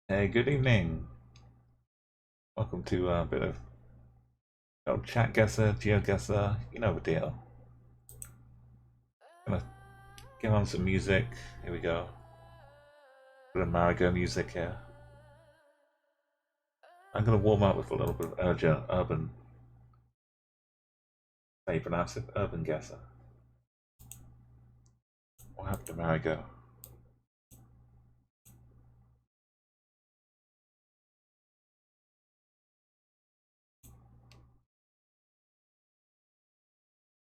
Hey, good evening. Welcome to a bit of chat guesser, Geoguessr. You know the deal. Gonna get on some music. Here we go. Bit of Marigo music here. I'm gonna warm up with a little bit of urban. How you pronounce it? Urban guesser. What happened to Marigo?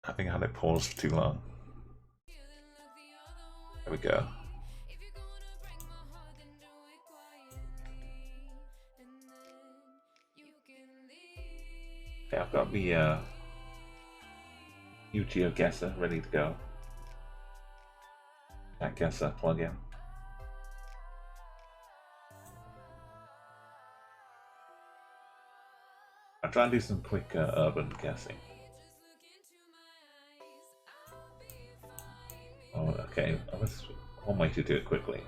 I think I had it paused for too long. There we go. Okay, I've got the new Geoguessr ready to go. Chat guesser plugin. I'll try and do some quick urban guessing. Oh, okay. That's one way to do it quickly.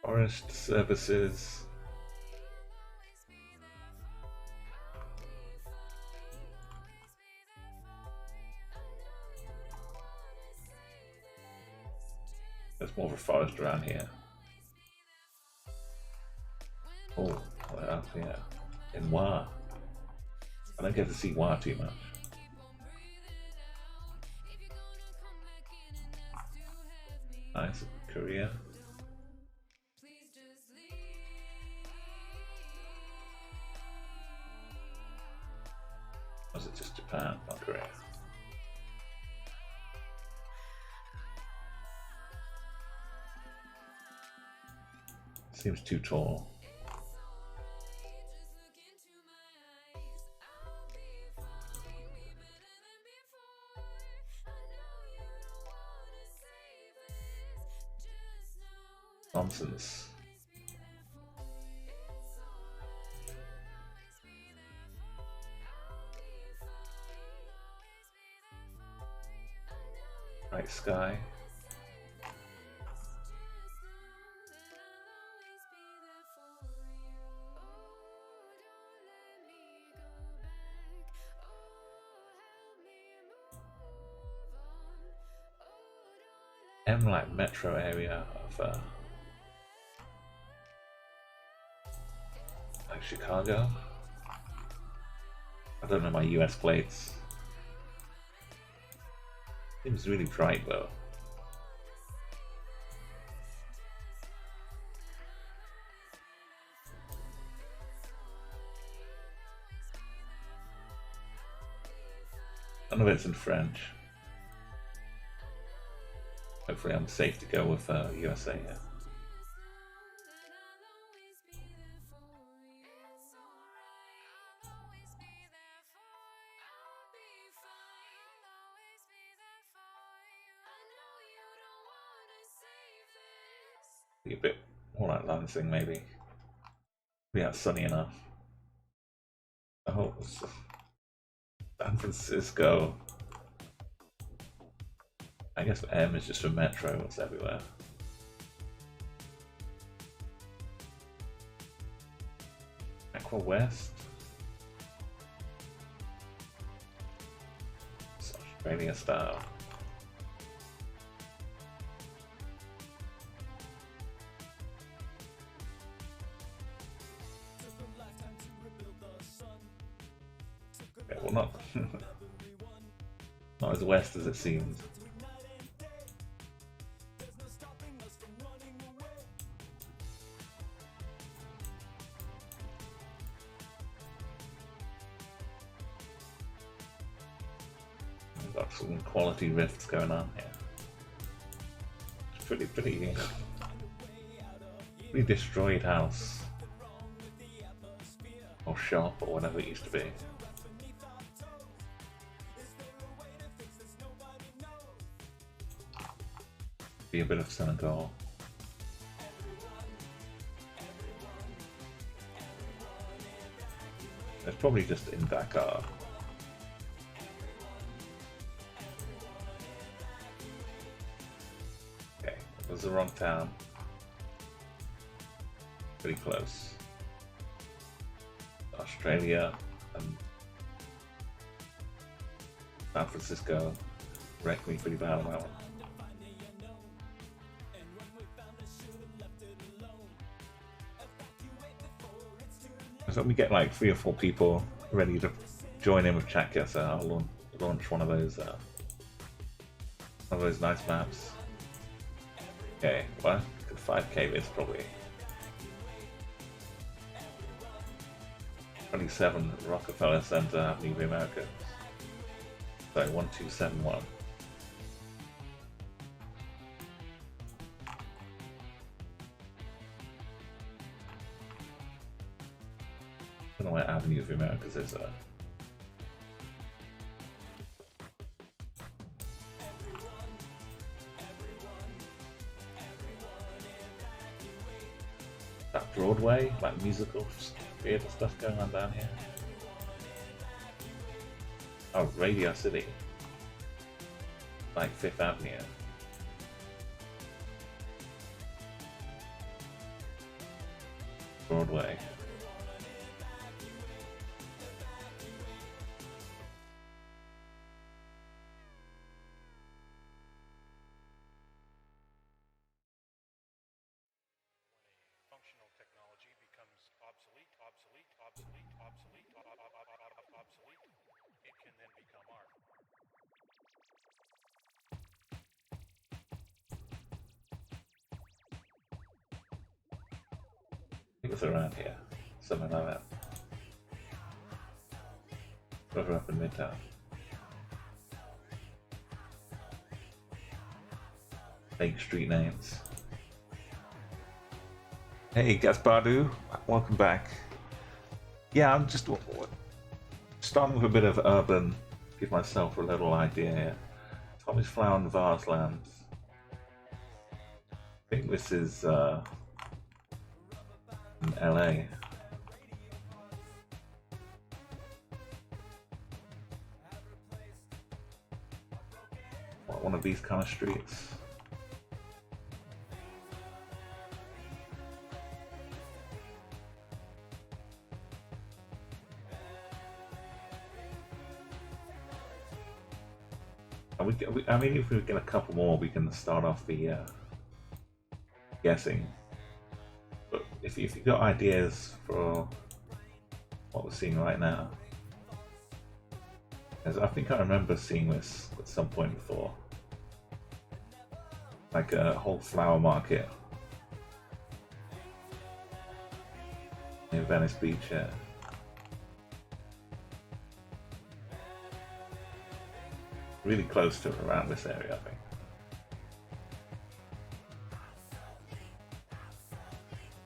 Forest services. There's more of a forest around here. Oh, what else? Yeah. In Wa. I don't get to see Wa too much. Nice. Korea. Or is it just Japan, not Korea? Seems too tall. Nonsense. Bright sky. M like metro area of like Chicago. I don't know my US plates. Seems really bright though. None of it's in French. Hopefully I'm safe to go with USA here. Be a bit more like Lansing maybe. Yeah, sunny enough. Oh, San Francisco. I guess M is just for metro, it's everywhere. Aqua West. Australia style. Yeah, well, not as west as it seems. We've got some quality rifts going on here. It's pretty destroyed house or shop or whatever it used to be. Be a bit of Senegal. It's probably just in Dakar. was the wrong town. Pretty close. Australia and San Francisco wrecked me pretty bad on that one. So we get like 3 or 4 people ready to join in with Geoguessr. I'll launch one of those nice maps. Okay, well, 5k is probably 27 Rockefeller Center, Avenue of the Americas. Sorry, 1271. I don't know where Avenue of the Americas is though. That Broadway, like musical theatre stuff going on down here. Oh, Radio City. Like 5th Avenue. Broadway. It's around here, something like that. Further up in Midtown. Fake street names. Hey, Gaspardou, welcome back. Yeah, I'm just starting with a bit of urban, give myself a little idea here. Tommy's Flower and Vase Lands. I think this is in LA. What, one of these kind of streets? I mean, if we get a couple more, we can start off the guessing. But if you've got ideas for what we're seeing right now, as I think I remember seeing this at some point before, like a whole flower market near Venice Beach here. Really close to around this area, I think.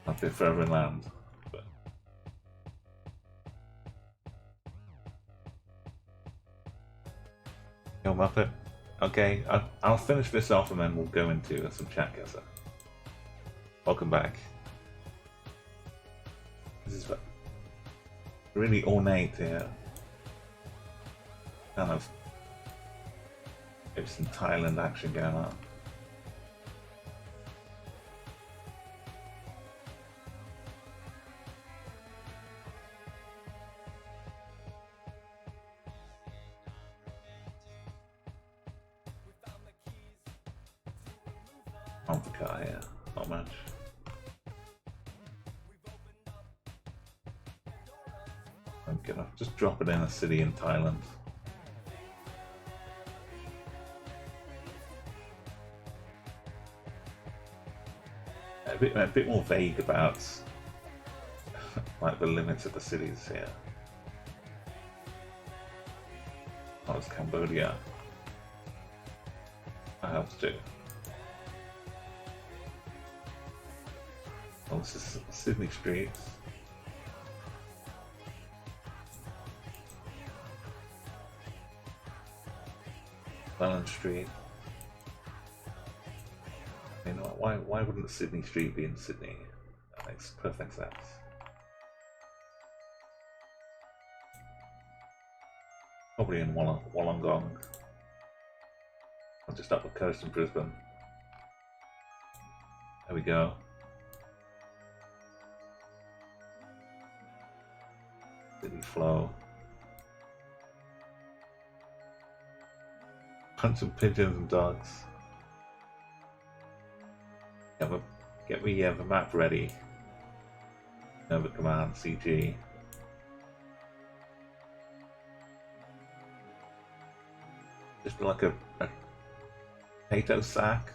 A bit further inland, but Yo, Muppet. Okay, I'll finish this off and then we'll go into some Geoguessr. Welcome back. This is really ornate here. Kind of. There's some Thailand action going on. On the car here, not much. I'm gonna just drop it in a city in Thailand. A bit more vague about like the limits of the cities here. Oh, it's Cambodia. That helps too. Oh, this is Sydney streets. Welland Street. You know, why wouldn't Sydney Street be in Sydney? That makes perfect sense. Probably in Wollongong. Or just up the coast in Brisbane. There we go. City flow. Bunch of pigeons and dogs. Get me the map ready. Another command CG. Just like a potato sack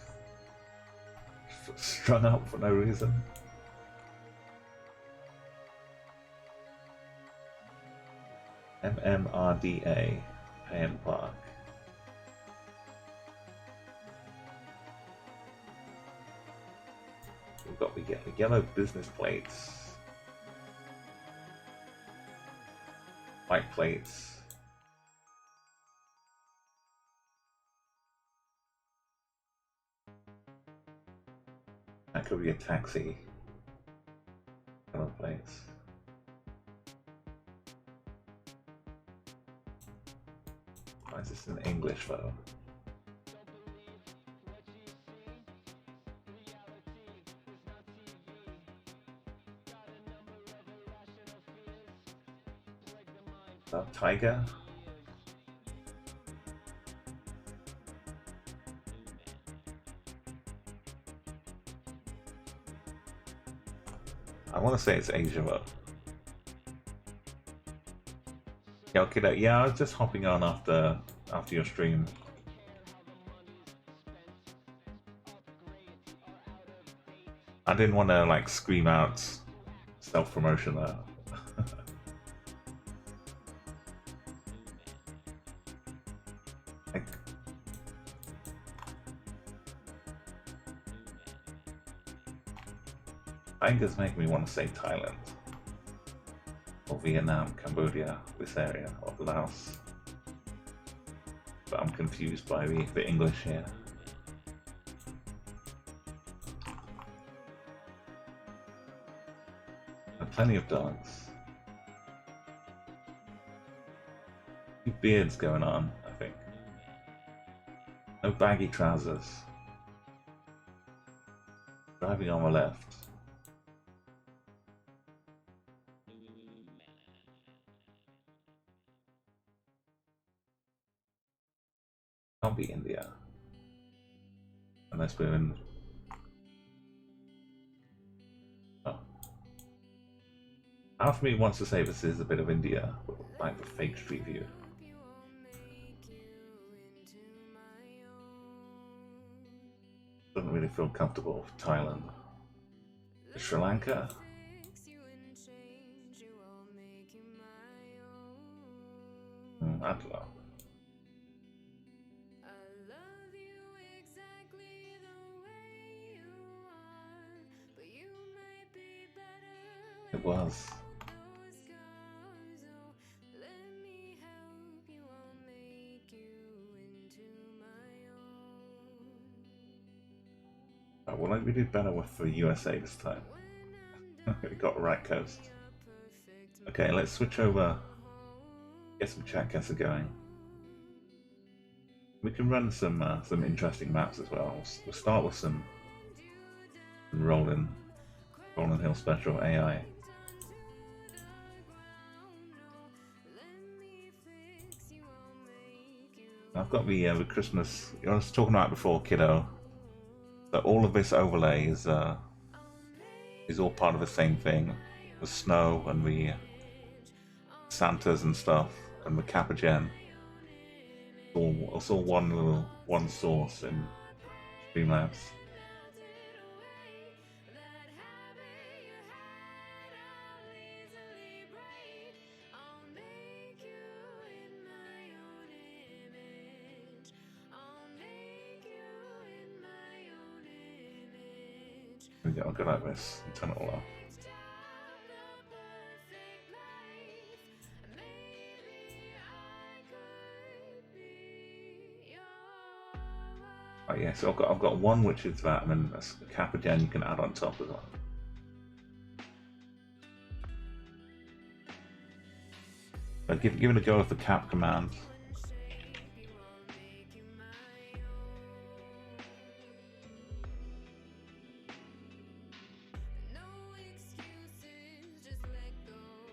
strung up for no reason. MMRDA, Payan Park. We've got the yellow business plates, white plates. That could be a taxi. Yellow plates. Why is this in English though? Tiger? I want to say it's Asia though. Yeah, okay, yeah, I was just hopping on after your stream. I didn't want to like scream out self-promotion though. Tigers make me want to say Thailand, or Vietnam, Cambodia, this area, or Laos. But I'm confused by the English here. And plenty of dogs. A few beards going on, I think. No baggy trousers. Driving on the left. Can't be India. Unless we're in... Oh. Half of me wants to say this is a bit of India, like the fake street view. Doesn't really feel comfortable with Thailand. Sri Lanka? I don't know. It was. Well, we did better with the USA this time. We got right coast. Okay, let's switch over. Get some chat Guessr going. We can run some interesting maps as well. We'll start with some Rolling Hill Special AI. I've got the Christmas. I was talking about before, kiddo. That all of this overlay is all part of the same thing. The snow and the Santas and stuff, and the Capagen. It's all one source in Streamlabs. I'll go like this and turn it all off. Oh yeah, so I've got one which is that, and then a Capagen you can add on top as well. But give it a go with the cap command.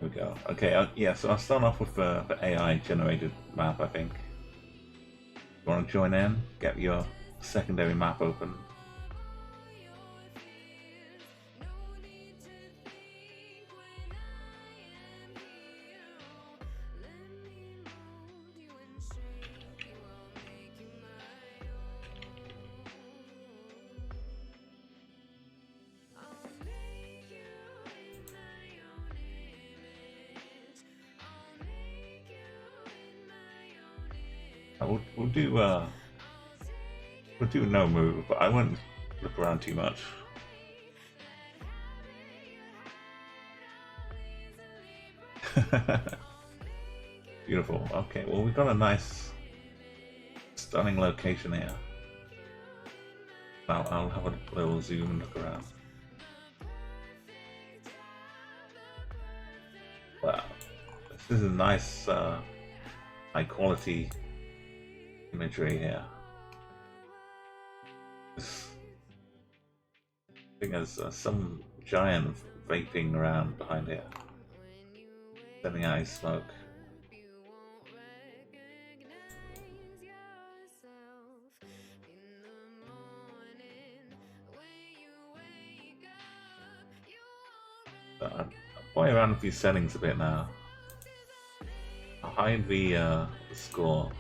we go. Okay, yeah, so I'll start off with the AI generated map, I think. You want to join in? Get your secondary map open. We'll do no move, but I won't look around too much. Beautiful. Okay, well we've got a nice, stunning location here. I'll have a little zoom and look around. Wow, this is a nice, high quality imagery here. I think there's some giant vaping around behind here, sending out his smoke. I'll play around with these settings a bit now. I'll hide the score.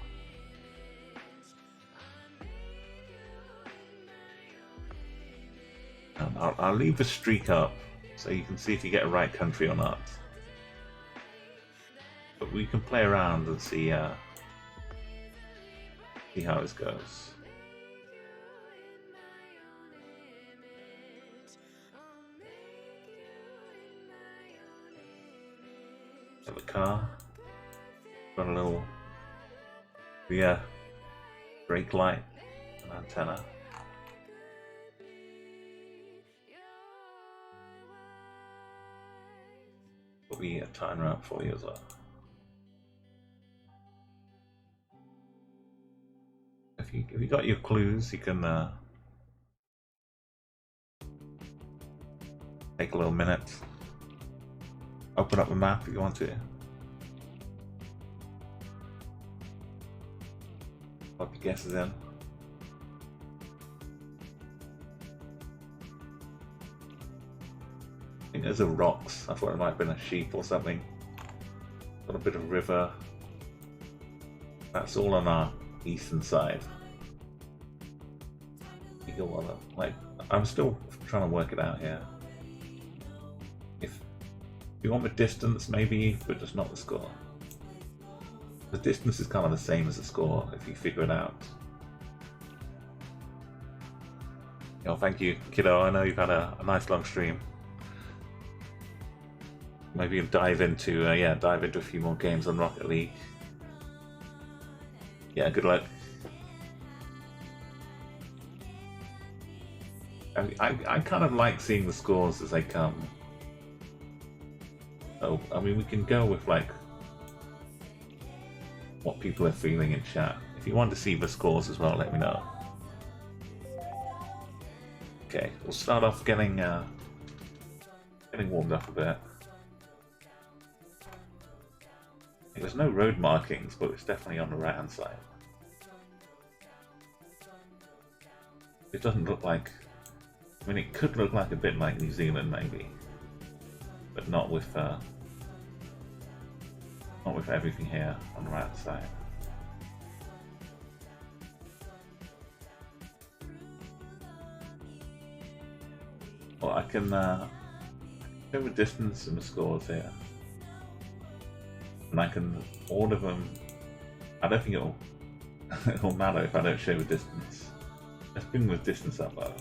I'll leave the streak up so you can see if you get a right country or not. But we can play around and see how this goes. Have a car. Got a little brake light, an antenna. Put a timer up for you as well. If you got your clues, you can take a little minute. Open up the map if you want to. Pop your guesses in. I think those are rocks. I thought it might have been a sheep or something. Got a bit of river. That's all on our eastern side. You go on like I'm still trying to work it out here. If you want the distance, maybe, but just not the score. The distance is kind of the same as the score if you figure it out. Oh, thank you, kiddo. I know you've had a nice long stream. Maybe you'll dive into a few more games on Rocket League. Yeah, good luck. I kind of like seeing the scores as they come. So, I mean, we can go with like what people are feeling in chat. If you want to see the scores as well, let me know. Okay, we'll start off getting warmed up a bit. There's no road markings, but it's definitely on the right hand side. It doesn't look like, I mean, it could look like a bit like New Zealand maybe, but not with everything here on the right hand side. Well, I can show the distance and the scores here. And I can order them. I don't think it'll matter if I don't show the distance. Let's bring the distance up though.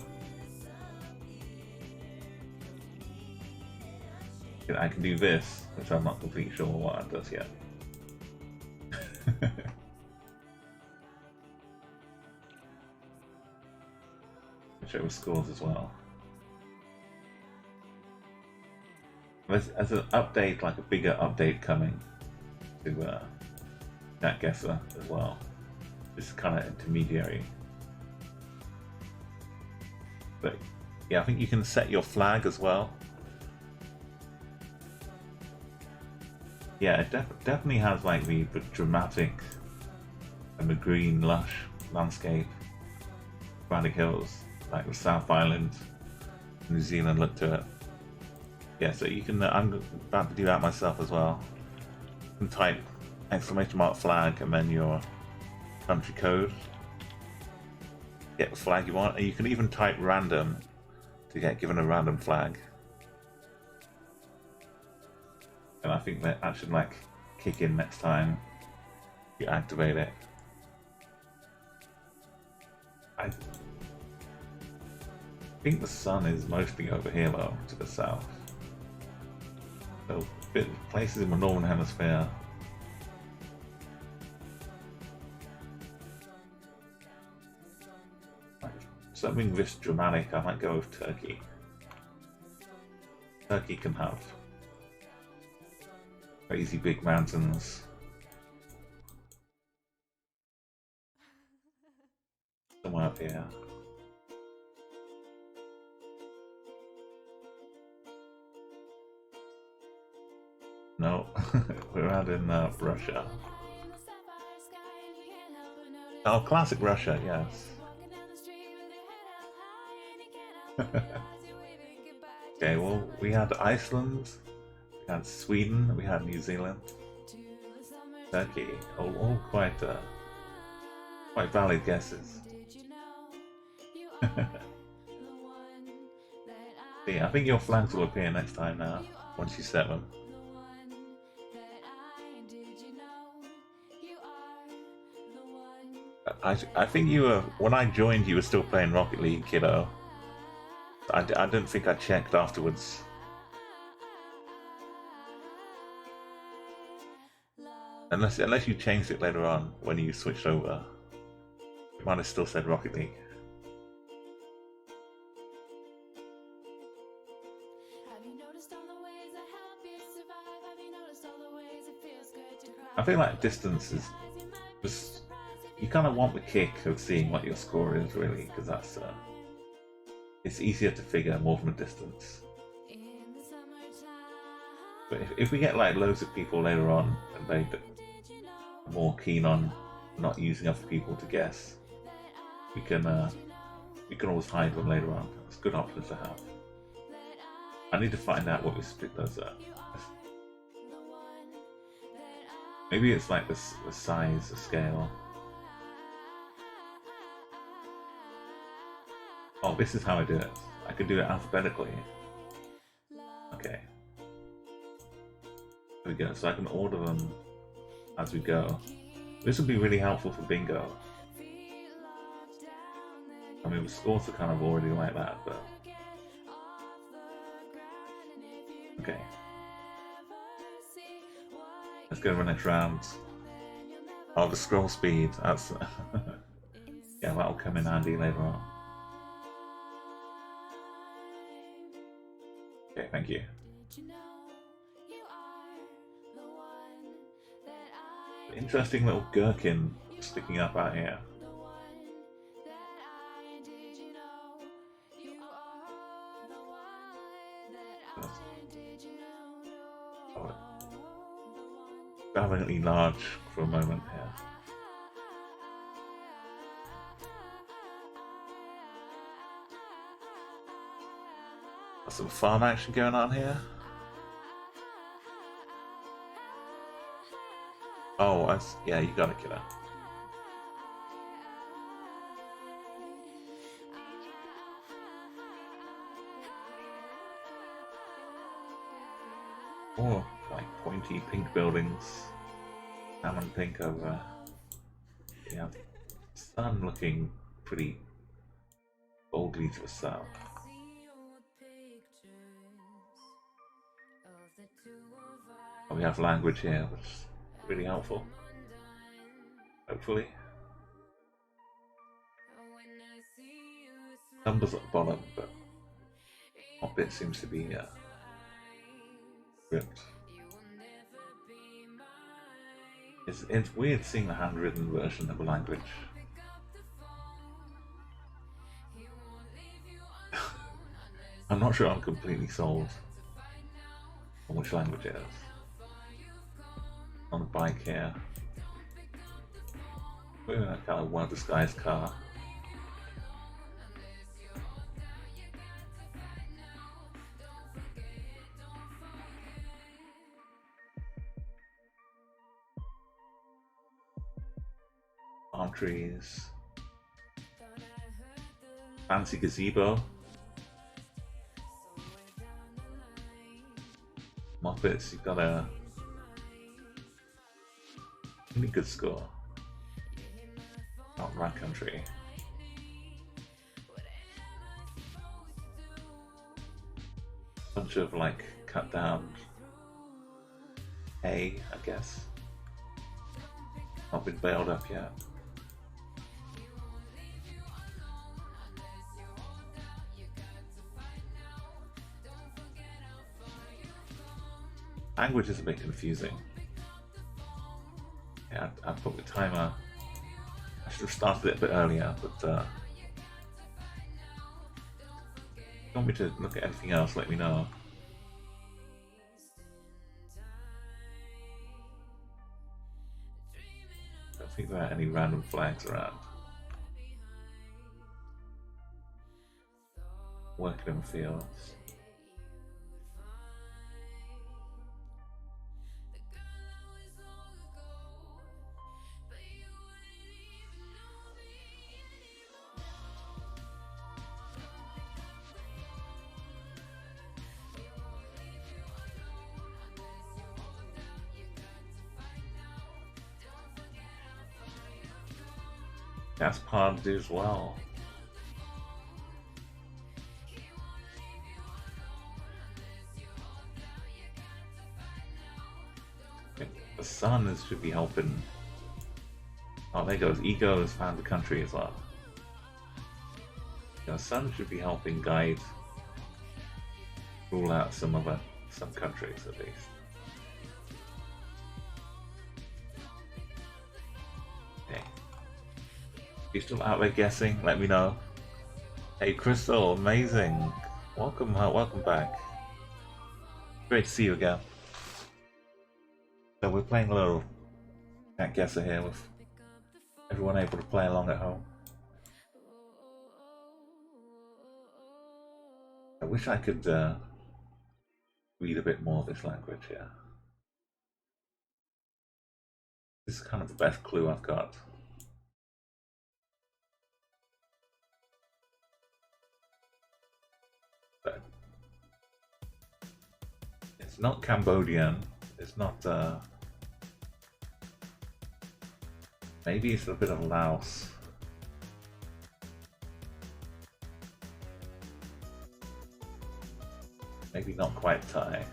I can do this, which I'm not completely sure what it does yet. Show the scores as well. There's an update, like a bigger update coming to Geoguessr as well. This kind of intermediary. But yeah, I think you can set your flag as well. Yeah, it definitely has like the dramatic and the green, lush landscape, dramatic hills, like the South Island, New Zealand look to it. Yeah, so you can. I'm about to do that myself as well. You can type exclamation mark flag and then your country code. Get the flag you want, and you can even type random to get given a random flag. And I think that should like kick in next time you activate it. I think the sun is mostly over here though, to the south. So places in the northern hemisphere. Something this dramatic, I might go with Turkey. Turkey can have crazy big mountains. Somewhere up here. No, we're out in Russia. Oh, classic Russia, yes. Okay, well, we had Iceland, we had Sweden, we had New Zealand, Turkey, all quite valid guesses. Yeah, I think your flags will appear next time now, once you set them. I think you were, when I joined you were still playing Rocket League, kiddo. I didn't think I checked afterwards. Unless you changed it later on when you switched over. It might have still said Rocket League. I feel like distance is just, you kind of want the kick of seeing what your score is really, because that's it's easier to figure more from a distance. But if we get like loads of people later on and they're more keen on not using other people to guess, we can always hide them later on. It's a good option to have. I need to find out what we split those at. Maybe it's like the size, the scale. Oh, this is how I do it. I could do it alphabetically. Okay. There we go. So I can order them as we go. This would be really helpful for bingo. I mean, the scores are kind of already like that, but... Okay. Let's go to the next round. Oh, the scroll speed. That's... yeah, that'll come in handy later on. Okay, thank you. Interesting little gherkin sticking up out here. Extravagantly large for a moment here. Got some farm action going on here. Oh, yeah, you got a killer. Oh, like pointy pink buildings. Salmon pink over. Yeah, sun looking pretty boldly to the south. Oh, we have language here, which is really helpful. Hopefully. Numbers at the bottom, but what bit seems to be ripped. It's weird seeing the handwritten version of a language. I'm not sure I'm completely sold on which language it is. on a bike here. We're in a kind of one disguised car. Palm trees. Fancy gazebo. Muppets, you got a really good score. Not Rat Country. Bunch of like cut down hay, I guess. Not been baled up yet. Language is a bit confusing. Yeah, I put the timer. I should have started it a bit earlier, but if you want me to look at anything else, let me know. I don't think there are any random flags around. Working in the fields. Gas pod do as well. The sun should be helping. Oh, there goes. Ego has found the country as well. The sun should be helping guide, rule out some countries at least. Okay. If you're still out there guessing, let me know. Hey Crystal, amazing. Welcome back. Great to see you again. So we're playing a little Guessr here with everyone able to play along at home. I wish I could read a bit more of this language here. This is kind of the best clue I've got. But it's not Cambodian. It's not. Maybe it's a bit of Laos. Maybe not quite Thai.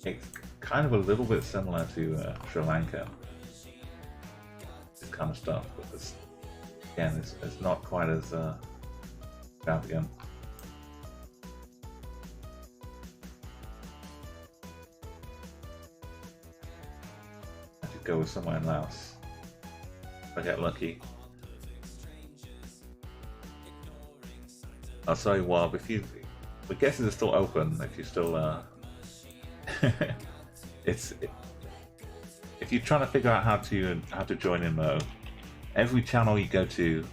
It's kind of a little bit similar to Sri Lanka. This kind of stuff, but this, again, it's not quite as extravagant. I should go with somewhere in Laos if I get lucky. Oh, sorry, Wob, if you, the guesses are still open. If you still, if you're trying to figure out how to join in though, every channel you go to,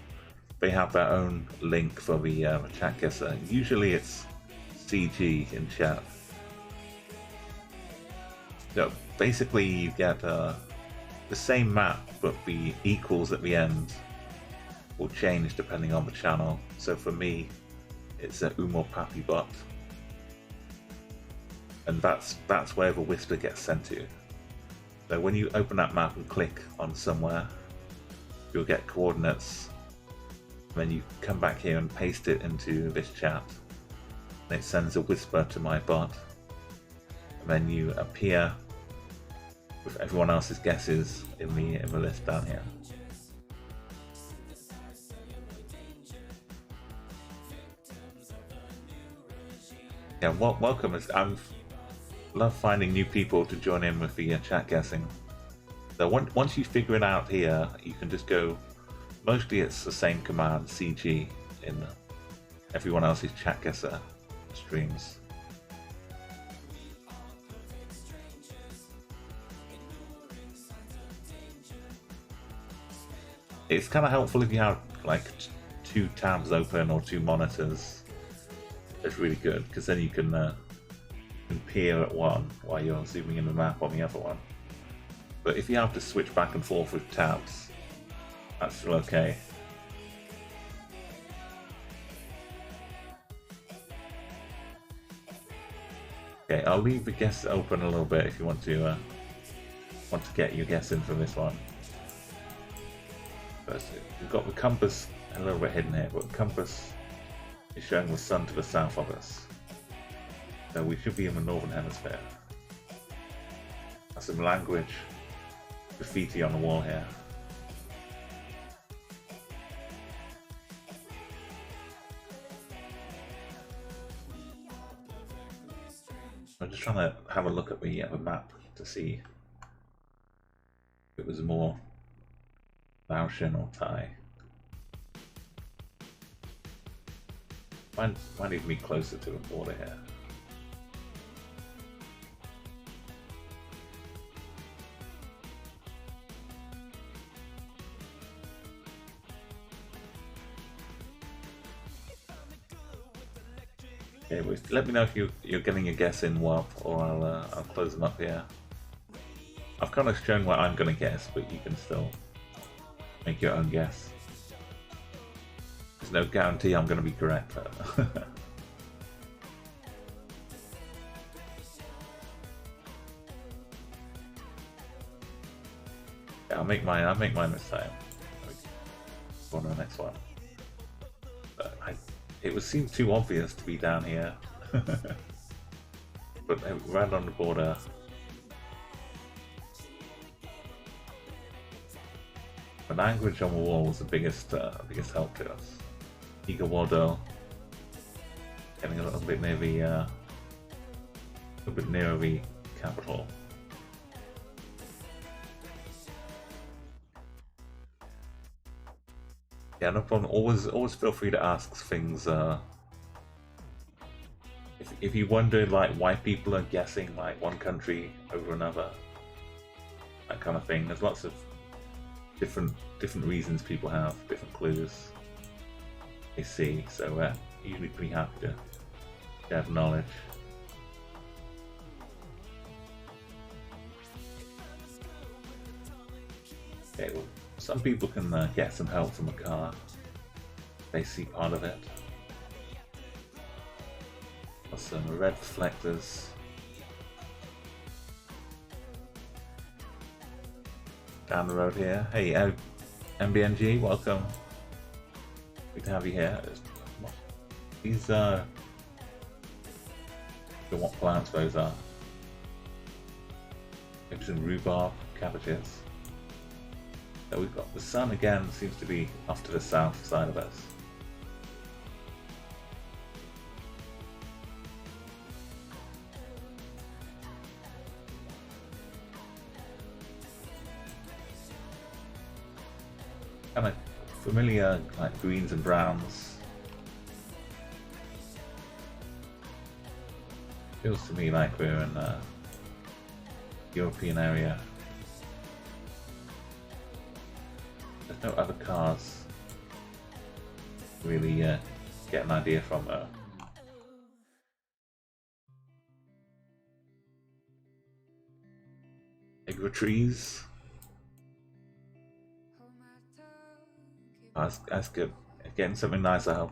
they have their own link for the chat guesser. Usually it's CG in chat. So basically you get the same map, but the equals at the end will change depending on the channel. So for me, it's a Umor Papi bot, and that's where the whisper gets sent to. So when you open that map and click on somewhere, you'll get coordinates, and then you come back here and paste it into this chat, and it sends a whisper to my bot, and then you appear with everyone else's guesses in the list down here. Yeah, welcome. I love finding new people to join in with the chat guessing. So once you figure it out here, you can just go. Mostly it's the same command, CG, in everyone else's Geoguessr streams. It's kind of helpful if you have like two tabs open or two monitors. It's really good because then you can peer at one while you're zooming in the map on the other one. But if you have to switch back and forth with tabs, that's still okay. Okay, I'll leave the guess open a little bit if you want to get your guess in for this one. First, we've got the compass a little bit hidden here, but the compass is showing the sun to the south of us. So we should be in the northern hemisphere. That's some language graffiti on the wall here. I'm just trying to have a look at the map to see if it was more Laotian or Thai. Might even be closer to the border here. Okay, let me know if you're getting your guess in, Warp, or I'll close them up here. I've kind of shown what I'm going to guess, but you can still make your own guess. There's no guarantee I'm going to be correct, though. Yeah, I'll make mine this time. Go on to the next one. It would seem too obvious to be down here. But right on the border. The language on the wall was the biggest help to us. Igawado, getting a little bit near the capital. Yeah, no problem. Always feel free to ask things. If you wonder like why people are guessing like one country over another, that kind of thing. There's lots of different reasons people have, different clues they see. So usually pretty happy to share knowledge. Okay, well, some people can get some help from a car. They see part of it. Got some red reflectors. Down the road here. Hey, MBNG, welcome. Good to have you here. These are what plants those are. Maybe some rhubarb, cabbages. So we've got the sun again, seems to be off to the south side of us. Kind of familiar, like greens and browns. Feels to me like we're in a European area. There's no other cars really get an idea from Bigger trees. Oh, that's good. Getting something nice, I hope.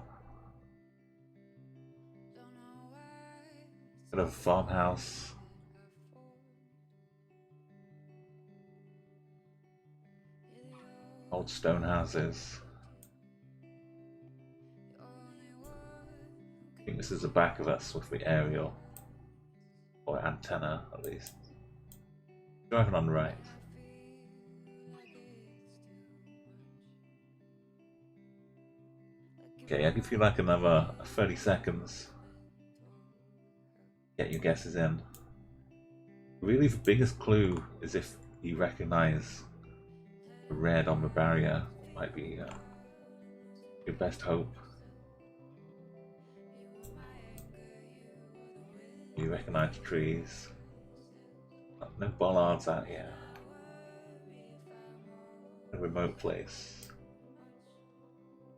Bit of a farmhouse. Old stone houses. I think this is the back of us with the aerial, or antenna at least. Driving on the right. Okay, I'll give you like another 30 seconds. Get your guesses in. Really, the biggest clue is if you recognize the red on the barrier. Might be your best hope. You recognize trees. No bollards out here. A remote place.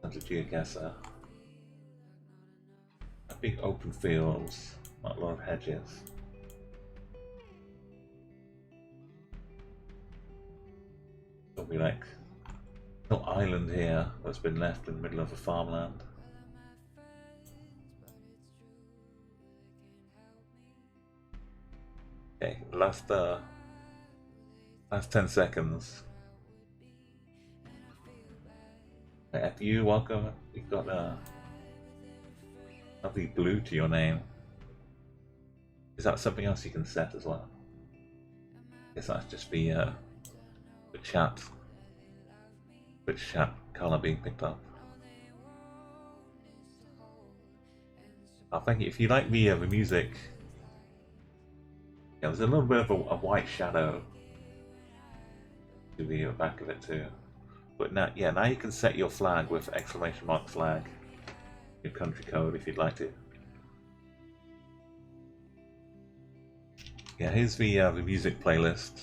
There's a Geoguessr. Big open fields, not a lot of hedges. There'll be like a little island here that's been left in the middle of a farmland. Okay, last 10 seconds. F you, welcome. You've got a lovely blue to your name. Is that something else you can set as well? I guess that's just the chat. Which chat colour being picked up. Oh, thank you. If you like the music, yeah, there's a little bit of a white shadow to the back of it too. But now, yeah, now you can set your flag with !flag, your country code if you'd like to. Yeah, here's the music playlist.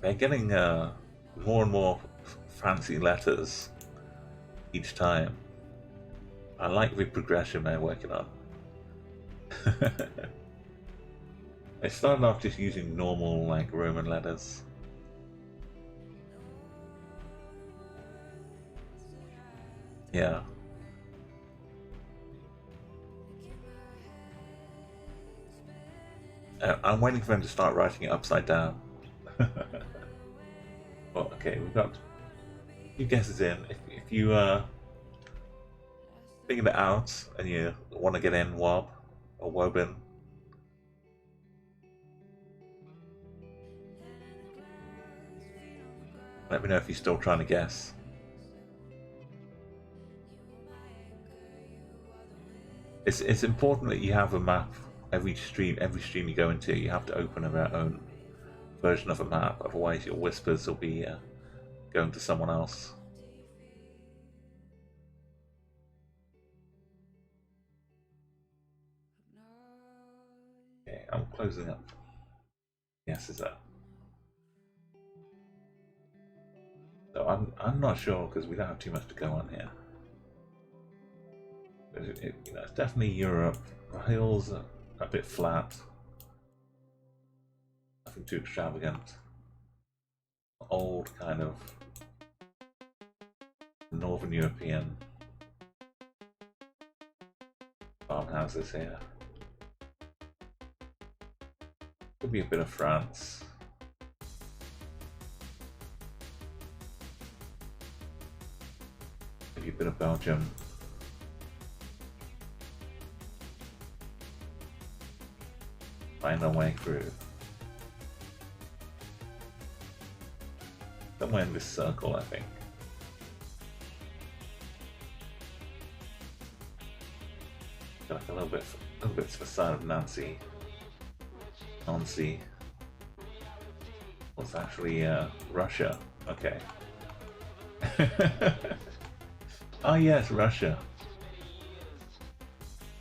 They're getting more and more fancy letters each time. I like the progression they're working on. They started off just using normal, like, Roman letters. Yeah. I'm waiting for them to start writing it upside down. Well, okay, we've got a few guesses in. If you figured it out and you want to get in, Wob or Wobin, let me know if you're still trying to guess. It's important that you have a map. Every stream you go into, you have to open their own version of a map. Otherwise, your whispers will be going to someone else. Okay, I'm closing up. Yes, is that? So I'm not sure because we don't have too much to go on here. But you know, it's definitely Europe. The hills are a bit flat. Nothing too extravagant. Old kind of Northern European farmhouses here. Could be a bit of France. Maybe a bit of Belgium. Find our way through. Somewhere in this circle, I think. Like a little bit to the side of Nancy. What's actually Russia? Okay. Oh yes, Russia.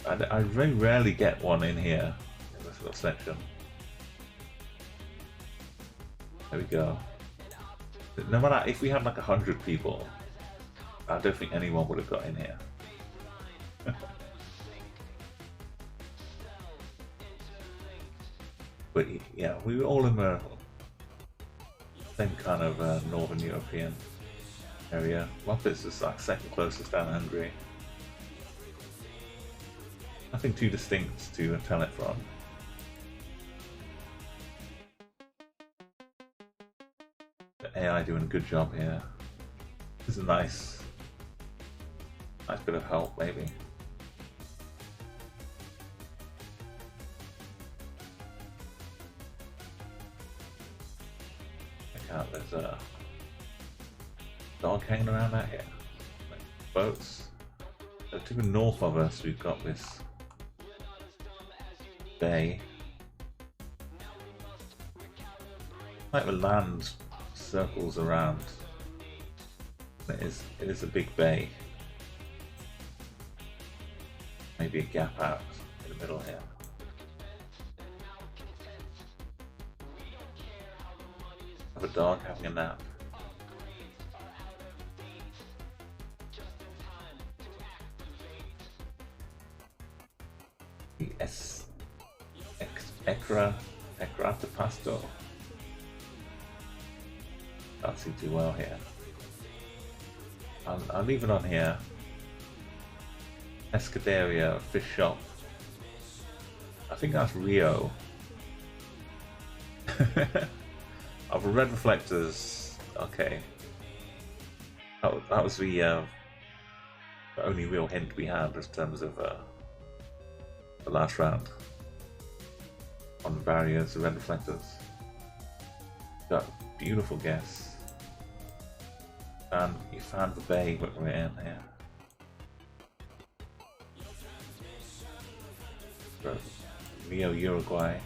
I very rarely get one in here in this little section. There we go. No matter if we had like 100 people, I don't think anyone would have got in here. But yeah, we were all in the same kind of Northern European area. Muppets is like second closest down Hungary. Nothing too distinct to tell it from. The AI doing a good job here. This is a nice bit of help, maybe. There's a dog hanging around out here. Like boats. So to the north of us, we've got this bay. Like the land circles around. It is a big bay. Maybe a gap out in the middle here. Have a dog having a nap. The Antipode. Can't see too well here. I'll leave it on here. Escadaria fish shop. I think that's Rio. Of red reflectors. Okay. That was the only real hint we had in terms of the last round on the barriers, the red reflectors. Got beautiful guess. And you found the bay that we're in here. Rio, Uruguay.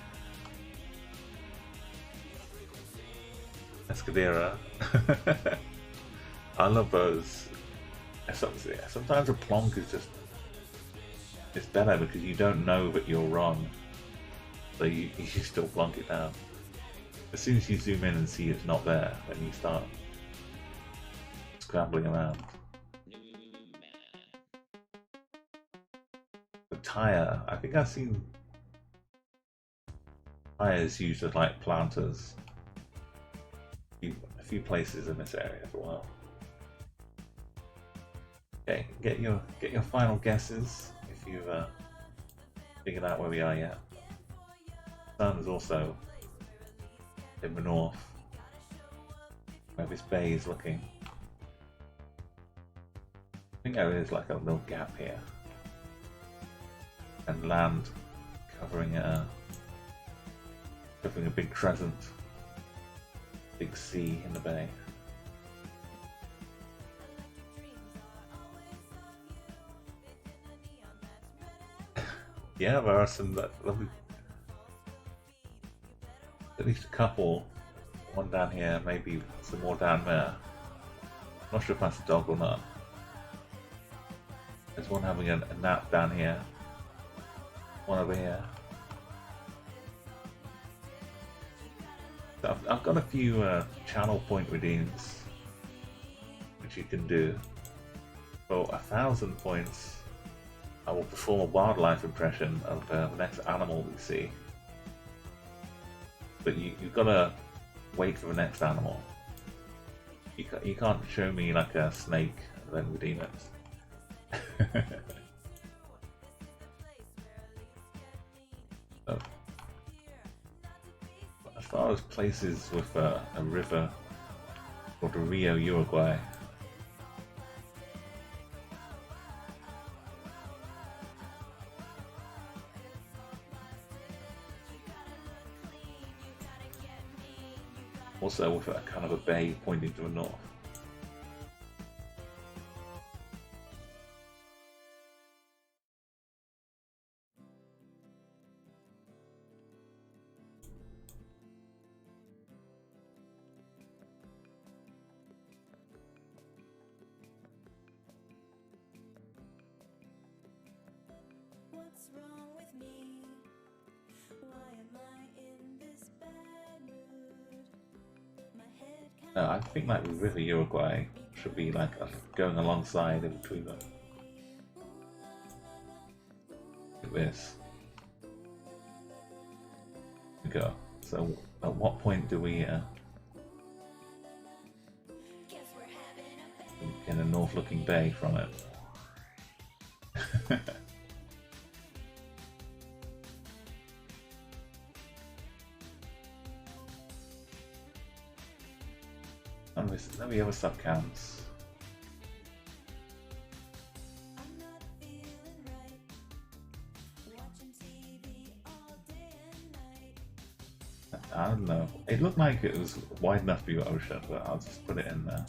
Escadera. I love those. Sometimes a plonk is just, it's better because you don't know that you're wrong, so you still plonk it down. As soon as you zoom in and see it's not there, then you start scrambling around. The tire, I think I've seen tires used as like planters a few places in this area as well. Okay, get your final guesses if you've figured out where we are yet. The sun is also in the north, where this bay is looking. I think there is like a little gap here, and land covering a big crescent, big sea in the bay. Yeah, there are some lovely, at least a couple. One down here, maybe some more down there. Not sure if that's a dog or not. There's one having a nap down here. One over here. So I've got a few channel point redeems which you can do. For 1,000 points, I will perform a wildlife impression of the next animal we see. But you've got to wait for the next animal. You can't show me like a snake and then redeem it. So, as far as places with a river called the Rio, Uruguay, also with a kind of a bay pointing to the north. What's wrong with me? Why am I in this bad mood? My head can't No, I think like the River Uruguay should be like going alongside in between them. Like this. There we go. So at what point do we get a north-looking bay from it? Let me have a sub-cams. I'm not feeling right. Watching TV all day and night. I don't know. It looked like it was wide enough to be ocean, but I'll just put it in there.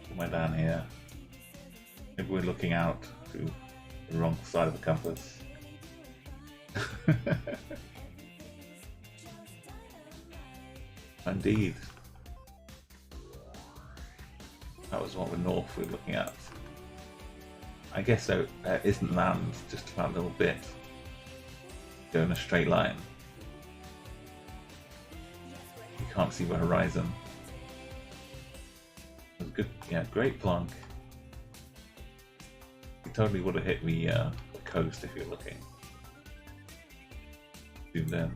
Somewhere down here. Maybe we're looking out to the wrong side of the compass. Indeed. That was what the north we're looking at. I guess there isn't land, just that little bit. Go in a straight line. You can't see the horizon. It was good, yeah, great plonk. You totally would have hit the coast if you're looking. Zoomed in.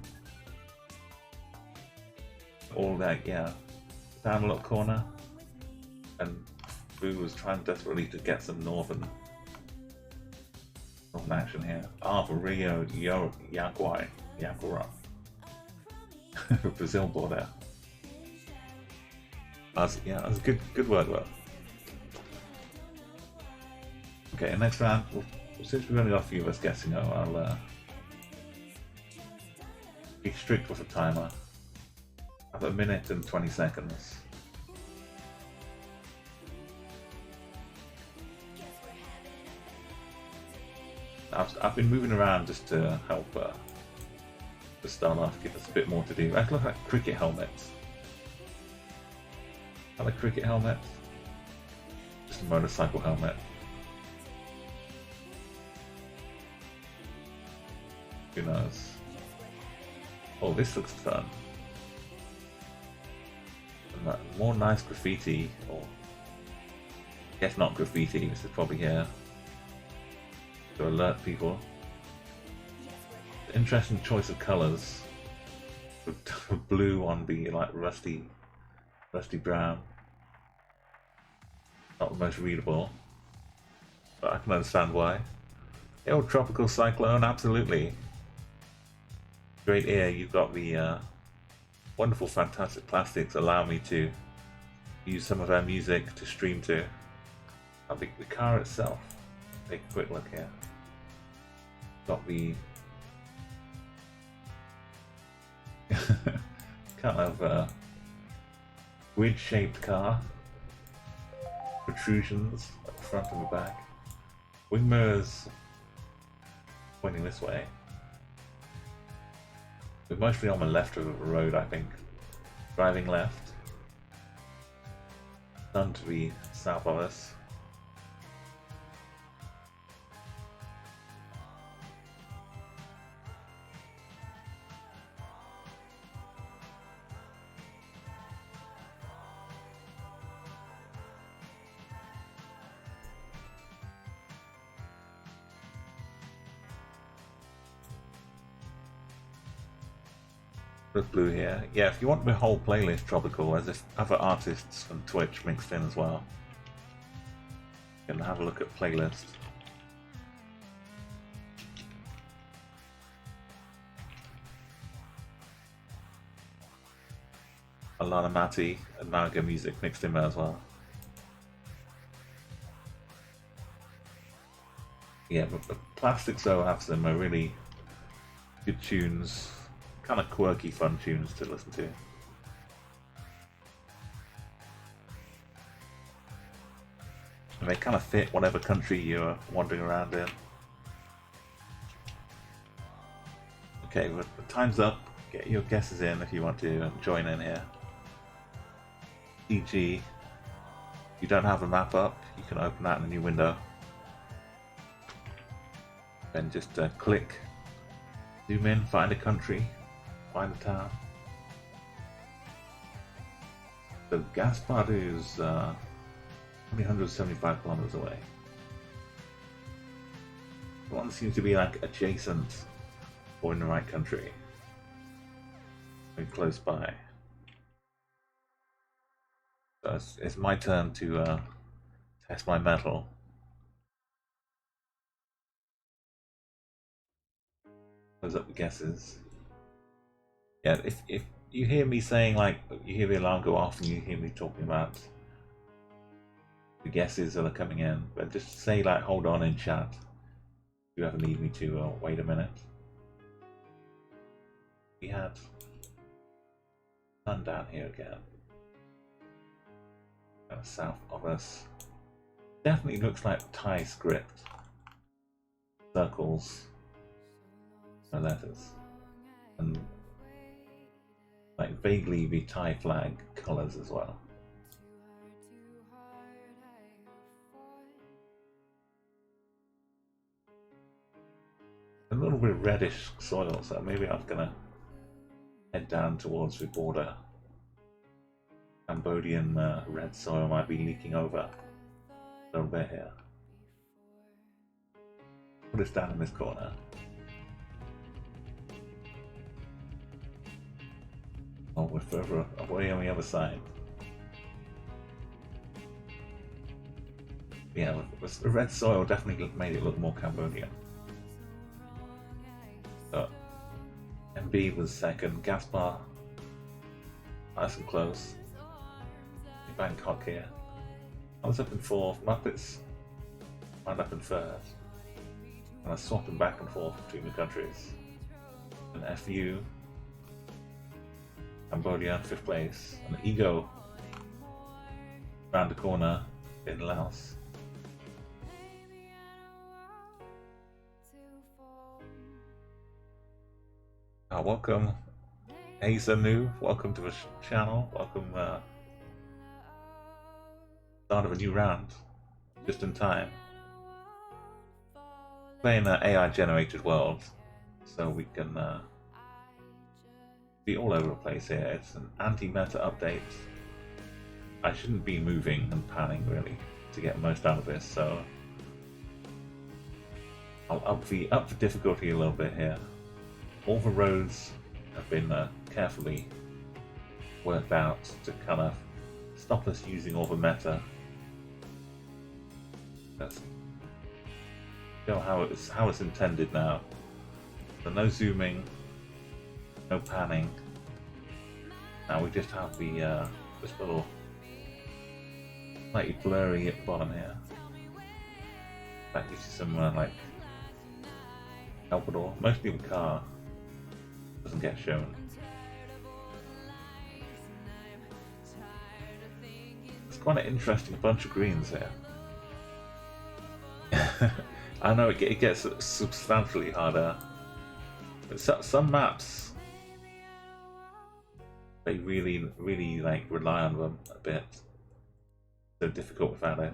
All that, yeah. Down a little corner. And Boo was trying desperately to get some northern action here. Ah, for Rio Yaguara. Brazil border. Yeah, that was good work though. Okay, next round, since we've only got a few of us guessing, I'll be strict with the timer. I have a minute and 20 seconds. I've been moving around just to help to start off, give us a bit more to do. That looks like cricket helmets. Are they cricket helmets? Just a motorcycle helmet. Who knows? Oh, this looks fun. And more nice graffiti, or I guess not graffiti, this is probably here. To alert people. Interesting choice of colours. Blue on the like rusty brown. Not the most readable, but I can understand why. Oh, tropical cyclone, absolutely. Great ear. You've got the wonderful, fantastic plastics allow me to use some of our music to stream to. I think the car itself. Take a quick look here. Got the kind of grid-shaped car. Protrusions at the front and the back. Wing mirrors pointing this way. We're mostly on the left of the road, I think. Driving left. Sun to the south of us. Blue here. Yeah, if you want the whole playlist tropical, as if other artists from Twitch mixed in as well, you can have a look at playlist. Alana Matti and Malaga music mixed in there as well. Yeah, but the plastics though have some really good tunes. Kind of quirky, fun tunes to listen to. And they kind of fit whatever country you're wandering around in. Okay, well, the time's up. Get your guesses in if you want to join in here. E.g., if you don't have a map up, you can open that in a new window. Then just click, zoom in, find a country. Find the town. So Gaspard is only 175 kilometers away. The one seems to be like adjacent or in the right country. Very close by. So it's my turn to test my mettle. Close up the guesses. Yeah, if you hear me saying, like, you hear the alarm go off and you hear me talking about the guesses that are coming in, but just say, like, hold on in chat if you ever need me to, or wait a minute. We had sun down here again. Kind of south of us. Definitely looks like Thai script. Circles. No letters. And like vaguely the Thai flag colours as well. A little bit reddish soil, so maybe I'm gonna head down towards the border. Cambodian red soil might be leaking over a little bit here. Put us down in this corner. Oh, we're further away on the other side. Yeah, the red soil definitely made it look more Cambodian. But MB was second, Gaspar nice and close. Bangkok here. I was up in fourth, Muppets wound up in third. And I was swapping back and forth between the countries. And FU, Cambodia, 5th place. And Ego, round the corner in Laos. Welcome, New. Welcome to the channel. Welcome, start of a new round, just in time. Playing an AI generated world, so we can be all over the place here. It's an anti-meta update. I shouldn't be moving and panning really to get the most out of this, so I'll up the difficulty a little bit here. All the roads have been carefully worked out to kind of stop us using all the meta. Let's show how it's intended now. So no zooming, no panning. Now we just have the this little slightly blurry at the bottom here. That gives you some like help at all. Mostly the car doesn't get shown. It's quite an interesting bunch of greens here. I know it gets substantially harder, but some maps they really like rely on them a bit. So difficult without it.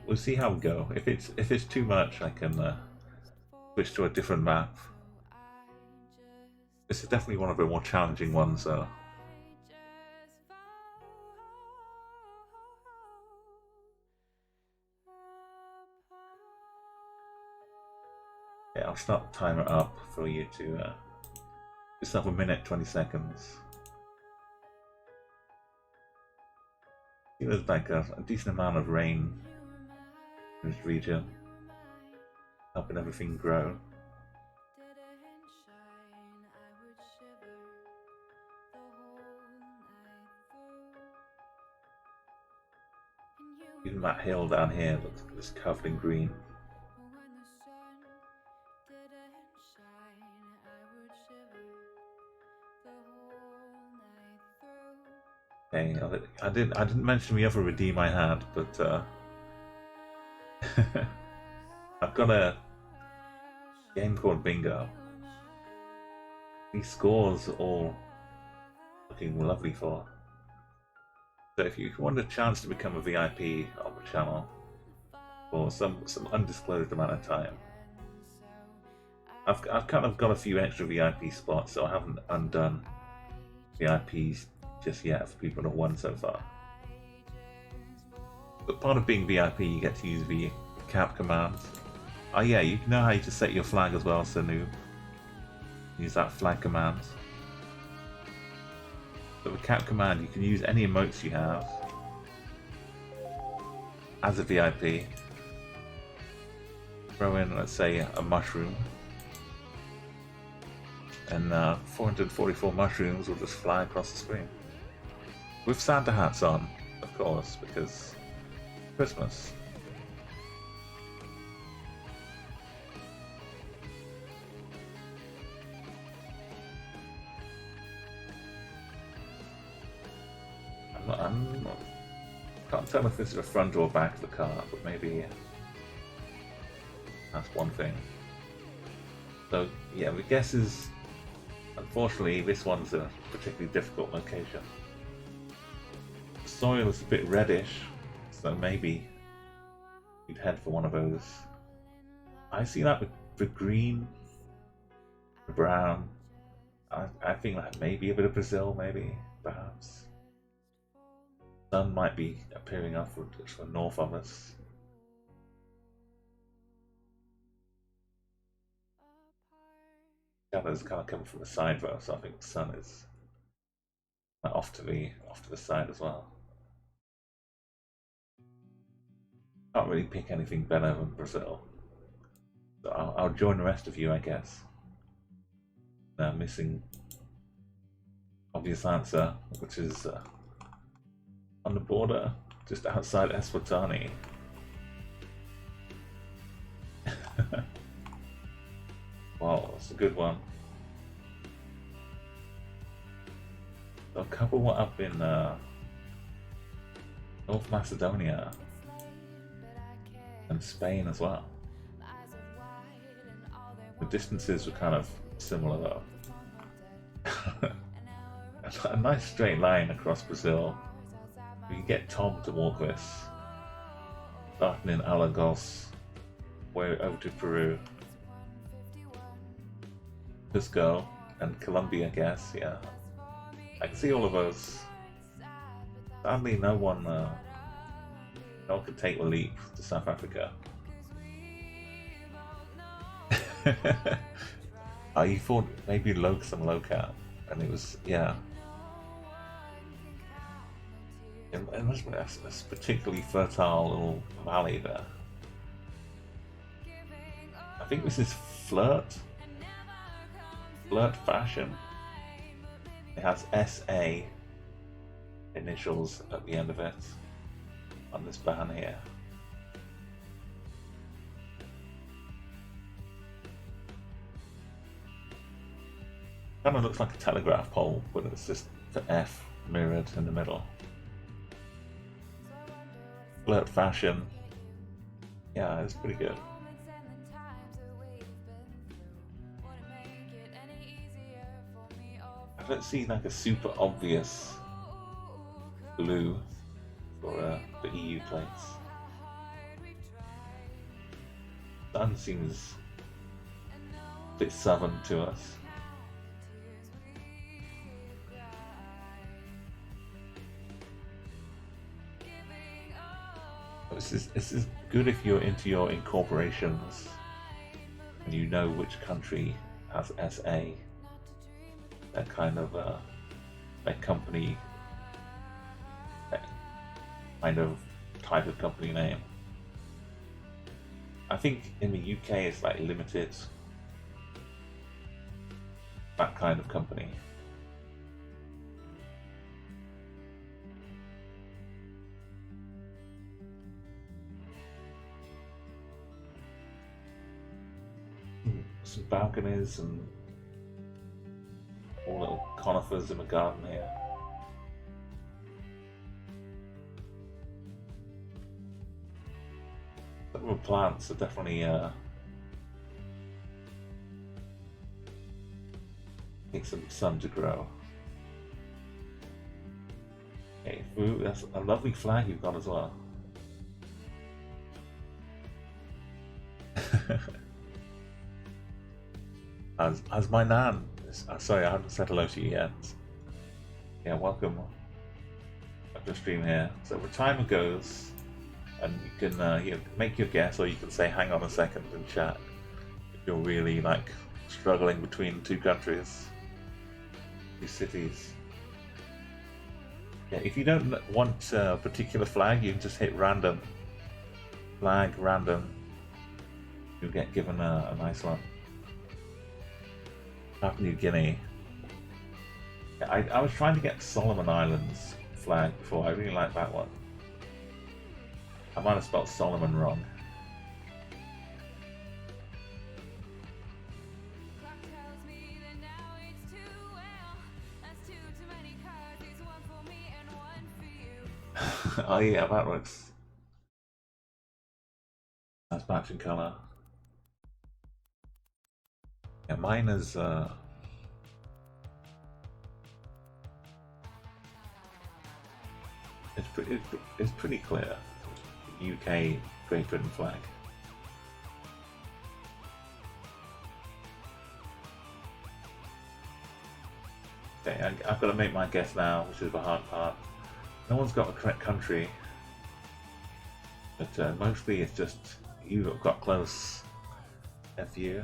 We'll see how we go. If it's too much, I can switch to a different map. This is definitely one of the more challenging ones, though. Yeah, I'll start the timer up for you to just have a minute, 20 seconds. See, there's like a decent amount of rain in this region, helping everything grow. Even that hill down here looks covered in green. Okay, I didn't mention the other redeem I had, but I've got a game called Bingo. These scores are all looking lovely for. So if you want a chance to become a VIP on the channel for some undisclosed amount of time, I've kind of got a few extra VIP spots, so I haven't undone VIPs just yet for people that have won so far. But part of being VIP, you get to use the cap command. Oh yeah, you know how you just set your flag as well, Sanu. Use that flag command. But with cap command, you can use any emotes you have as a VIP. Throw in, let's say, a mushroom, and 444 mushrooms will just fly across the screen. with Santa hats on, of course, because Christmas. I'm not, can't tell if this is the front or back of the car, but maybe that's one thing. So yeah, the guess is, unfortunately, this one's a particularly difficult location. The soil is a bit reddish, so maybe you'd head for one of those. I see that with the green, the brown. I think that maybe a bit of Brazil, maybe, perhaps. Sun might be appearing upward to the north of us. Shadows kind of coming from the side though, so I think the sun is off to the side as well. Can't really pick anything better than Brazil. So I'll join the rest of you, I guess. Missing obvious answer, which is on the border, just outside Eswatini. Wow, that's a good one. A couple were up in North Macedonia and Spain as well. The distances were kind of similar though. A nice straight line across Brazil. We can get Tom to walk this, starting in Alagoas, way over to Peru, Cusco, and Colombia, I guess, yeah. I can see all of those. Sadly, no one could take the leap to South Africa. You thought maybe some locale, and it was, yeah. It must be a particularly fertile little valley there. I think this is Flirt Fashion. It has SA initials at the end of it on this ban here. Kind of looks like a telegraph pole, but it's just the F mirrored in the middle. Flirt Fashion. Yeah, it's pretty good. I don't see like a super obvious blue for the EU plates. Sun seems a bit southern to us. This is good if you're into your incorporations and you know which country has SA. That kind of that company, that kind of type of company name. I think in the UK it's like limited, that kind of company. Some balconies and all little conifers in the garden here. Some of the plants are definitely need some sun to grow. Okay, ooh, that's a lovely flag you've got as well. As my nan. Sorry, I haven't said hello to you yet. Yeah, welcome up the stream here. So the timer goes, and you can make your guess, or you can say hang on a second and chat if you're really like struggling between two countries, two cities. Yeah, if you don't want a particular flag, you can just hit random. Flag random. You'll get given a nice one. Papua New Guinea. I was trying to get Solomon Islands flag before. I really like that one. I might have spelled Solomon wrong. Clock tells me that now it's too well. That's too many cards. It's one for me and one for you. Oh yeah, that looks. That's matching colour. Yeah, mine is. It's pretty clear. UK Great Britain flag. Okay, I've got to make my guess now, which is the hard part. No one's got the correct country, but mostly it's just you have got close. FU.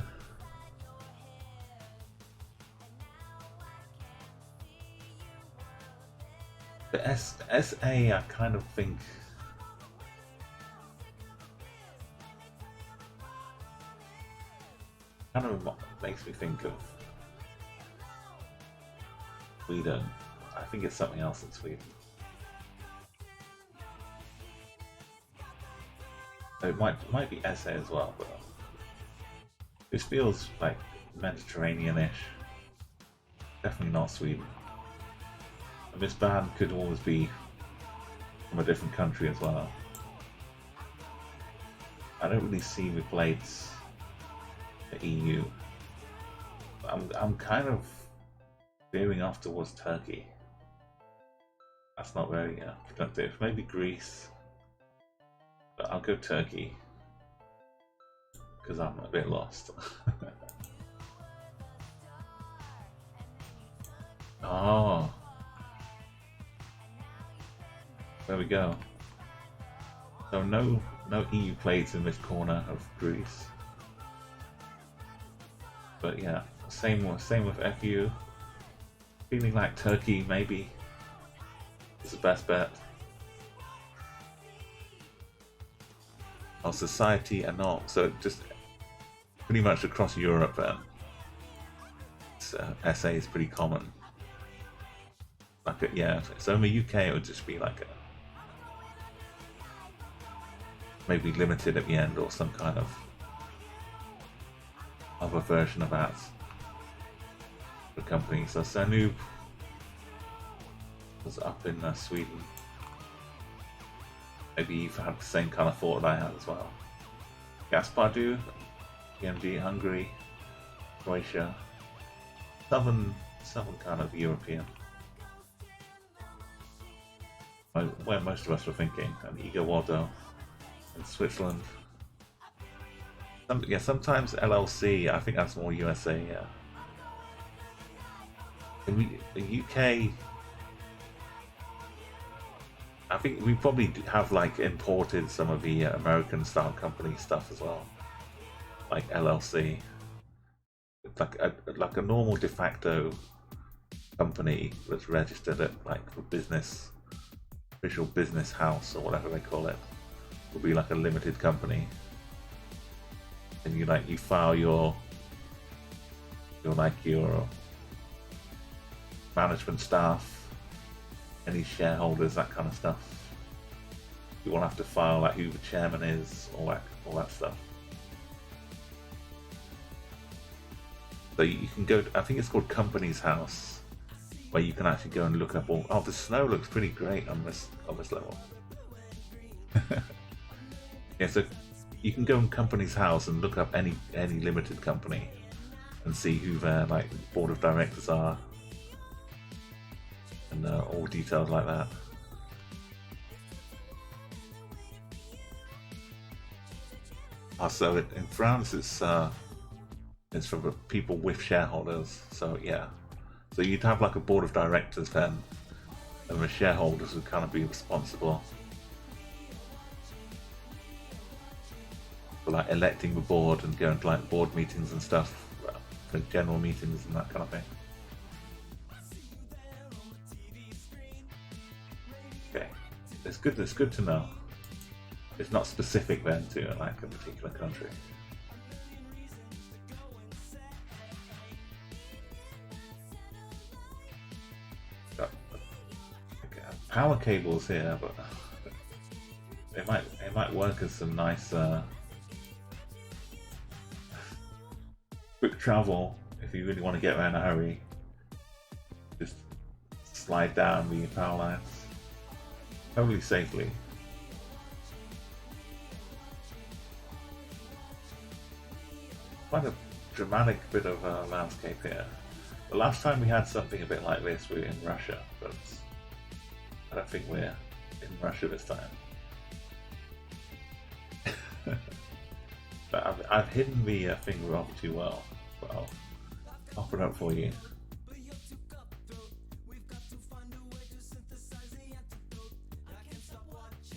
The SA, I kind of think. Kind of makes me think of Sweden. I think it's something else in Sweden. It might be SA as well, but this feels like Mediterranean-ish. Definitely not Sweden. And this band could always be from a different country as well. I don't really see the plates the EU. I'm kind of veering off towards Turkey. That's not very productive. Maybe Greece, but I'll go Turkey because I'm a bit lost. Oh, there we go. So no EU plates in this corner of Greece. But yeah, same with FU. Feeling like Turkey maybe is the best bet. Our society and all, so just pretty much across Europe then. SA is pretty common. Like yeah, so in the UK it would just be like maybe limited at the end or some kind of other version of that for company. So Sanub was up in Sweden. Maybe you've had the same kind of thought that I had as well. Gaspardu, PMG, Hungary, Croatia, southern kind of European. Where most of us were thinking, and Igawado in Switzerland. Yeah, sometimes LLC, I think that's more USA, yeah. In the UK, I think we probably have like imported some of the American style company stuff as well, like LLC. It's like a normal de facto company that's registered at like the business, official business house or whatever they call it, would be like a limited company. And you file your management staff, any shareholders, that kind of stuff. You won't have to file like who the chairman is, all that stuff. So you can go. I think it's called Company's House, where you can actually go and look up all. Oh, the snow looks pretty great on this level. Yeah, so you can go in Company's House and look up any limited company and see who their like board of directors are, and all details like that. So in France, it's for the people with shareholders. So yeah, so you'd have like a board of directors then, and the shareholders would kind of be responsible for like electing the board and going to like board meetings and stuff, for general meetings and that kind of thing. Okay, it's good to know. It's not specific then to like a particular country. Okay, power cables here, but it might work as some nice quick travel if you really want to get around in a hurry. Just slide down the power lines totally safely. Quite a dramatic bit of landscape here. The last time we had something a bit like this, we were in Russia, but I don't think we're in Russia this time. But I've hidden the finger off too well, but I'll pop it up for you.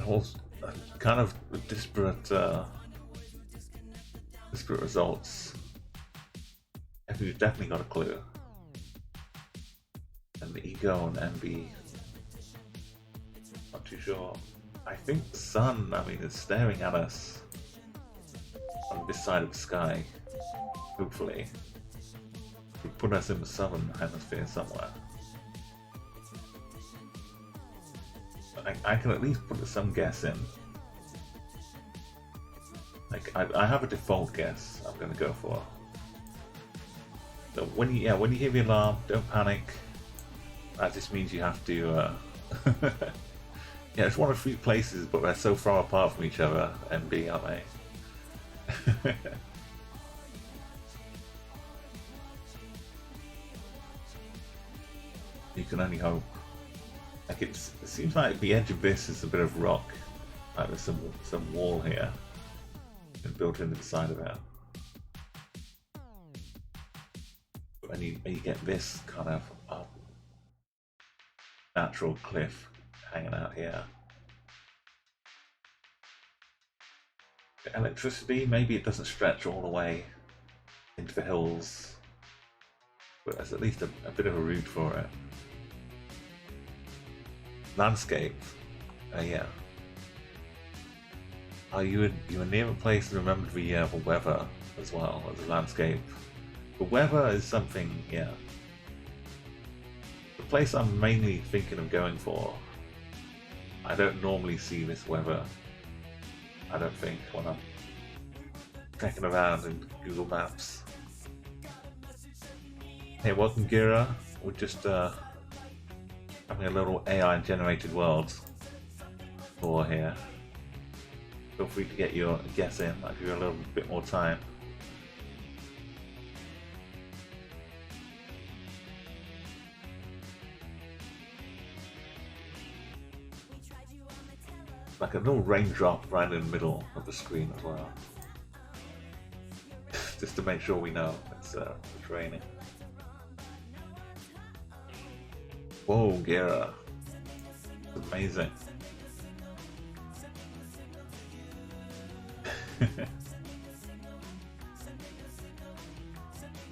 Also, kind of disparate results. You've definitely got a clue. And the Ego and MB, not too sure. I think the sun, I mean, is staring at us on this side of the sky. Hopefully, we put us in the southern hemisphere somewhere. I can at least put some guess in. Like I have a default guess I'm gonna go for. So when you hear the alarm, don't panic. That just means you have to. Yeah, it's one of 3 places, but they're so far apart from each other. MB, aren't they? You can only hope. Like it seems like the edge of this is a bit of rock. Like there's some wall here built into the side of it. And you get this kind of natural cliff hanging out here. The electricity, maybe it doesn't stretch all the way into the hills, but there's at least a bit of a route for it. Landscape, yeah. You were near a place and remembered the weather as well as the landscape. The weather is something, yeah. The place I'm mainly thinking of going for, I don't normally see this weather. I don't think when I'm checking around in Google Maps. Hey, welcome Gira. We're just having a little AI generated world for here. Feel free to get your guess in. I'll give you a little bit more time. Like a little raindrop right in the middle of the screen as well. Just to make sure we know it's raining. Whoa, Guessr. It's amazing.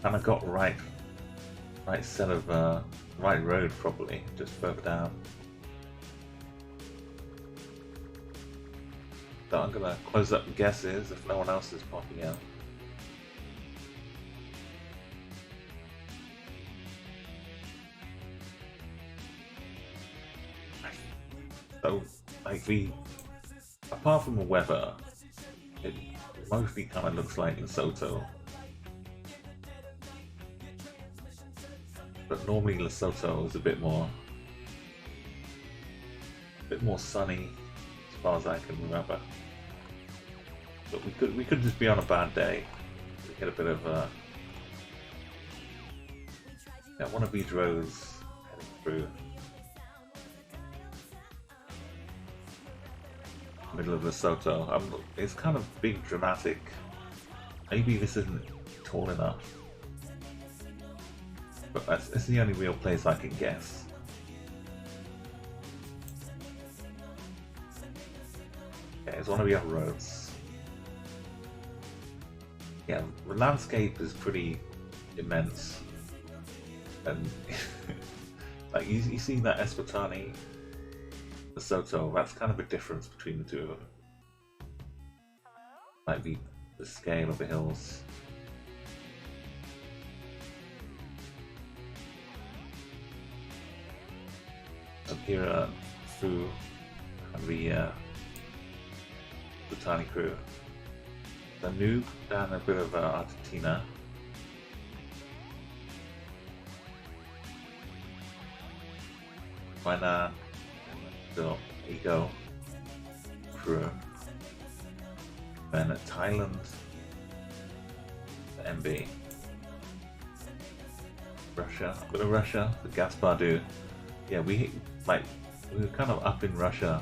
And I got right set of right road probably, just further down. So I'm gonna close up the guesses if no one else is popping out. So, like apart from the weather, it mostly kind of looks like Lesotho. But normally Lesotho is a bit more sunny, as far as I can remember. But we could just be on a bad day. We get a bit of one of these roads heading through the middle of Lesotho. It's kind of big, dramatic. Maybe this isn't tall enough. But that's the only real place I can guess. Okay, it's one of the other roads. Yeah, the landscape is pretty immense. And like you see that Eswatini, Lesotho, that's kind of a difference between the two of them. Like the scale of the hills. Up here, Fu and the tiny crew. The noob down a bit of Argentina. China, the Ego crew. Then Thailand, the MB. Russia, a bit of Russia, the Gaspardou. Yeah, we were kind of up in Russia,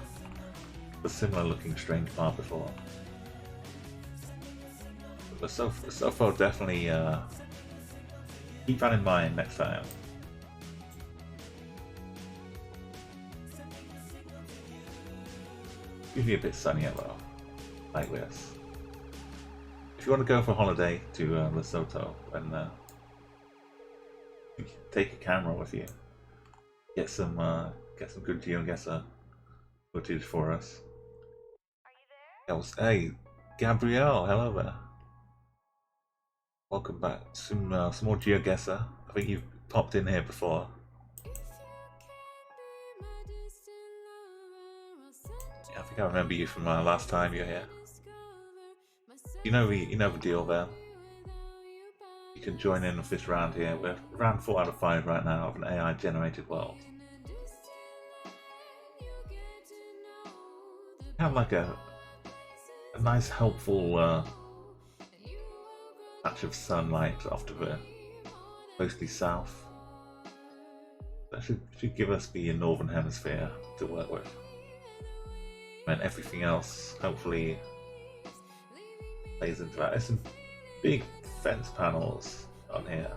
a similar looking strange part before. But so far, definitely keep that in mind next time. Usually a bit sunnier though, like this. If you want to go for a holiday to Lesotho, then you can take a camera with you. Get some good Geoguessr footage for us. Are you there? Hey, Gabrielle, hello there. Welcome back. Some more Geoguessr. I think you've popped in here before. Yeah, I think I remember you from last time you were here. You know the deal there. You can join in with this round here. We're round 4 out of 5 right now of an AI generated world. Have like a nice helpful patch of sunlight off to the mostly south. That should give us the northern hemisphere to work with. And everything else hopefully plays into that. There's some big fence panels on here.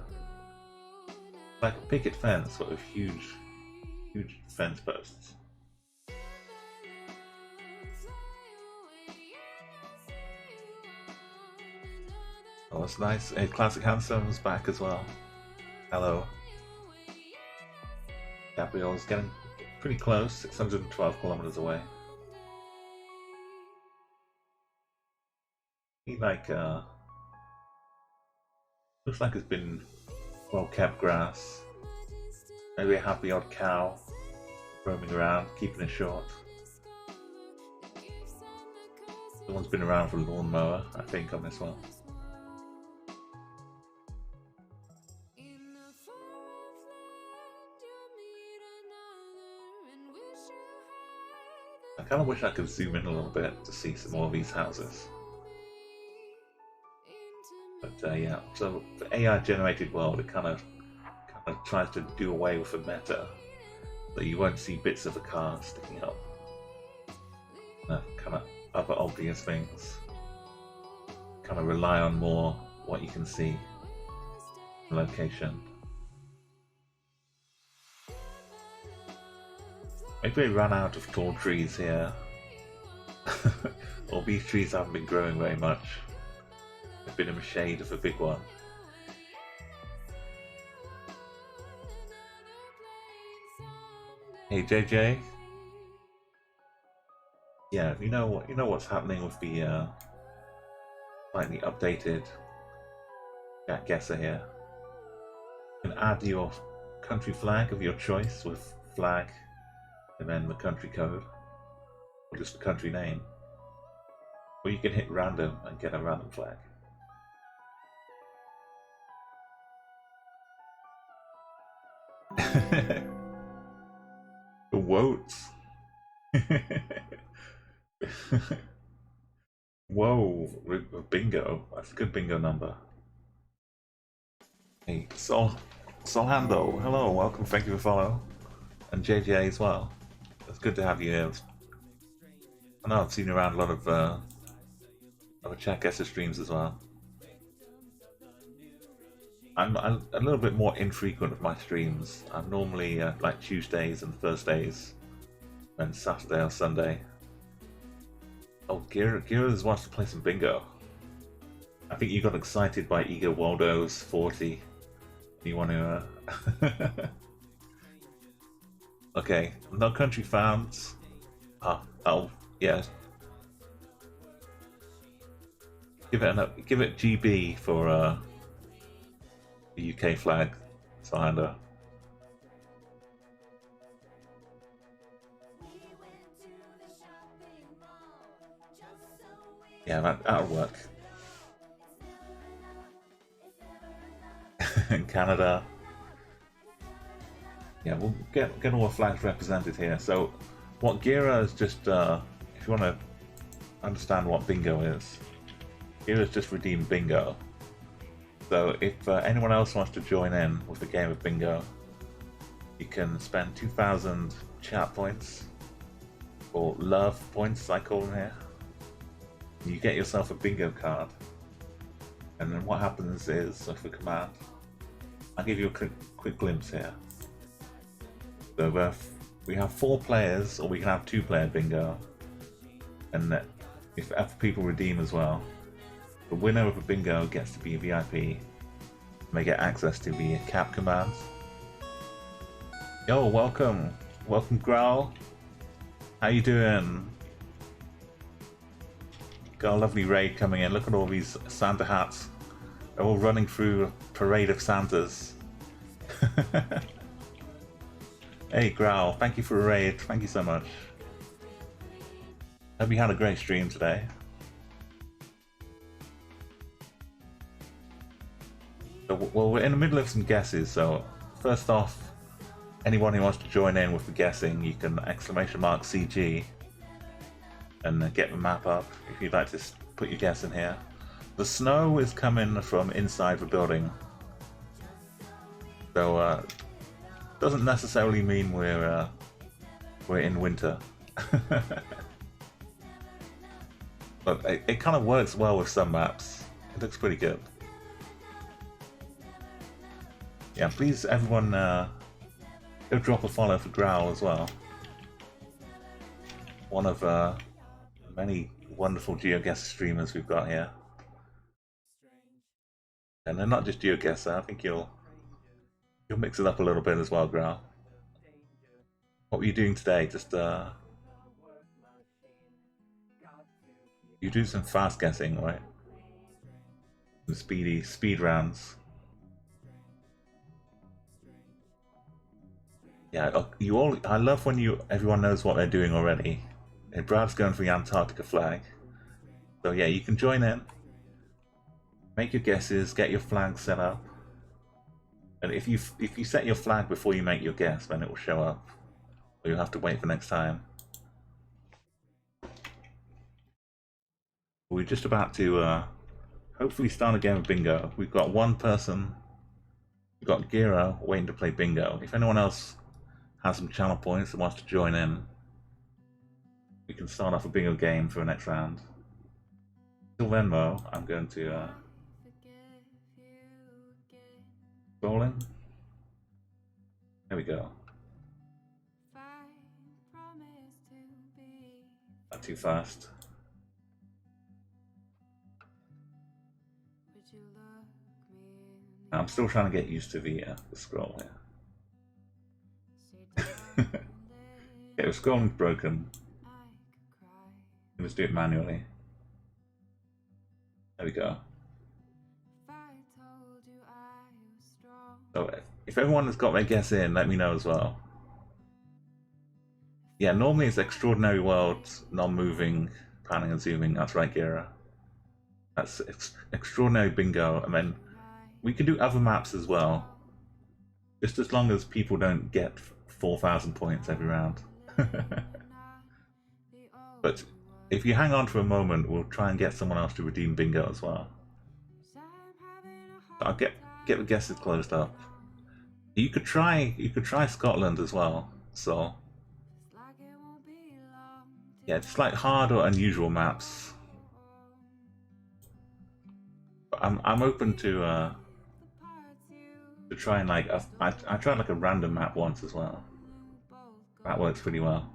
Like a picket fence but with huge fence posts. Oh, that's nice. Hey, Classic Handsome's back as well. Hello. Gabrielle's getting pretty close, 612 kilometers away. He looks like it's been well kept grass. Maybe a happy odd cow roaming around, keeping it short. Someone's been around for a lawnmower, I think, on this one. I kind of wish I could zoom in a little bit to see some more of these houses. But yeah, so the AI generated world, it kind of tries to do away with the meta, that you won't see bits of a car sticking up. Kind of other obvious things. Kind of rely on more what you can see in location. Maybe we ran out of tall trees here. Or these trees haven't been growing very much. They've been in the shade of a big one. Hey JJ. Yeah, you know what's happening with the slightly updated Guessr here. You can add your country flag of your choice with flag and then the country code, or just the country name. Or you can hit random and get a random flag. The votes. Whoa, bingo. That's a good bingo number. Hey, Solhando, hello, welcome, thank you for follow. And JJ as well. It's good to have you here. I know I've seen you around a lot of Guessr streams as well. I'm a little bit more infrequent with my streams. I'm normally like Tuesdays and Thursdays, and Saturday or Sunday. Oh, Gira wants to play some bingo. I think you got excited by Ego Waldo's 40. You want to... Okay, no country found. Oh, yeah. Give it GB for the UK flag, Cylinder. Yeah, that'll work. In Canada. Yeah, we'll get all the flags represented here. So, what Gira is just, if you want to understand what bingo is, Gira is just redeem bingo. So, if anyone else wants to join in with the game of bingo, you can spend 2,000 chat points, or love points, I call them here. You get yourself a bingo card, and then what happens is, with the command, I'll give you a quick glimpse here. So we have 4 players, or we can have 2-player bingo, and if other people redeem as well, the winner of a bingo gets to be a VIP, and they get access to the cap commands. Yo, welcome Growl. How you doing? Got a lovely raid coming in. Look at all these Santa hats. They're all running through a parade of Santas. Hey Growl, thank you for a raid. Thank you so much. Hope you had a great stream today. So, well, we're in the middle of some guesses, so first off, anyone who wants to join in with the guessing, you can !CG and get the map up if you'd like to put your guess in here. The snow is coming from inside the building, so doesn't necessarily mean we're in winter. But it kind of works well with some maps. It looks pretty good. Yeah, please everyone go drop a follow for Growl as well. One of many wonderful Geoguessr streamers we've got here. And they're not just Geoguessr, I think you'll mix it up a little bit as well, Growl. What were you doing today? Just you do some fast guessing, right? Some speed rounds. Yeah, I love when everyone knows what they're doing already. And Brad's going for the Antarctica flag. So yeah, you can join in. Make your guesses, get your flag set up. And if you set your flag before you make your guess, then it will show up. Or you'll have to wait for next time. We're just about to hopefully start a game of bingo. We've got one person. We've got Gira waiting to play bingo. If anyone else has some channel points and wants to join in, we can start off a bingo game for the next round. Till then, though, I'm going to rolling. There we go. Not too fast. I'm still trying to get used to the scroll here. Yeah, the scrolling's broken. Let's do it manually. There we go. So if everyone has got their guess in, let me know as well. Yeah, normally it's Extraordinary World, non-moving, panning and zooming. That's right, Gira. That's Extraordinary Bingo, and then we can do other maps as well. Just as long as people don't get 4,000 points every round. But if you hang on for a moment, we'll try and get someone else to redeem bingo as well. I'll get the guesses closed up. You could try Scotland as well. So yeah, it's like hard or unusual maps. But I'm open to trying like I tried like a random map once as well. That works pretty well.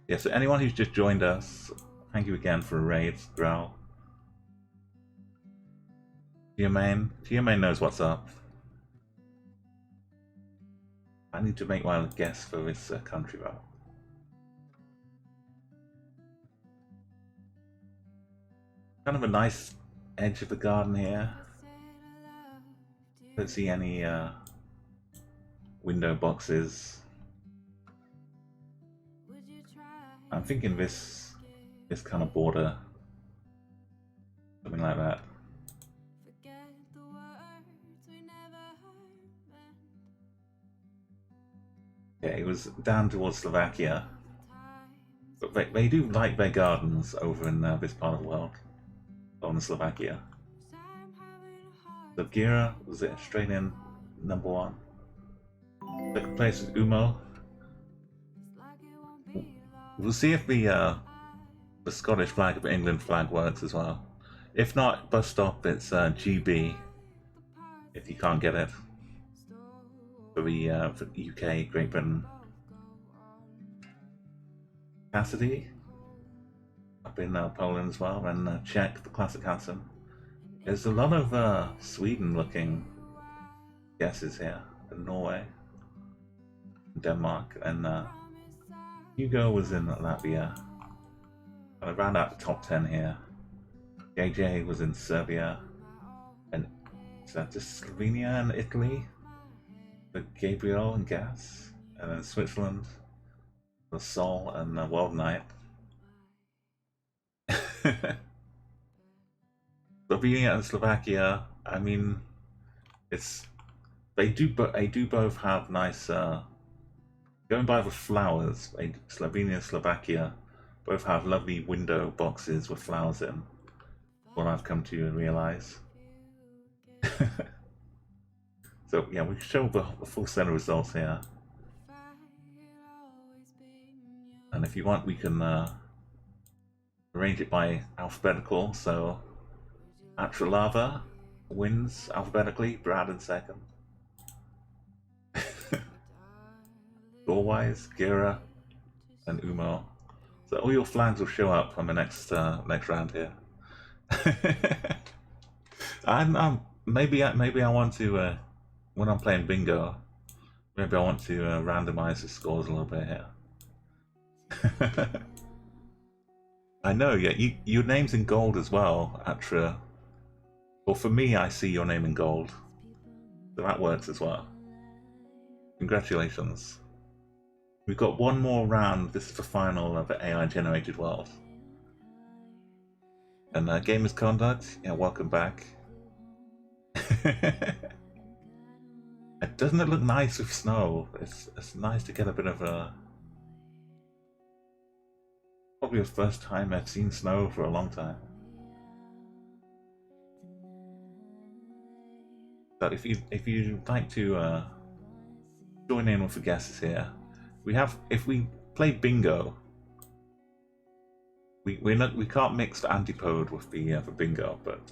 Yeah, so anyone who's just joined us, thank you again for a raid, Growl. Geomain knows what's up. I need to make my guess for this country though. Kind of a nice edge of the garden here. Don't see any window boxes. I'm thinking this kind of border. something like that. Forget the words we never meant. Yeah, it was down towards Slovakia. But they do like their gardens over in this part of the world, on Slovakia. So Gira was the Australian #1. Second place is Umo. We'll see if the Scottish flag, the England flag works as well. If not, bus stop, it's GB. If you can't get it for the UK, Great Britain. Cassidy up in Poland as well, and Czech, the classic Hansen. There's a lot of Sweden-looking guesses here, and Norway, Denmark, and Hugo was in Latvia. And I round out the top 10 here. JJ was in Serbia, and is that just Slovenia and Italy? The Gabriel and Gas, and then Switzerland, the Sol and World Night. Slovenia and Slovakia, I mean, they do both have nice going by the flowers. Slovenia and Slovakia both have lovely window boxes with flowers in. What I've come to realize. So yeah, we show the full set of results here, and if you want, we can arrange it by alphabetical. So Atralava wins alphabetically, Brad in second. Score-wise, Gira and Umo. So all your flags will show up on the next round here. Maybe I want to when I'm playing bingo. Maybe I want to randomize the scores a little bit here. I know, yeah. Your name's in gold as well, Atra. Well, for me, I see your name in gold, so that works as well. Congratulations. We've got one more round. This is the final of the AI-generated world. And Gamers Conduct, yeah, welcome back. Doesn't it look nice with snow? It's nice to get a bit of a... Probably the first time I've seen snow for a long time. So if you'd like to join in with the guesses here, if we play bingo, we can't mix the Antipode with the bingo, but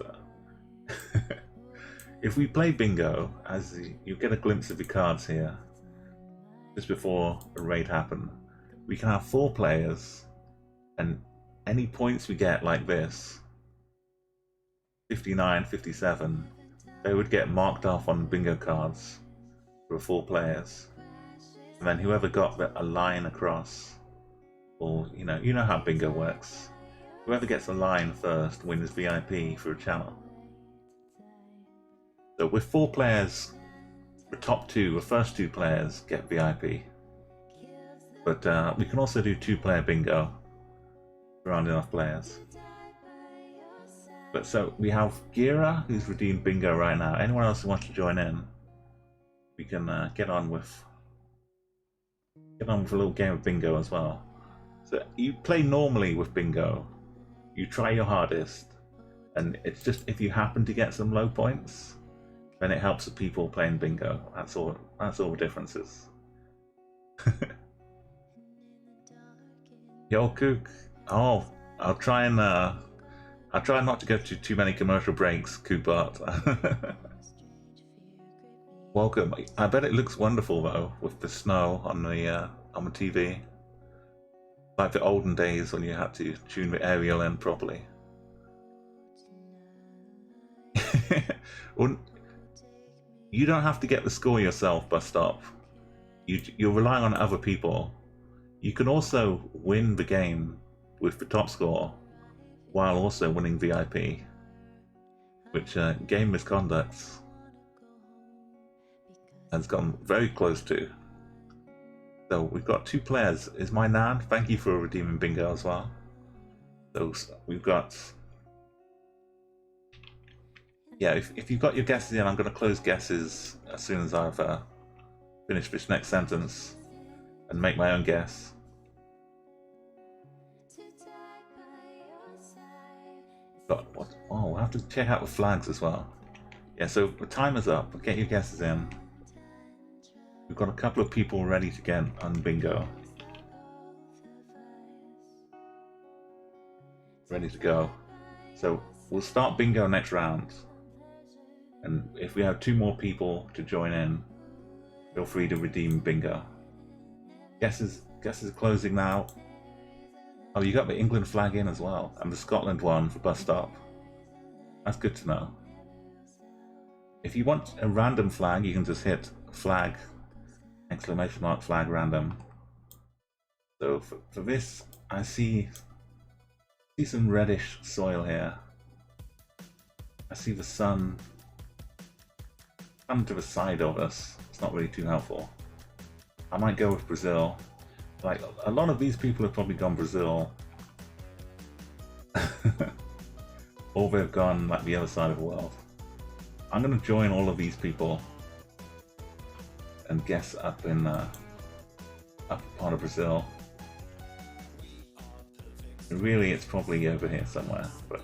if we play bingo, you get a glimpse of the cards here just before a raid happen, we can have 4 players, and any points we get like this, 59, 57, they would get marked off on bingo cards for 4 players. And then whoever got a line across, or you know how bingo works. Whoever gets a line first wins VIP for a channel. So with 4 players, the first 2 players get VIP. But we can also do 2-player bingo, around enough players. But so we have Gira, who's redeemed bingo right now. Anyone else who wants to join in, we can get on with a little game of bingo as well. So you play normally with bingo, you try your hardest, and it's just if you happen to get some low points, then it helps the people playing bingo. That's all the difference is. Yo, Kook. Oh, I'll try not to go to too many commercial breaks, Koopart. Welcome. I bet it looks wonderful though, with the snow on the TV. Like the olden days when you had to tune the aerial in properly. Well, you don't have to get the score yourself, bus stop. You're relying on other people. You can also win the game with the top score while also winning VIP, which Game Misconduct has gone very close to. So we've got 2 players. Is my Nan? Thank you for redeeming bingo as well. So we've got Yeah, if you've got your guesses in, I'm going to close guesses as soon as I've finished this next sentence and make my own guess. Got what? Oh, we'll have to check out the flags as well. Yeah, so the timer's up. Get your guesses in. We've got a couple of people ready to get on bingo. Ready to go. So we'll start bingo next round. And if we have 2 more people to join in, feel free to redeem bingo. Guesses are closing now. Oh, you got the England flag in as well, and the Scotland one for bus stop. That's good to know. If you want a random flag, you can just hit flag, exclamation mark, flag random. So for this, I see some reddish soil here. I see the sun to the side of us. It's not really too helpful. I might go with Brazil. Like, a lot of these people have probably gone Brazil. Or they've gone like the other side of the world. I'm going to join all of these people and guess up in upper part of Brazil. Really, it's probably over here somewhere, but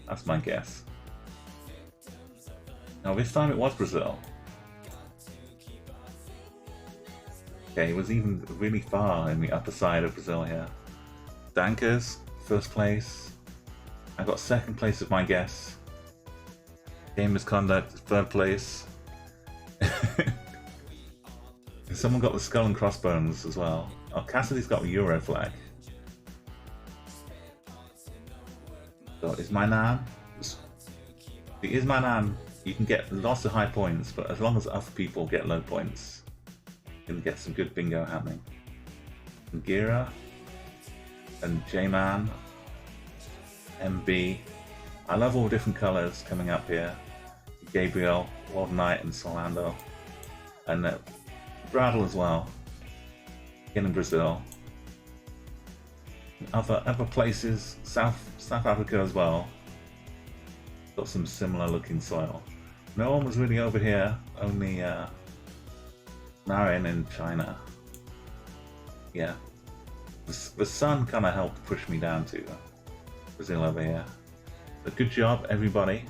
that's my guess. Now this time it was Brazil. Okay, it was even really far in the upper side of Brazil here. Dankers, first place. I got second place with my guess. Game misconduct, third place. Someone got the skull and crossbones as well. Oh, Cassidy's got the Euro flag. So is my nan? Is my nan? You can get lots of high points, but as long as other people get low points, you can get some good bingo happening. And Gira and J-Man, MB. I love all the different colours coming up here. Gabriel, Wild Knight, and Solando, and Bradle as well. Again in Brazil. Other places, South Africa as well. Got some similar looking soil. No one was really over here, only Marin in China. Yeah. The sun kind of helped push me down to Brazil over here. But good job, everybody.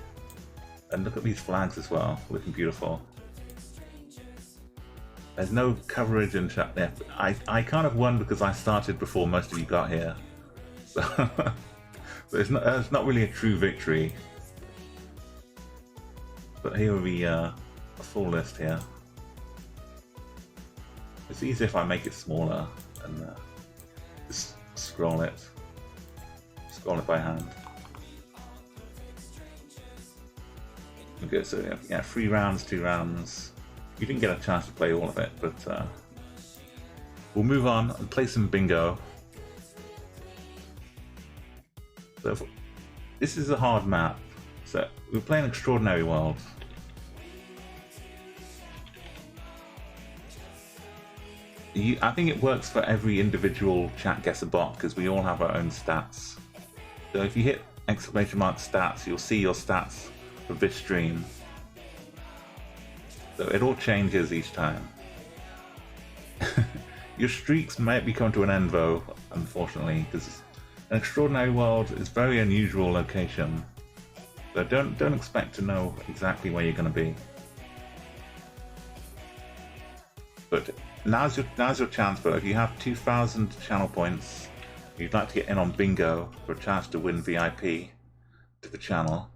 And look at these flags as well, looking beautiful. There's no coverage and chat there. I kind of won because I started before most of you got here. So, so it's not really a true victory. But here will be a full list here. It's easier if I make it smaller and just scroll it by hand. Okay, so yeah, 3 rounds, 2 rounds. You didn't get a chance to play all of it, but we'll move on and play some bingo. So this is a hard map. So we're playing Extraordinary World. I think it works for every individual chat Geoguessr bot because we all have our own stats. So if you hit exclamation mark stats, you'll see your stats for this stream. So it all changes each time. Your streaks might be coming to an end though, unfortunately, because an Extraordinary World is a very unusual location. So don't expect to know exactly where you're going to be. But now's your chance. But if you have 2,000 channel points, you'd like to get in on bingo for a chance to win VIP to the channel.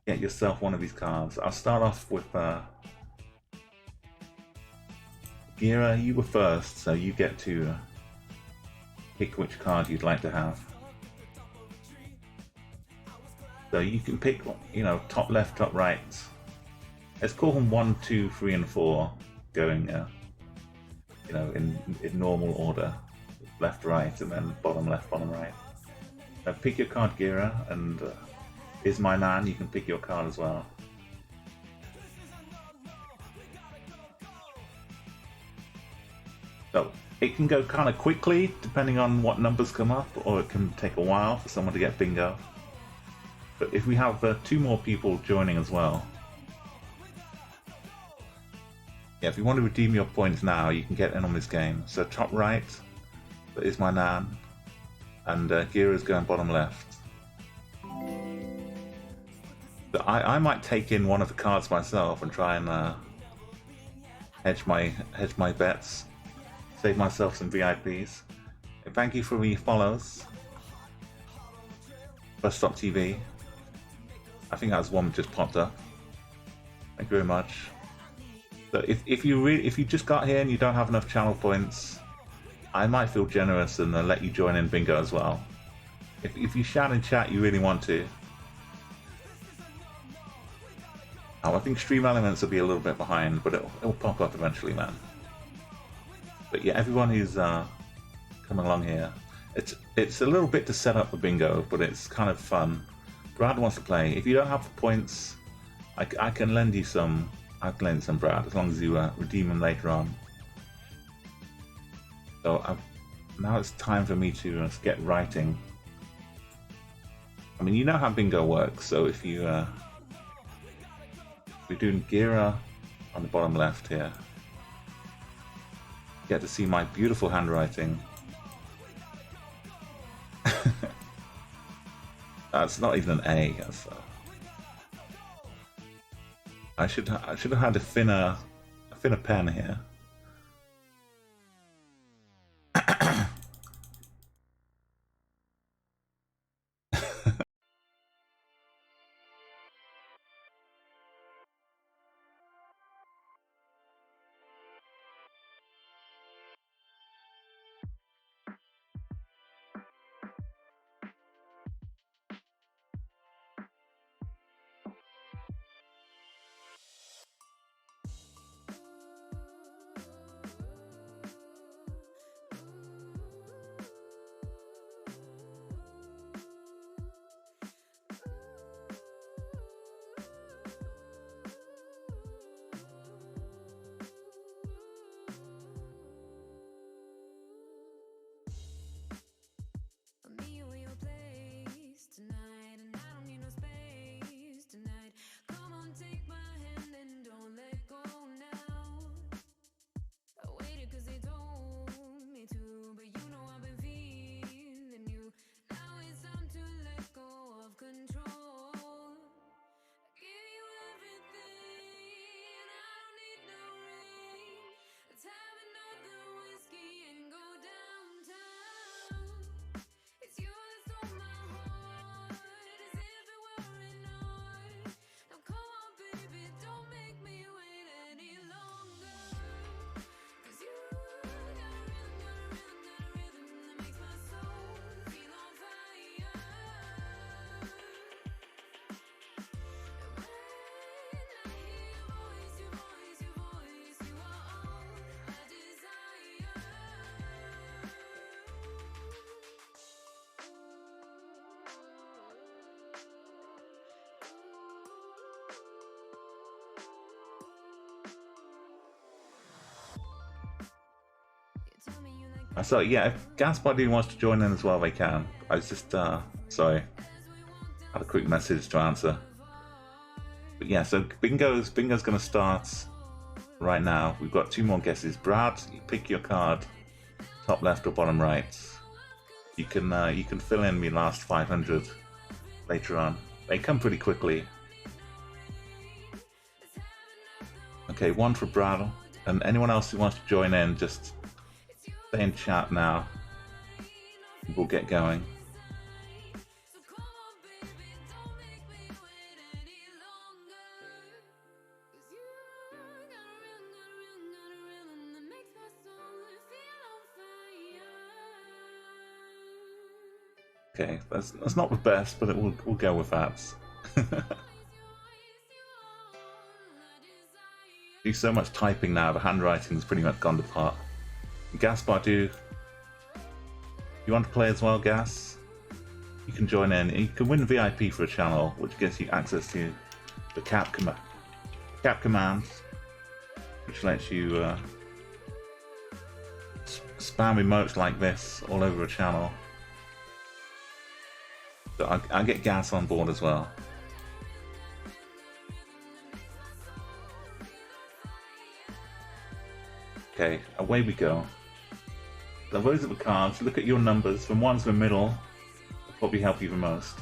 Get yourself one of these cards. I'll start off with Gira. You were first, so you get to pick which card you'd like to have. So you can pick, top left, top right. Let's call them 1, 2, 3, and 4, going, in normal order, left, right, and then bottom left, bottom right. Now pick your card, Gira, and is my nan. You can pick your card as well. So it can go kind of quickly, depending on what numbers come up, or it can take a while for someone to get bingo. But if we have 2 more people joining as well, yeah, if you want to redeem your points now, you can get in on this game. So top right, that is my Nan, and Gira is going bottom left. But I might take in one of the cards myself and try and hedge my bets, save myself some VIPs. And thank you for the follows. Bus Stop TV. I think that was one that just popped up. Thank you very much. So if you just got here and you don't have enough channel points, I might feel generous and let you join in bingo as well. If you shout in chat, you really want to. Oh, I think Stream Elements will be a little bit behind, but it'll pop up eventually, man. But yeah, everyone who's coming along here, it's a little bit to set up the bingo, but it's kind of fun. Brad wants to play. If you don't have the points, I can lend you some. I can lend some, Brad, as long as you redeem them later on. So now it's time for me to get writing. I mean, you know how bingo works. So if you we're doing Gira on the bottom left here, you get to see my beautiful handwriting. That's not even an A. That's, I should have had a thinner pen here. So yeah, if Gasbody wants to join in as well, they can. I was just sorry, I had a quick message to answer. But yeah, so bingo's going to start right now. We've got 2 more guesses. Brad, you pick your card, top left or bottom right. You can fill in the last 500 later on. They come pretty quickly. Okay, 1 for Brad, and anyone else who wants to join in, just stay in chat now. We'll get going. Okay, that's not the best, but we'll go with that. Do so much typing now, the handwriting's pretty much gone to pot. Gas Badu, you want to play as well, Gas? You can join in. You can win VIP for a channel, which gives you access to the cap commands, which lets you spam emotes like this all over a channel. So I'll get gas on board as well. Okay, away we go. So those are the cards. Look at your numbers. The ones in the middle will probably help you the most.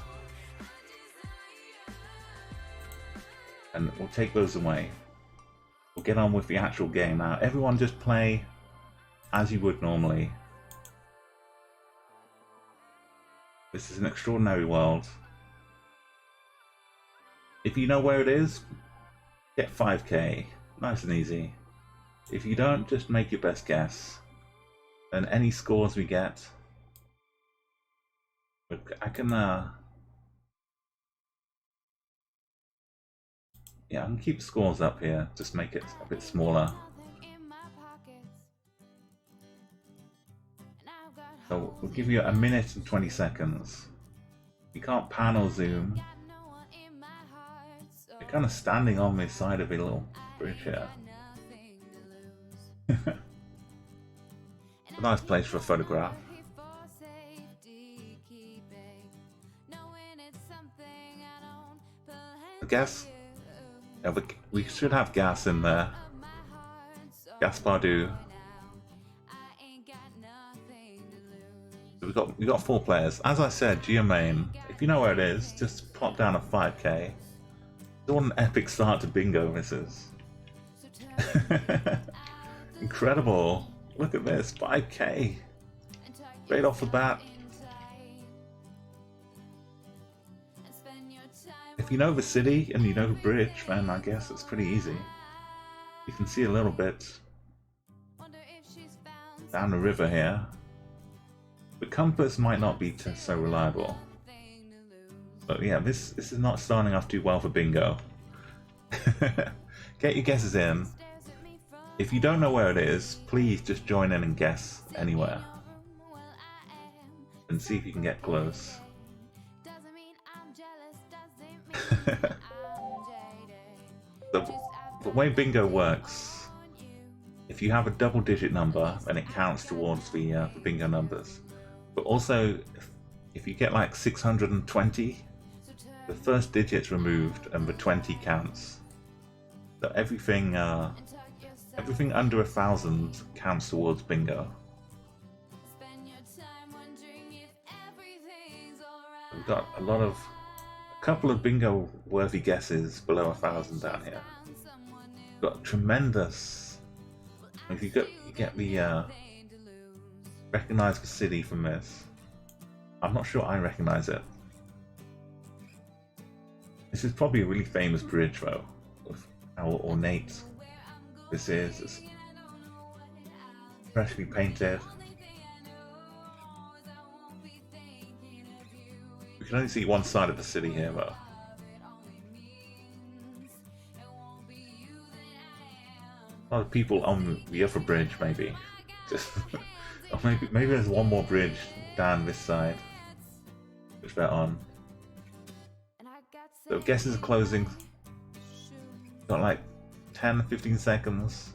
And we'll take those away. We'll get on with the actual game now. Everyone just play as you would normally. This is an extraordinary world. If you know where it is, get 5k. Nice and easy. If you don't, just make your best guess. And any scores we get, I can yeah, I can keep scores up here, just make it a bit smaller. So we'll give you a minute and 20 seconds. You can't pan or zoom. You're kind of standing on this side of a little bridge here. A nice place for a photograph. I guess yeah, we should have gas in there. Gas Badu. We got 4 players. As I said, Geomain. If you know where it is, just plop down a 5k. What an epic start to bingo this is. Incredible. Look at this, 5k. Straight off the bat. If you know the city and you know the bridge, then I guess it's pretty easy. You can see a little bit down the river here. The compass might not be so reliable. But yeah, this is not starting off too well for bingo. Get your guesses in. If you don't know where it is, please just join in and guess anywhere. And see if you can get close. The way bingo works, if you have a double-digit number, then it counts towards the bingo numbers. But also, if you get like 620, the first digit's removed and the 20 counts. So everything under 1,000 counts towards bingo. We've got a couple of bingo-worthy guesses below 1,000 down here. We've got tremendous. If you get the recognize the city from this. I'm not sure I recognize it. This is probably a really famous bridge though, with how ornate this is. It's freshly painted. We can only see one side of the city here though. A lot of people on the other bridge maybe. Just or maybe there's one more bridge down this side which they're on. So guesses are closing. Got like 10-15 seconds.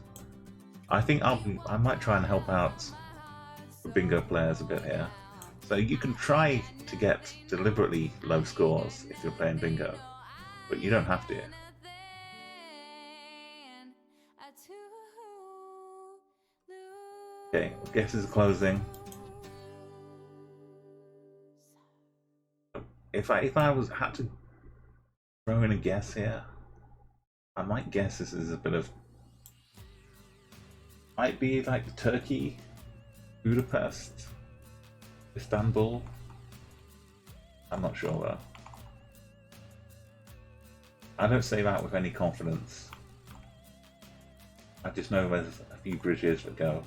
I think I might try and help out the bingo players a bit here. So you can try to get deliberately low scores if you're playing bingo, but you don't have to. Okay, guesses are closing. If I had to throw in a guess here, I might guess this is a bit of, might be like Turkey, Budapest, Istanbul. I'm not sure though. I don't say that with any confidence. I just know there's a few bridges that go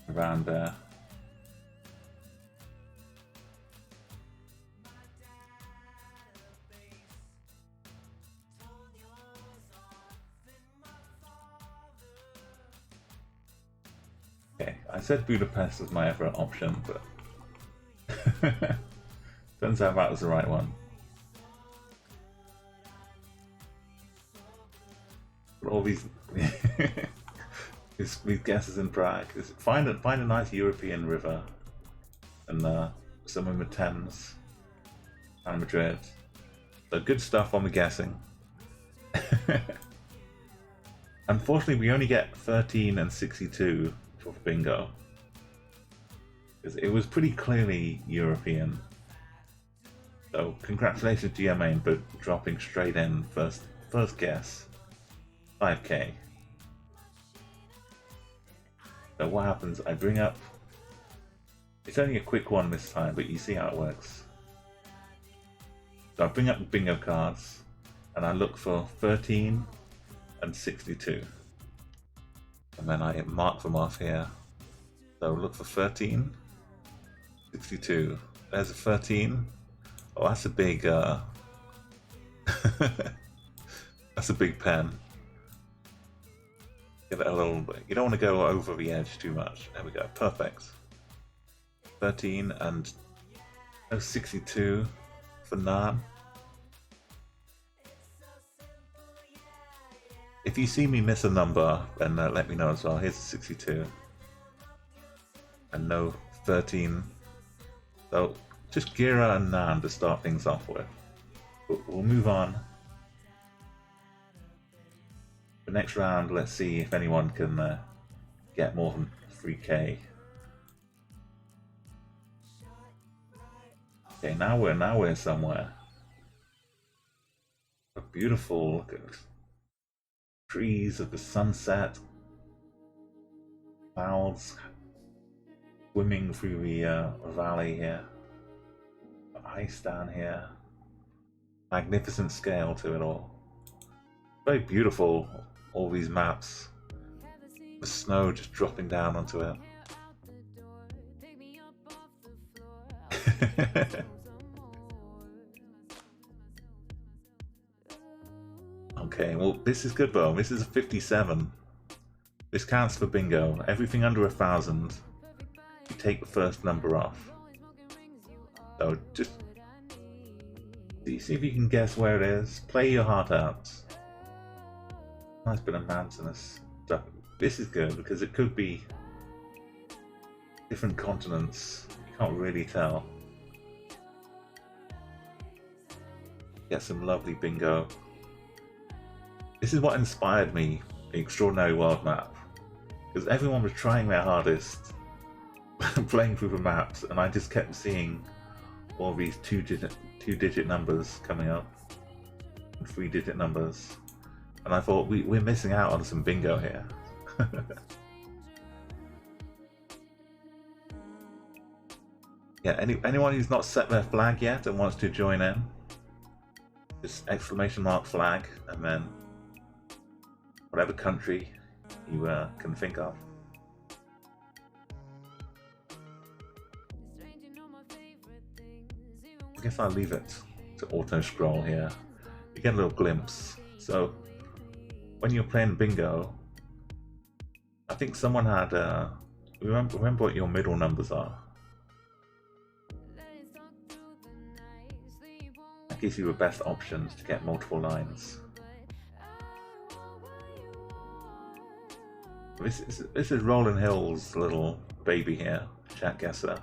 around there. Okay, I said Budapest was my other option, but turns out that was the right one. But all these these guesses in Prague. Find a nice European river and some in the tens, and Madrid. So good stuff on the guessing. Unfortunately, we only get 13 and 62 for bingo, because it was pretty clearly European. So congratulations to GMA for dropping straight in first guess, 5k. So what happens? I bring up. It's only a quick one this time, but you see how it works. So I bring up the bingo cards, and I look for 13 and 62. And then I mark them off here. So look for 13, 62. There's a 13. Oh, that's a big, that's a big pen. Give it a little bit. You don't want to go over the edge too much. There we go, perfect. 13 and 62 for Nan. If you see me miss a number, then let me know as well. Here's 62. And no 13. So just Gira and Nan to start things off with. But we'll move on. The next round, let's see if anyone can get more than 3k. Okay, now we're somewhere. A beautiful look at trees of the sunset, clouds swimming through the valley here, ice down here, magnificent scale to it all. Very beautiful, all these maps, the snow just dropping down onto it. Okay, well this is good though. This is a 57. This counts for bingo. Everything under 1,000, you take the first number off. So just see if you can guess where it is. Play your heart out. Nice bit of mountainous stuff. This is good because it could be different continents. You can't really tell. Get some lovely bingo. This is what inspired me, the Extraordinary World Map, because everyone was trying their hardest playing through the maps, and I just kept seeing all these two-digit numbers coming up, and 3-digit numbers, and I thought we're missing out on some bingo here. Yeah, anyone who's not set their flag yet and wants to join in, just exclamation mark flag, and then whatever country you can think of. I guess I'll leave it to auto scroll here. You get a little glimpse. So when you're playing bingo, I think someone had remember what your middle numbers are. That gives you the best options to get multiple lines. This is Rolling Hill's little baby here, Geoguessr,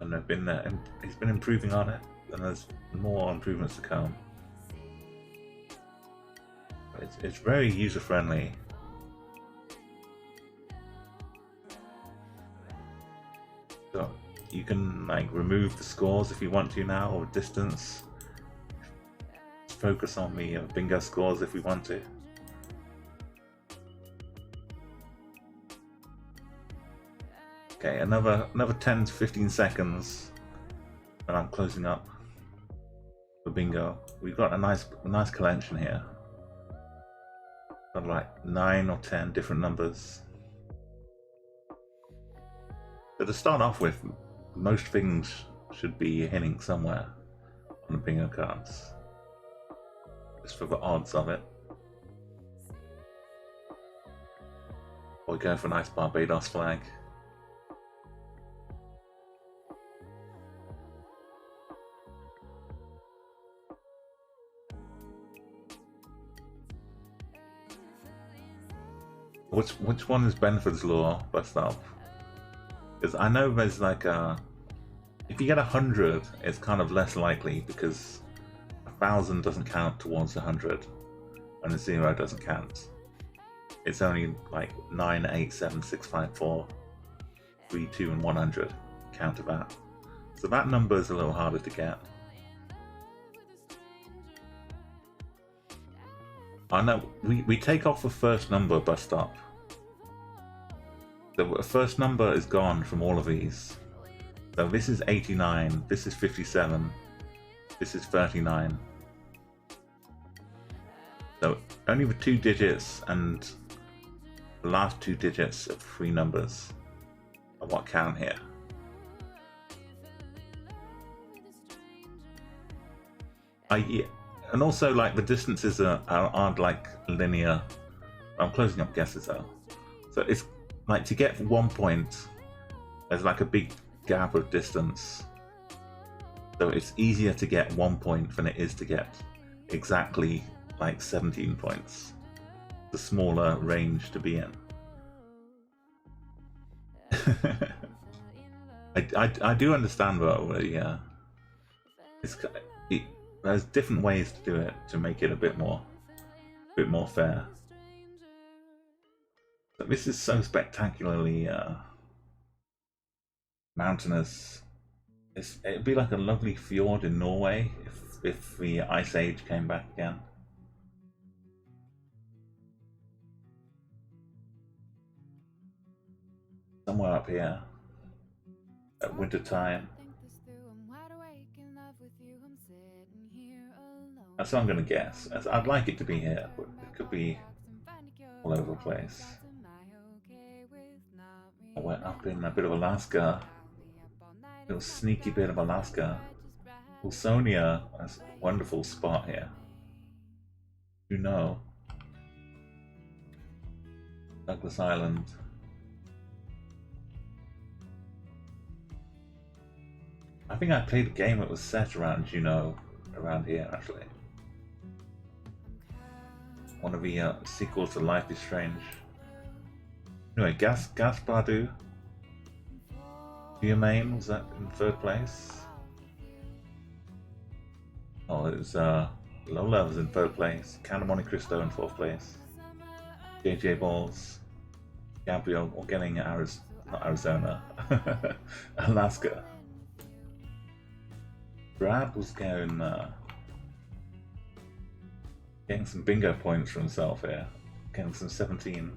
and he's been improving on it, and there's more improvements to come. It's very user friendly. So you can like remove the scores if you want to now, or distance. Focus on the bingo scores if we want to. Okay, another 10 to 15 seconds, and I'm closing up for bingo. We've got a nice collection here. Got like 9 or 10 different numbers. So to start off with, most things should be hitting somewhere on the bingo cards, just for the odds of it. Or go for a nice Barbados flag. Which one is Benford's Law bust up? Because I know there's like a If you get 100, it's kind of less likely because 1,000 doesn't count towards 100, and a 0 doesn't count. It's only like 9, 8, 7, 6, 5, 4, 3, 2, and 100 count to that. So that number is a little harder to get. I know we take off the first number bus stop. The first number is gone from all of these. So this is 89, this is 57, this is 39. So only the 2 digits and the last 2 digits of 3 numbers are what count here. And also, like, the distances aren't like linear. I'm closing up guesses though. So it's like to get 1 point, there's like a big gap of distance. So it's easier to get 1 point than it is to get exactly like 17 points. The smaller range to be in. I do understand though. Yeah, there's different ways to do it to make it a bit more fair. But this is so spectacularly mountainous. It'd be like a lovely fjord in Norway if the Ice Age came back again. Somewhere up here at winter time. That's what I'm going to guess. I'd like it to be here, but it could be all over the place. I went up in a bit of Alaska. A little sneaky bit of Alaska. Wilsonia, that's a wonderful spot here. You know. Douglas Island. I think I played a game that was set around Juneau, around here actually. One of the sequels to Life is Strange. Anyway, Gaspardou. Main was that in 3rd place? Oh, it was Lola was in 3rd place. Count of Monte Cristo in 4th place. JJ Balls. Gabriel, or getting not Arizona. Alaska. Brad was getting some bingo points for himself here. Getting some 17.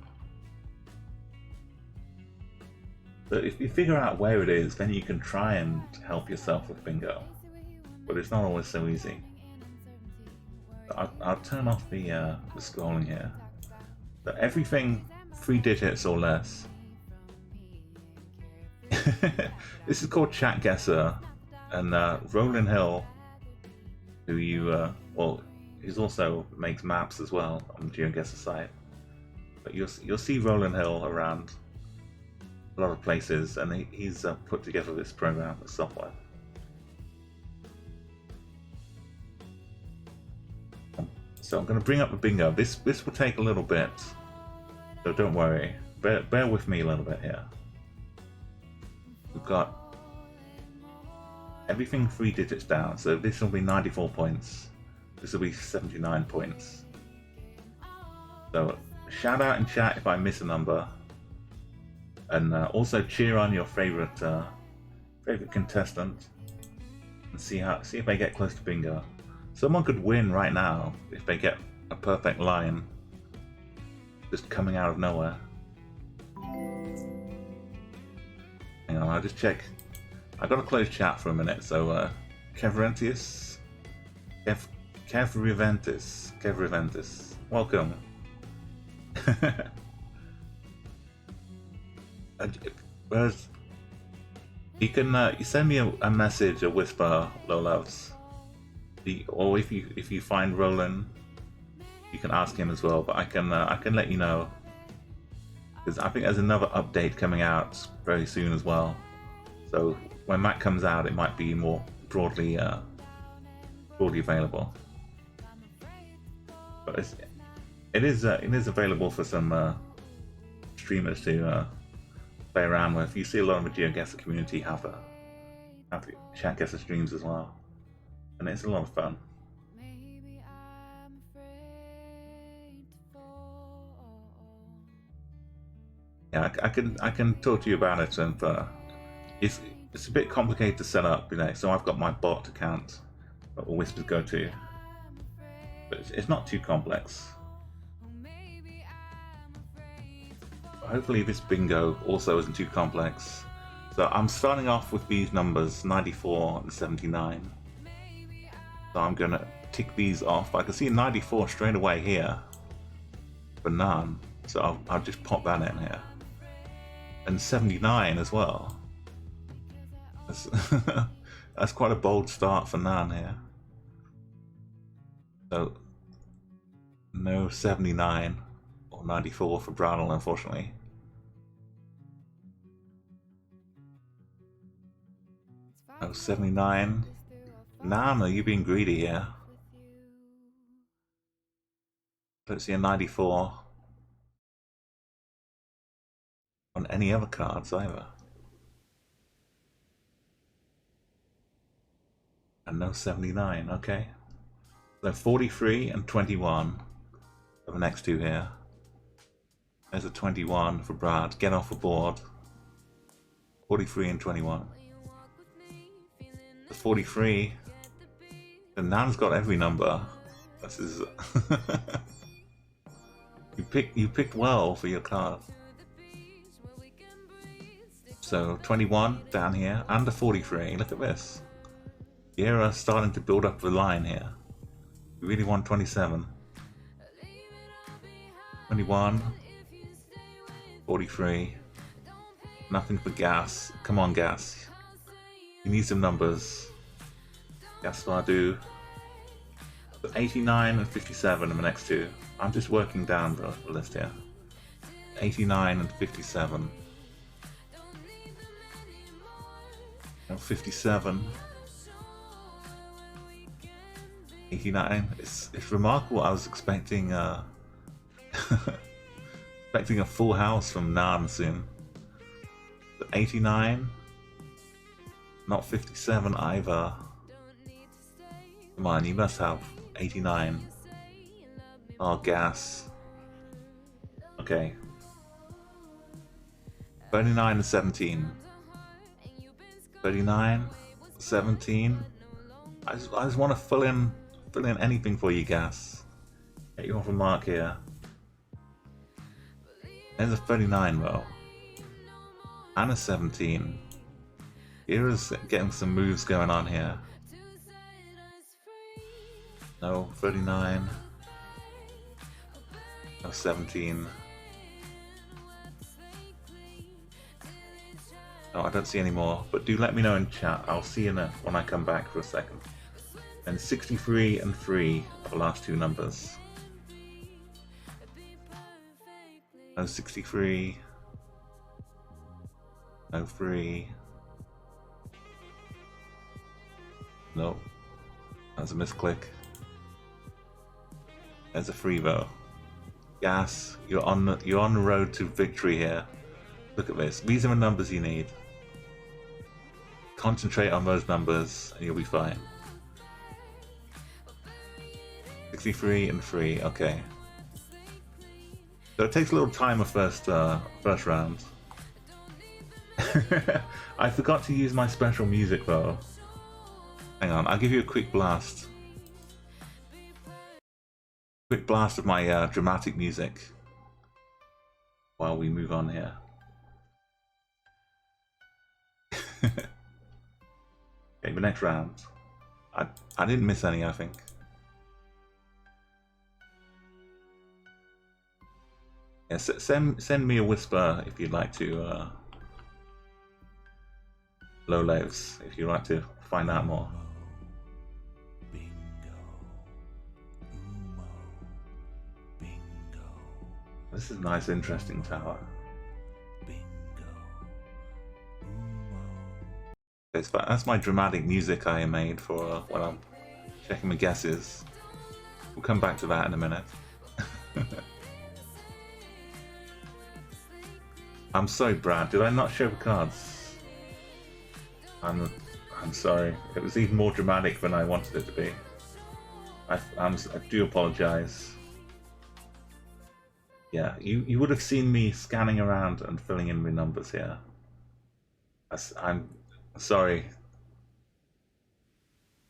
But if you figure out where it is, then you can try and help yourself with bingo. But it's not always so easy. I'll turn off the scrolling here. So everything 3 digits or less. This is called Geoguessr, and Roland Hill, who he's also makes maps as well on the Geoguessr site. But you'll see Roland Hill around a lot of places, and he's put together this program, this software. So I'm going to bring up the bingo. This will take a little bit, so don't worry. Bear with me a little bit here. We've got everything 3 digits down, so this will be 94 points. This will be 79 points. So shout out in chat if I miss a number, and also cheer on your favorite contestant, and see if they get close to bingo. Someone could win right now if they get a perfect line just coming out of nowhere. Hang on, I'll just check. I got to close chat for a minute, so Kevriventis, welcome. Whereas you can you send me a message, a whisper, low loves. Or if you find Roland, you can ask him as well. But I can let you know, because I think there's another update coming out very soon as well. So when that comes out, it might be more broadly available. But it is available for some streamers to play around with. You see a lot of the Geoguessr community have have to chat Guessr streams as well, and it's a lot of fun. Maybe I'm afraid to fall. Yeah, I can talk to you about it, and it's a bit complicated to set up, you know. So I've got my bot account that all whispers go to, but it's not too complex. Hopefully this bingo also isn't too complex. So I'm starting off with these numbers 94 and 79. So I'm gonna tick these off. I can see 94 straight away here for none, so I'll just pop that in here. And 79 as well. That's, that's quite a bold start for none here. So no 79 or 94 for Bradle, unfortunately. No 79. Nan, are you being greedy here? Don't see a 94 on any other cards either. And no 79, okay. So 43 and 21 are the next two here. There's a 21 for Brad. Get off the board. 43 and 21. The 43. And Nan's got every number. This is you picked well for your card. So 21 down here and the 43. Look at this. You're starting to build up the line here. We really want 27. 21. 43. Nothing for Gas. Come on, Gas. You need some numbers. Gaspar do. 89 and 57 are the next two. I'm just working down the list here. 89 and 57. No, 57. 89. It's remarkable. I was expecting expecting a full house from Nan soon. 89. Not 57 either. Come on, you must have 89. Oh, Gas. Okay. 39 and 17. 39, 17. I just want to fill in anything for you, Gas. Get you off a mark here. There's a 39 though. And a 17. Ira's getting some moves going on here. No, 39. No, 17. No, I don't see any more, but do let me know in chat. I'll see you when I come back for a second. And 63 and 3 are the last two numbers. No 63. No 3. No. That's a misclick. There's a 3 though. Gas, you're on the road to victory here. Look at this. These are the numbers you need. Concentrate on those numbers and you'll be fine. 63 and 3, okay. So it takes a little time of first round. I forgot to use my special music though. Hang on, I'll give you a quick blast. Quick blast of my dramatic music while we move on here. Okay, the next round. I didn't miss any, I think. Yeah, send me a whisper if you'd like to. Low lives if you'd like to find out more. This is a nice, interesting tower. Okay, so that's my dramatic music I made for when I'm checking my guesses. We'll come back to that in a minute. I'm sorry, Brad. Did I not show the cards? I'm sorry. It was even more dramatic than I wanted it to be. I do apologize. Yeah, you would have seen me scanning around and filling in the numbers here. I'm sorry.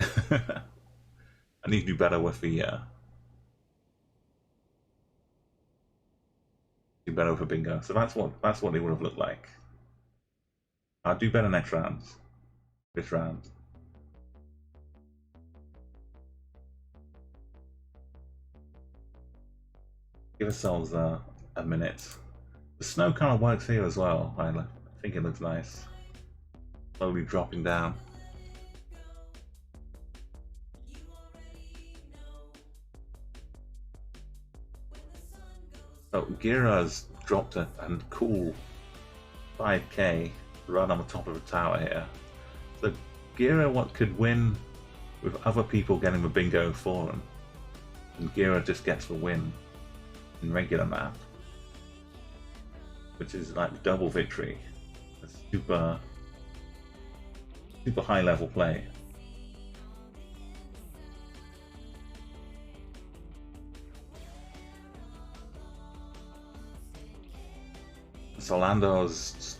I need to do better with the do better with a bingo. So that's what it would have looked like. I'll do better next round. This round. Give ourselves a minute. The snow kind of works here as well. I think it looks nice. Slowly dropping down. So Gira's dropped a cool 5k right on the top of the tower here. So Gira could win with other people getting the bingo for them. And Gira just gets the win in regular map. Which is like double victory. A super high level play. Solando's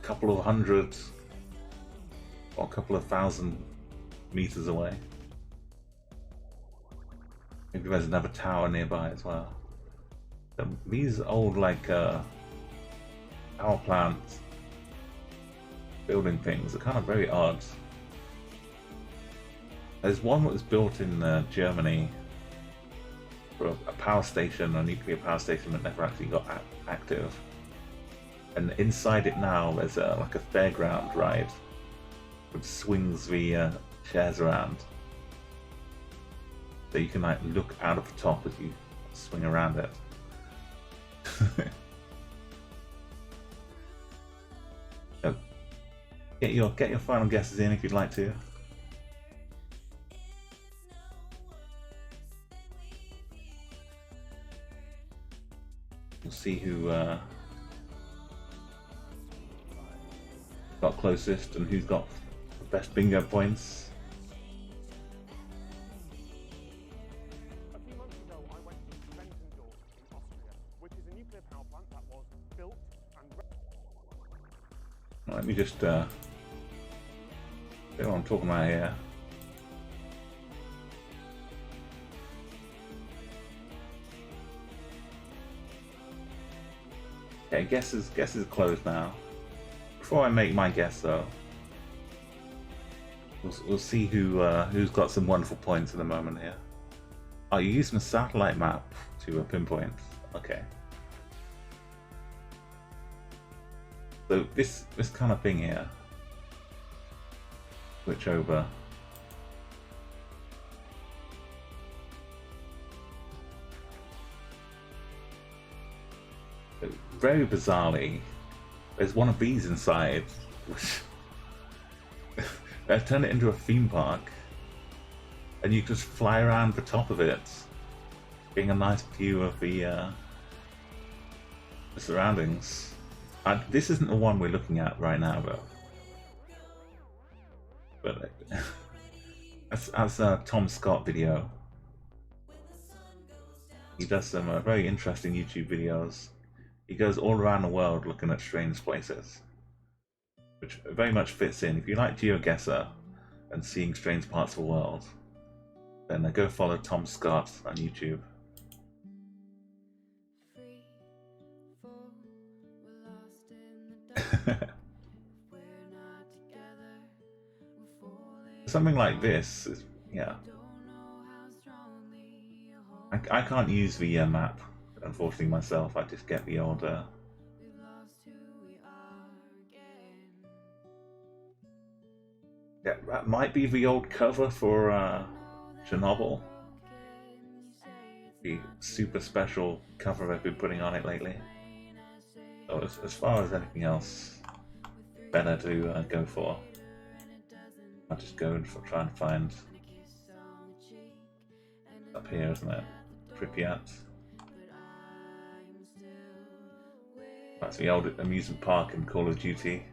a couple of hundred or a couple of thousand meters away. Maybe there's another tower nearby as well. These old power plant building things are kind of very odd. There's one that was built in Germany for a power station, a nuclear power station that never actually got active. And inside it now there's like a fairground ride which swings the chairs around. So you can like look out of the top as you swing around it. So, get your final guesses in if you'd like to. We'll see who got closest and who's got the best bingo points. A few months ago, I went to Sventendorf in Austria, which is a nuclear power plant that was built and... Let me just see what I'm talking about here. Okay, guess is closed now. Before I make my guess though, we'll see who's got some wonderful points in a moment here. Oh, you're using a satellite map to pinpoint. Okay. So this kind of thing here. Switch over. Very bizarrely, there's one of these inside, which they've turned it into a theme park, and you just fly around the top of it, getting a nice view of the surroundings. This isn't the one we're looking at right now, though. But that's a Tom Scott video. He does some very interesting YouTube videos. He goes all around the world looking at strange places, which very much fits in. If you like Geoguessr and seeing strange parts of the world, then go follow Tom Scott on YouTube. Something like this is, yeah. I can't use the map, unfortunately, myself. I just get the old yeah, that might be the old cover for Chernobyl. The super special cover I've been putting on it lately. So as far as anything else better to go for, I'll just go and try and find up here, isn't it? Pripyat. That's the old amusement park in Call of Duty.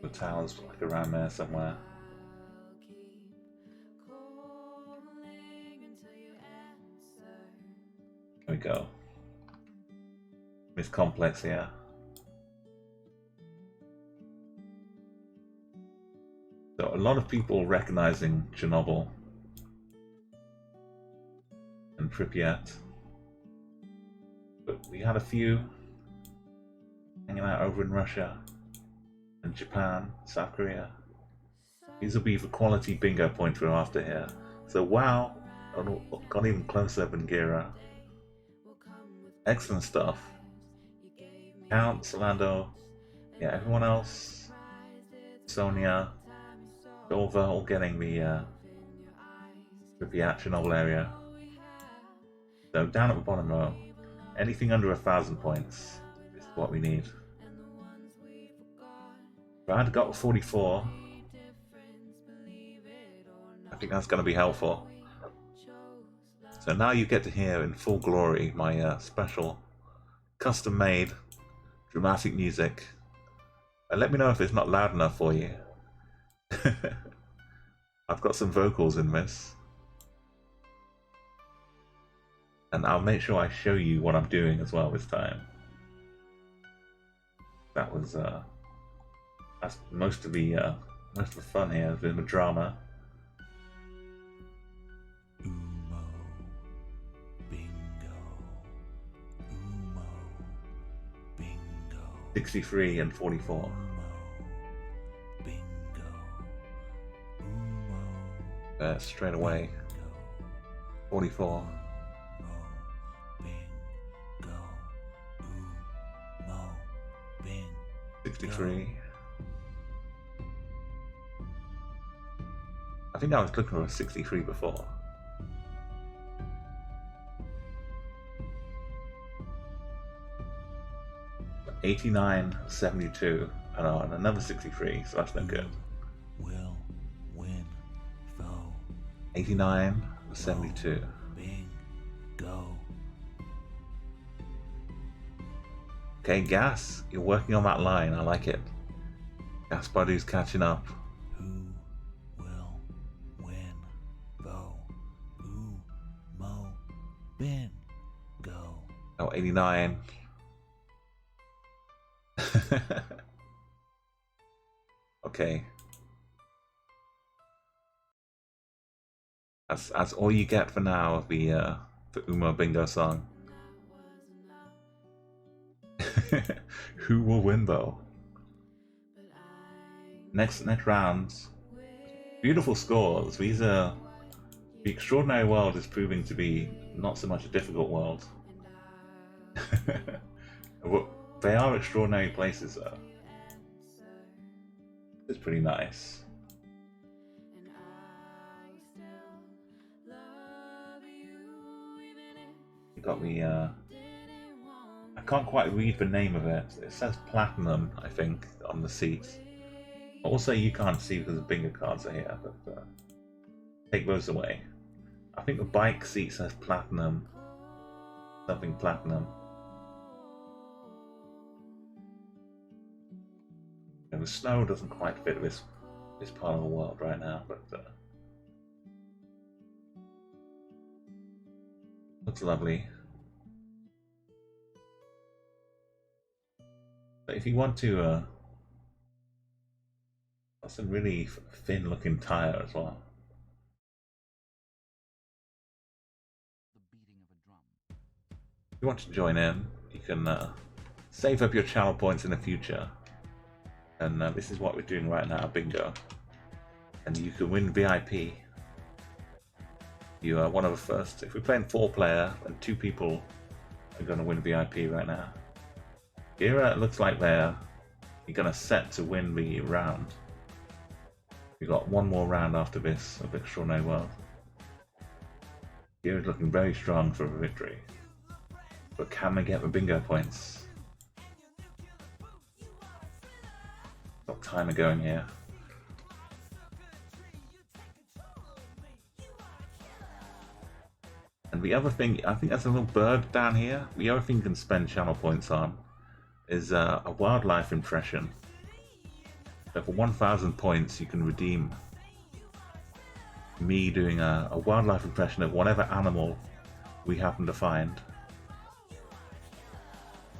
The tower's like around there somewhere. There we go. This complex here. So a lot of people recognizing Chernobyl and Pripyat, but we had a few hanging out over in Russia and Japan, South Korea. These will be the quality bingo points we're after here. So wow, got even closer than Gira. Excellent stuff. Count, Solando, yeah, everyone else, Sonia, Silva, all getting the Chernobyl area. So down at the bottom row, anything under 1,000 points is what we need. Brad got 44. I think that's going to be helpful. So now you get to hear in full glory my special, custom-made, dramatic music. And let me know if it's not loud enough for you. I've got some vocals in this. And I'll make sure I show you what I'm doing as well this time. That was that's most of the fun here, a bit of a drama. Umo, bingo, Umo, bingo. 63 and 44. Umo, bingo, Umo, Straight away. bingo, 44. bingo, Umo, bingo. 63. I think I was looking for 63 before. '89, 72, and another 63, so that's no good. Will win, foe, 89, 72. bingo. Okay, Gas, you're working on that line. I like it. Gas Buddy's catching up. Who will win, foe, Umo, bingo. Oh, 89. Okay. That's all you get for now of the Umo Bingo song. Who will win though? Next round. Beautiful scores. These are the extraordinary world is proving to be not so much a difficult world. They are extraordinary places though. It's pretty nice. You got the I can't quite read the name of it. It says platinum, I think, on the seat. Also, you can't see because the bingo cards are here, but take those away. I think the bike seat says platinum. Something platinum. And the snow doesn't quite fit this part of the world right now, but looks lovely. But if you want to, that's a really thin-looking tire as well. If you want to join in, you can save up your channel points in the future. And this is what we're doing right now, bingo. And you can win VIP. You are one of the first. If we're playing 4-player, and 2 people are going to win VIP right now. Gira, it looks like you're going to set to win the round. We've got one more round after this of Extraordinary World. Gira's looking very strong for a victory. But can they get the bingo points? Got timer going here. And the other thing, I think there's a little bird down here. The other thing you can spend channel points on is a wildlife impression. So for 1,000 points, you can redeem me doing a wildlife impression of whatever animal we happen to find.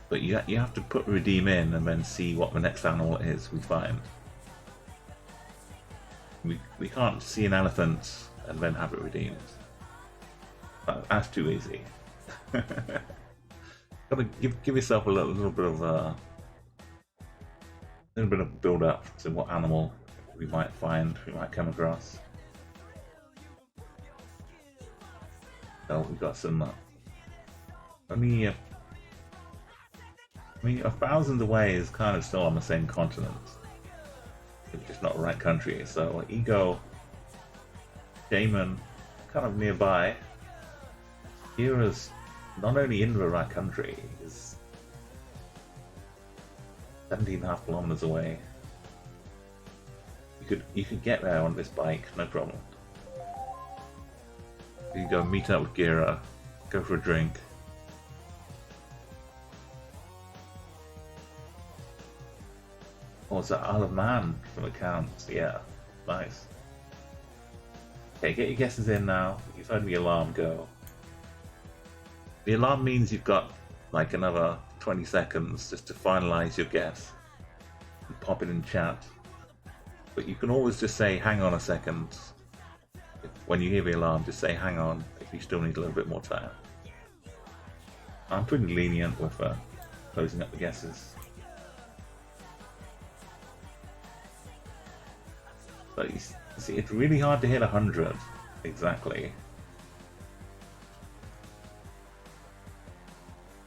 But you have to put redeem in and then see what the next animal is we find. We can't see an elephant and then have it redeemed. That's too easy. Gotta give yourself a little bit of build up to what animal we might find, we might come across. So we got some. Only 1,000 away is kind of still on the same continent. It's just not the right country. So Ego, Damon, kind of nearby. Kira's not only in the right country, is 17.5 kilometers away. You could get there on this bike, no problem. You can go meet up with Gira, go for a drink. Oh, it's the Isle of Man from accounts. Yeah, nice. Okay, get your guesses in now. You've heard the alarm go. The alarm means you've got like another 20 seconds just to finalize your guess and pop it in chat. But you can always just say, hang on a second. When you hear the alarm, just say, hang on, if you still need a little bit more time. I'm pretty lenient with closing up the guesses. But you see, it's really hard to hit 100 exactly.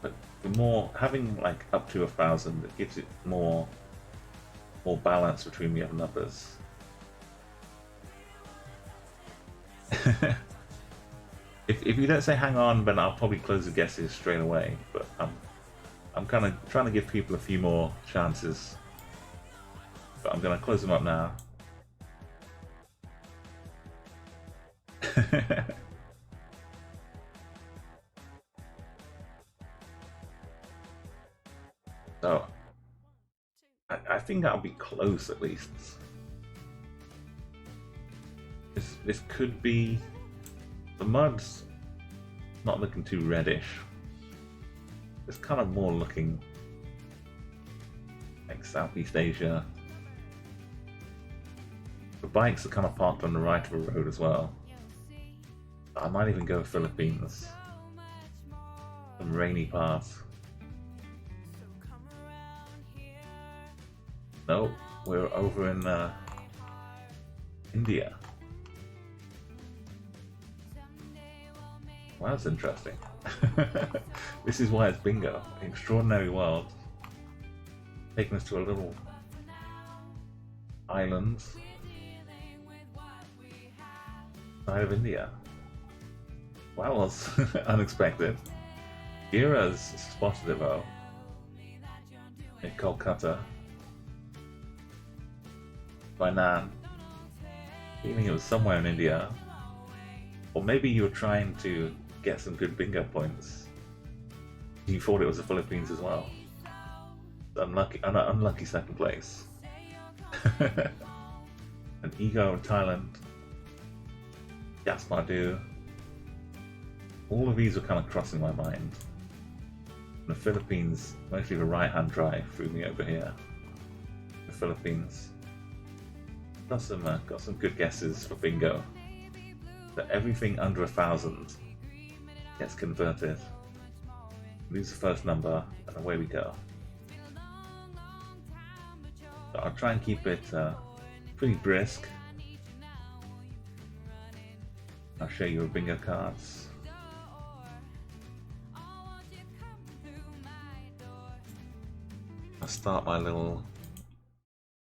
But the more, having like up to 1,000, it gives it more balance between the other numbers. If you don't say hang on, then I'll probably close the guesses straight away. But I'm kind of trying to give people a few more chances. But I'm gonna close them up now. So I think that'll be close at least. This could be, the mud's not looking too reddish. It's kind of more looking like Southeast Asia. The bikes are kind of parked on the right of the road as well. I might even go Philippines. Some rainy path. No, we're over in India. Well, that's interesting. This is why it's bingo. Extraordinary world. Taking us to a little island side of India. Wow, that was unexpected. Gira's spotted it though. In Kolkata. By Nan. Feeling it was somewhere in India. Or maybe you were trying to get some good bingo points. You thought it was the Philippines as well. Unlucky second place. An Ego in Thailand. Gaspardou. All of these were kind of crossing my mind. The Philippines, mostly the right-hand drive threw me over here. The Philippines. Got some good guesses for bingo. That everything under 1,000 gets converted. Lose the first number, and away we go. So I'll try and keep it pretty brisk. I'll show you our bingo cards. I'll start my little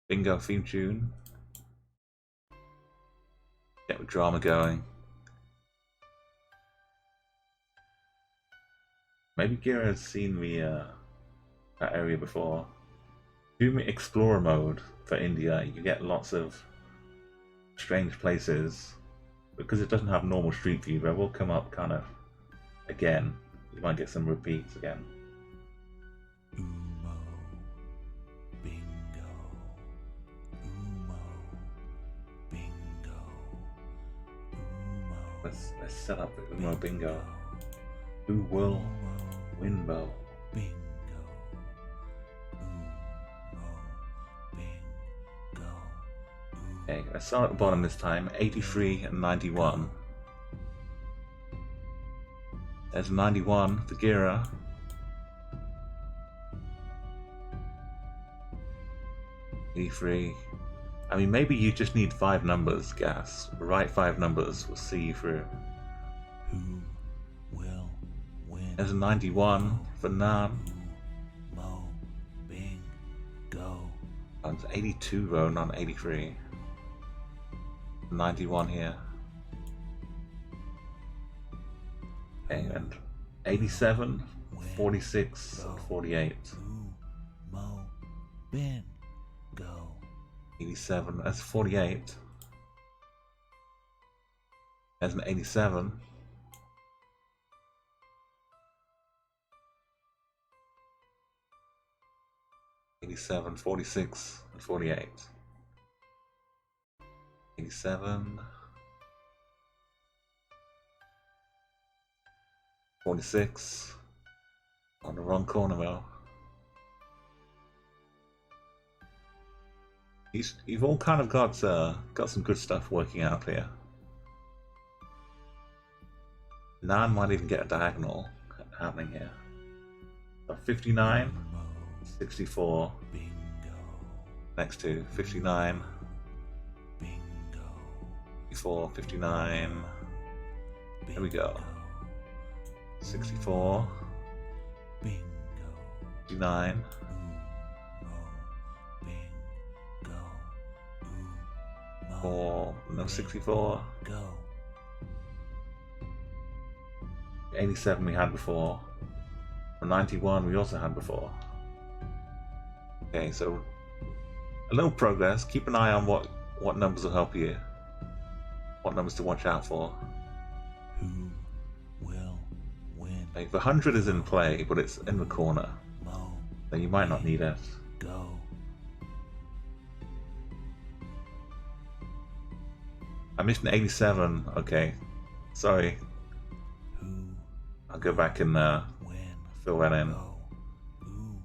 bingo theme tune. Get the drama going. Maybe Gira has seen that area before. Do Explorer mode for India, you get lots of strange places. Because it doesn't have normal street view, they will come up kind of again. You might get some repeats again. Umo, bingo, Let's set up Umo Bingo. Who will win, Bo? Bingo. Umo. Bingo. Okay, let's start at the bottom this time. 83 and 91. There's 91 for Gira. E3. I mean, maybe you just need 5 numbers, Gas. Right 5 numbers will see you through. Who will win? There's a 91 for Nan. Umo. Bingo. Oh, it's 82 though, not 83. 91 here. Okay, and 87, 46, and 48. Umo. Bingo. 87, that's 48. There's an 87. '87, 46, and 48. 87. 46. On the wrong corner though. You've all kind of got some good stuff working out here. Nan might even get a diagonal happening here. So 59, 64, Bingo. next to 59, Bingo. 54, 59. There we go. 64, Bingo. 59. Or no, 64. Go. 87 we had before. 91 we also had before. Okay, so a little progress. Keep an eye on what numbers will help you. What numbers to watch out for. Who will win? Like the 100 is in play, but it's in the corner. Mo. So you might not need it. Go. I missed an 87. Okay, sorry. Who I'll go back and win? fill that in. Go. Who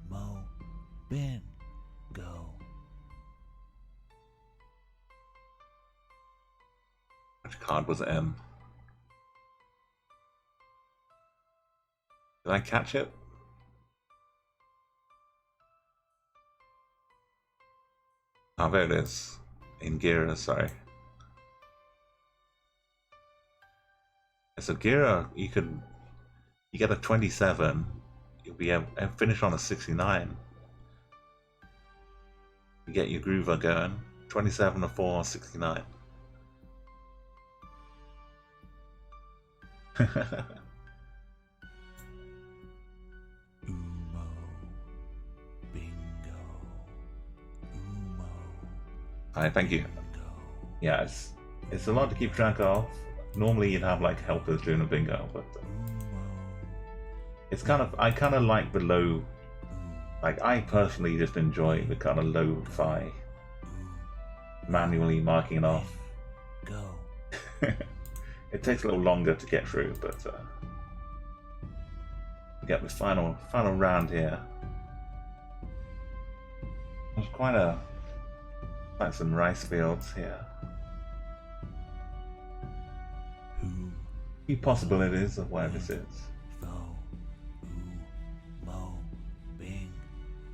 Mo. Bin. Go. Which card was it in? Did I catch it? Oh, there it is. In Geoguessr, sorry. So Gira, you get a 27, you'll be able to finish on a 69. You get your groover going. 27 to 4, 69. Umo. Bingo. Umo. Alright, thank you. Bingo. Yeah, it's a lot to keep track of. Normally you'd have like helpers doing a bingo, but Umo. it's I kind of like the low, like I personally just enjoy the kind of lo-fi, manually marking it off. Go. It takes a little longer to get through, but we get the final round here. There's quite some rice fields here. Who Few possibilities of where this is. Fo. Umo. Bing.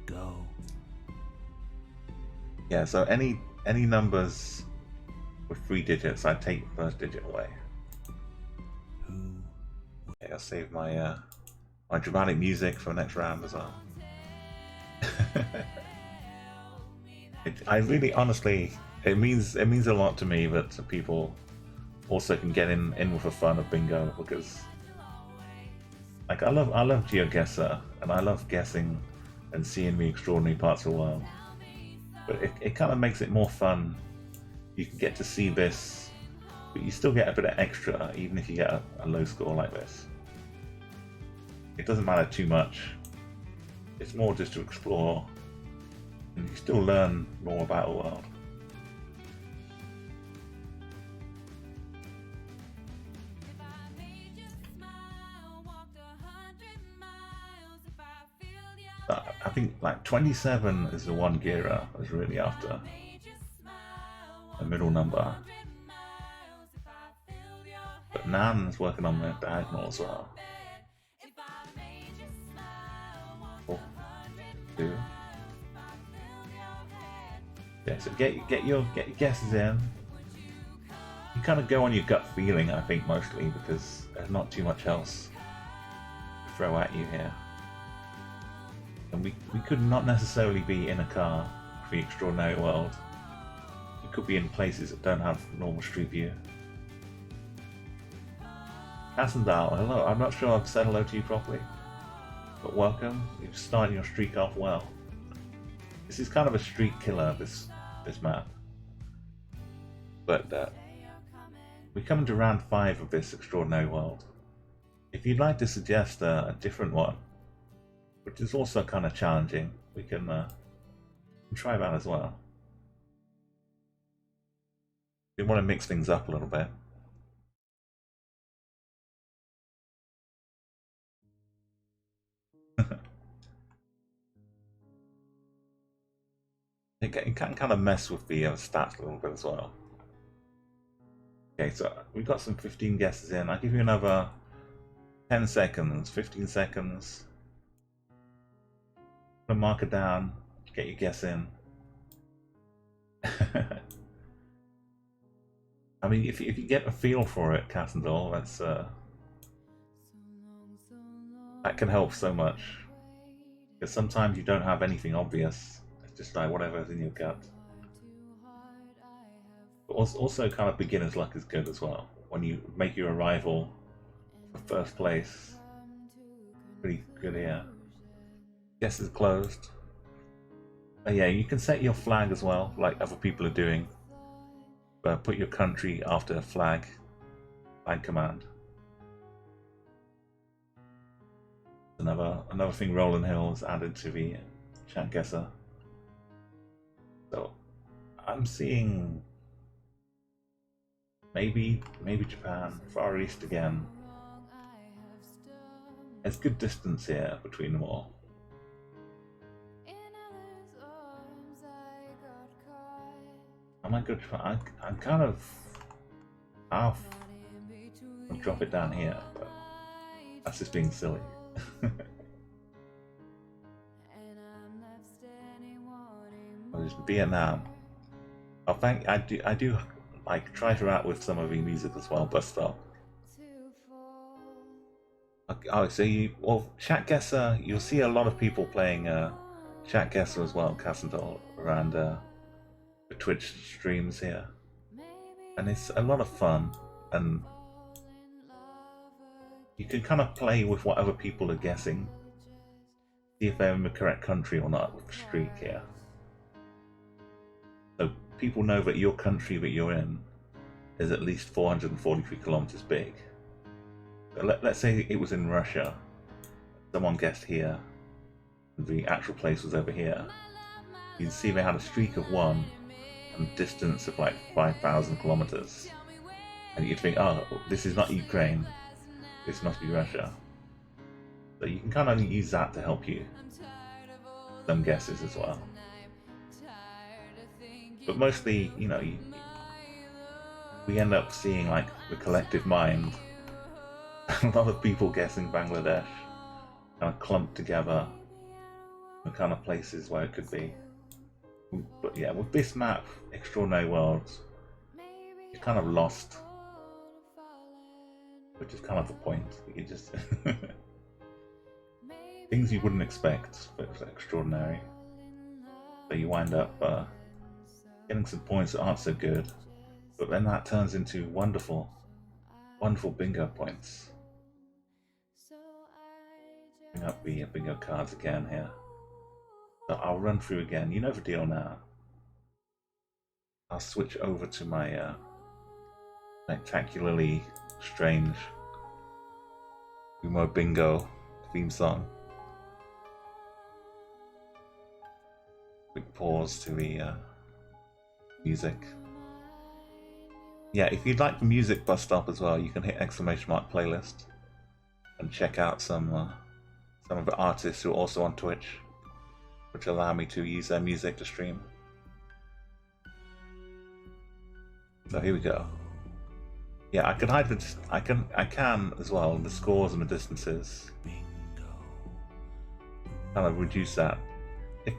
Go. Yeah, so any numbers with 3 digits, I take the first digit away. Who Okay, I'll save my my dramatic music for next round as well. I really, honestly, it means a lot to me that people also can get in with the fun of bingo, because like I love Geoguessr and I love guessing and seeing the extraordinary parts of the world, but it kind of makes it more fun. You can get to see this, but you still get a bit of extra even if you get a low score like this. It doesn't matter too much. It's more just to explore, and you still learn more about the world. think like 27 is the one Gira I was really after. A middle number. But Nan's working on the diagonal as well. 4, 2. Yeah, so get your guesses in. You kind of go on your gut feeling, I think, mostly, because there's not too much else to throw at you here. And we could not necessarily be in a car for the extraordinary world. We could be in places that don't have normal street view. Cassandal, hello. I'm not sure I've said hello to you properly, but welcome. You're starting your streak off well. This is kind of a streak killer, this map. But we come to round 5 of this extraordinary world. If you'd like to suggest a different one, which is also kind of challenging, we can try that as well. We want to mix things up a little bit. It can kind of mess with the stats a little bit as well. Okay, so we've got some 15 guesses in. I'll give you another 10 seconds, 15 seconds. Put a marker down, get your guess in. I mean, if you get a feel for it, Cassandal, that's that can help so much. Because sometimes you don't have anything obvious. It's just like whatever's in your gut. But also kind of beginner's luck is good as well. When you make your arrival for first place, pretty good here. Guess is closed. Yeah, you can set your flag as well, like other people are doing. But put your country after a flag command. Another thing Roland Hill has added to the chat Guessr. So I'm seeing maybe Japan, Far East again. There's good distance here between them all. Am I good? I'm kind of half. I'll drop it down here, but that's just being silly. There's Vietnam. I do like try to out with some of the music as well, but stop. Okay, oh, so chat Guessr, you'll see a lot of people playing chat Guessr as well, Cassandal, around the Twitch streams here, and it's a lot of fun, and you can kind of play with what other people are guessing, see if they're in the correct country or not with the streak here. So people know that your country that you're in is at least 443 kilometers big. So let's say it was in Russia, someone guessed here, the actual place was over here. You can see they had a streak of 1 and distance of like 5,000 kilometers. And you'd think, oh, this is not Ukraine, this must be Russia. So you can kind of use that to help you some guesses as well. But mostly, you know, we end up seeing like the collective mind. A lot of people guessing Bangladesh, kind of clumped together, the kind of places where it could be. But yeah, with this map, Extraordinary Worlds, you're kind of lost, which is kind of the point. You just things you wouldn't expect, but it's extraordinary. So you wind up getting some points that aren't so good, but then that turns into wonderful bingo points. Bring up the bingo cards again here. So I'll run through again. You know the deal now. I'll switch over to my spectacularly strange Umo Bingo theme song. Quick pause to the music. Yeah, if you'd like the music bust up as well, you can hit!playlist and check out some of the artists who are also on Twitch. which allow me to use their music to stream. So here we go. Yeah, I can hide the, I can as well, the scores and the distances. Kind of reduce that.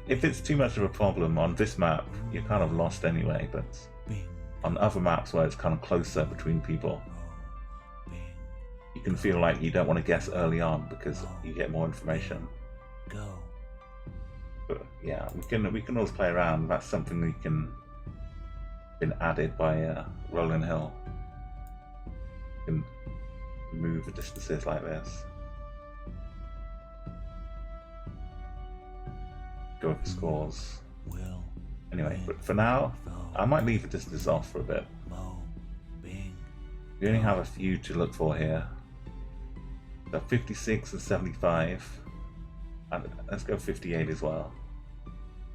If it's too much of a problem on this map, you're kind of lost anyway, but on other maps where it's kind of closer between people, you can feel like you don't want to guess early on because you get more information. But yeah, we can always play around. That's something that can been added by Rolling Hill. You can move the distances like this. Go with the scores. Anyway, but for now, I might leave the distances off for a bit. We only have a few to look for here. So 56 and 75. And let's go 58 as well.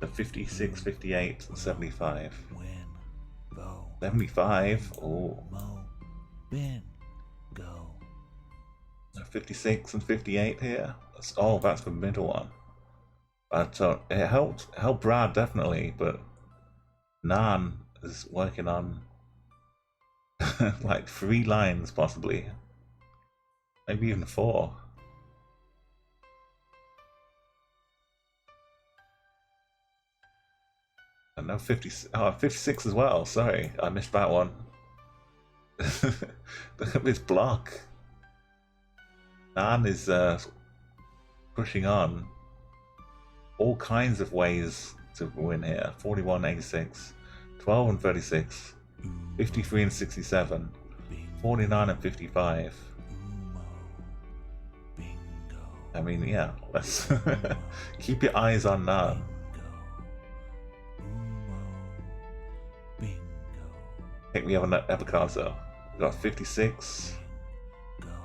So 56, 58, and 75. 75? Oh. 56 and 58 here. Oh, that's the middle one. But it helped Brad definitely, but Nan is working on like 3 lines possibly, maybe even 4. And no 56 as well. Sorry, I missed that one. Look at this block. Nan is pushing on. All kinds of ways to win here. 41, 86, 12 and 36, 53 and 67, 49 and 55. I mean, yeah, let's keep your eyes on Nan. I think we have another cards though. We've got 56,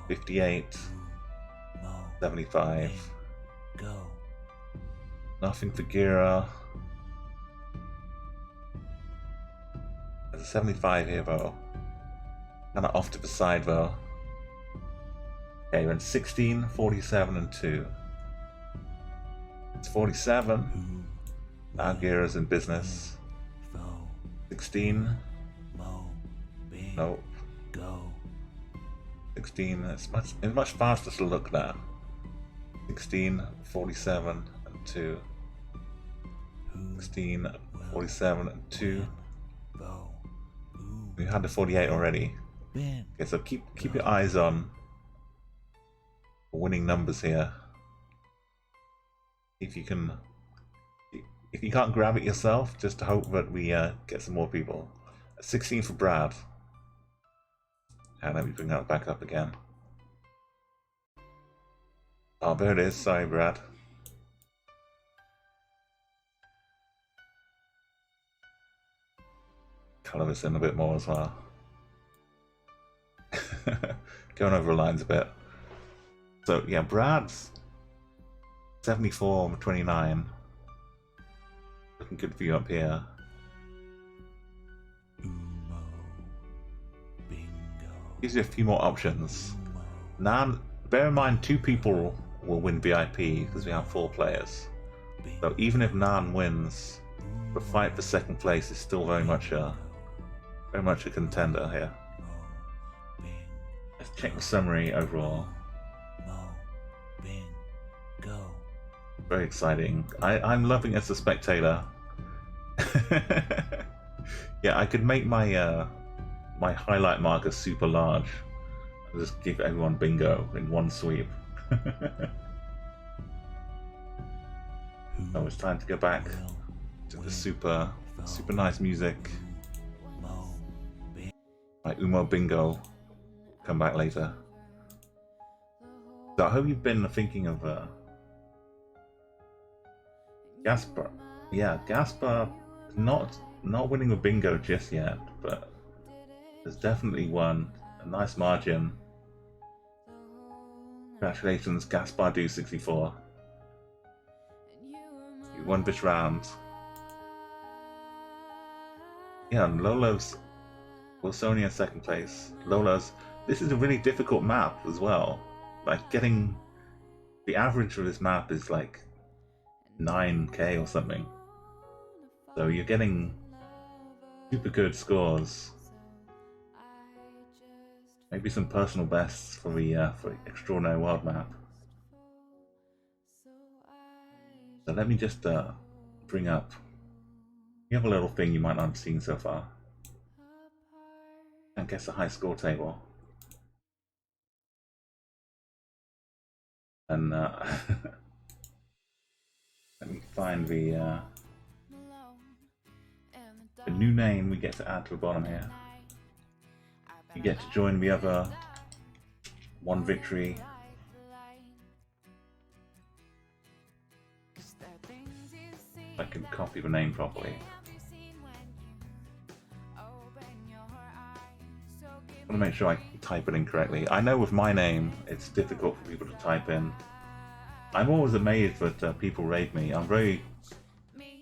58, 75. Nothing for Gira. There's a 75 here though. Kind of off to the side though. Okay, we're in 16, 47 and 2. It's 47. Now Gira's in business. 16. Nope. 16. It's much faster to look now. 16, 47 and 2. 16, 47 and 2. We had the 48 already. Okay, so keep your eyes on winning numbers here. If you can't grab it yourself, just to hope that we get some more people. 16 for Brad. And let me bring that back up again. Oh, there it is. Sorry, Brad. Colour this in a bit more as well. Going over the lines a bit. So yeah, Brad's 74 and 29. Looking good for you up here. Gives you a few more options. Nan, bear in mind 2 people will win VIP because we have 4 players. So even if Nan wins, the fight for second place is still very much a contender here. Let's check the summary overall. Very exciting. I'm loving it as a spectator. Yeah, I could make my my highlight marker super large and just give everyone bingo in one sweep. Oh, it's time to go back to the super nice music. My Umo bingo. Come back later. So I hope you've been thinking of Gaspar. Yeah, Gaspar not winning a bingo just yet, but there's definitely won a nice margin. Congratulations, Gaspar do 64. You won this round. Yeah, and Lolo's Wilsonia in second place. Lola's. This is a really difficult map as well. Like getting the average for this map is like 9k or something. So you're getting super good scores. Maybe some personal bests for the for Extraordinary World map. So let me just bring up. You have a little thing you might not have seen so far. And guess the high score table. And let me find the new name we get to add to the bottom here. You get to join the other one victory. I can copy the name properly. I want to make sure I type it in correctly. I know with my name it's difficult for people to type in. I'm always amazed that people raid me. I'm very,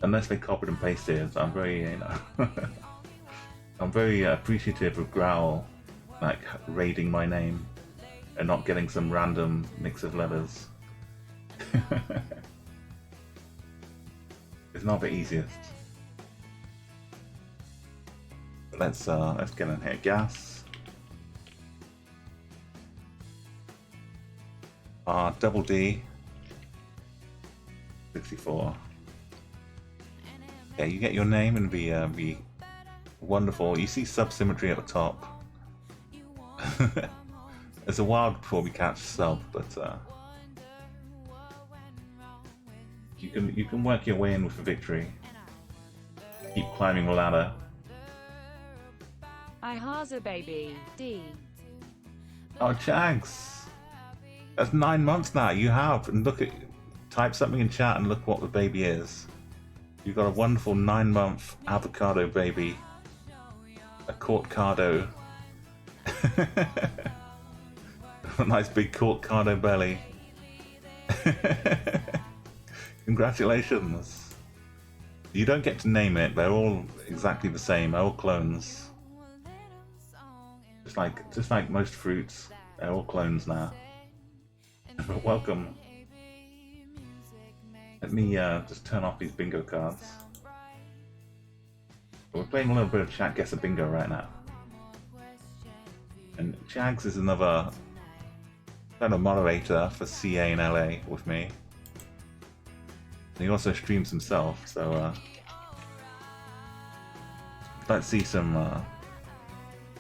unless they copied and pasted, I'm very, you know, I'm very appreciative of Growl, like raiding my name and not getting some random mix of letters. It's not the easiest. But let's get in here. Gas. Double D. 64. Yeah, you get your name and the wonderful. You see subsymmetry at the top. There's a while before we catch sub, but you can work your way in with a victory. Keep climbing the ladder. I has a baby. D. Oh, Jags! That's 9 months now. You have, and look at. Type something in chat and look what the baby is. You've got a wonderful 9-month avocado baby. A cortcado. A nice big cortcado belly. Congratulations. You don't get to name it, they're all exactly the same, they're all clones. Just like most fruits, they're all clones now. But welcome. Let me just turn off these bingo cards. We're playing a little bit of Geoguessr bingo right now. And Jags is another kind of moderator for CA in LA with me. And he also streams himself, so let's see some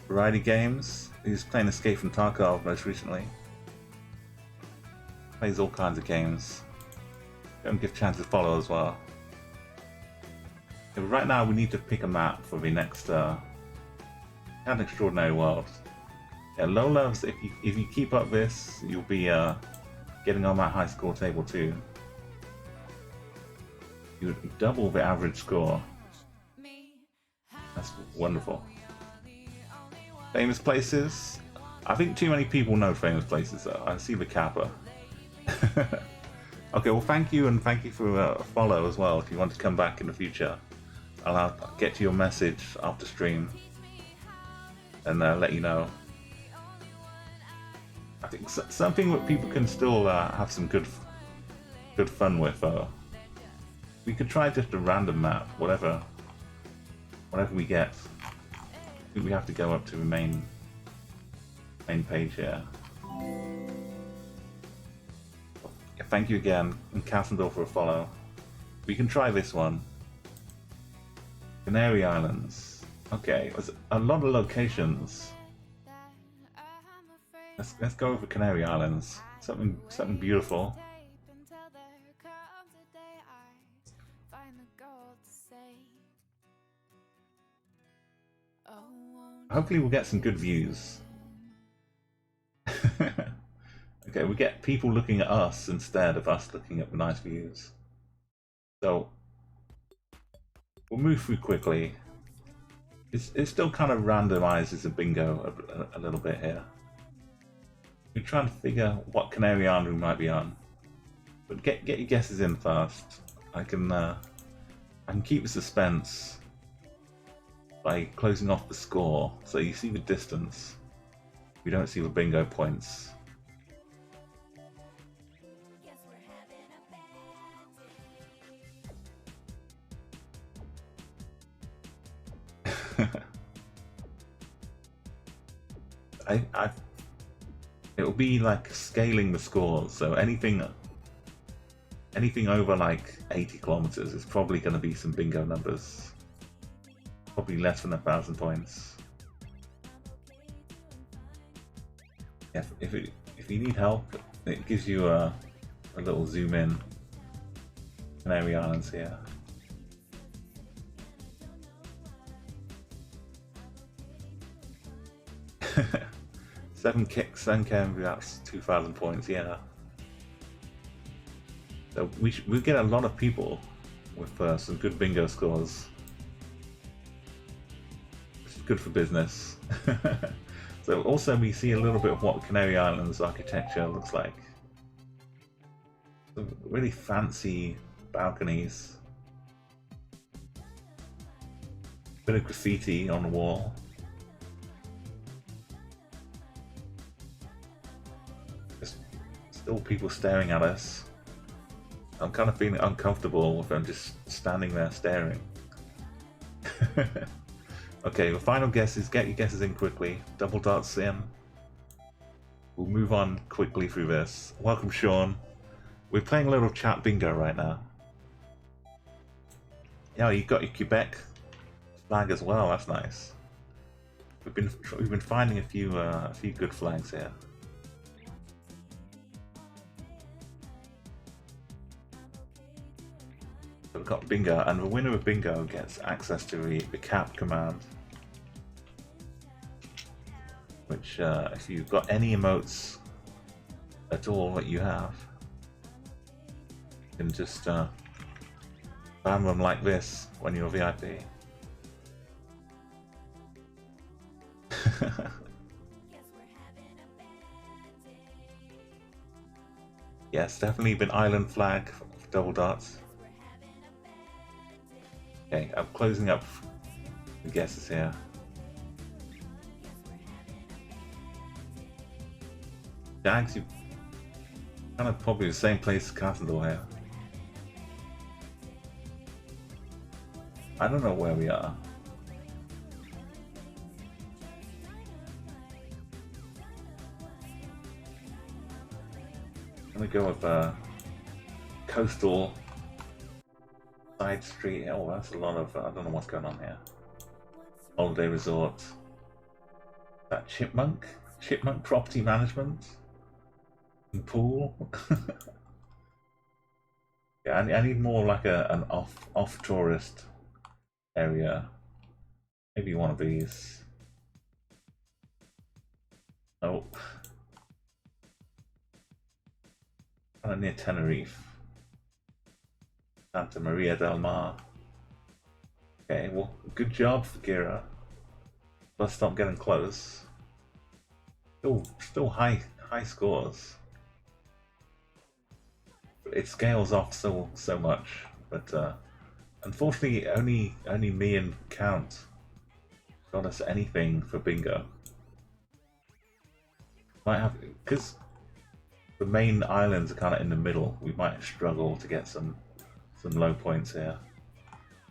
variety games. He's playing Escape from Tarkov most recently. Plays all kinds of games. Don't give chance to follow as well. Okay, right now we need to pick a map for the next An Extraordinary World. Yeah, low loves, if you keep up this, you'll be getting on that high score table too. You double the average score. That's wonderful. Famous places? I think too many people know famous places though. I see the Kappa. Okay, well thank you, and thank you for a follow as well if you want to come back in the future. I'll get to your message after stream and let you know. I think something that people can still have some good fun with though. We could try just a random map, whatever we get. I think we have to go up to the main page here. Thank you again, and Cassandor for a follow. We can try this one. Canary Islands. Okay, there's a lot of locations. Let's go over Canary Islands. Something beautiful. Hopefully we'll get some good views. Okay, we get people looking at us instead of us looking at the nice views. So we'll move through quickly. It still kind of randomizes the bingo a little bit here. We're trying to figure what Canary Island we might be on. But get your guesses in first. I can keep the suspense by closing off the score, so you see the distance. We don't see the bingo points. It'll be like scaling the scores. So anything over like 80 kilometers is probably going to be some bingo numbers. Probably less than 1,000 points. Yeah, if you need help, it gives you a little zoom in. Canary Islands here. Seven can be that's 2,000 points. Yeah. So we get a lot of people with some good bingo scores. Which is good for business. So also we see a little bit of what Canary Islands architecture looks like. Some really fancy balconies. Bit of graffiti on the wall. There's still people staring at us. I'm kind of feeling uncomfortable with them just standing there staring. Okay, the final guess is get your guesses in quickly. Double dots in. We'll move on quickly through this. Welcome, Sean. We're playing a little chat bingo right now. Yeah, you've got your Quebec flag as well. That's nice. We've been finding a few good flags here. So we've got bingo, and the winner of bingo gets access to the cap command, which if you've got any emotes at all that you have, you can just spam them like this when you're VIP. Yes, definitely been island flag for double dots. Okay, I'm closing up the guesses here. Jags, you kind of probably the same place as Cassandor here. I don't know where we are. I'm gonna go with coastal side street. Oh, that's a lot of. I don't know what's going on here. Holiday resort. That Chipmunk property management. And pool. Yeah, I need more like an off tourist area. Maybe one of these. Oh. Kind of near Tenerife. Santa Maria del Mar. Okay, well, good job, Gira. Let's stop getting close. Still high scores. But it scales off so much. But unfortunately, only me and Count got us anything for bingo. Might have, because the main islands are kind of in the middle. We might struggle to get some low points here,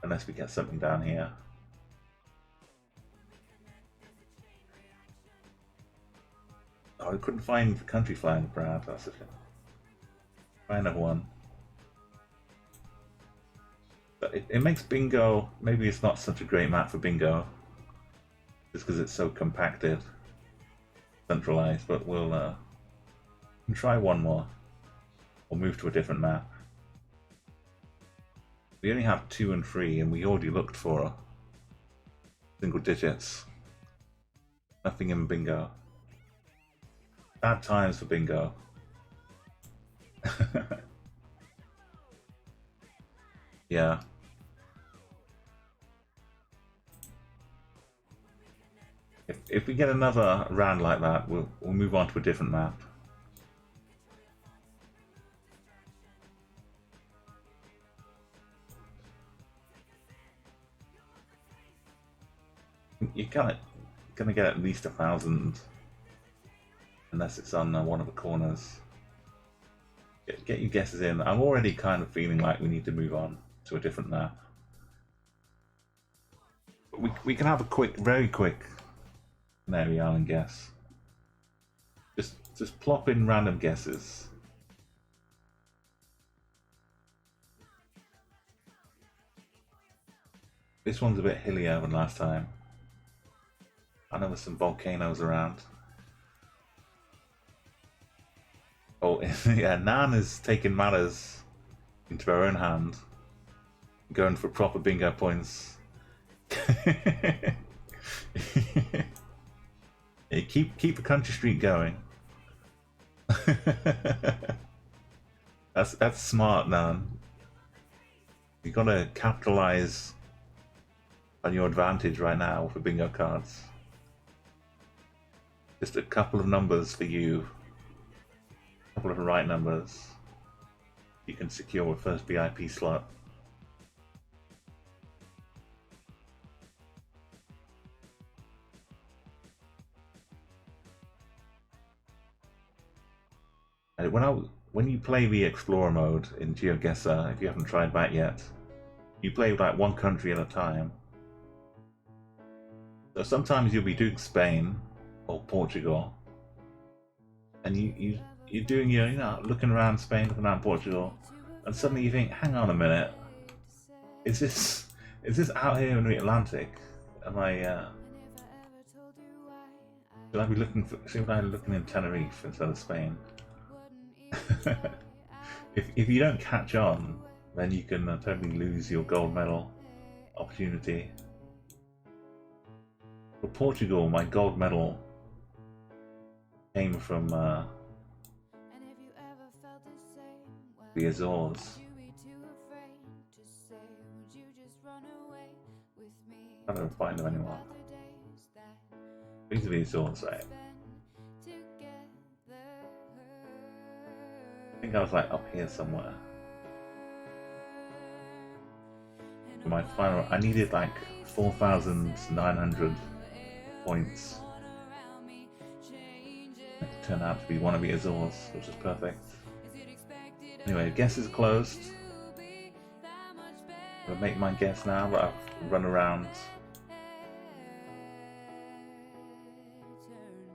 unless we get something down here. Oh, I couldn't find the country flag, Brad. That's a shame. Find another one. But it makes bingo. Maybe it's not such a great map for bingo, just because it's so compacted, centralized. But we'll try one more. We'll move to a different map. We only have 2 and 3, and we already looked for single digits. Nothing in bingo. Bad times for bingo. Yeah. If we get another round like that, we'll move on to a different map. You're gonna get at least 1,000, unless it's on one of the corners. Get your guesses in. I'm already kind of feeling like we need to move on to a different map. But we can have a quick, very quick Canary Island guess. Just plop in random guesses. This one's a bit hillier than last time. I know there's some volcanoes around. Oh, yeah, Nan is taking matters into her own hand. Going for proper bingo points. Yeah, keep a country streak going. That's smart, Nan. You gotta capitalize on your advantage right now for bingo cards. Just a couple of numbers for you. A couple of right numbers. You can secure a first VIP slot. And when you play the Explorer mode in Geoguessr, if you haven't tried that yet, you play like one country at a time. So sometimes you'll be doing Spain or Portugal, and you're doing your, looking around Spain, looking around Portugal, and suddenly you think, hang on a minute, is this out here in the Atlantic? Am I should I be looking in Tenerife instead of Spain? if you don't catch on, then you can totally lose your gold medal opportunity. For Portugal, my gold medal came from the Azores. I don't find them anymore. These are the Azores, right? I think I was like up here somewhere. For my final, I needed like 4,900 points. It turned out to be one of the Azores, which is perfect. Anyway, guess is closed. I'll make my guess now, but I've run around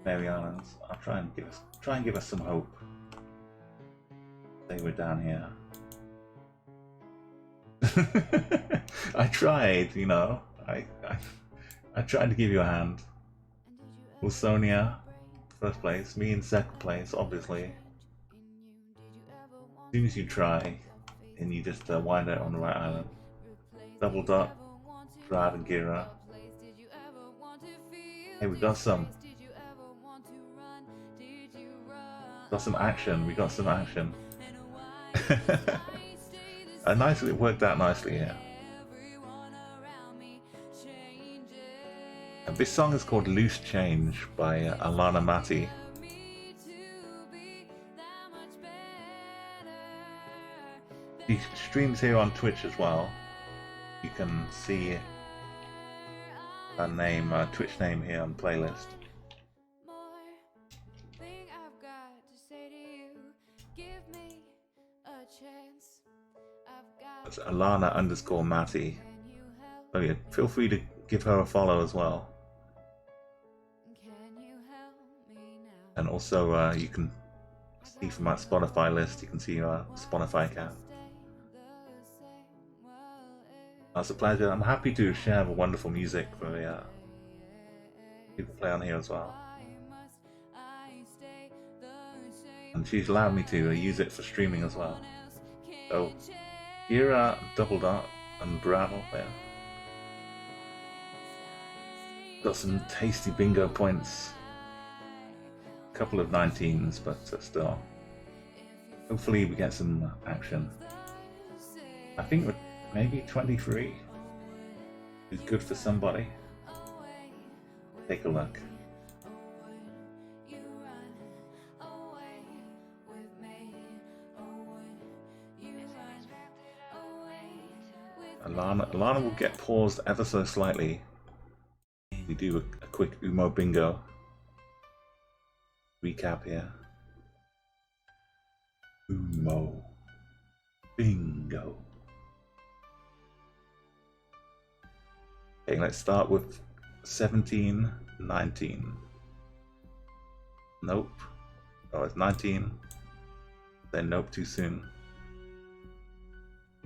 Canary Islands. I'll try and give us some hope. Say we're down here. I tried, I tried to give you a hand. Well, Sonia, first place, me in second place, obviously. As soon as you try, and you just wind out on the right island. Double dot, Brad and Gira. Hey, we got some action. We got some action. It worked out nicely here. And this song is called Loose Change by Alana Matti. She streams here on Twitch as well. You can see her name, Twitch name here on the playlist. That's Alana_Matti. So yeah, feel free to give her a follow as well. And also you can see from my Spotify list, you can see your Spotify account. It's a pleasure. I'm happy to share the wonderful music for people play on here as well. And she's allowed me to use it for streaming as well. So Gira, Double Dot, and Bravo there. Got some tasty bingo points. A couple of 19s, but still. Hopefully we get some action. I think maybe 23 is good for somebody. Take a look. Alana will get paused ever so slightly. We do a quick Umo bingo recap here. Umo bingo. Okay, let's start with 17, 19. Nope. Oh, it's 19. Then nope, too soon.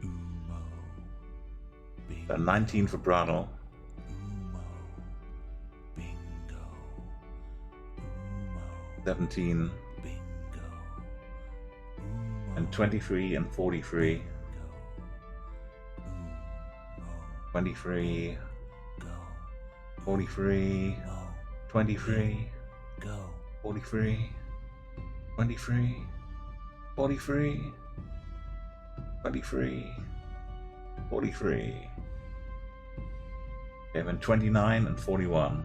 Umo. So 19 for Brattle. Umo. Bingo. Umo. 17 Bingo. Umo. and 23 and 43. Bingo. Umo. 23, Go. 43, Mo. 23, Go. 43, 23, 43, 23, 43. Okay, then 29 and 41.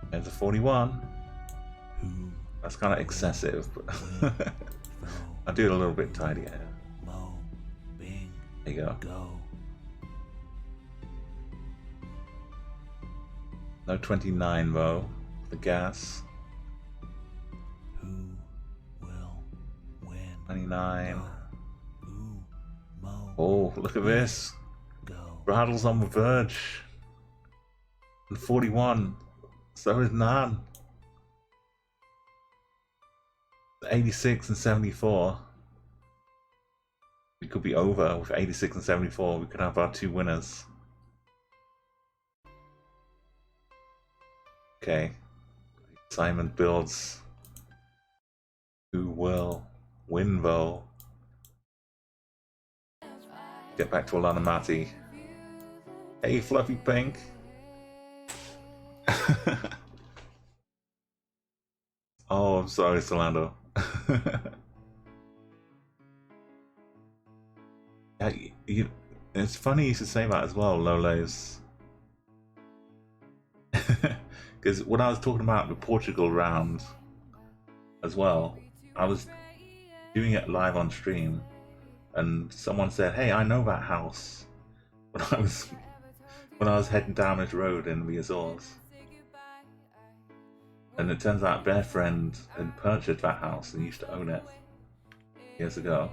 There's a 41. Who? That's kind of excessive, but Throw. I'll do it a little bit tidier. Mo. Bing. There you go. Go. No 29 though. The gas. Who will win? 29. Go. Ooh. Mo. Oh, look at this. Go. Brattle's on the verge. And 41. So is Nan. 86 and 74. We could be over with 86 and 74. We could have our two winners. Okay. Simon builds. Who will win though? Get back to Alanamati. Hey, Fluffy Pink. Oh, I'm sorry, Solando. Yeah, it's funny you should say that as well, Lolos. Because when I was talking about the Portugal round as well, I was doing it live on stream, and someone said, "Hey, I know that house." When I was heading down this road in the Azores, and it turns out their friend had purchased that house and used to own it years ago,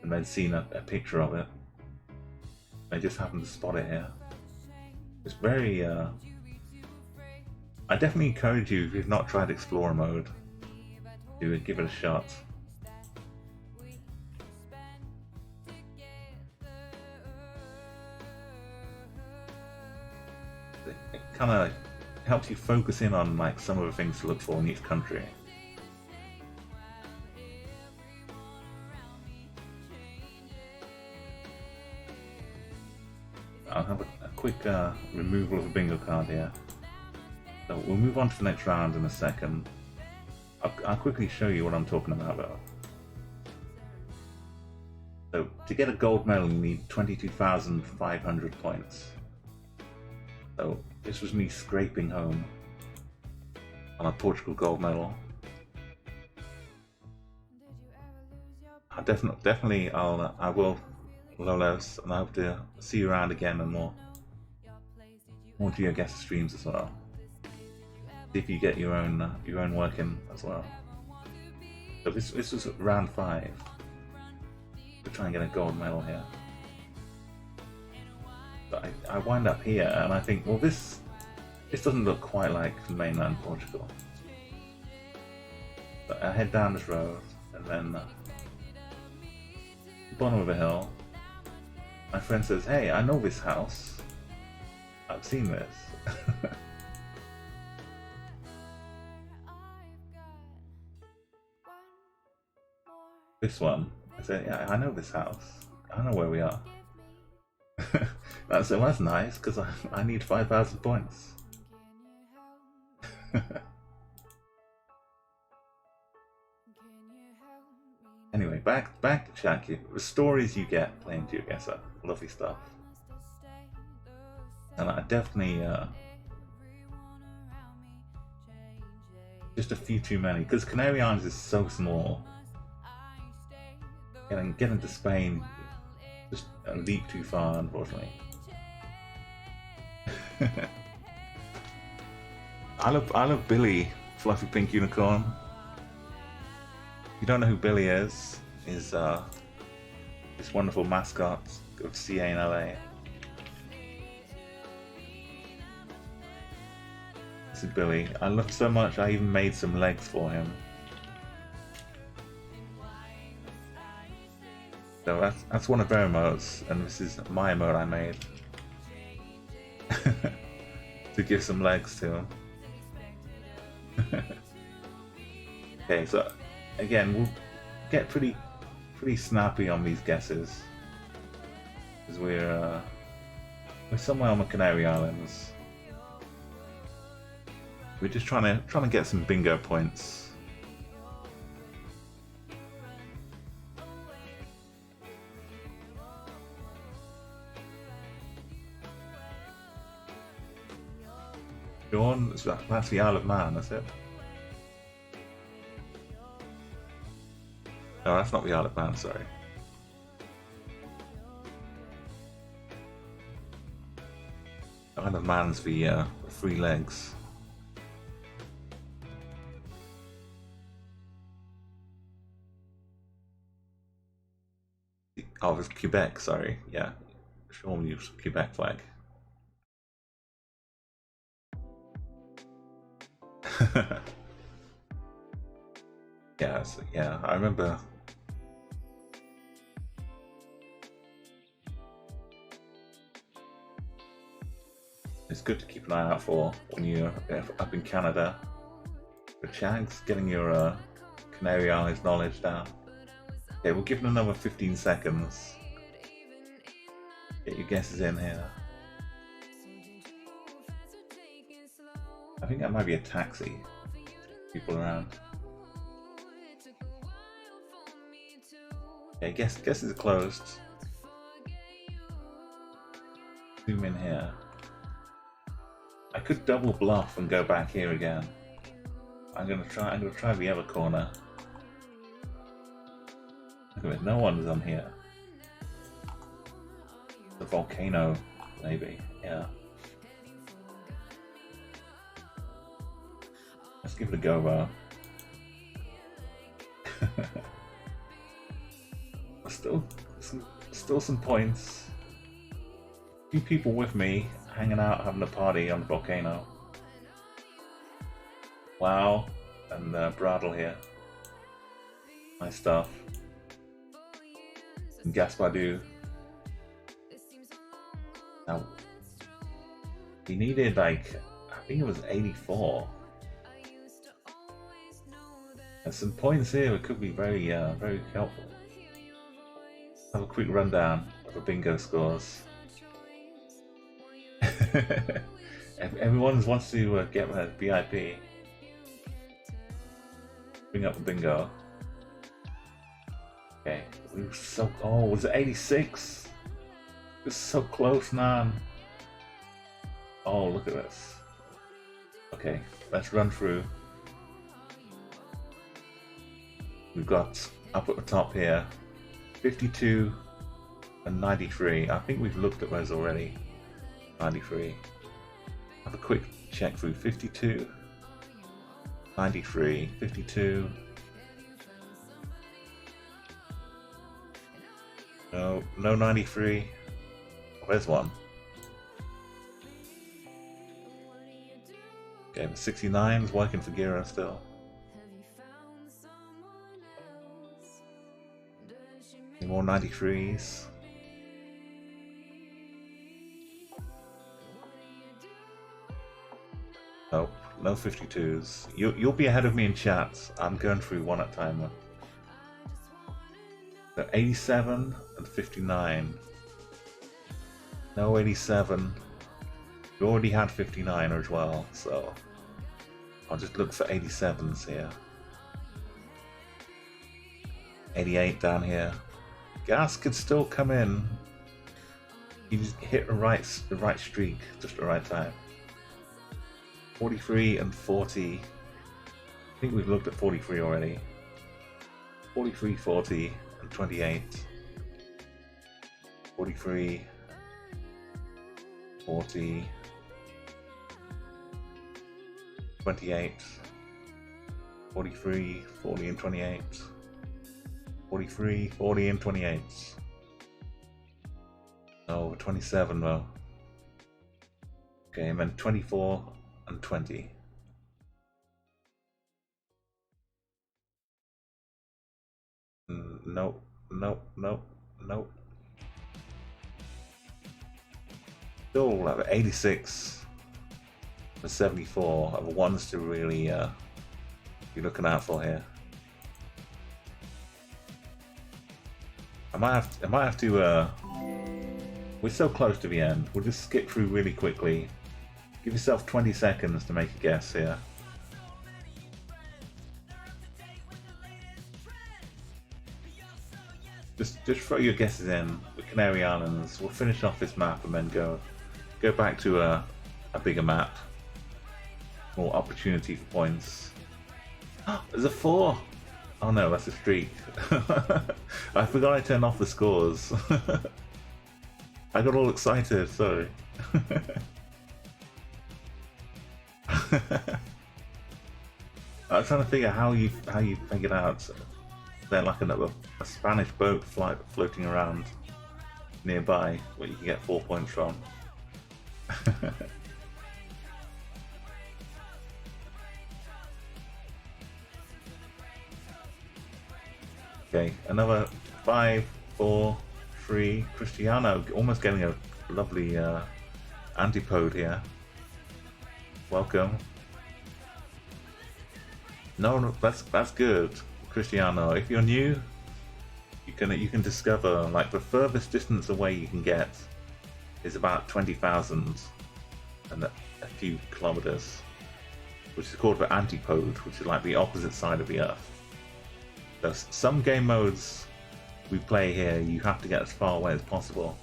and they'd seen a picture of it. They just happened to spot it here. It's very. I definitely encourage you, if you've not tried Explorer mode, to give it a shot. It kind of helps you focus in on like some of the things to look for in each country. I'll have a quick removal of a bingo card here. So we'll move on to the next round in a second. I'll quickly show you what I'm talking about though. So to get a gold medal you need 22,500 points. So this was me scraping home on a Portugal gold medal. I definitely I will Lolos, and I hope to see you around again and more Geoguessr streams as well. See if you get your own work in as well. So this was round 5. To try and get a gold medal here. But I wind up here and I think, well, this doesn't look quite like mainland Portugal. But I head down this road and then bottom of a hill. My friend says, "Hey, I know this house. I've seen this." This one. I said, "Yeah, I know this house. I know where we are." I said, "Well, that's nice, because I need 5,000 points." Anyway, back to Shaki. The stories you get playing Geoguessr, lovely stuff. And I definitely just a few too many, because Canary Islands is so small. And getting to Spain, just a leap too far, unfortunately. I love Billy, Fluffy Pink Unicorn. If you don't know who Billy is this wonderful mascot of CA in LA. This is Billy. I love him so much I even made some legs for him. So that's one of their emotes, and this is my emote I made. To give some legs to him. Okay, so again, we'll get pretty snappy on these guesses, because we're somewhere on the Canary Islands. We're just trying to get some bingo points. Dawn, that's the Isle of Man, that's it. No, that's not the Isle of Man, sorry. Isle of Man's the three legs. Oh, it's Quebec, sorry, yeah. Sean used Quebec flag. Yeah, I remember. It's good to keep an eye out for when you're up in Canada. The Chag's getting your Canary Islands knowledge down. Okay, we'll give it another 15 seconds. Get your guesses in here. I think that might be a taxi. People around. Okay, guesses are closed. Zoom in here. I could double bluff and go back here again. I'm gonna try the other corner. Look at it, no one's on here. The volcano, maybe, yeah. Let's give it a go though. Still some points. A few people with me hanging out, having a party on the volcano. Wow, and Bradle here. Nice stuff. And Gaspardou. Now, he needed like, I think it was 84. There's some points here that could be very helpful. Have a quick rundown of the bingo scores. Everyone wants to get a VIP. Bring up the bingo. Okay, we were so. Oh, was it 86? It was so close, man. Oh, look at this. Okay, let's run through. We've got up at the top here 52 and 93. I think we've looked at those already. 93. Have a quick check through 52, 93, 52. No 93. Oh, there's one. Okay, the 69's working for Gira still. Any more 93s? Nope, no 52s. You'll be ahead of me in chats. I'm going through one at a time though. So 87 and 59. No 87. We already had 59 as well, so I'll just look for 87s here. 88 down here. Gas could still come in. You just hit the right streak, just the right time. 43 and 40. I think we've looked at 43 already. 43, 40 and 28. 43, 40, 28. 43, 40 and 28. 43, 40 and 28. No, 27 though. Okay, and then 24 and 20. nope, nope, nope, nope. Still like 86 for 74 of ones to really be looking out for here. I might have to we're so close to the end. We'll just skip through really quickly. Give yourself 20 seconds to make a guess here. Just throw your guesses in. The Canary Islands. We'll finish off this map and then go back to a bigger map. More opportunity for points. There's a 4! Oh no, that's a streak. I forgot I turned off the scores. I got all excited, sorry. I was trying to figure how you figured out. They're like a Spanish boat floating around nearby where you can get 4 points from. Okay, another 5, 4, 3. Cristiano almost getting a lovely Antipode here. Welcome. No, that's good, Cristiano. If you're new, you can discover like the furthest distance away you can get is about 20,000 and a few kilometers, which is called the Antipode, which is like the opposite side of the Earth. There's some game modes we play here, you have to get as far away as possible.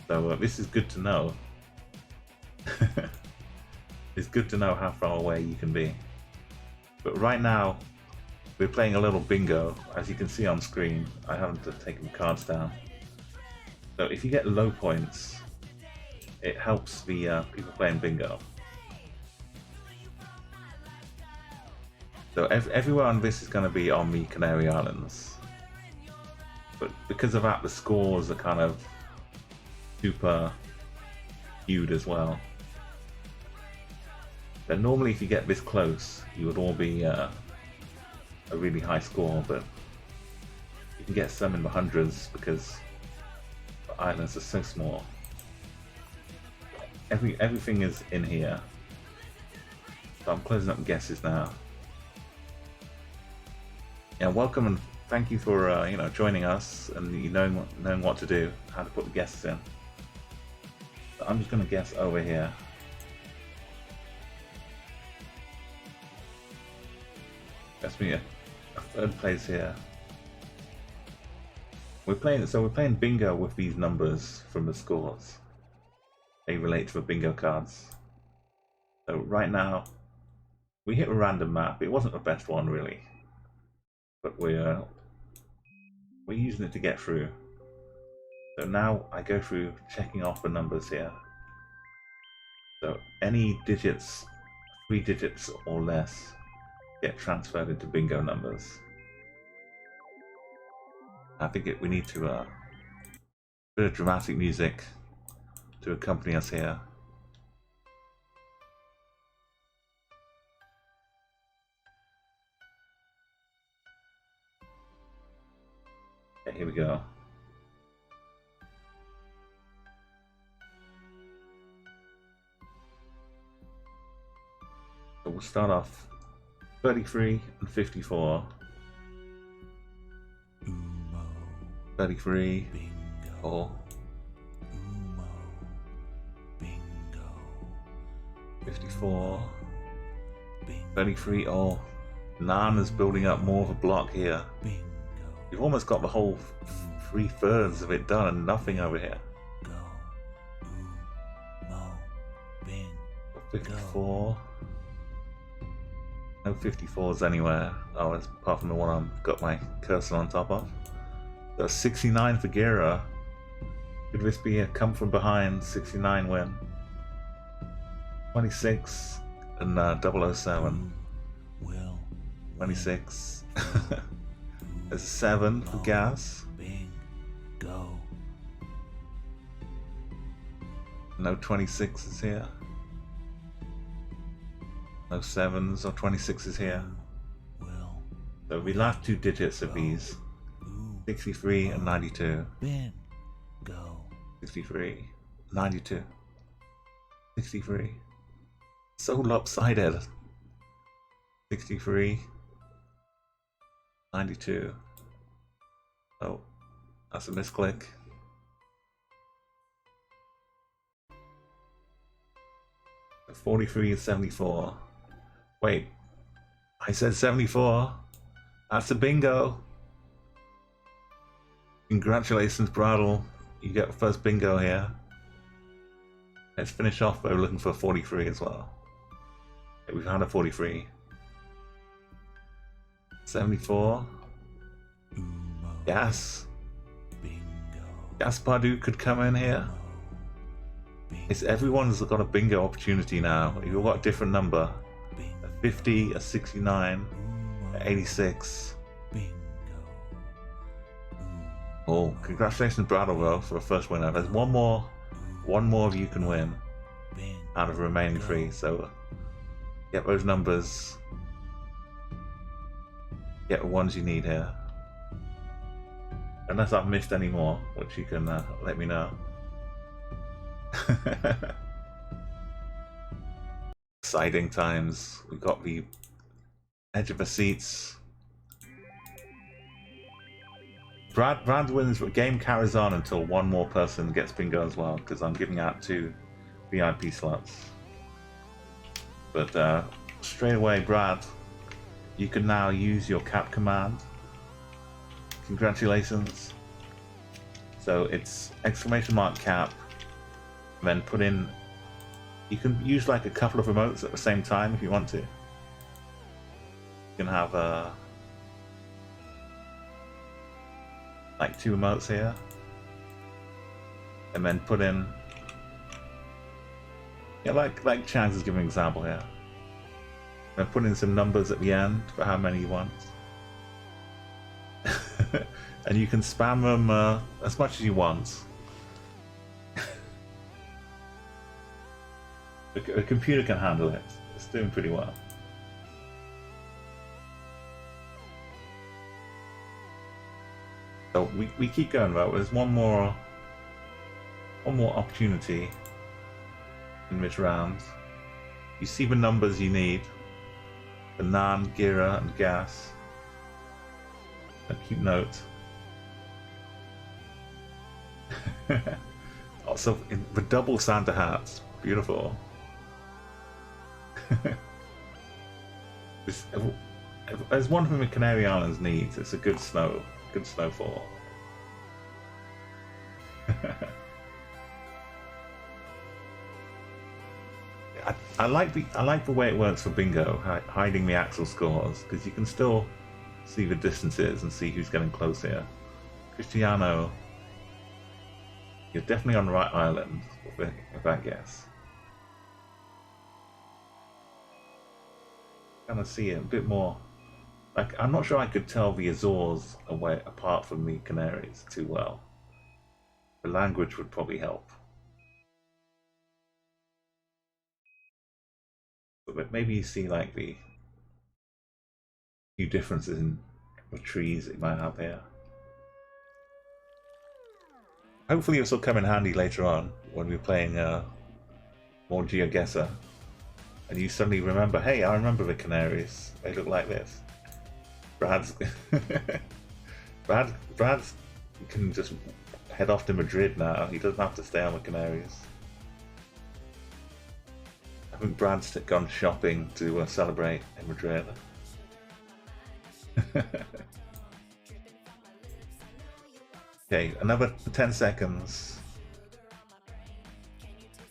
So this is good to know. It's good to know how far away you can be. But right now, we're playing a little bingo. As you can see on screen, I haven't taken the cards down. So if you get low points, it helps the people playing bingo. So everywhere on this is going to be on the Canary Islands. But because of that, the scores are kind of super skewed as well. But normally if you get this close, you would all be a really high score, but you can get some in the hundreds because the islands are so small. Everything is in here. So I'm closing up guesses now. Yeah, welcome and thank you for joining us and knowing what to do, how to put the guesses in. So I'm just going to guess over here. That's me a third place here. We're playing bingo with these numbers from the scores. They relate to the bingo cards. So right now we hit a random map. It wasn't the best one really, but we're using it to get through. So now I go through checking off the numbers here. So any digits, 3 digits or less, get transferred into bingo numbers. I think we need to a bit of dramatic music to accompany us here. Okay, here we go. So we'll start off 33 and 54. 33. Bingo. Or Umo. Bingo. 54. Bingo. 33. Oh, Nana's building up more of a block here. Bingo. You've almost got the whole 3/3 of it done and nothing over here. Go. Umo. Bingo. 54. No 54s anywhere. Oh, it's apart from the one I've got my cursor on top of. That's 69 for Gira. Could this be a come from behind 69 win? 26 and 007. Will. 26. There's a 7 for Gas. Bingo. No 26s here. No 7s or 26s here. Will. So the last 2 digits of these 63 and 92. Bingo. 63, 92, 63. So lopsided. 63, 92. Oh, that's a misclick. So 43 and 74. Wait, I said 74. That's a bingo. Congratulations, Bradle. You get first bingo here. Let's finish off by looking for 43 as well. Okay, we've had a 43. 74. Umo. Yes. Bingo. Gaspardou could come in here. Bingo. It's everyone's got a bingo opportunity now. You've all got a different number. Bingo. A 50, a 69, Umo. a 86. Bingo. Oh, congratulations, Bradle, though, for a first winner. There's one more of you can win Bingo. out of the remaining 3. So get those numbers. Get the ones you need here. Unless I've missed any more, which you can let me know. Exciting times. We got the edge of the seats. Brad wins, but game carries on until one more person gets bingo as well, because I'm giving out 2 VIP slots. But straight away, Brad, you can now use your cap command. Congratulations. So it's !cap, and then put in, you can use like a couple of remotes at the same time if you want to. You can have like 2 remotes here, and then put in, yeah, like Chance is giving an example here. And put in some numbers at the end for how many you want. And you can spam them as much as you want. The computer can handle it. It's doing pretty well. So we keep going though. There's one more opportunity in this round. You see the numbers you need. The Nan, Gira, and Gas. And keep note. Also, in the double Santa hats, beautiful. There's one from the Canary Islands needs. It's a good snowfall. I like the way it works for bingo, hiding the actual scores, because you can still see the distances and see who's getting close here. Cristiano, you're definitely on the right island with that guess. Kind of see it a bit more. Like, I'm not sure I could tell the Azores away apart from the Canaries too well. The language would probably help. But maybe you see like the few differences in the trees it might have here. Hopefully this will come in handy later on when we're playing more Geoguessr, and you suddenly remember, hey, I remember the Canaries. They look like this. Brad can just head off to Madrid now. He doesn't have to stay on the Canaries. I think Brad's gone shopping to celebrate in Madrid. Okay, another 10 seconds.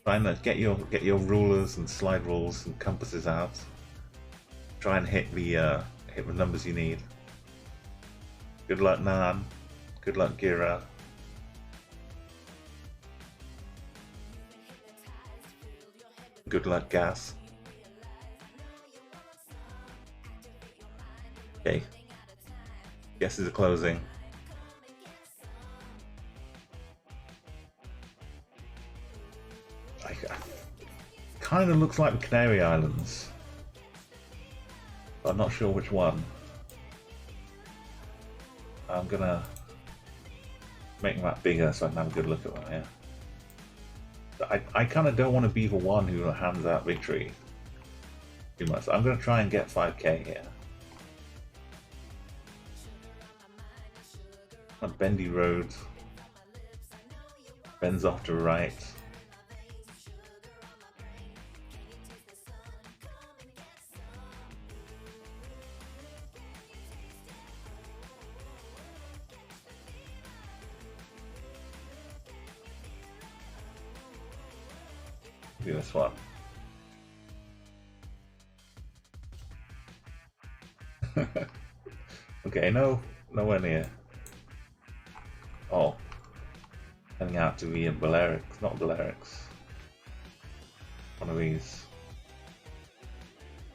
Try and get your rulers and slide rules and compasses out. Try and hit the numbers you need. Good luck, Nan. Good luck, Gira. Good luck, Gas. Okay. Guesses are closing. Kind of looks like the Canary Islands. But I'm not sure which one. I'm gonna making that bigger so I can have a good look at that, yeah. I kind of don't want to be the one who hands out victory too much. I'm going to try and get 5k here. A bendy road. Bends off to the right. Do this one. Okay, nowhere near. Oh, heading out to be in Balearics, not Balearics. One of these.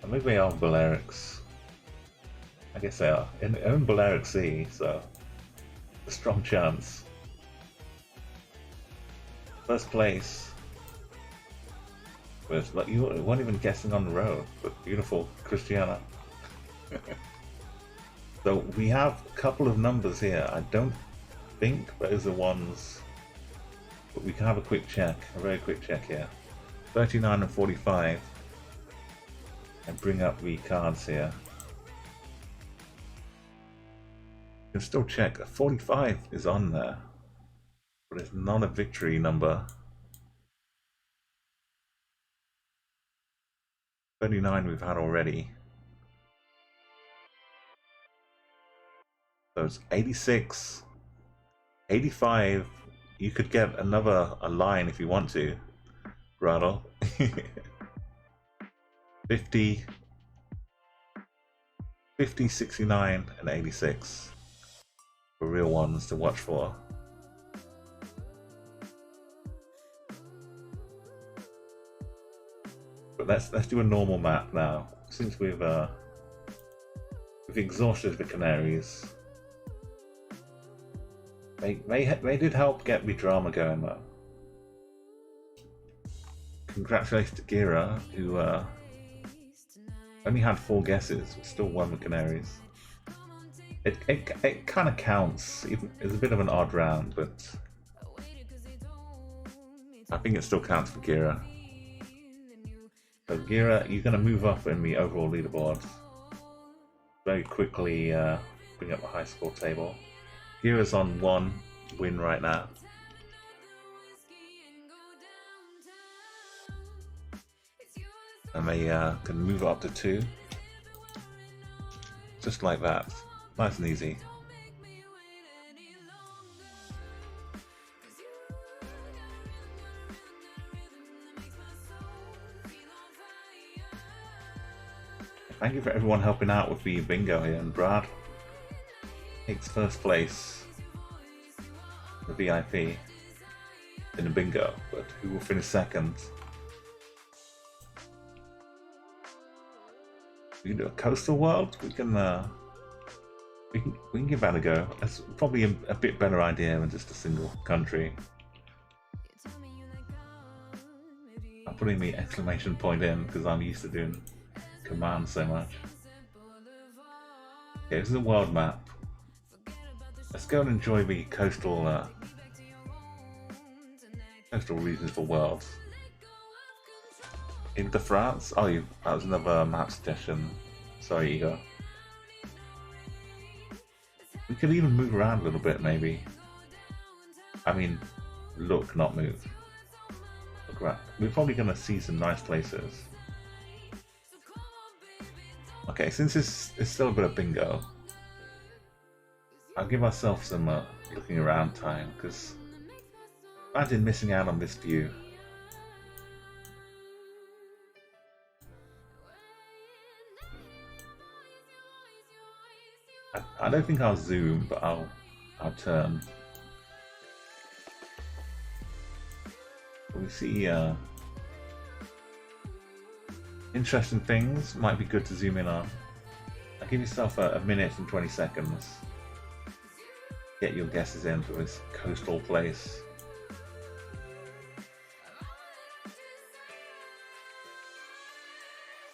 Or maybe they are Balearics. I guess they are. In Balearic Sea, so a strong chance. First place. But you weren't even guessing on the road, but beautiful Christiana. So we have a couple of numbers here. I don't think those are ones, but we can have a quick check, a very quick check here. 39 and 45, and bring up the cards here. You can still check. 45 is on there, but it's not a victory number. 39 we've had already. So it's 86, 85. You could get a line if you want to, Rattle. 50, 69, and 86 for real ones to watch for. But let's do a normal map now. Since we've exhausted the canaries. They did help get me drama going though. Congratulations to Gira, who only had 4 guesses, but still won the canaries. It kind of counts. It's a bit of an odd round, but I think it still counts for Gira. So Gira, you're going to move up in the overall leaderboard. Very quickly bring up the high score table. Gira's on 1 win right now. And they can move up to 2. Just like that. Nice and easy. Thank you for everyone helping out with the bingo here, and Brad takes first place, the VIP, in the bingo, but who will finish second? We can do a coastal world. We can give that a go. That's probably a bit better idea than just a single country. I'm putting the exclamation point in because I'm used to doing commands so much. Okay, this is a world map. Let's go and enjoy the coastal regions for worlds. Into France? Oh, that was another map suggestion. Sorry, Igor. We could even move around a little bit, maybe. I mean, look, not move. Look around. We're probably going to see some nice places. Okay, since it's still a bit of bingo, I'll give myself some looking around time, because imagine missing out on this view. I don't think I'll zoom, but I'll turn. We see interesting things. Might be good to zoom in on. I'll give yourself a minute and 20 seconds. Get your guesses in for this coastal place.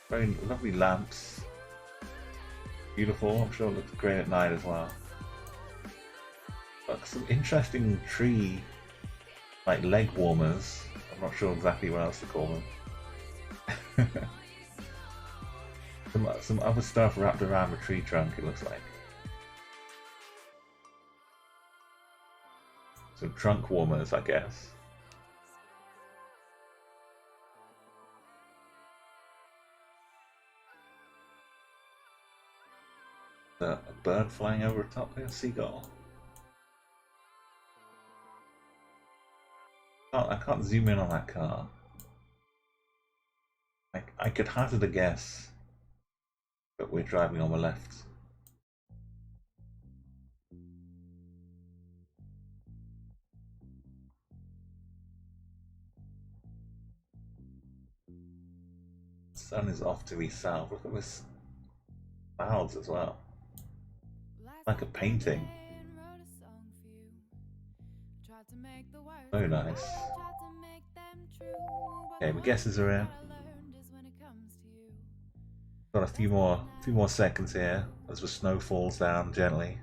Very lovely lamps. Beautiful. I'm sure it looks great at night as well. some interesting tree, like leg warmers. I'm not sure exactly what else to call them. some other stuff wrapped around the tree trunk, it looks like. Some trunk warmers, I guess. A bird flying over the top there, a seagull. Oh, I can't zoom in on that car. I could hazard a guess, but we're driving on the left. The sun is off to the south. Look at this clouds as well. Like a painting. Very nice. Okay, the guesses are in. Got a few more seconds here as the snow falls down gently.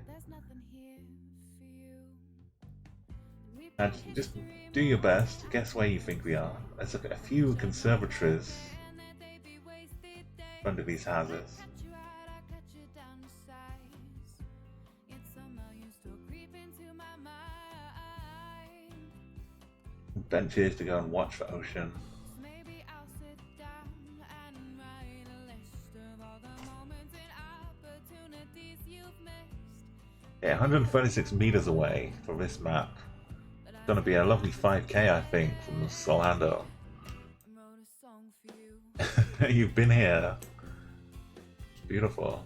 And just do your best. Guess where you think we are. There's a few conservatories in front of these houses. Benches to go and watch the ocean. Yeah, 136 meters away from this map. It's gonna be a lovely 5K, I think, from Solando. You've been here. Beautiful.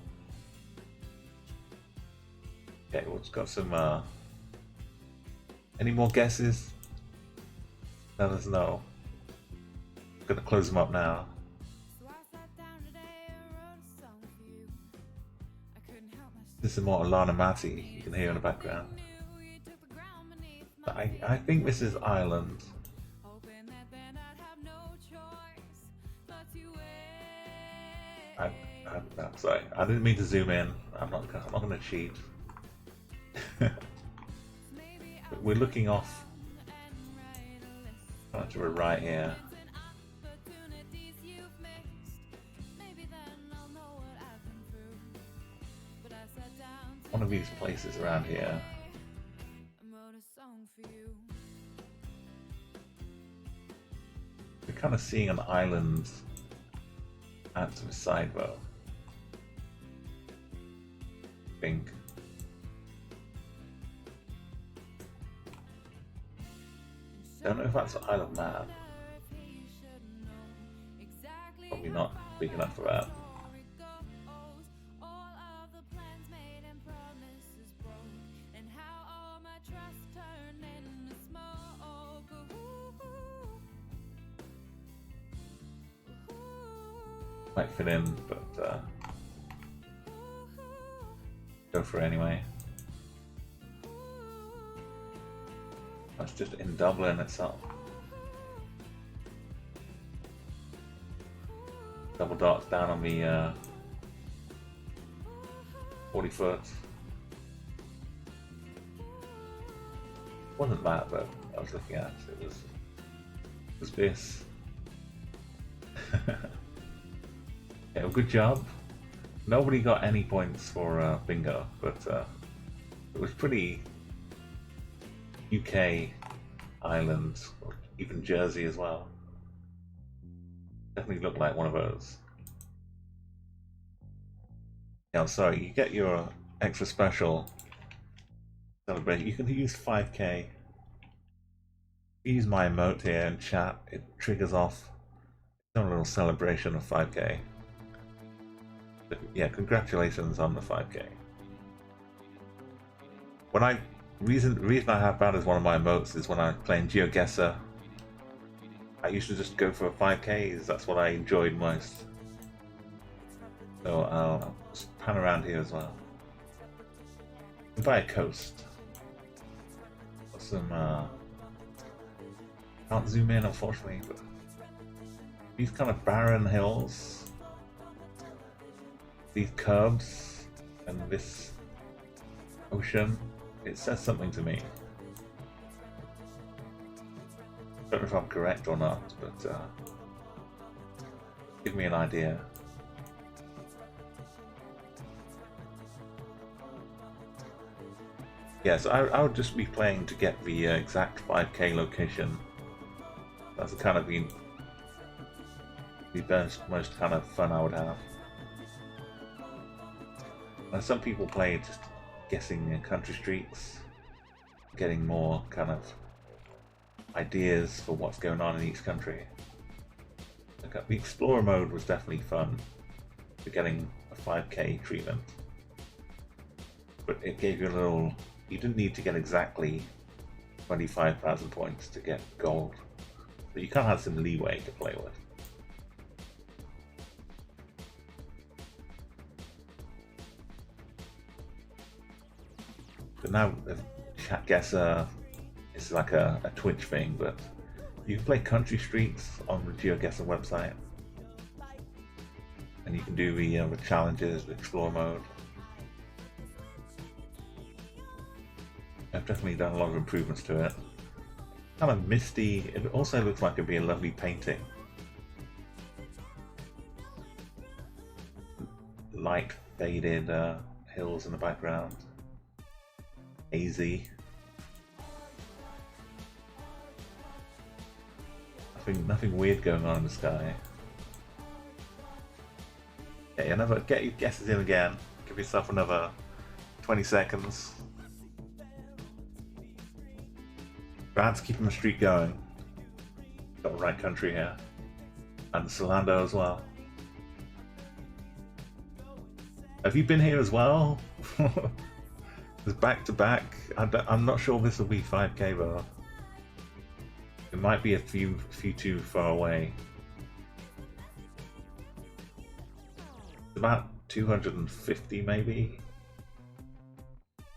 Okay, we've got some. Any more guesses? Let us know. I'm gonna close them up now. This is more Alana Matty, you can hear in the background. I think this is Ireland. I'm sorry, I didn't mean to zoom in. I'm not gonna cheat. But we're looking off to the right here. One of these places around here. We're kind of seeing an island out to the side though. I think. Don't know if that's Isle of Man. Probably not big enough for that. Might fit in, but go for it anyway. That's just in Dublin itself. Double dots down on the 40 foot. Wasn't that though I was looking at. It was this. Yeah, well, good job. Nobody got any points for bingo, but it was pretty UK, Ireland, or even Jersey as well. Definitely looked like one of those. Yeah, I'm sorry, you get your extra special celebration. You can use 5K. Use my emote here and chat, it triggers off a little celebration of 5K. But yeah, congratulations on the 5K. Reason I have that as one of my emotes is when I'm playing Geoguessr. I used to just go for 5Ks, that's what I enjoyed most. So I'll just pan around here as well. By a coast. Got some can't zoom in unfortunately, but these kind of barren hills. These curves and this ocean. It says something to me. Don't know if I'm correct or not, but give me an idea. Yes, I would just be playing to get the exact 5k location. That's the kind of the most kind of fun I would have. And some people play just guessing country streets, getting more kind of ideas for what's going on in each country. The Explorer mode was definitely fun for getting a 5k treatment, but it gave you a little. You didn't need to get exactly 25,000 points to get gold, but you kind of had some leeway to play with. But now Geoguessr is like a Twitch thing, but you can play country streets on the Geoguessr website, and you can do the challenges, the explore mode. I've definitely done a lot of improvements to it. Kind of misty. It also looks like it'd be a lovely painting. Light faded hills in the background. Hazy. Nothing weird going on in the sky. Okay, get your guesses in again. Give yourself another 20 seconds. Brad's keeping the streak going. Got the right country here. And Solando as well. Have you been here as well? It's back to back. I'm not sure this will be 5k though. It might be a few too far away. It's about 250 maybe.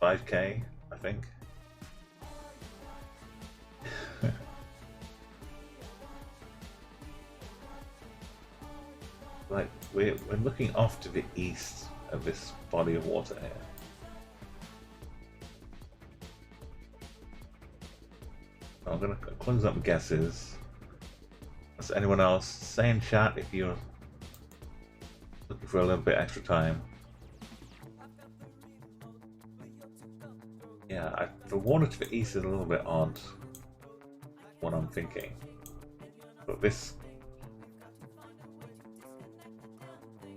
5k, I think. Like we're looking off to the east of this body of water here. I'm gonna close up guesses. Does anyone else say in chat if you're looking for a little bit extra time? Yeah, the water to the east is a little bit odd. What I'm thinking, but this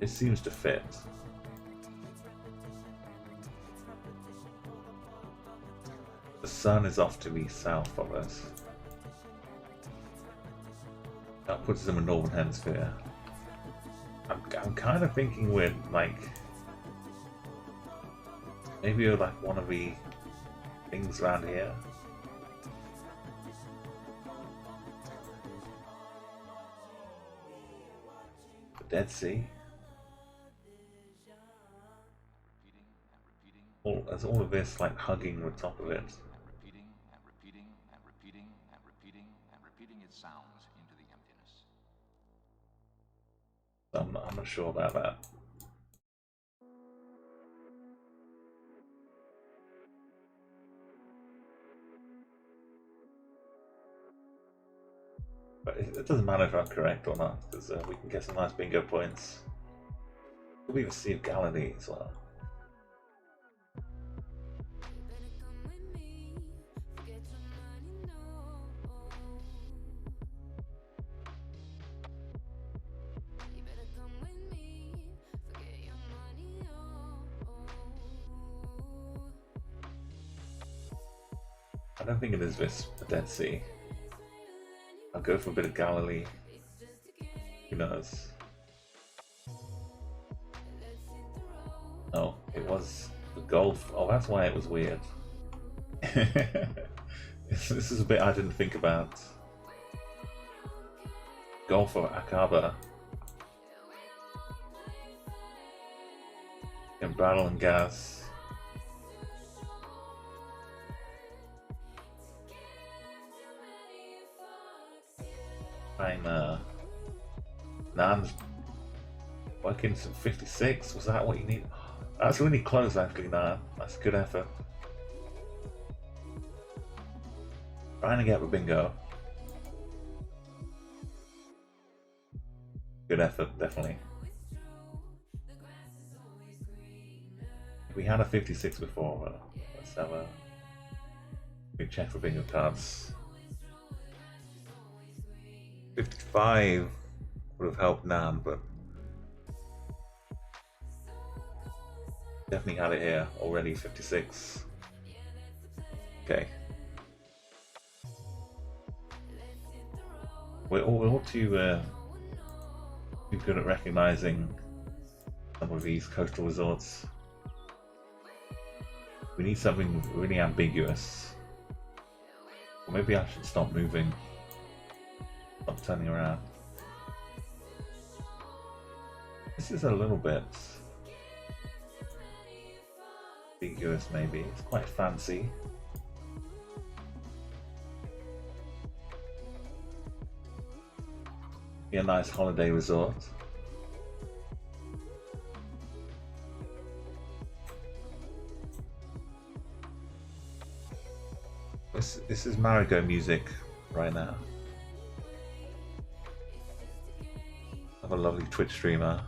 seems to fit. The sun is off to the south of us. That puts us in the northern hemisphere. I'm kind of thinking we're like maybe we're like one of the things around here. The Dead Sea. There's all of this like hugging the top of it. Repeating and repeating and repeating and repeating and repeating its sounds into the emptiness. I'm not sure about that. But it doesn't matter if I'm correct or not, because we can get some nice bingo points. We'll even see Galilee as well. I don't think it is the Dead Sea. I'll go for a bit of Galilee. Who knows? Oh, it was the Gulf. Oh, that's why it was weird. This is a bit I didn't think about. Gulf of Aqaba. And Battle and Gas. Nan's working some 56. Was that what you need? That's really close actually, Nan. That's a good effort. Trying to get the bingo. Good effort, definitely. We had a 56 before, but let's have a big check for bingo cards. 55 would have helped Nan, but definitely had it here already. 56. Okay. We're all too good at recognizing some of these coastal resorts. We need something really ambiguous. Or maybe I should stop moving. Stop turning around. This is a little bit ambiguous, maybe. It's quite fancy. Be a nice holiday resort. This is Marigo music right now. I have a lovely Twitch streamer.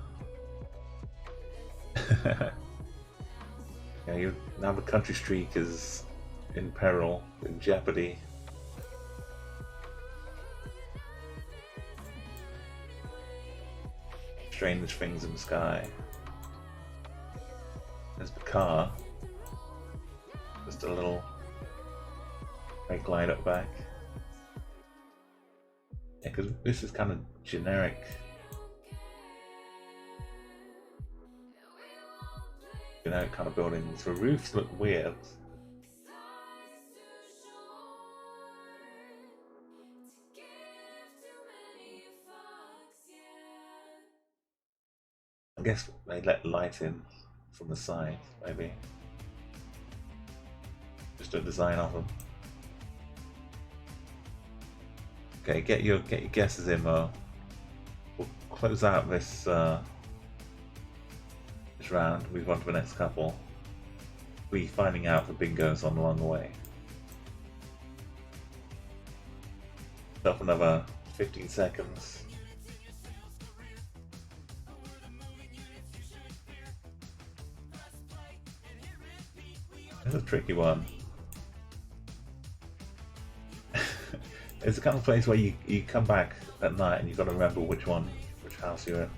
Yeah, now the country streak is in peril, in jeopardy. Strange things in the sky. There's the car. Just a little glide up back. Yeah, because this is kind of generic. Generic kind of buildings. The roofs look weird. I guess they let light in from the side, maybe. Just a design of them. Okay, get your guesses in, Mo. We'll close out this this round. Move on to the next couple. We'll be finding out the bingos along the way. Up another 15 seconds. This is a tricky one. It's the kind of place where you come back at night and you've got to remember which house you're in.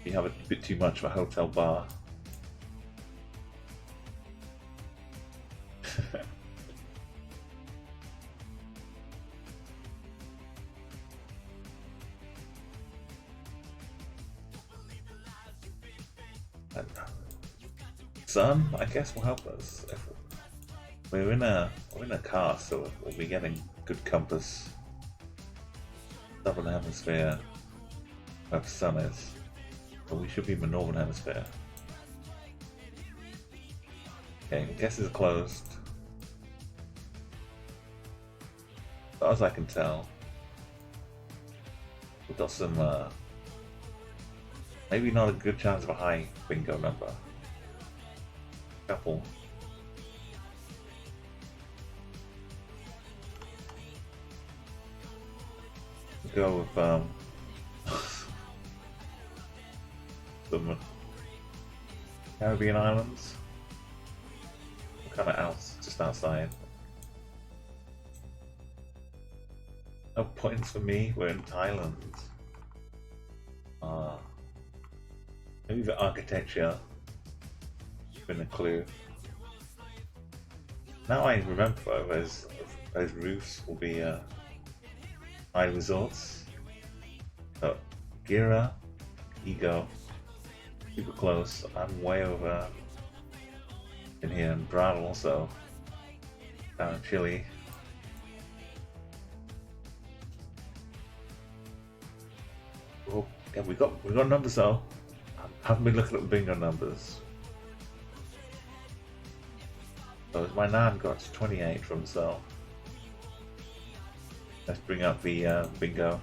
You have a bit too much of a hotel bar. Sun, I guess, will help us. If we're in a car, so we'll be getting good compass. Southern hemisphere, where the sun is, but we should be in the northern hemisphere. Okay, guesses are closed. As far as I can tell, we've got some maybe not a good chance of a high bingo number. Couple. Go with some Caribbean islands. We're kind of just outside. No points for me. We're in Thailand. Maybe the architecture been a clue. Now I remember those roofs will be high resorts. So Gira, Ego, super close. I'm way over in here, and Brattle also down in Chile. Oh, yeah, we got numbers though. I haven't been looking at the bingo numbers. So my nan got 28 from Cell. Let's bring up the bingo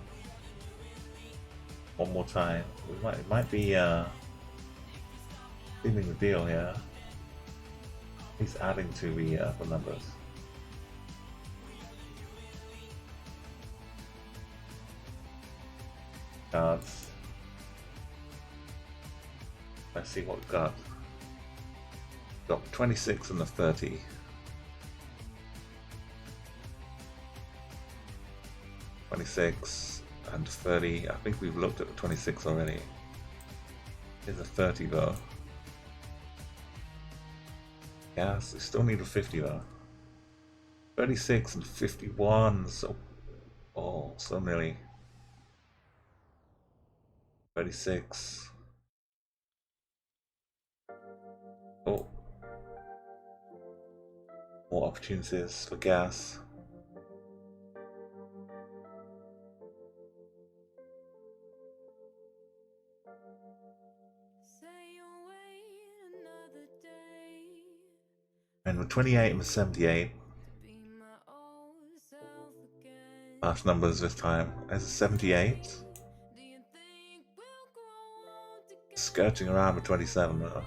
one more time. It might be sealing the deal here. He's adding to the numbers. cards. Let's see what we've got. Got 26 and the 30. $26 and 30. I think we've looked at the 26 already. Here's a 30 though. Yes, we still need a 50 though. 36 and 51. So, oh, so nearly. 36. Oh. More opportunities for gas. And we're 28 and 78. Last numbers this time. As 78. Skirting around with 27 though.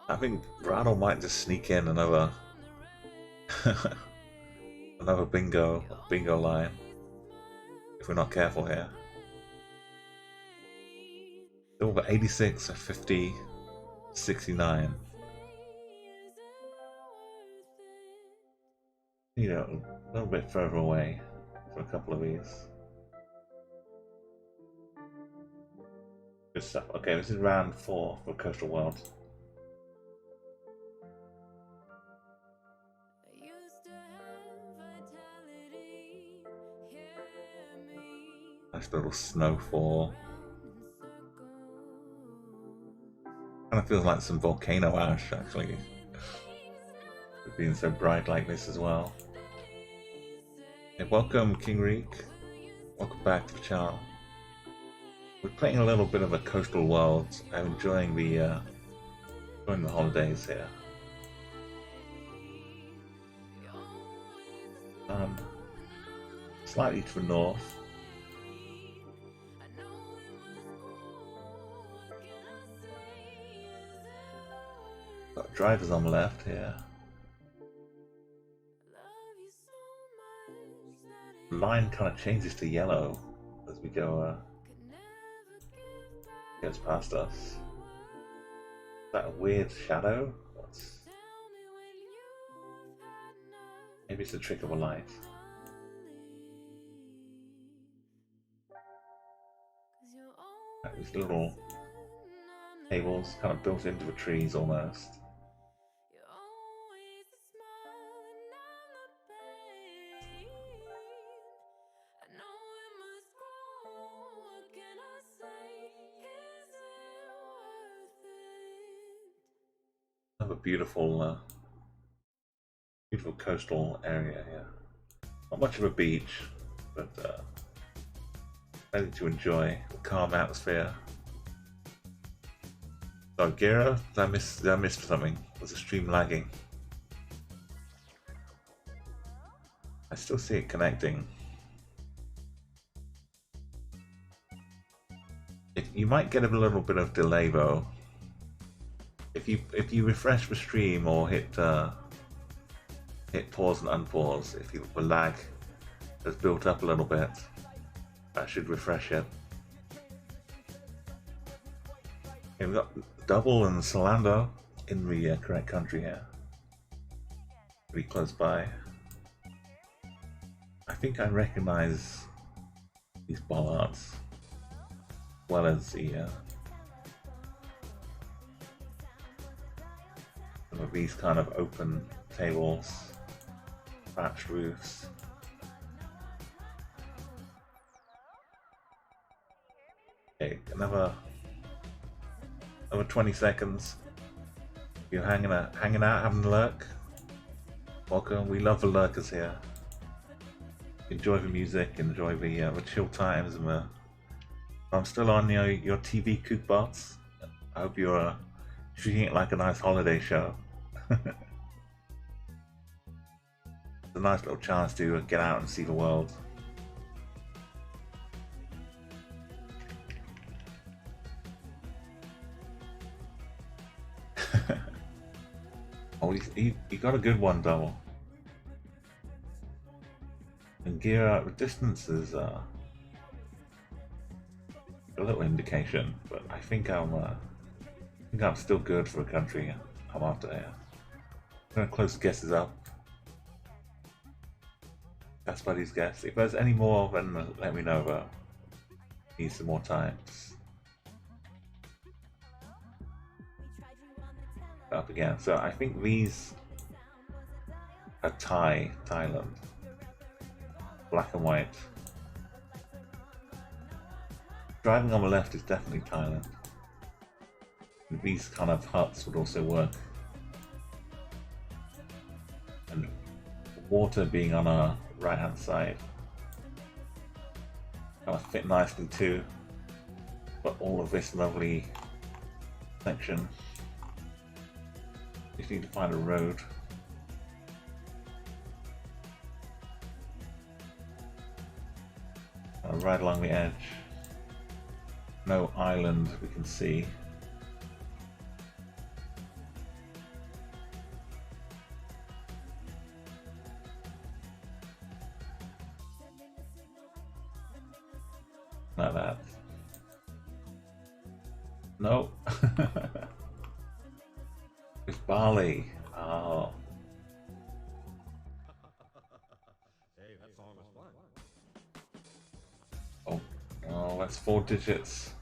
I think Rattle might just sneak in another another bingo line if we're not careful here. Over 86, 50, 69. You know, a little bit further away for a couple of these. Good stuff. Okay, this is round 4 for Coastal World. Nice little snowfall. Kind of feels like some volcano ash, actually. It being so bright like this as well. Hey, welcome, King Reek. Welcome back to the channel. We're playing a little bit of a coastal world. I'm enjoying the holidays here. Slightly to the north. Got drivers on the left here. The line kind of changes to yellow as we go. Gets past us. Is that a weird shadow? Maybe it's a trick of a light. These little tables kind of built into the trees almost. Another beautiful, beautiful coastal area here. Not much of a beach, but plenty to enjoy. The calm atmosphere. So, Gira, did I miss something? Was the stream lagging? I still see it connecting. You might get a little bit of delay though. If you refresh the stream or hit pause and unpause, if the lag has built up a little bit, that should refresh it. Okay, we've got Double and Solando in the correct country here. Pretty close by. I think I recognize these bollards as well as the some of these kind of open tables, thatched roofs. Okay, another 20 seconds. If you're hanging out, having a lurk, welcome. We love the lurkers here. Enjoy the music, enjoy the chill times, and I'm still on your TV cookbots. I hope you're treating it like a nice holiday show. It's a nice little chance to get out and see the world. Oh, he got a good one double. And gear distance is a little indication, but I think I'm still good for a country I'm after here. I'm gonna close guesses up. That's Buddy's guess. If there's any more, then let me know. But need some more times. Up again. So I think these are Thailand. Black and white. Driving on the left is definitely Thailand. And these kind of huts would also work. And water being on our right hand side kind of fit nicely too. But all of this lovely section. Just need to find a road. Right along the edge. No island we can see. Like that. No. It's Bali. Oh. Oh, that's 4 digits.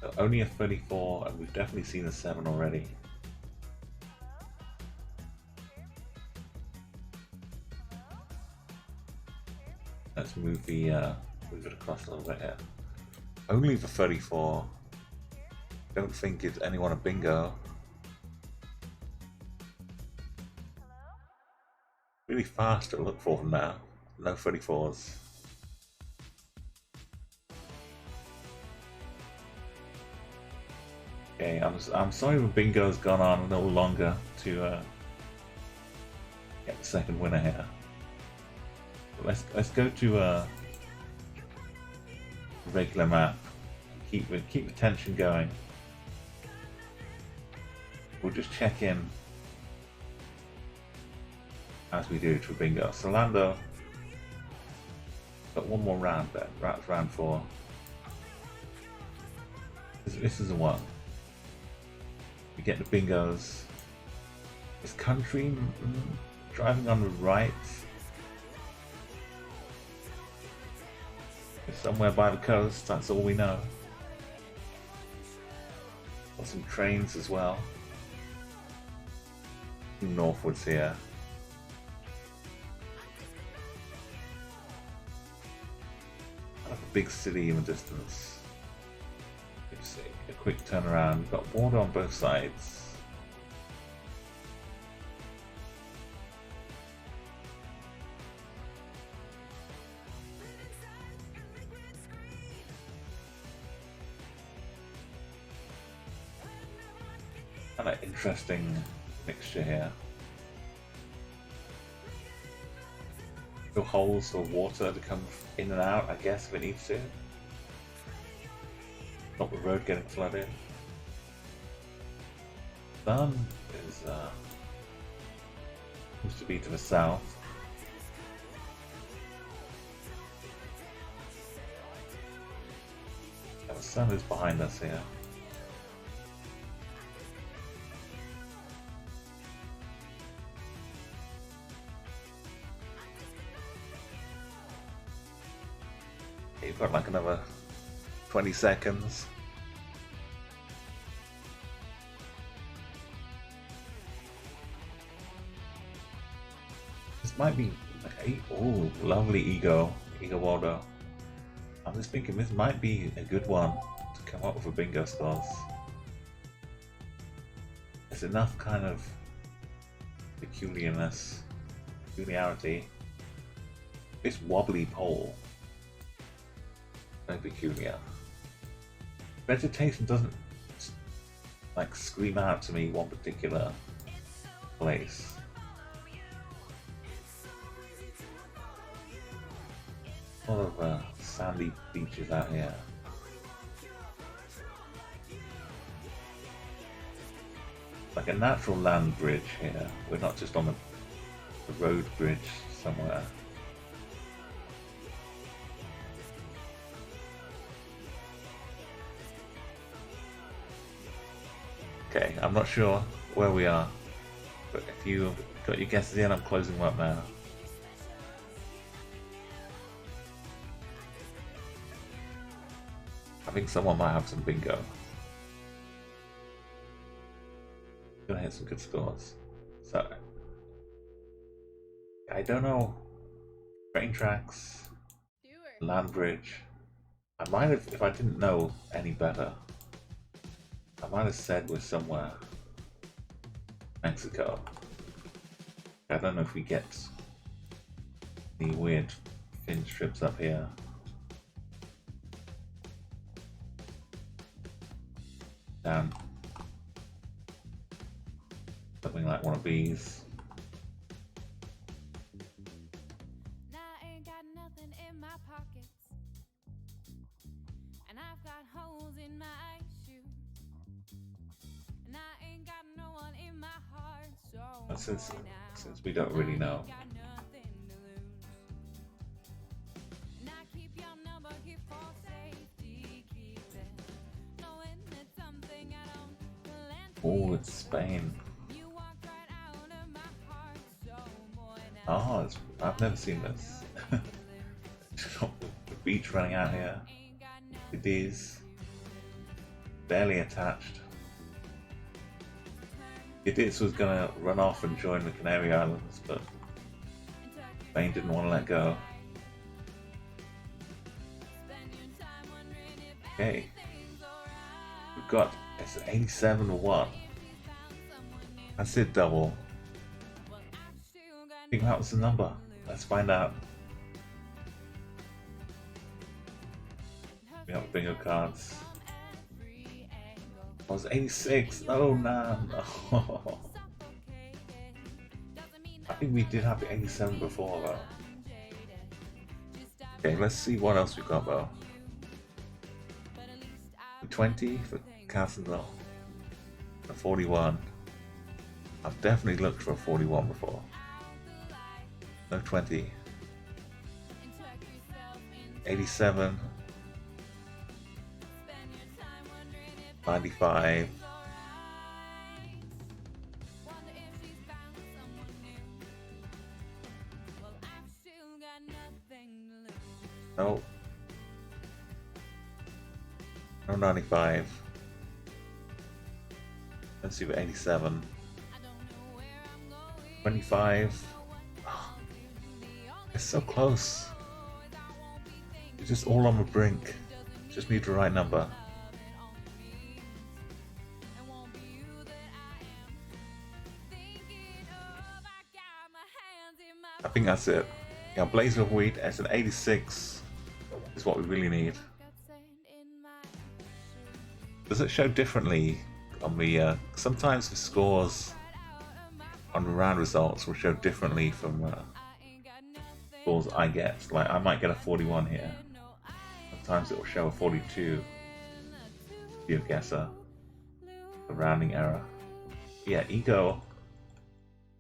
So only a 34, and we've definitely seen a 7 already. Let's move it across a little bit here. Only the 34. Don't think it's anyone a bingo. Really fast to look for them now. No 34s. Okay, I'm sorry the bingo's gone on a little longer to get the second winner here. But let's go to a regular map. Keep the tension going. We'll just check in as we do to bingo. Solando. Got one more round there. That's round 4. This is the one. We get the bingos. This country driving on the right. It's somewhere by the coast, that's all we know. Got some trains as well. Northwards here. Like a big city in the distance. Let's see, a quick turnaround. We've got water on both sides. Kind of interesting mixture here. No holes for water to come in and out, I guess, if it needs to. Not the road getting flooded. Sun is seems to be to the south. Yeah, the sun is behind us here. You've got like another 20 seconds. This might be like oh, lovely Ego Waldo. I'm just thinking this might be a good one to come up with a bingo scores. There's enough kind of peculiarity. This wobbly pole. Very peculiar. Vegetation doesn't like scream out to me one particular place. A lot of sandy beaches out here. like a natural land bridge here. We're not just on the road bridge somewhere. Okay, I'm not sure where we are, but if you got your guesses in, I'm closing them up now. I think someone might have some bingo. Gonna hit some good scores. So, I don't know. Train tracks, land bridge. I might have, if I didn't know any better, I might have said we're somewhere. Mexico. I don't know if we get any weird fin strips up here. Down. Something like one of these. Now I ain't got nothing in my pockets, and I've got holes in my shoes, and I ain't got no one in my heart. So But since we don't really know. got nothing to lose, and I keep your number here for safety. Keep it, knowing it's something I don't plan to Oh, it's Spain. You walked right out of my heart, so boy, now Oh, I've never seen this. The beach running out here. ain't got It is barely attached. Idiots was gonna run off and join the Canary Islands, but Spain didn't want to let go. Okay, we've got it's 87 to 1. That's it, double. I think that was the number. Let's find out. We have bingo cards. I was 86. Oh no, no. I think we did have the 87 before though. Okay, let's see what else we got though. The 20 for Castleville. A 41. I've definitely looked for a 41 before. No 20. 87. 95. 95. Let's see what 87. 25. Oh, it's so close. It's just all on the brink. Just need the right number. I think that's it. Yeah, Blaze of Wheat as an 86 is what we really need. Does it show differently on the sometimes the scores on the round results will show differently from scores I get. Like I might get a 41 here. Sometimes it will show a 42. Geoguessr. The rounding error. Yeah, Ego.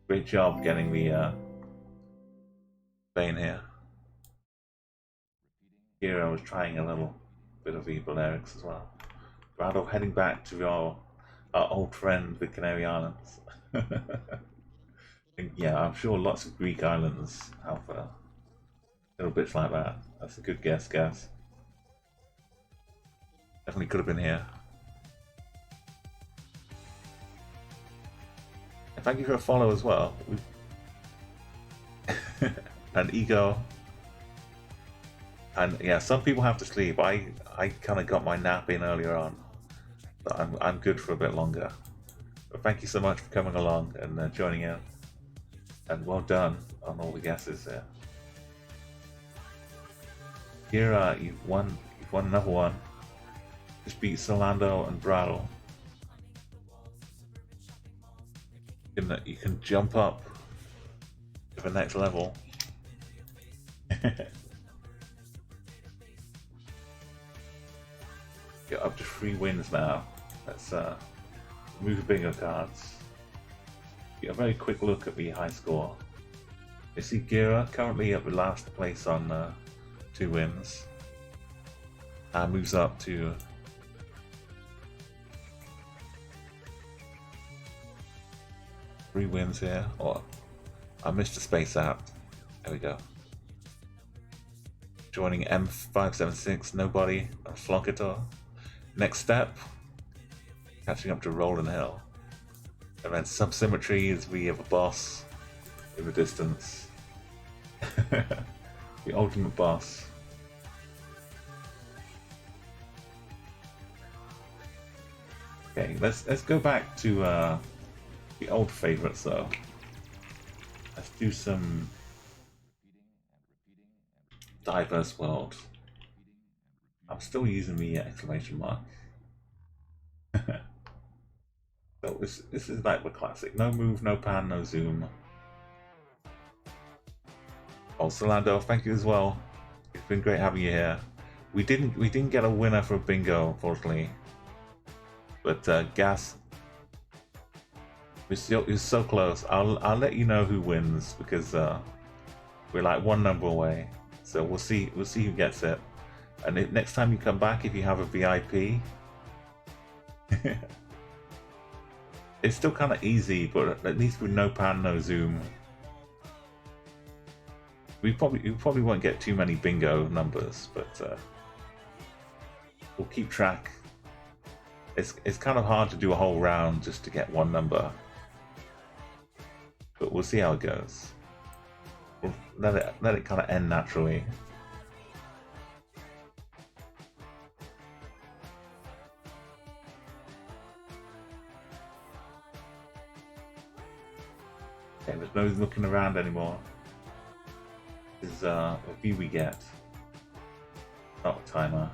Great job getting the Spain here. Here I was trying a little bit of evil lyrics as well. Rather heading back to our old friend, the Canary Islands. Yeah, I'm sure lots of Greek islands have little bits like that. That's a good guess, guys. Definitely could have been here. And thank you for a follow as well. And Ego. And yeah, some people have to sleep. I kind of got my nap in earlier on, but I'm good for a bit longer. But thank you so much for coming along and joining in. And well done on all the guesses there. Here, you've won another one. Just beat Solando and Brattle. You can jump up to the next level. Get up to 3 wins now. Let's move the bingo cards. Get a very quick look at the high score. You see Gira currently at the last place on 2 wins. Moves up to 3 wins here. Or I missed a space out. There we go. Joining M576, Nobody, and Flockator. Next step, catching up to Roland Hill. And then Subsymmetry is we have a boss in the distance. The ultimate boss. Okay, let's go back to the old favorites though. Let's do some diverse world. I'm still using the exclamation mark. So this is like the classic. No move, no pan, no zoom. Oh, Solando, thank you as well. It's been great having you here. We didn't get a winner for bingo, unfortunately. But Gas is so close. I'll let you know who wins because we're like 1 number away. So we'll see who gets it. And next time you come back, if you have a VIP, it's still kind of easy, but at least with no pan, no zoom, we probably won't get too many bingo numbers, but we'll keep track. It's kind of hard to do a whole round just to get 1 number, but we'll see how it goes. We'll let it kind of end naturally. Okay, there's no looking around anymore. This is a view we get, not a timer.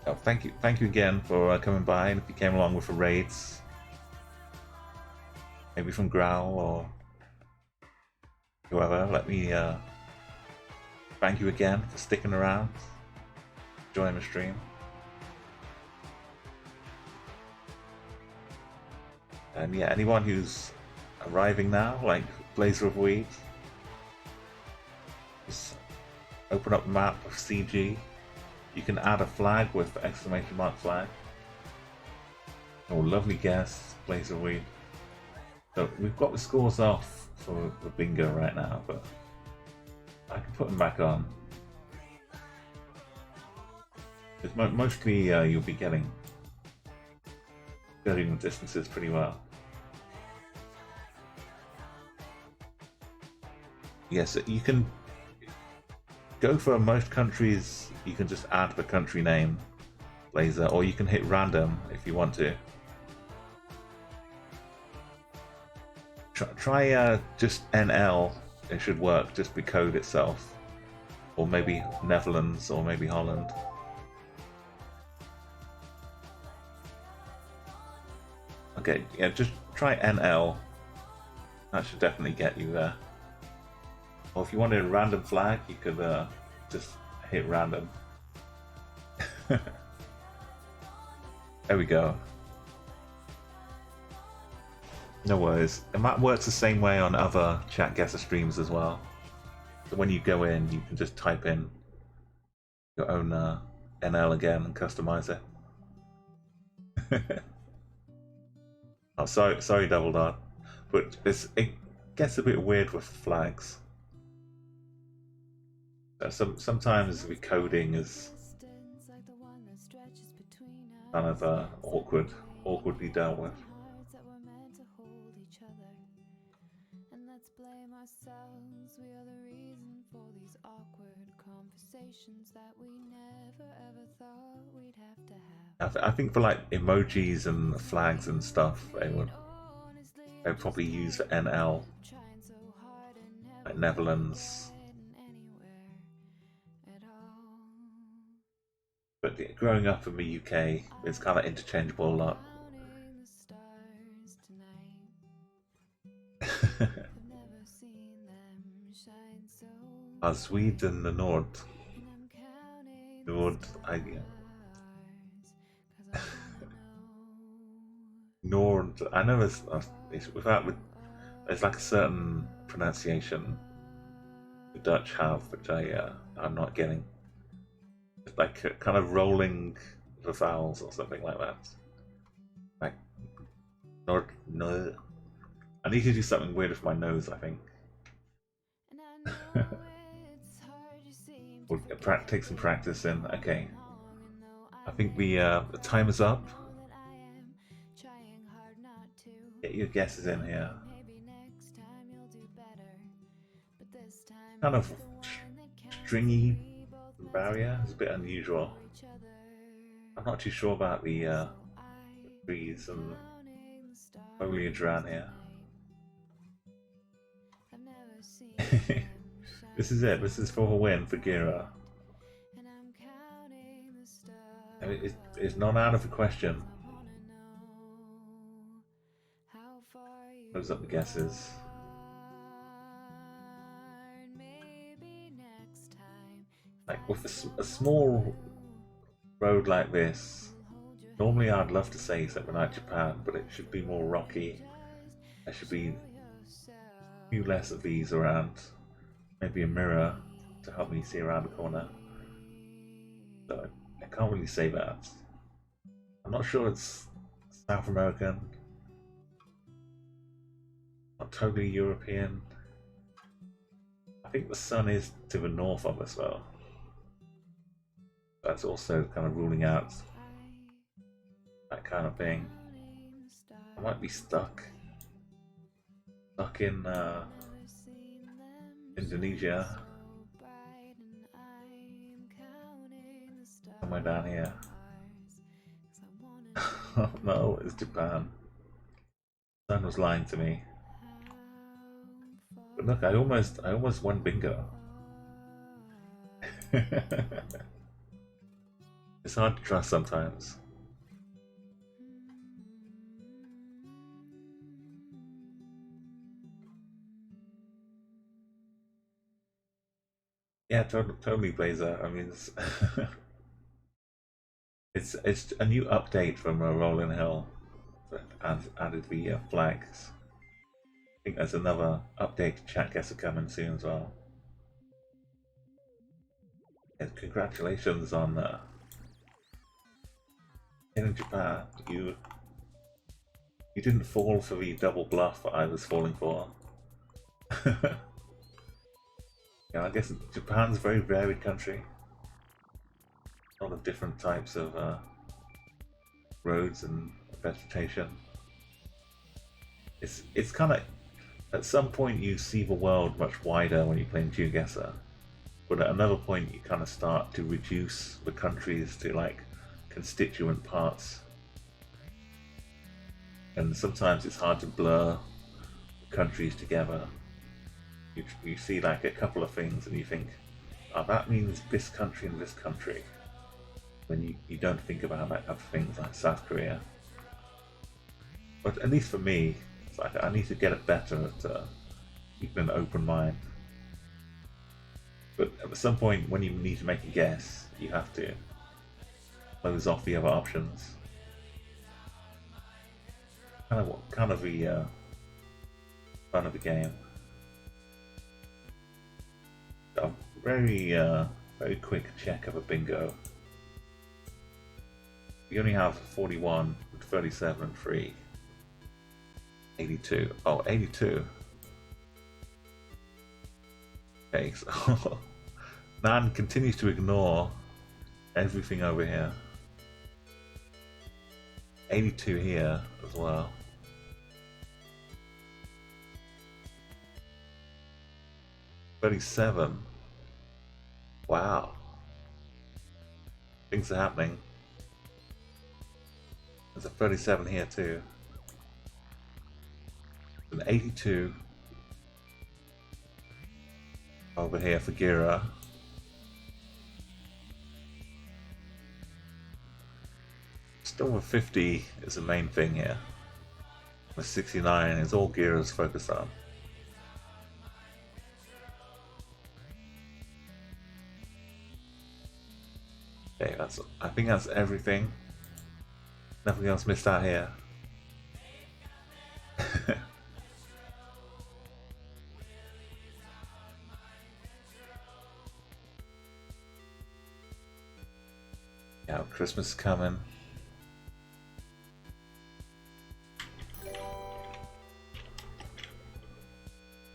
Oh, thank you again for coming by, and if you came along with the raids, maybe from Growl or whoever, let me thank you again for sticking around, joining the stream. And yeah, anyone who's arriving now, like Blazer of Weed, just open up the map of CG. You can add a flag with exclamation mark flag. Oh, lovely guess, Blazer of Weed. So we've got the scores off for the bingo right now, but I can put them back on. It's mostly you'll be getting the distances pretty well. Yes, you can go for most countries. You can just add the country name, Blazer, or you can hit random if you want to. Try just NL. It should work. Just the code itself, or maybe Netherlands, or maybe Holland. Okay, yeah, just try NL. That should definitely get you there. Or if you wanted a random flag, you could just hit random. There we go. No worries. And that works the same way on other chat Guessr streams as well. So when you go in, you can just type in your own NL again and customize it. Oh, sorry, Double Dart, but it gets a bit weird with flags. Sometimes the coding is kind of awkwardly dealt with. I think for like emojis and flags and stuff, they'd probably use NL, like Netherlands. But yeah, growing up in the UK, it's kind of interchangeable a lot. Sweden, the Nord, yeah. I know it's there's like a certain pronunciation the Dutch have, which I'm not getting. It's like kind of rolling the vowels or something like that. Like no. I need to do something weird with my nose, I think. We'll take some practice in. Okay. I think the time is up. Get your guesses in here. Kind of stringy barrier. It's a bit unusual. I'm not too sure about the trees and foliage around here. This is it. This is for a win for Gira. I mean, it's not out of the question. Close up the guesses. Like with a small road like this, normally I'd love to say something like Japan, but it should be more rocky. There should be a few less of these around. Maybe a mirror to help me see around the corner. So I can't really say that. I'm not sure it's South American. Not totally European. I think the sun is to the north of us though. That's also kind of ruling out that kind of thing. I might be stuck in Indonesia, somewhere down here. Oh no, it's Japan. The sun was lying to me. But look, I almost won bingo. It's hard to trust sometimes. Yeah, totally, Blazer. I mean, it's a new update from Rolling Hill that added the flags. I think there's another update to Geoguessr coming soon as well. And congratulations on in Japan. You didn't fall for the double bluff that I was falling for. Yeah, I guess Japan's a very varied country. A lot of different types of roads and vegetation. It's kind of, at some point you see the world much wider when you're playing Geoguessr, but at another point you kind of start to reduce the countries to like constituent parts, and sometimes it's hard to blur countries together. You see like a couple of things and you think, oh, that means this country and this country. When you don't think about that other things like South Korea. But at least for me, it's like I need to get it better at keeping an open mind. But at some point when you need to make a guess, you have to close off the other options. Kind of the fun of the game. A very quick check of a bingo. We only have 41, 37 and 3. 82. Oh, 82. Okay, so Nan continues to ignore everything over here. 82 here as well. 37. Wow. Things are happening. There's a 37 here too. An 82 over here for Gira. Still with 50 is the main thing here. With 69 is all Gira's focused on. Okay, I think that's everything. Nothing else missed out here. Yeah, Christmas is coming.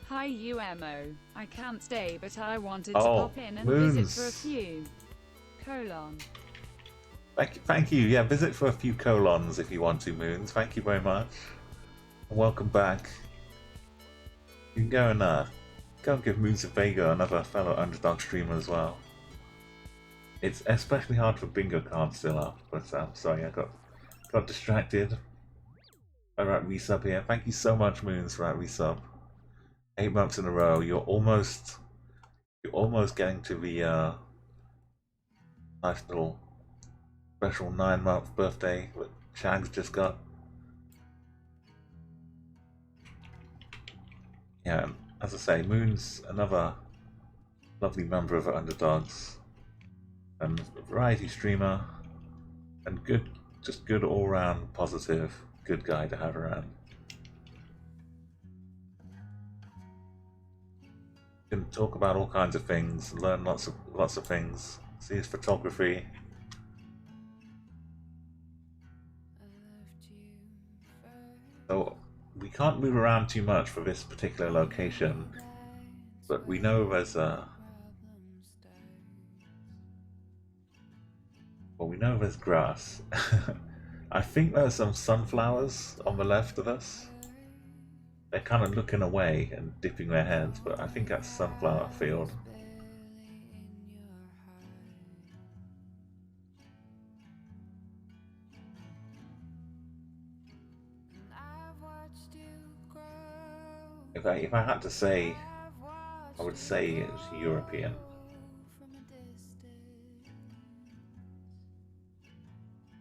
Hi UMO. I can't stay, but I wanted to Oh, pop in and visit for a Moons. few. Colon. Thank you. Yeah, visit for a few colons if you want to, Moons. Thank you very much. And welcome back. You can go and give Moons of Vega another fellow underdog streamer as well. It's especially hard for bingo cards still up, but sorry, I got distracted. Alright, resub here. Thank you so much, Moons, for that resub. 8 months in a row. You're almost getting to the nice little special 9-month birthday that Shag's just got. Yeah, as I say, Moon's another lovely member of our underdogs, and a variety streamer, and just good all-round positive, good guy to have around. Can talk about all kinds of things, learn lots of things. See his photography. So we can't move around too much for this particular location, but we know there's we know there's grass. I think there's some sunflowers on the left of us. They're kind of looking away and dipping their heads, but I think that's a sunflower field. If I had to say, I would say it's European.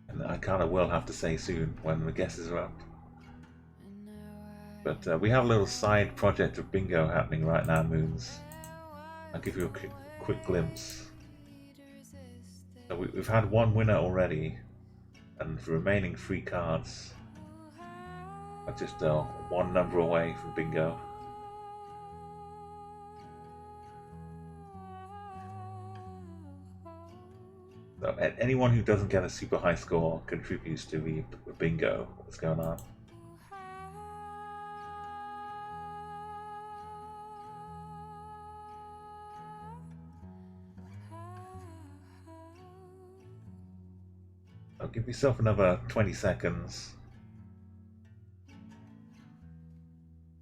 And I kind of will have to say soon when the guesses are up. But we have a little side project of bingo happening right now, Moons. I'll give you a quick glimpse. So we've had one winner already, and the remaining 3 cards are just one number away from bingo. So anyone who doesn't get a super high score contributes to the bingo. What's going on? So give yourself another 20 seconds.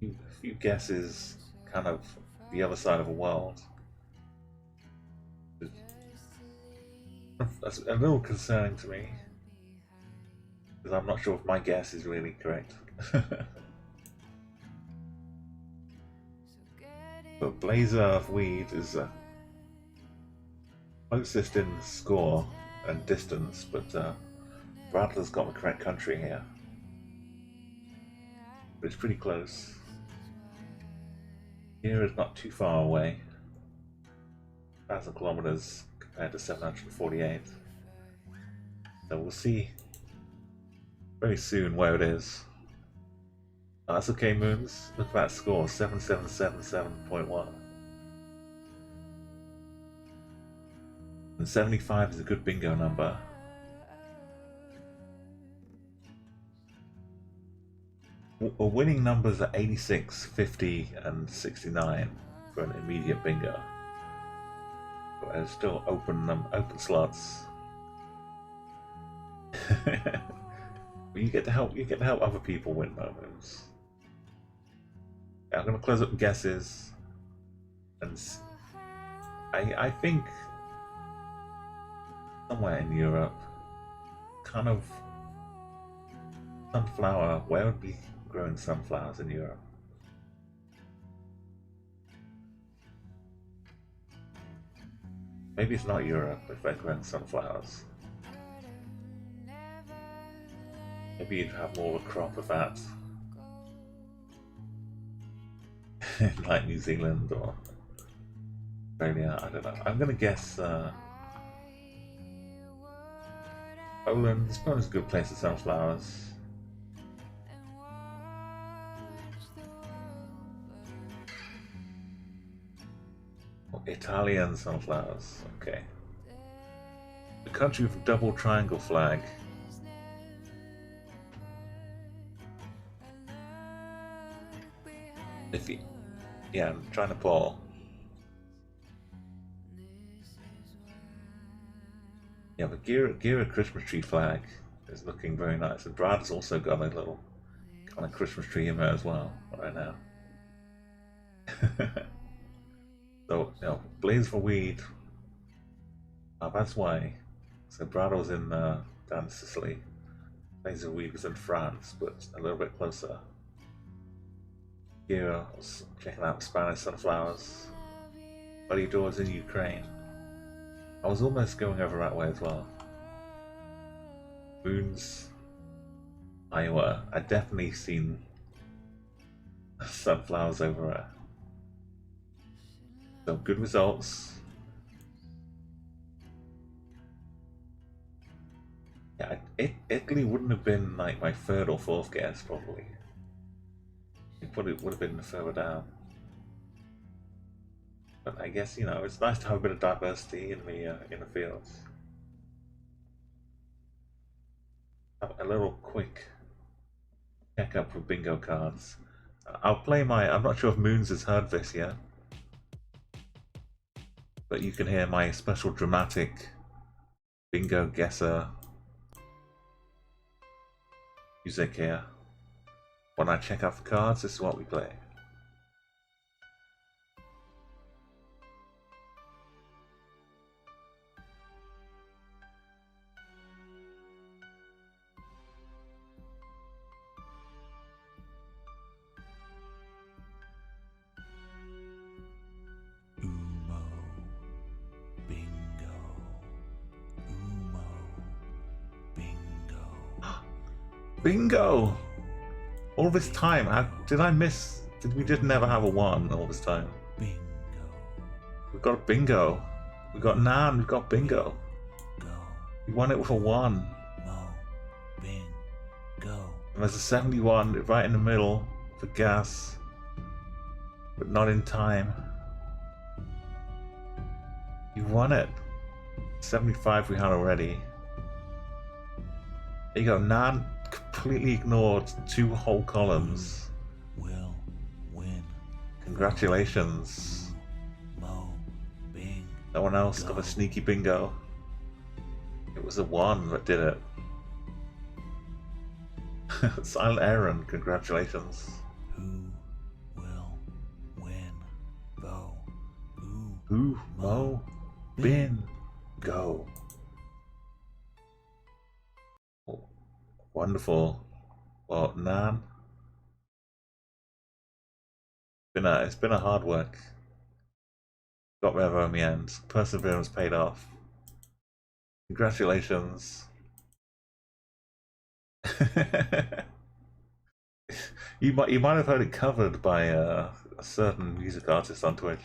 A few guesses, kind of the other side of the world. That's a little concerning to me, because I'm not sure if my guess is really correct. But Blazer of Weed is closest in score and distance, but Bradler's got the correct country here. But it's pretty close. Here is not too far away. 1,000 kilometers compared to 748. So we'll see very soon where it is. Oh, that's okay, Moons. Look at that score, 7777.1. And 75 is a good bingo number. Winning numbers are 86, 50, and 69 for an immediate bingo. But there's still open slots. But you get to help other people win moments. I'm going to close up guesses, and I think somewhere in Europe, kind of sunflower. Where would be growing sunflowers in Europe? Maybe it's not Europe if they're growing sunflowers. Maybe you'd have more of a crop of that. Like New Zealand or Australia, I don't know. I'm gonna guess Poland. Poland's a good place for sunflowers. Italian sunflowers. Okay. The country with a double triangle flag. If you, yeah, I'm trying to pull. Yeah, the Geoguessr Christmas tree flag is looking very nice, and Brad's also got a little kind of Christmas tree in there as well right now. So, you know, Blaze for Weed. That's why. So Brad was in down in Sicily. Blaze for Weed was in France, but a little bit closer. Here I was checking out Spanish sunflowers. Buddy Doors in Ukraine. I was almost going over that way as well. Moons, Iowa. I'd definitely seen sunflowers over there. So good results. Yeah, Italy wouldn't have been like my third or fourth guess probably. It probably would have been further down. But I guess, you know, it's nice to have a bit of diversity in the fields. A little quick check up for bingo cards. I'll play my. I'm not sure if Moons has heard this yet, but you can hear my special dramatic bingo guesser music here. When I check out the cards, this is what we play. Umo. Bingo. Umo. Bingo. Bingo! All this time, did I miss? Did we just never have a 1 all this time? Bingo. We've got a bingo. We've got Nan, we've got bingo. Go. We won it with a 1. Mo. Bin. Go. And there's a 71 right in the middle for gas, but not in time. You won it. 75 we had already. There you go. Nan completely ignored 2 whole columns. Will. Win. Congratulations. Mo. Bing. No one else got a sneaky bingo. It was a 1 that did it. Silent Aaron, congratulations. Who will win? Go. Who, Mo, Bin, go. Oh, wonderful. Well, Nan. It's been a hard work. Got there in the end. Perseverance paid off. Congratulations. You might have heard it covered by a certain music artist on Twitch.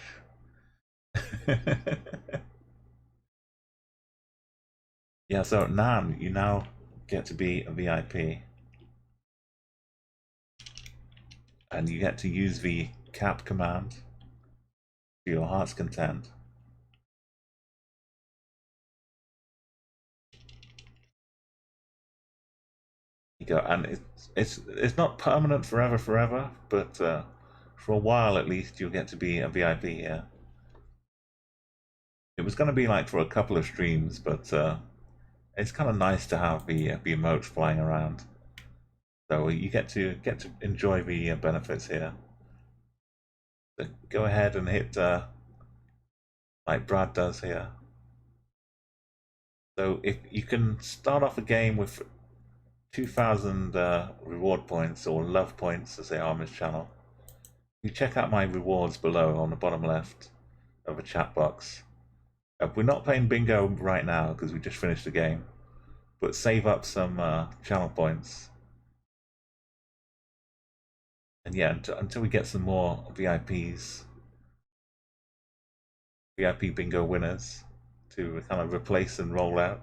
Yeah, so Nan, you now get to be a VIP. And you get to use the cap command to your heart's content. You go, and it's not permanent forever, but for a while at least you'll get to be a VIP here. It was going to be like for a couple of streams, but it's kind of nice to have the emotes flying around. So you get to enjoy the benefits here. So go ahead and hit like Brad does here. So if you can start off a game with 2,000 reward points, or love points as they are on this channel. You check out my rewards below on the bottom left of the chat box. We're not playing bingo right now because we just finished the game, but save up some channel points. And yeah, until we get some more VIPs, VIP bingo winners to kind of replace and roll out.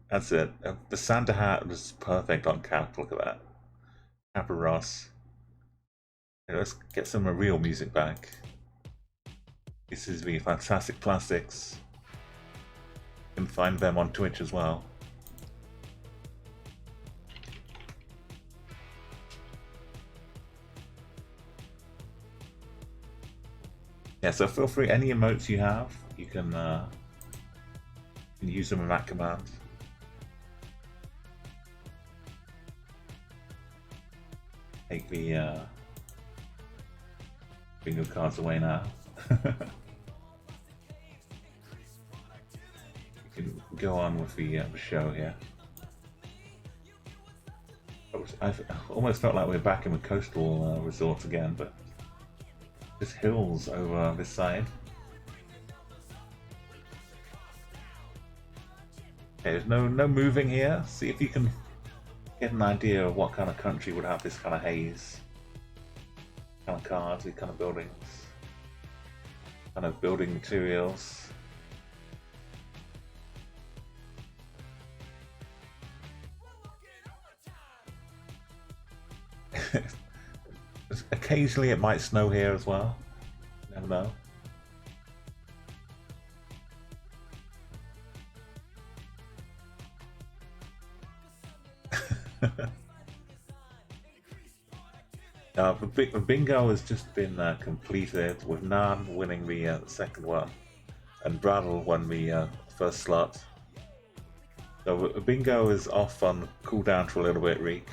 That's it. The Santa hat was perfect on Cap. Look at that. Cap and Ross. Let's get some real music back. This is the Fantastic Plastics. You can find them on Twitch as well. Yeah, so feel free, any emotes you have, you can use them in that command. Take the bingo cards away now. You can go on with the show here. I've almost felt like we're back in the coastal resorts again, but there's hills over this side. Okay, there's no moving here. See if you can get an idea of what kind of country would have this kind of haze, kind of cars, these kind of buildings, kind of building materials. Occasionally it might snow here as well. Never know. The bingo has just been completed, with Nan winning the second one, and Bradle won the first slot. So the bingo is off on cooldown for a little bit, Reek.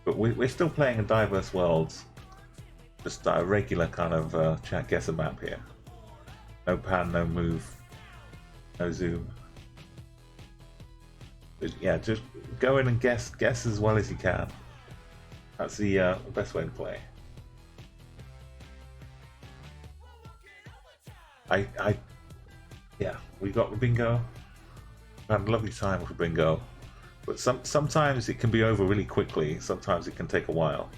But we're still playing a diverse world, just a regular kind of Geoguessr map here. No pan, no move, no zoom. But yeah, just go in and guess as well as you can. That's the best way to play. Yeah, we got the bingo. We had a lovely time with the bingo. But sometimes it can be over really quickly, sometimes it can take a while.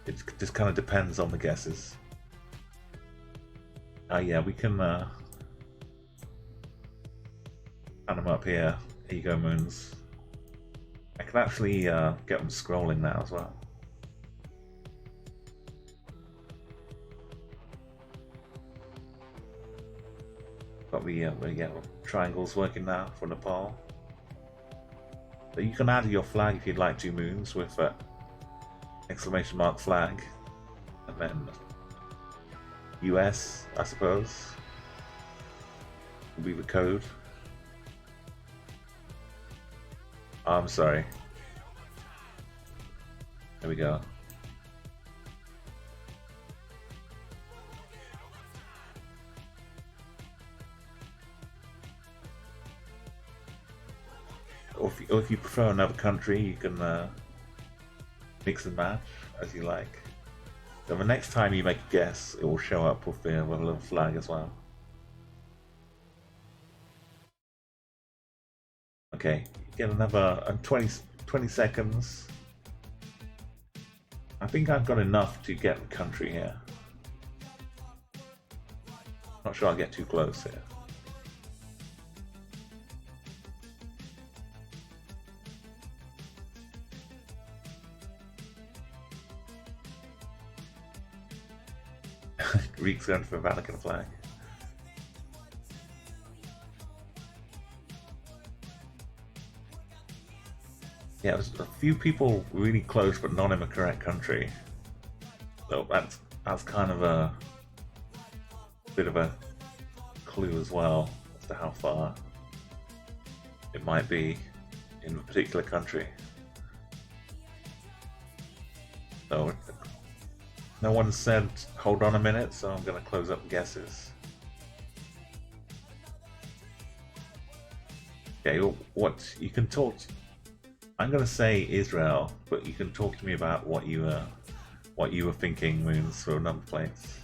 It just kind of depends on the guesses. Yeah, we can add them up here. Here you go, Moons. I can actually get them scrolling now as well. Got the triangles working now for Nepal. So you can add your flag if you'd like to, Moons, with exclamation mark flag, and then US, I suppose, will be the code. I'm sorry. There we go. Or if you prefer another country, you can mix and match as you like. So the next time you make a guess, it will show up with the little flag as well. Okay, get another 20 seconds. I think I've got enough to get the country here. Not sure I'll get too close here. Reek's going for a Vatican flag. Yeah, there's a few people really close, but not in the correct country. So that's kind of a bit of a clue as well as to how far it might be in a particular country. So no one said hold on a minute, so I'm going to close up guesses. Okay, what you can talk. I'm going to say Israel, but you can talk to me about what you were thinking, Moons, for number plates.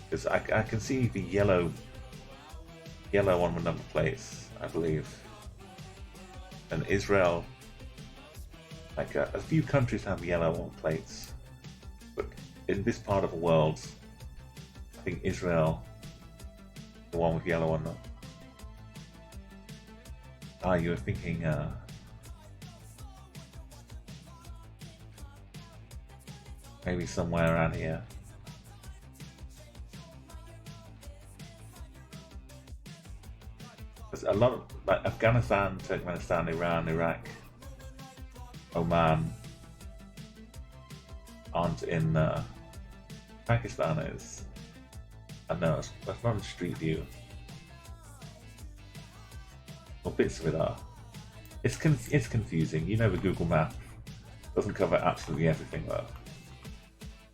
Because I can see the yellow on the number plates, I believe, and Israel. Like a few countries have yellow on plates, but in this part of the world, I think Israel, the one with yellow on them. Ah, you were thinking. Maybe somewhere around here. There's a lot of like Afghanistan, Turkmenistan, Iran, Iraq, Oman aren't in Pakistan is. I know that's not a street view. Well, bits of it are. It's confusing. You know the Google map doesn't cover absolutely everything though.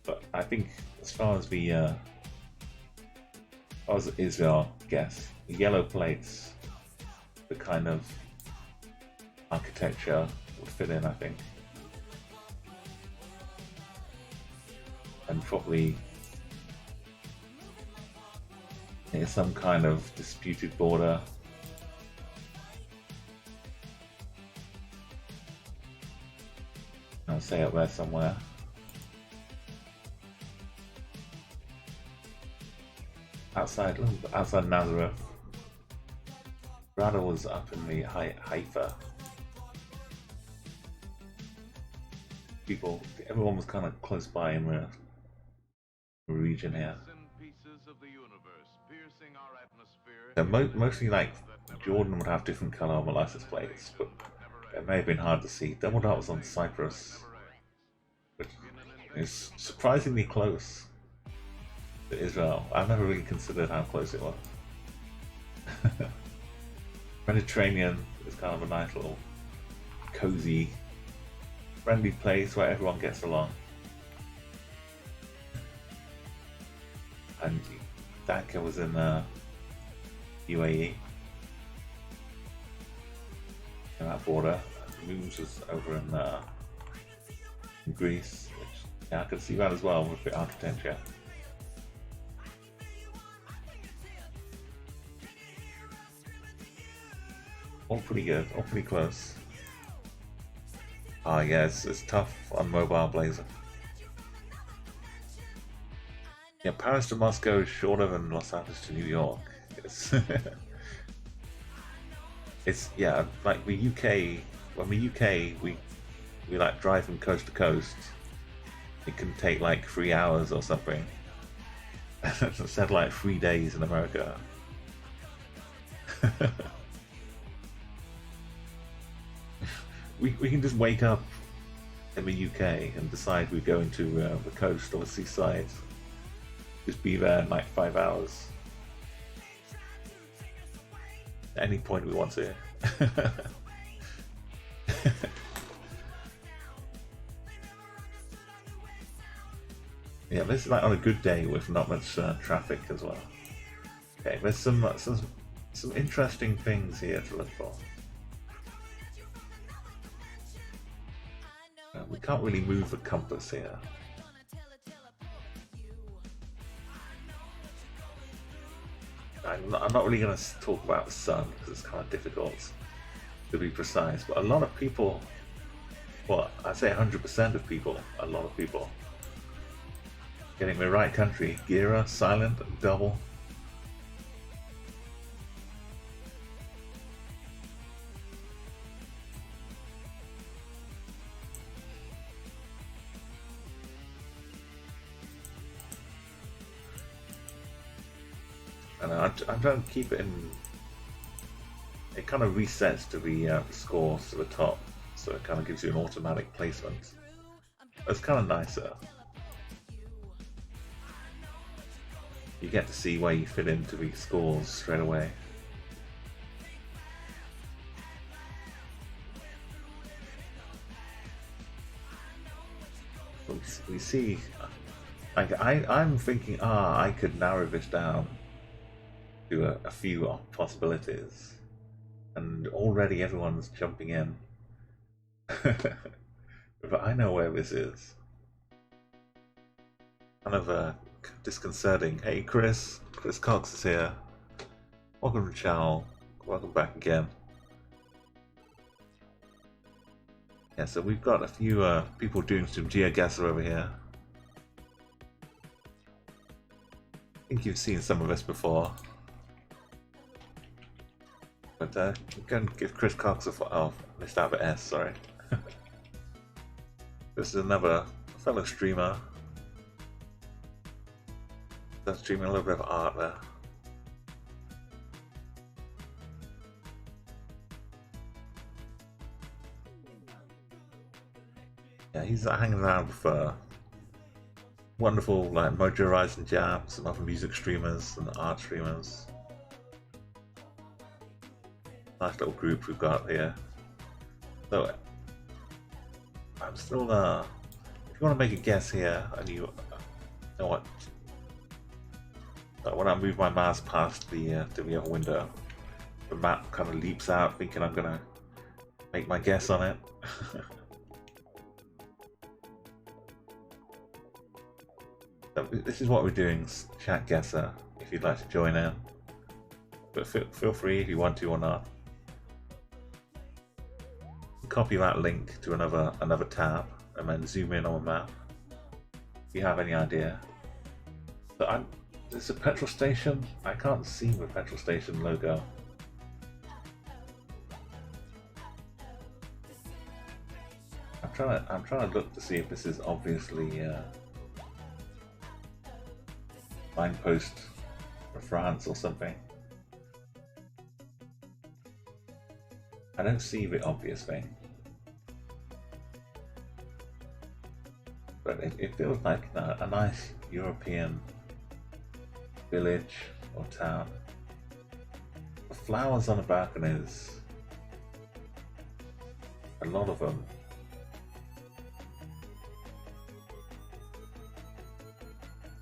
But I think as far as Israel guess, the yellow plates, the kind of architecture would fit in, I think. And probably there's some kind of disputed border. I'll say up there somewhere. Outside Nazareth. Rada was up in the Haifa. Everyone was kind of close by in the region here. So mostly like Jordan would have different colour on the license plates, but it may have been hard to see. Double Dot was on Cyprus, which is surprisingly close to Israel. I've never really considered how close it was. Mediterranean is kind of a nice little cozy, friendly place where everyone gets along. And Dhaka was in UAE. In that border. Moons was over in Greece, which yeah, I could see that as well with the architecture. All pretty good, all pretty close. Ah, yeah, it's tough on mobile Blazor. Yeah, Paris to Moscow is shorter than Los Angeles to New York. It's yeah, like the UK. When the UK we like drive from coast to coast, it can take like 3 hours or something. Instead, like 3 days in America. we can just wake up in the UK and decide we're going to the coast or the seaside. Just be there in like 5 hours. At any point we want to. Yeah, this is like on a good day with not much traffic as well. Okay, there's some interesting things here to look for. We can't really move the compass here. I'm not really going to talk about the sun because it's kind of difficult to be precise, but a lot of people, well, I'd say 100% of people, a lot of people, getting the right country. Gira, silent, double. And I'm trying to keep it in. It kind of resets to the scores to the top, so it kind of gives you an automatic placement. It's kind of nicer. You get to see where you fit into the scores straight away. We see, like I'm thinking, I could narrow this down to a few possibilities, and already everyone's jumping in. But I know where this is. Kind of disconcerting. Hey Chris Cox is here. Welcome to channel. Welcome back again. Yeah, so we've got a few people doing some Geoguessr over here. I think you've seen some of this before. But I'm going to give Chris Cox a missed out the S, sorry. This is another fellow streamer That's streaming a little bit of art there. Yeah, he's hanging around with wonderful like Mojo Rise and Jam, some other music streamers and art streamers. Nice little group we've got here. So I'm still if you want to make a guess here and you know what, when I move my mouse past the other window, the map kind of leaps out thinking I'm gonna make my guess on it. So this is what we're doing, chat Guessr, if you'd like to join in. But feel free if you want to or not. Copy that link to another tab and then zoom in on the map if you have any idea. But there's a petrol station. I can't see the petrol station logo. I'm trying to look to see if this is obviously signpost for France or something. I don't see the obvious thing, but it feels like a nice European village or town. The flowers on the balconies, a lot of them.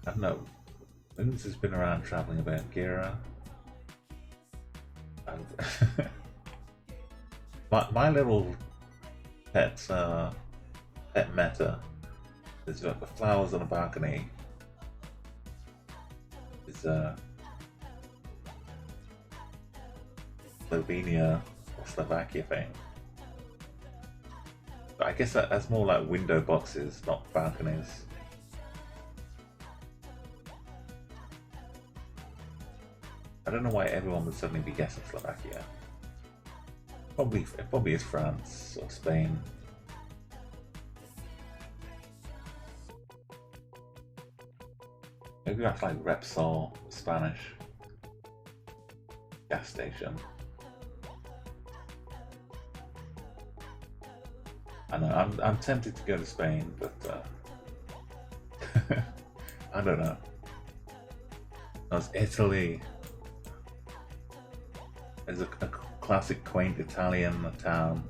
I don't know. Moons has been around traveling a bit. Gira. And my little pet meta is the flowers on the balcony. Is Slovenia or Slovakia thing. But I guess that's more like window boxes, not balconies. I don't know why everyone would suddenly be guessing Slovakia. It probably is France or Spain. Maybe that's like Repsol, Spanish gas station. I know I'm tempted to go to Spain, but I don't know. That's Italy. There's a classic quaint Italian town.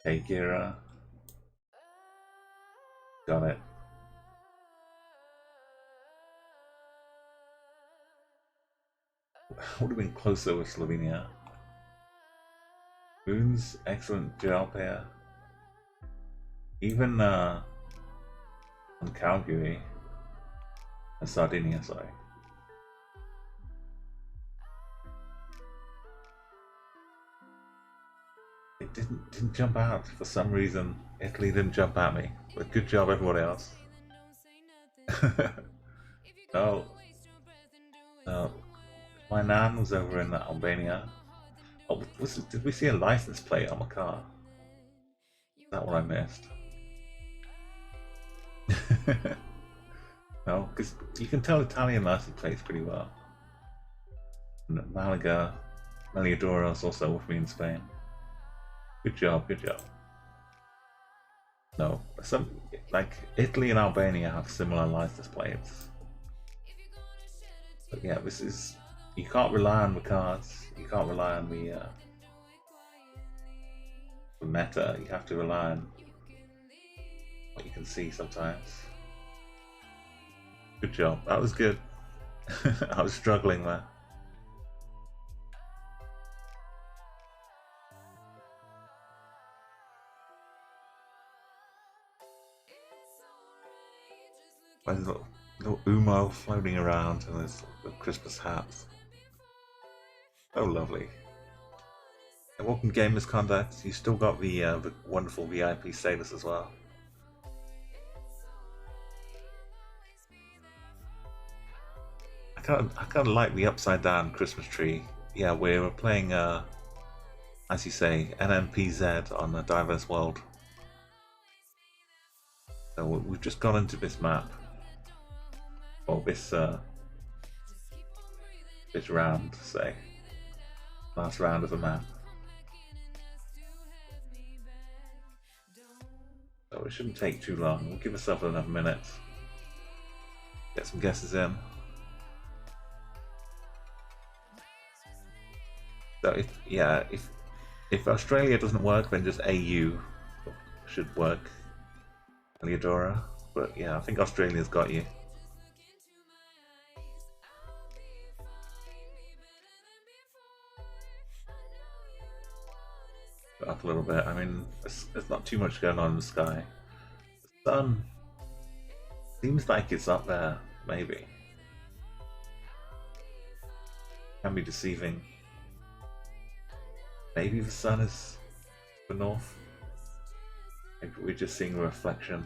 Hey Gira. Got it. Would have been closer with Slovenia. Moon's excellent job here. Even on Calgary and Sardinia, sorry. It didn't jump out for some reason. Italy didn't jump at me. But good job everybody else. No. My nan was over in Albania. Oh, did we see a license plate on the car? Is that what I missed? No, because you can tell Italian license plates pretty well. And Malaga, Meliadora is also with me in Spain. Good job, good job. No, like Italy and Albania have similar license plates. But yeah, you can't rely on the cars. You can't rely on the meta. You have to rely on what you can see sometimes. Good job. That was good. I was struggling there. There's a little Umo floating around and there's the Christmas hats. Oh, lovely. And welcome Gamers Conduct. You still got the wonderful VIP status as well. I kind of like the upside down Christmas tree. Yeah, we're playing, as you say, NMPZ on a diverse world. So we've just gone into this map. or this round, say, last round of the map. So it shouldn't take too long. We'll give ourselves another minute. Get some guesses in. So if Australia doesn't work, then just AU should work. Leodora, but yeah, I think Australia's got you. Up a little bit. I mean, there's not too much going on in the sky. The sun seems like it's up there, maybe. Can be deceiving. Maybe the sun is to the north. Maybe we're just seeing a reflection.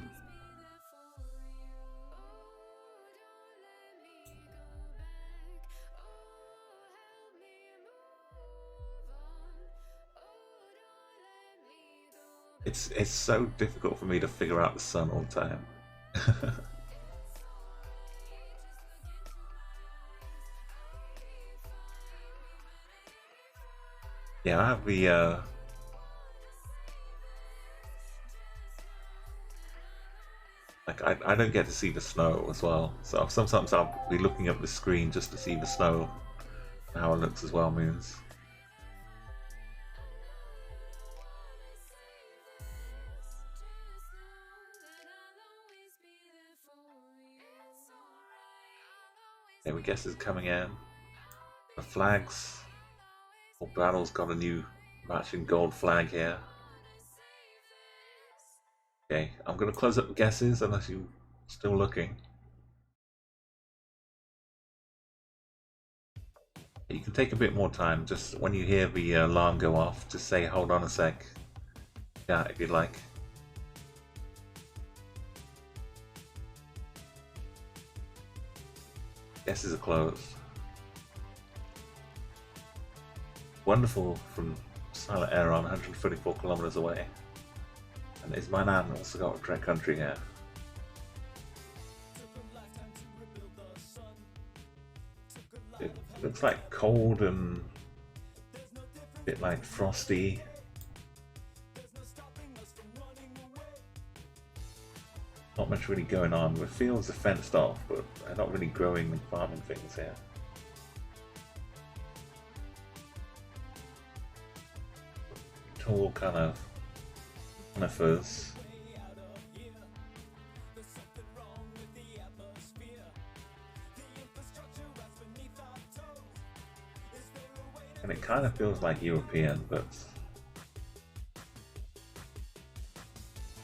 It's so difficult for me to figure out the sun all the time. Yeah, I have the like I don't get to see the snow as well, so sometimes I'll be looking up the screen just to see the snow and how it looks as well, moons. Yeah, we guess is coming in. The flags. All battles got a new matching gold flag here. Okay, I'm gonna close up the guesses unless you're still looking. You can take a bit more time, just when you hear the alarm go off, just say hold on a sec. Yeah, if you'd like. Guesses are closed. Wonderful from Silent Air on 134 kilometers away. And is my nan also got a Trek Country here? It looks like cold and a bit like frosty. Not much really going on. The fields are fenced off, but they're not really growing and farming things here. Tall kind of conifers. And it kind of feels like European, but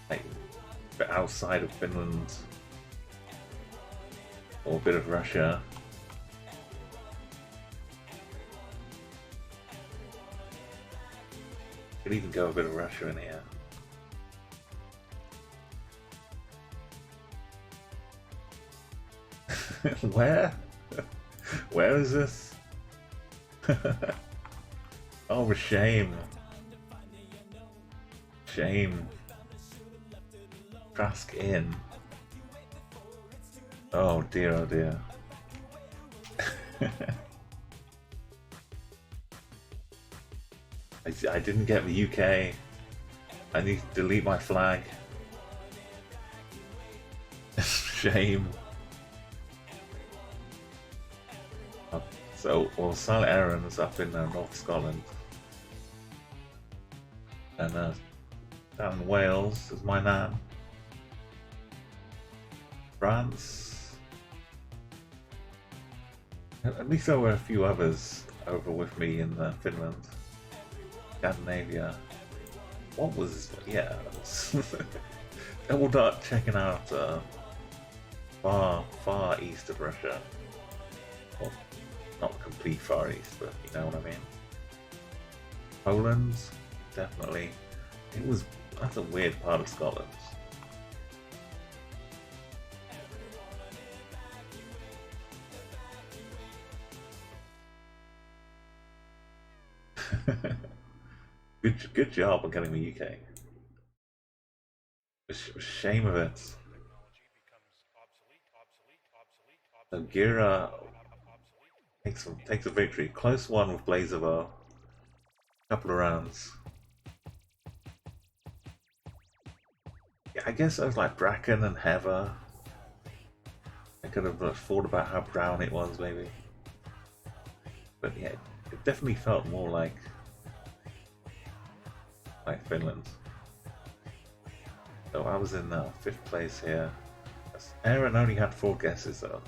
like a bit outside of Finland, or a bit of Russia. Could even go a bit of Russia in here. Where? Where is this? Oh, shame. Shame. Trask Inn. Oh dear, oh dear. I didn't get the UK. I need to delete my flag. Shame. So, well, Silent Aaron is up in North Scotland. And down in Wales is my nan. France. At least there were a few others over with me in Finland. Scandinavia. What was, yeah. Double dot checking out far east of Russia. Well, not complete far east, but you know what I mean. Poland, definitely. That's a weird part of Scotland. Good job on getting the UK. Shame of it. So Gira takes a victory. Close one with Blazevo. Couple of rounds. Yeah, I guess I was like Bracken and Heather. I could have thought about how brown it was, maybe. But yeah, it definitely felt more like Finland. So I was in 5th place here. Aaron only had 4 guesses though,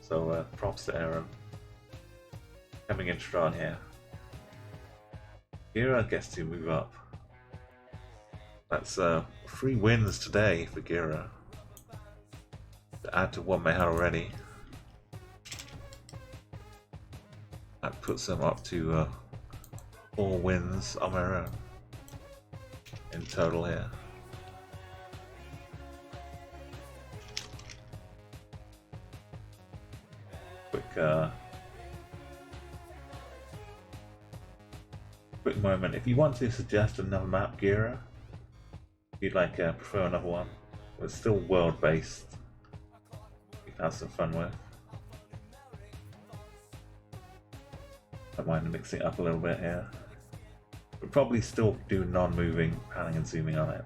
so props to Aaron. Coming in strong here. Gira gets to move up. That's 3 wins today for Gira. To add to one they had already. That puts them up to 4 wins on their own in total here. Quick moment. If you want to suggest another map, Gira, if you'd like prefer another one, it's still world based. You've had some fun with. I mind mixing it up a little bit here. We'll probably still do non-moving, panning and zooming on it.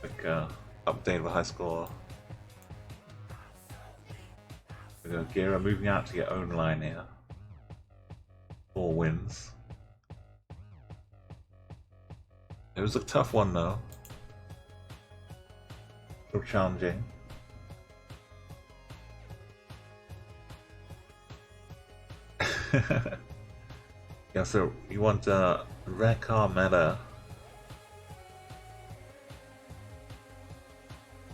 Quick update of the high score. We go Gira moving out to your own line here. 4 wins. It was a tough one though. Still challenging. Yeah, so you want a rare car meta.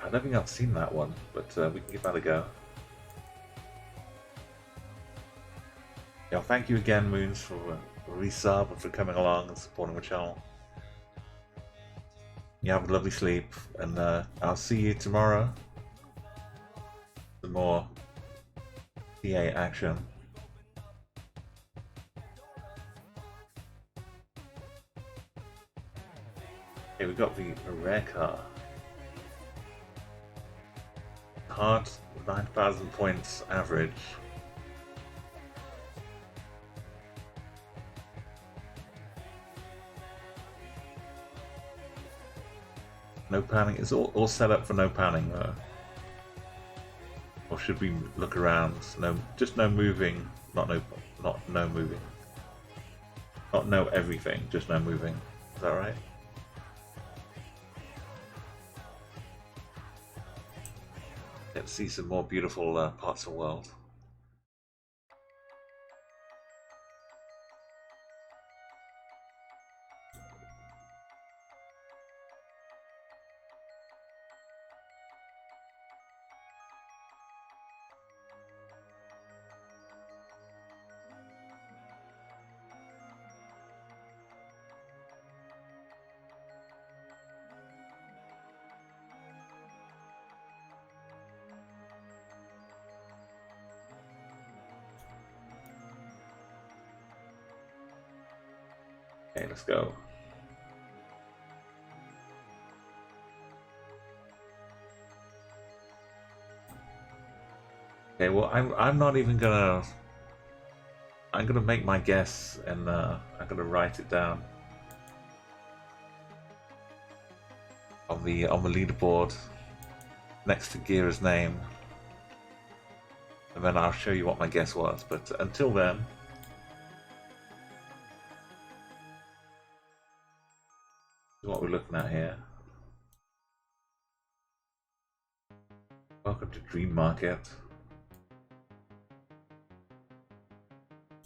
I don't think I've seen that one, but we can give that a go. Yeah, thank you again, Moons, for resub and for coming along and supporting the channel. You have a lovely sleep, and I'll see you tomorrow. Some more TA action. Okay, we got the rare car. Hard 9,000 points average. No panning. It's all set up for no panning though. Or should we look around? No, just no moving. Not no moving. Not no everything. Just no moving. Is that right? Let's see some more beautiful parts of the world. Okay, let's go. Okay, well, I'm not even gonna. I'm gonna make my guess, and I'm gonna write it down on the leaderboard next to Gira's name, and then I'll show you what my guess was. But until then. What we're looking at here. Welcome to Dream Market.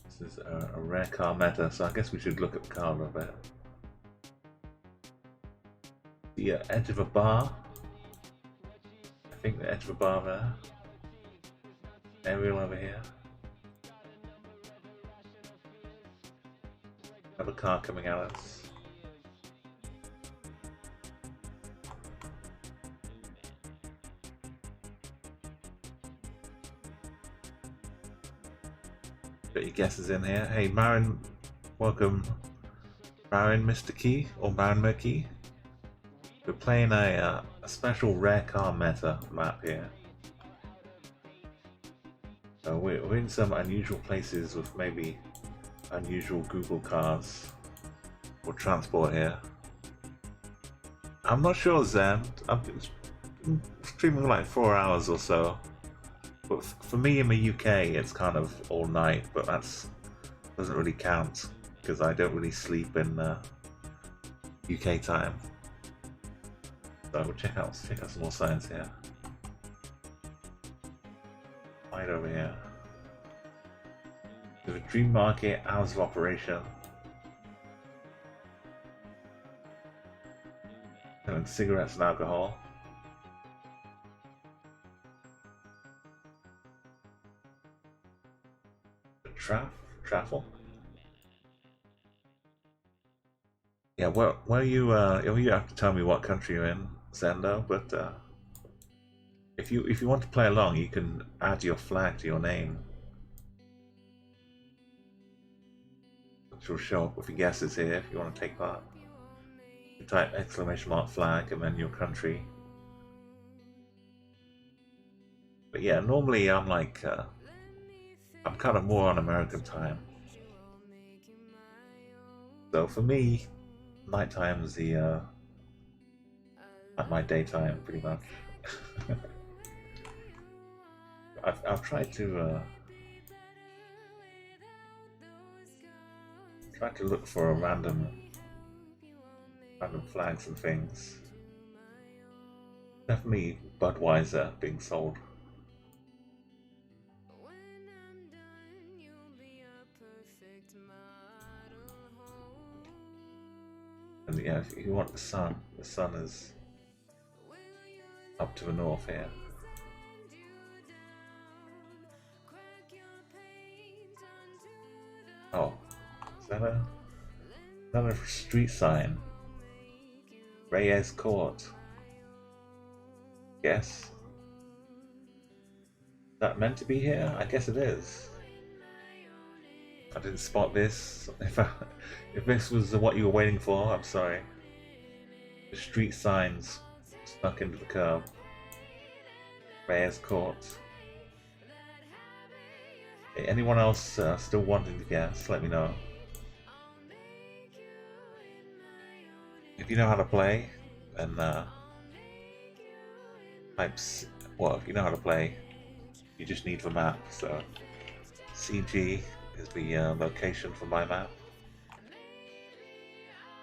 This is a rare car meta, so I guess we should look at the car a little bit. The edge of a bar. I think the edge of a bar there. Aerial over here. Another car coming at us. Got your guesses in here. Hey, Marin welcome Baron Mr. Key or Baron Murky. We're playing a special rare car meta map here. So we're in some unusual places with maybe unusual Google cars or transport here. I'm not sure, Zen. I've been streaming like 4 hours or so. But for me in the UK, it's kind of all night, but that's doesn't really count because I don't really sleep in UK time. So we'll check out some more signs here. Right over here. There's a Dream Market, hours of operation. Selling cigarettes and alcohol. Traffle? Yeah, where you have to tell me what country you're in, Zendo, but if you want to play along, you can add your flag to your name. Which will show up with your guesses here if you want to take part. You type !flag and then your country. But yeah, normally I'm like I'm kind of more on American time. So for me, nighttime is the like my daytime pretty much. I've tried to look for a random flags and things. Definitely Budweiser being sold. And yeah, if you want the sun is up to the north here. Oh, is that a street sign? Reyes Court. Guess. Is that meant to be here? I guess it is. I didn't spot this. If this was what you were waiting for, I'm sorry. The street signs stuck into the curb. Reyes Court. Okay, anyone else still wanting to guess? Let me know. If you know how to play, then if you know how to play, you just need the map. So CG is the location for my map.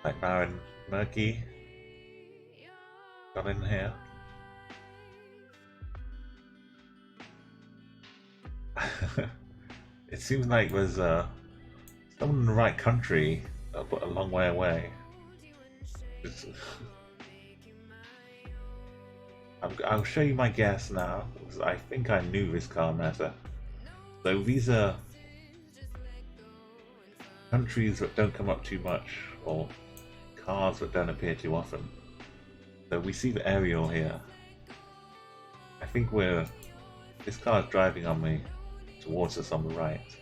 Like Baron Murky got in here. It seems like there's someone in the right country, but a long way away. I'll show you my guess now, because I think I knew this car meta. So these are countries that don't come up too much, or cars that don't appear too often. So we see the aerial here. I think this car is driving on me, towards us on the right.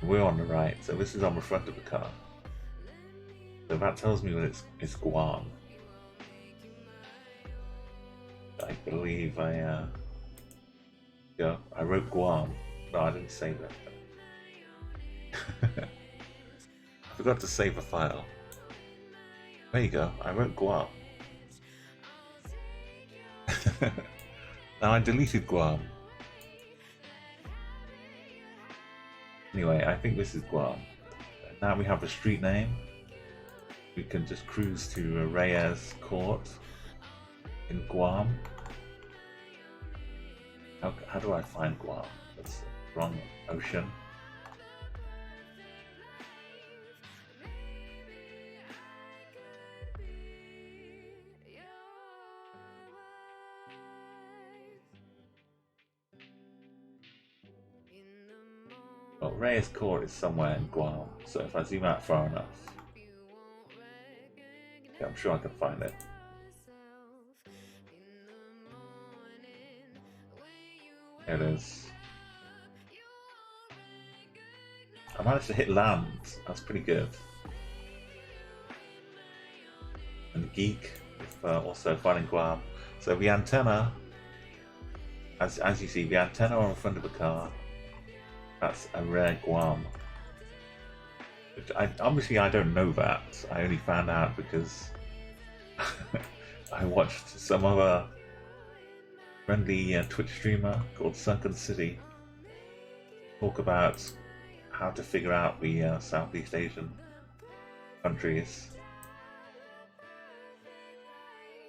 We're on the right, so this is on the front of the car. So that tells me that it's Guam. I believe I wrote Guam. No, I didn't save it. I forgot to save a file. There you go, I wrote Guam. Now I deleted Guam. Anyway, I think this is Guam. Now we have a street name. We can just cruise to Reyes Court in Guam. How do I find Guam? That's the wrong ocean. Well, Reyes Court is somewhere in Guam, so if I zoom out far enough, yeah, I'm sure I can find it. There it is. I managed to hit land. That's pretty good. And Geek, also finding Guam. So the antenna, as you see, the antenna on the front of the car, that's a rare Guam. Which obviously I don't know that. I only found out because I watched some other friendly Twitch streamer called Sunken City talk about how to figure out the Southeast Asian countries.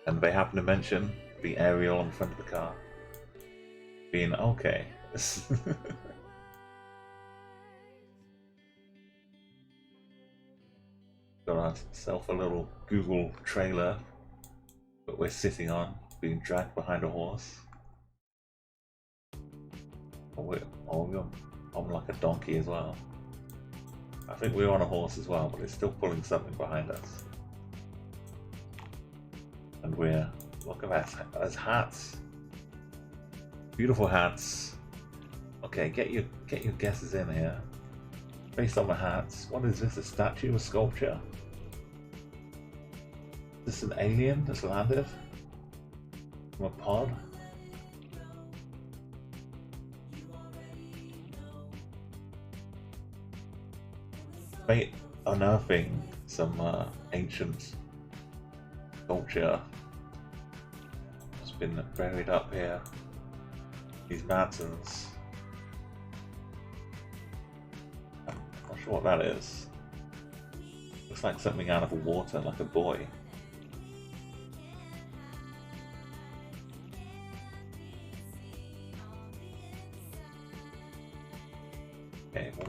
And they happen to mention the aerial on the front of the car being okay. Got ourselves a little Google trailer that we're sitting on, being dragged behind a horse. Or we're on like a donkey as well. I think we're on a horse as well, but it's still pulling something behind us. And we're, look at that, there's hats. Beautiful hats. Okay, get your guesses in here. Based on the hats, what is this, a statue, a sculpture? Is this an alien that's landed? From a pod? They unearthing some ancient sculpture that's been buried up here. These mountains. I'm not sure what that is. Looks like something out of the water, like a buoy. Okay, well,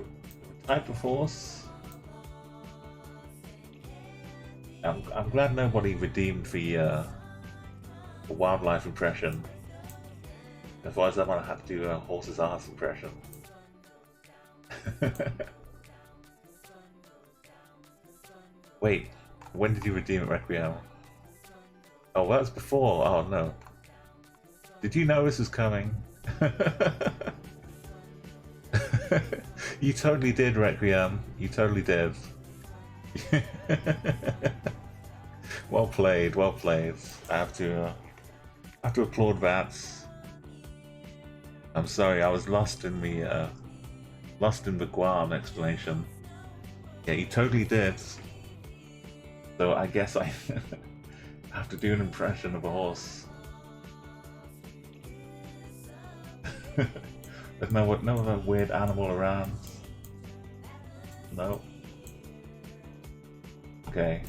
type of horse. I'm glad nobody redeemed the wildlife impression. Otherwise, I'm gonna have to do a horse's ass impression. Wait, when did you redeem it, Requiem? Oh, that was before. Oh no. Did you know this was coming? You totally did, Requiem. You totally did. Well played, well played. I have to applaud that. I'm sorry, I was lost in the Guam explanation. Yeah, you totally did. So I guess I have to do an impression of a horse. There's no other weird animal around. No. Okay.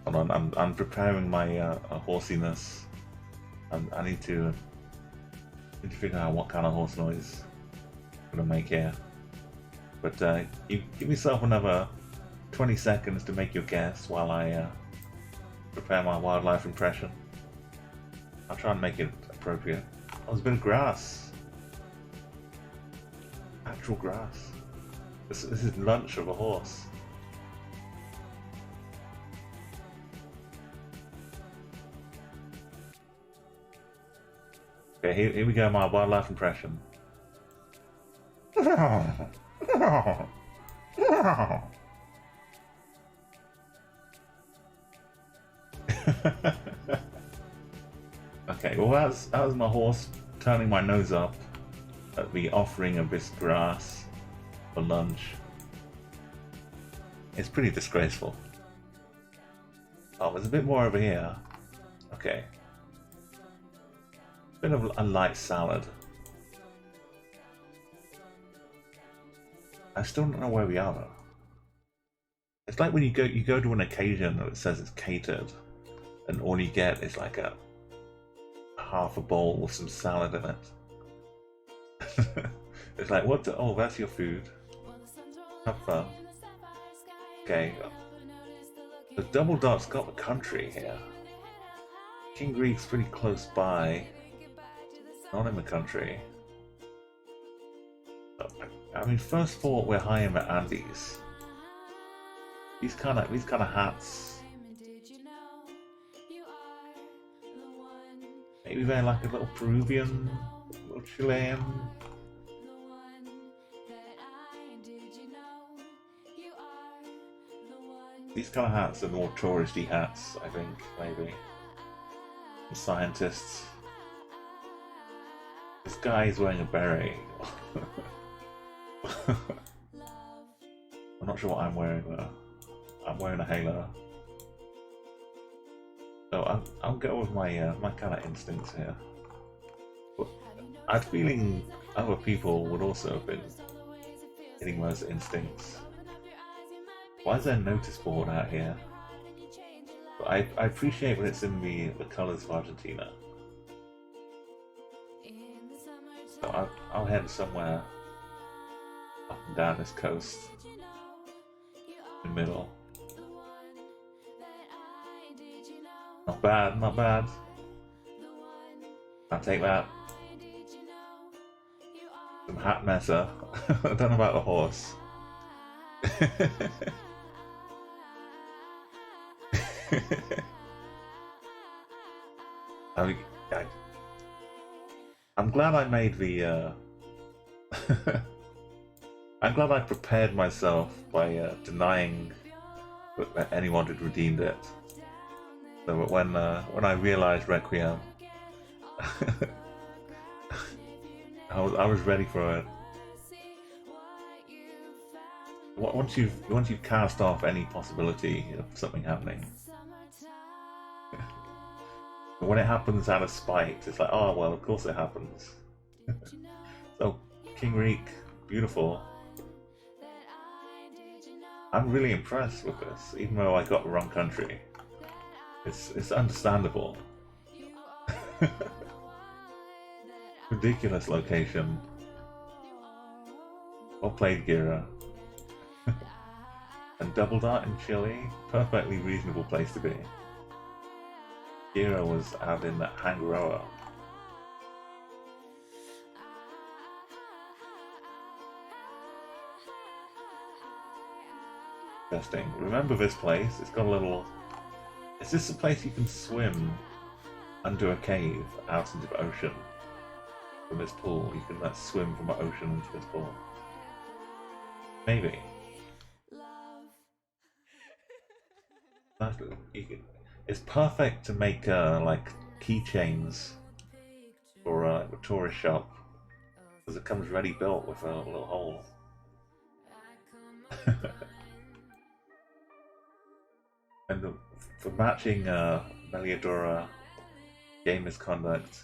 Hold on, I'm preparing my horsiness. I need to figure out what kind of horse noise I'm gonna make here. But you give yourself another 20 seconds to make your guess while I prepare my wildlife impression. I'll try and make it appropriate. Oh, there's a bit of grass. Actual grass. This is lunch of a horse. Okay, here we go, my wildlife impression. Okay, well that was my horse turning my nose up at the offering of this grass for lunch. It's pretty disgraceful. Oh, there's a bit more over here. Okay. Bit of a light salad. I still don't know where we are though. It's like when you go to an occasion that it says it's catered, and all you get is like a half a bowl with some salad in it. It's like, what? Oh, that's your food. Have fun. Okay. The double dot's got the country here. King Greek's pretty close by. Not in the country. I mean, first thought we're high in the Andes. These kind of hats. Maybe they're like a little Peruvian, little Chilean. These kind of hats are more touristy hats, I think, maybe. The scientists. This guy is wearing a beret. I'm not sure what I'm wearing though. I'm wearing a halo. So I'll go with my my kind of instincts here. But I'm feeling other people would also have been hitting those instincts. Why is there a notice board out here? But I appreciate when it's in the colours of Argentina. So I'll head somewhere up and down this coast. In the middle. Not bad, not bad. I'll take that. Some hat messer. I don't know about the horse. I'm glad I made the I'm glad I prepared myself by denying that anyone had redeemed it. So that when I realized Requiem, I was ready for it. Once you've cast off any possibility of something happening, when it happens out of spite, it's like, oh well, of course it happens. So King Reek, beautiful. I'm really impressed with this, even though I got the wrong country. It's understandable. Ridiculous location. Well played, Gira. And Double Dart in Chile, perfectly reasonable place to be. Gira was out in Hangaroa. Interesting. Remember this place? It's got a little... Is this a place you can swim under a cave out into the ocean from this pool? You can swim from the ocean into this pool. Maybe. It's perfect to make like keychains for a tourist shop because it comes ready built with a little hole. And for matching Meliodora game misconduct,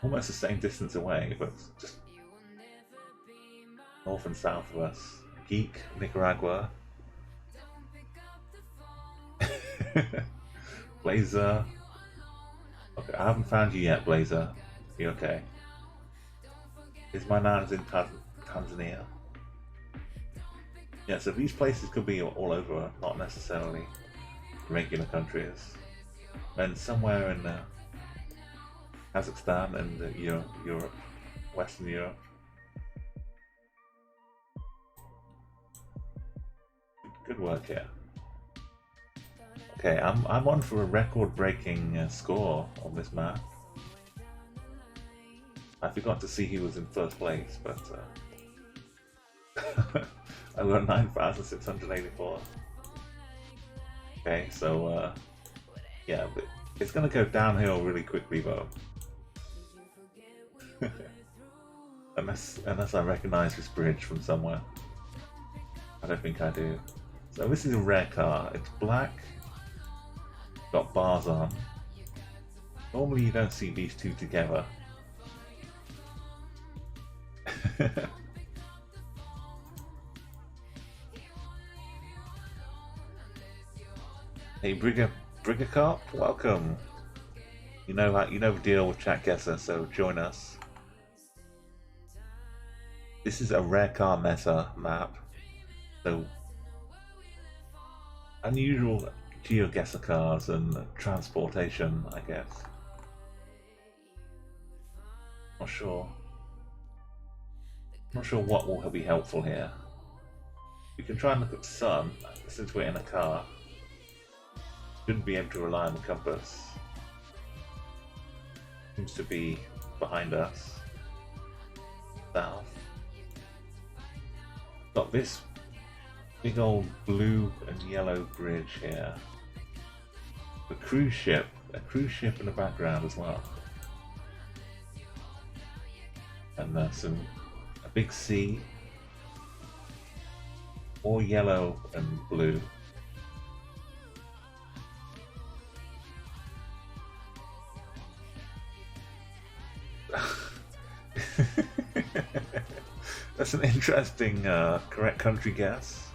almost the same distance away, but just north and south of us. Geek, Nicaragua. Blazer. Okay, I haven't found you yet, Blazer. You okay? Is my nan's in Tanzania? Yeah, so these places could be all over, not necessarily regular countries. And somewhere in Kazakhstan and Europe, Western Europe. Good work here. Okay, I'm on for a record-breaking score on this map. I forgot to see who was in first place, but I got 9,684. Okay, so yeah, but it's gonna go downhill really quickly though. unless I recognize this bridge from somewhere. I don't think I do. So this is a rare car. It's black. Got bars on. Normally you don't see these two together. Hey Brigger Cop, welcome. You know the deal with Geoguessr, so join us. This is a rare car meta map, so unusual Geoguessr cars and transportation, I guess. Not sure. Not sure what will be helpful here. We can try and look at the sun, since we're in a car. Shouldn't be able to rely on the compass. Seems to be behind us. South. Got this big old blue and yellow bridge here. A cruise ship in the background as well. And a big sea. All yellow and blue. That's an interesting correct country guess.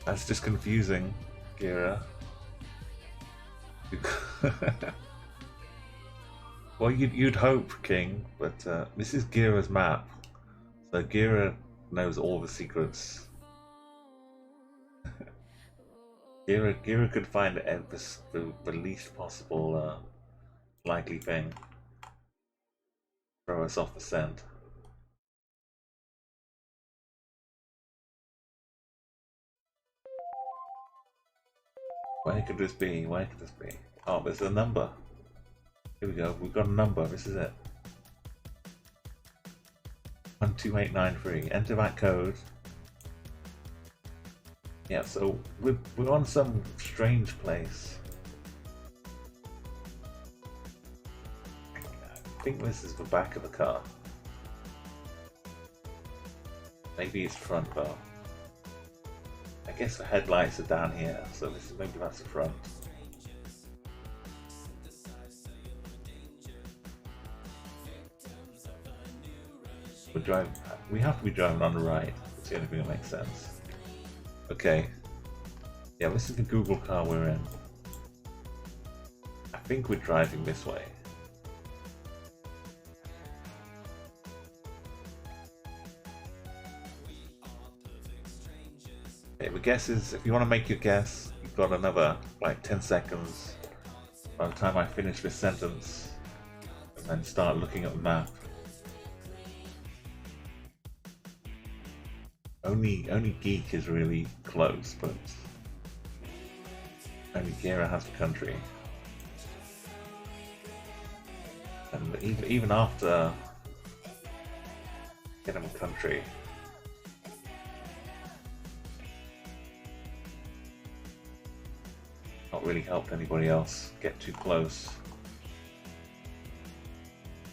That's just confusing, Gira. Well, you'd hope, King, but this is Gira's map, so Gira knows all the secrets. Gira could find the least possible likely thing. Throw us off the scent. Where could this be? Where could this be? Oh, there's a number. Here we go. We've got a number. This is it. 12893. Enter that code. Yeah, so we're on some strange place. I think this is the back of the car. Maybe it's front though. I guess the headlights are down here, so maybe that's the front. We have to be driving on the right. It's the only thing that makes sense. Okay. Yeah, this is the Google car we're in. I think we're driving this way. Okay, the guess is, if you want to make your guess, you've got another like 10 seconds by the time I finish this sentence and then start looking at the map. Only Geek is really close, but only Gira has the country. And even after getting a country, not really helped anybody else get too close.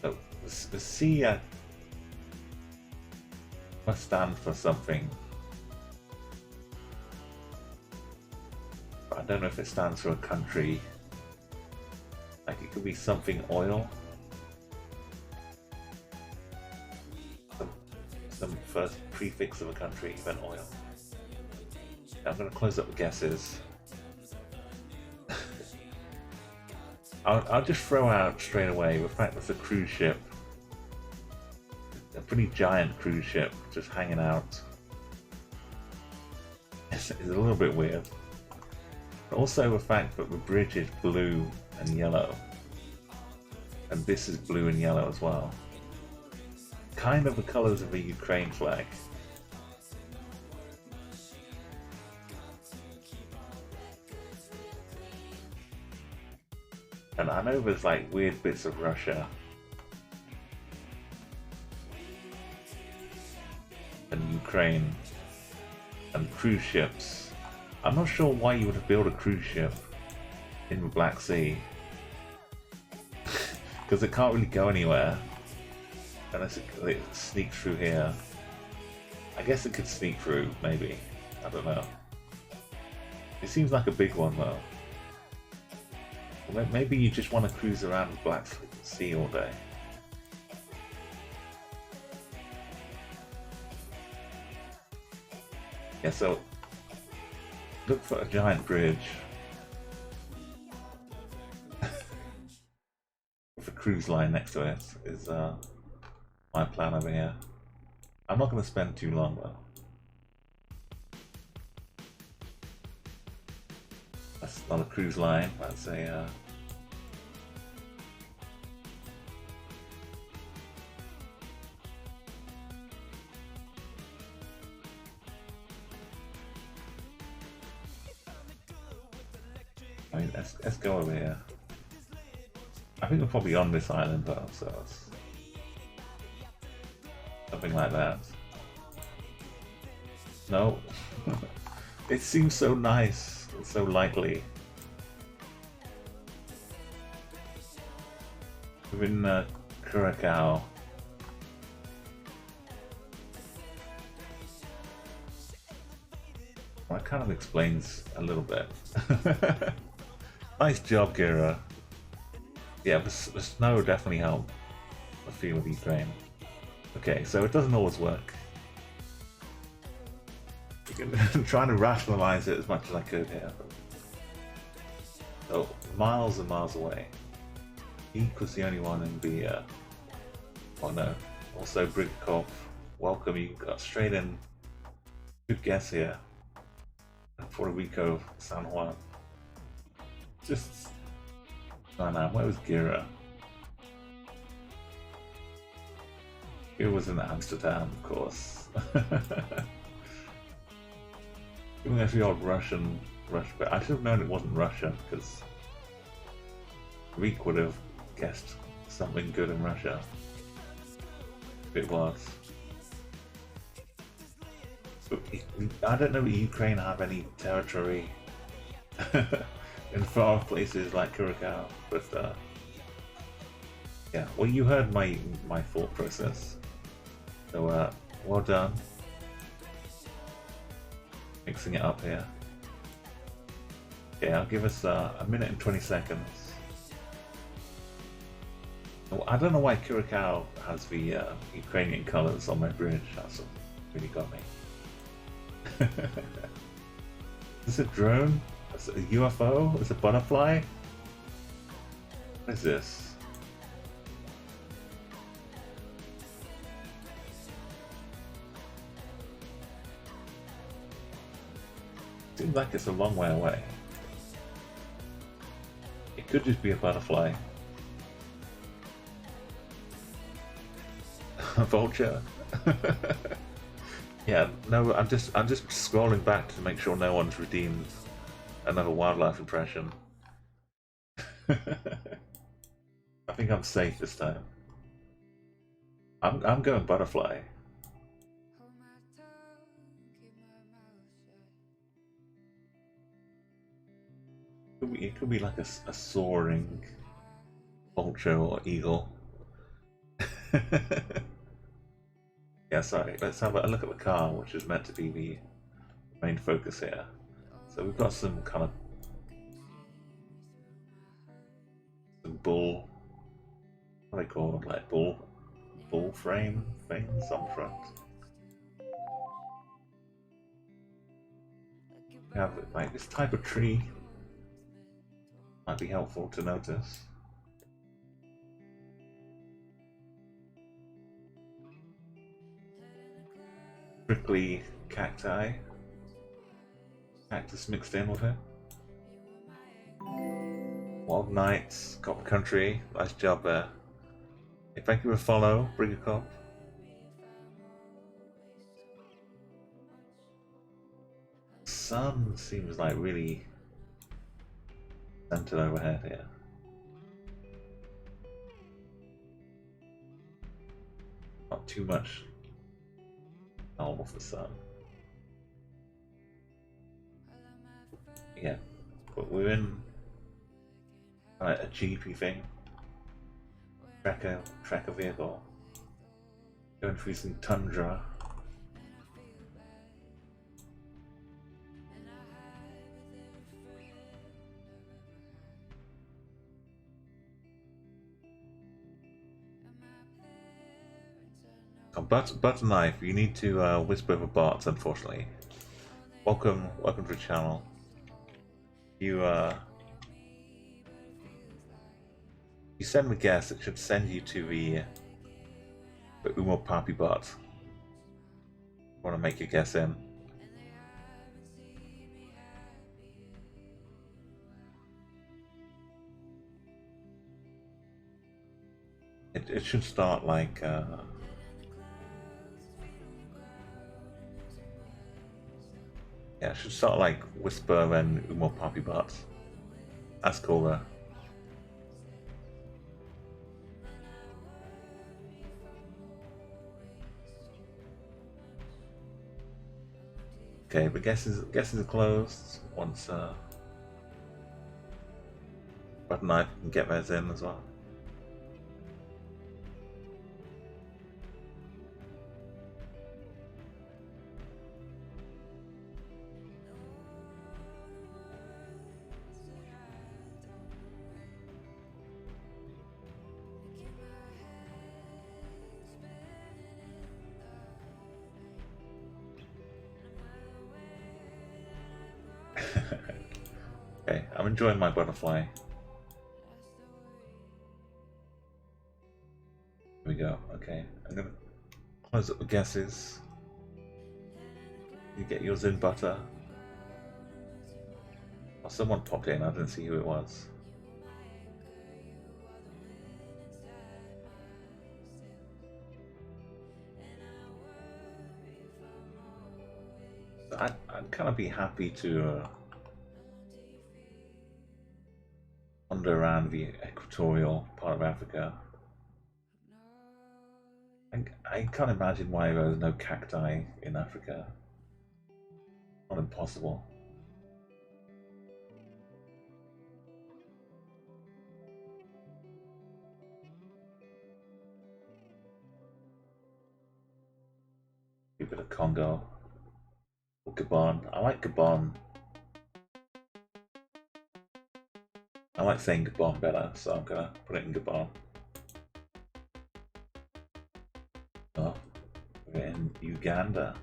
So the C must stand for something. But I don't know if it stands for a country. Like it could be something oil. Some first prefix of a country, then oil. I'm going to close up the guesses. I'll just throw out straight away the fact that it's a cruise ship. A pretty giant cruise ship just hanging out. It's a little bit weird. But also the fact that the bridge is blue and yellow. And this is blue and yellow as well. Kind of the colours of the Ukraine flag. And I know there's like weird bits of Russia and Ukraine and cruise ships. I'm not sure why you would build a cruise ship in the Black Sea because it can't really go anywhere unless it sneaks through here. I guess it could sneak through, maybe. I don't know. It seems like a big one though. Maybe you just want to cruise around the Black Sea all day. Yeah, so look for a giant bridge with a cruise line next to it is my plan over here. I'm not going to spend too long though. That's not a cruise line, that's a I mean, let's go over here. I think we're probably on this island though, so it's something like that. No. It seems so nice, so lightly. We're in Curacao. Well, that kind of explains a little bit. Nice job, Gira. Yeah, the snow definitely helped the feel of Ukraine. Okay, so it doesn't always work. You can trying to rationalize it as much as I could here. So miles and miles away. Eek was the only one in the oh no. Also Brigkov, welcome, you got straight in. Good guess here. Puerto Rico, San Juan. Just oh no, where was Gira? Gira was in Amsterdam, of course. Even if you're Russian, but I should have known it wasn't Russia because Greek would have guessed something good in Russia. If it was. But I don't know if Ukraine have any territory in far places like Curacao, but yeah. Well, you heard my thought process. So well done. Mixing it up here. Okay, I'll give us a minute and 20 seconds. I don't know why Curacao has the Ukrainian colours on my bridge. That's what really got me. Is it a drone? Is it a UFO? Is it a butterfly? What is this? Seems like it's a long way away. It could just be a butterfly. A vulture. Yeah, no, I'm just scrolling back to make sure no one's redeemed another wildlife impression. I think I'm safe this time. I'm going butterfly. It could be like a soaring vulture or eagle. Yeah, sorry, let's have a look at the car, which is meant to be the main focus here. So we've got some kind of some bull, what are they called, like bull frame things on front. We have like this type of tree. Might be helpful to notice. Prickly cacti. Cactus mixed in with it. Wild Nights, Copper Country, nice job there. Hey, thank you for a follow, bring a cop. Sun seems like really centered overhead here. Not too much help off the sun. Yeah, but we're in a jeepy thing. Tracker vehicle. Going through some tundra. Butter knife, you need to whisper the bots, unfortunately. Welcome to the channel. You send the guess, it should send you to the Umo Papi bot. Want to make your guess in? It should start like yeah, it should start like Whisper and Umo Papi bots. That's cool though. Okay, but guesses are closed once Bud and I can get those in as well. Okay, I'm enjoying my butterfly. Here we go. Okay, I'm gonna close up the guesses. You get yours in, Butter. Oh, someone popped in. I didn't see who it was. I'd kind of be happy to wander around the equatorial part of Africa. I can't imagine why there's no cacti in Africa. Not impossible. A bit of Congo. Or Gabon. I like Gabon. I like saying Gabon better, so I'm gonna put it in Gabon. Oh, we're in Uganda.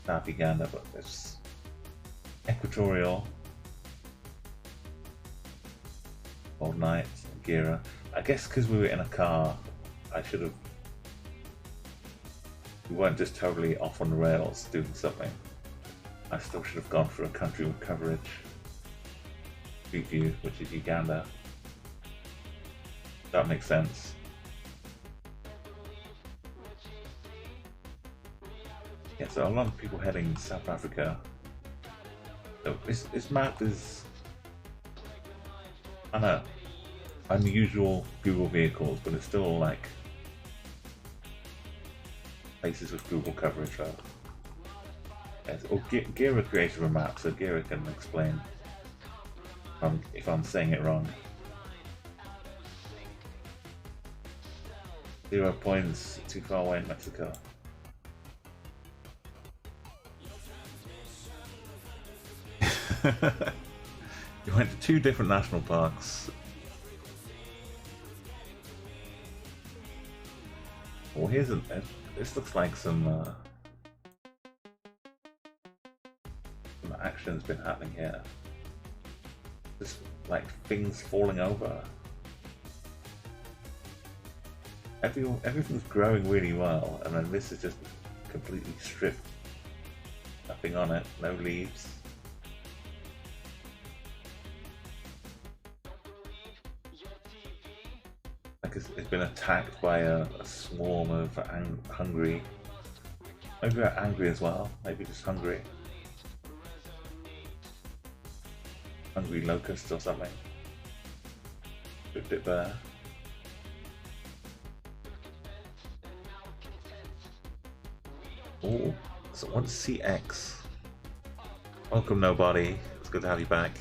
South Uganda, but it's equatorial. Old night, Gira. I guess because we were in a car, I should have. We weren't just totally off on the rails doing something. I still should have gone for a country with coverage. Street View, which is Uganda. That makes sense. Yeah, so a lot of people heading South Africa. So this map is, I know, unusual Google vehicles, but it's still like places with Google coverage. So, yes. Or Gira created a map, so Gira can explain if I'm saying it wrong. 0 points, too far away in Mexico. You went to 2 different national parks. Well, here's this looks like some action's been happening here. Just like things falling over. Everything's growing really well, and then this is just completely stripped. Nothing on it, no leaves. Like it's been attacked by a swarm of hungry. Maybe they're angry as well. Maybe just hungry. Hungry locusts or something. Ripped it there. Oh, so what's CX? Welcome, nobody. It's good to have you back.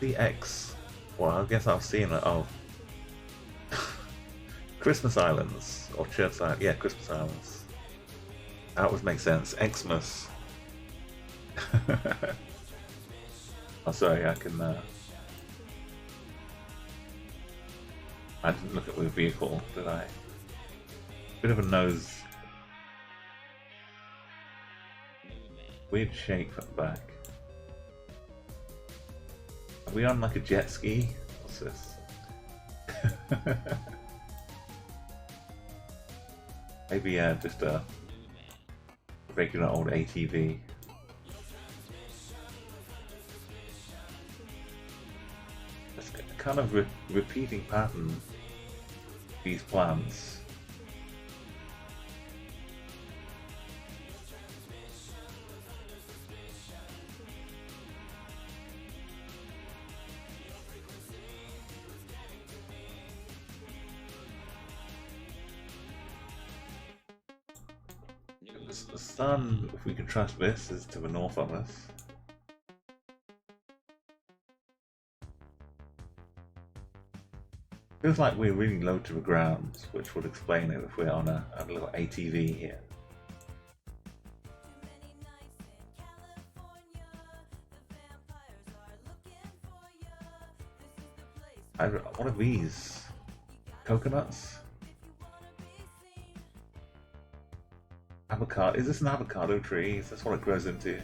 CX. Well, I guess I've seen it. Oh. Christmas Islands. Or Church Islands. Yeah, Christmas Islands. That would make sense. Xmas. Oh, sorry, I can. I didn't look at the vehicle, did I? Bit of a nose. Weird shape at the back. Are we on like a jet ski? What's this? Maybe just a regular old ATV. It's a kind of repeating pattern. These plants. The sun, if we can trust this, is to the north of us. Feels like we're really low to the ground, which would explain it if we're on a little ATV here. What are these? Coconuts? Avocado? Is this an avocado tree? Is this what it grows into?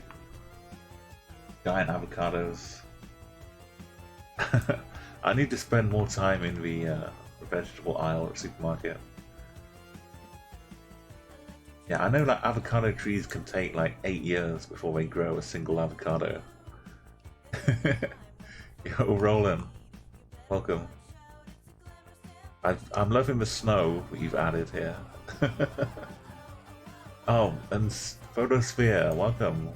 Giant avocados. I need to spend more time in the vegetable aisle at the supermarket. Yeah, I know that avocado trees can take like 8 years before they grow a single avocado. Yo, Roland, welcome. I'm loving the snow that you've added here. Oh, and Photosphere, welcome.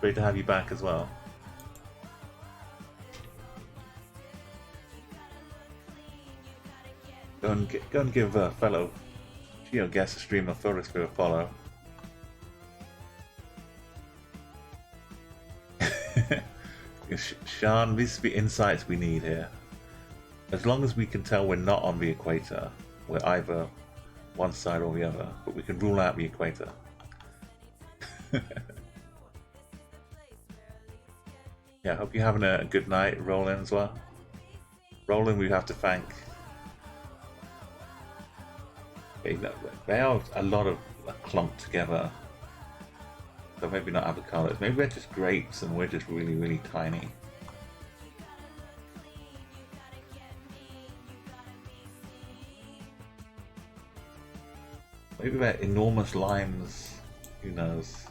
Great to have you back as well. Go and give a fellow Geoguessr streamer Photosphere a follow. Sean, these are the insights we need here. As long as we can tell we're not on the equator, we're either one side or the other, but we can rule out the equator. Yeah, I hope you're having a good night, Roland, as well. Roland, we have to thank. They are a lot of clumped together. So maybe not avocados. Maybe they're just grapes and we're just really, really tiny. Maybe they're enormous limes. Who knows?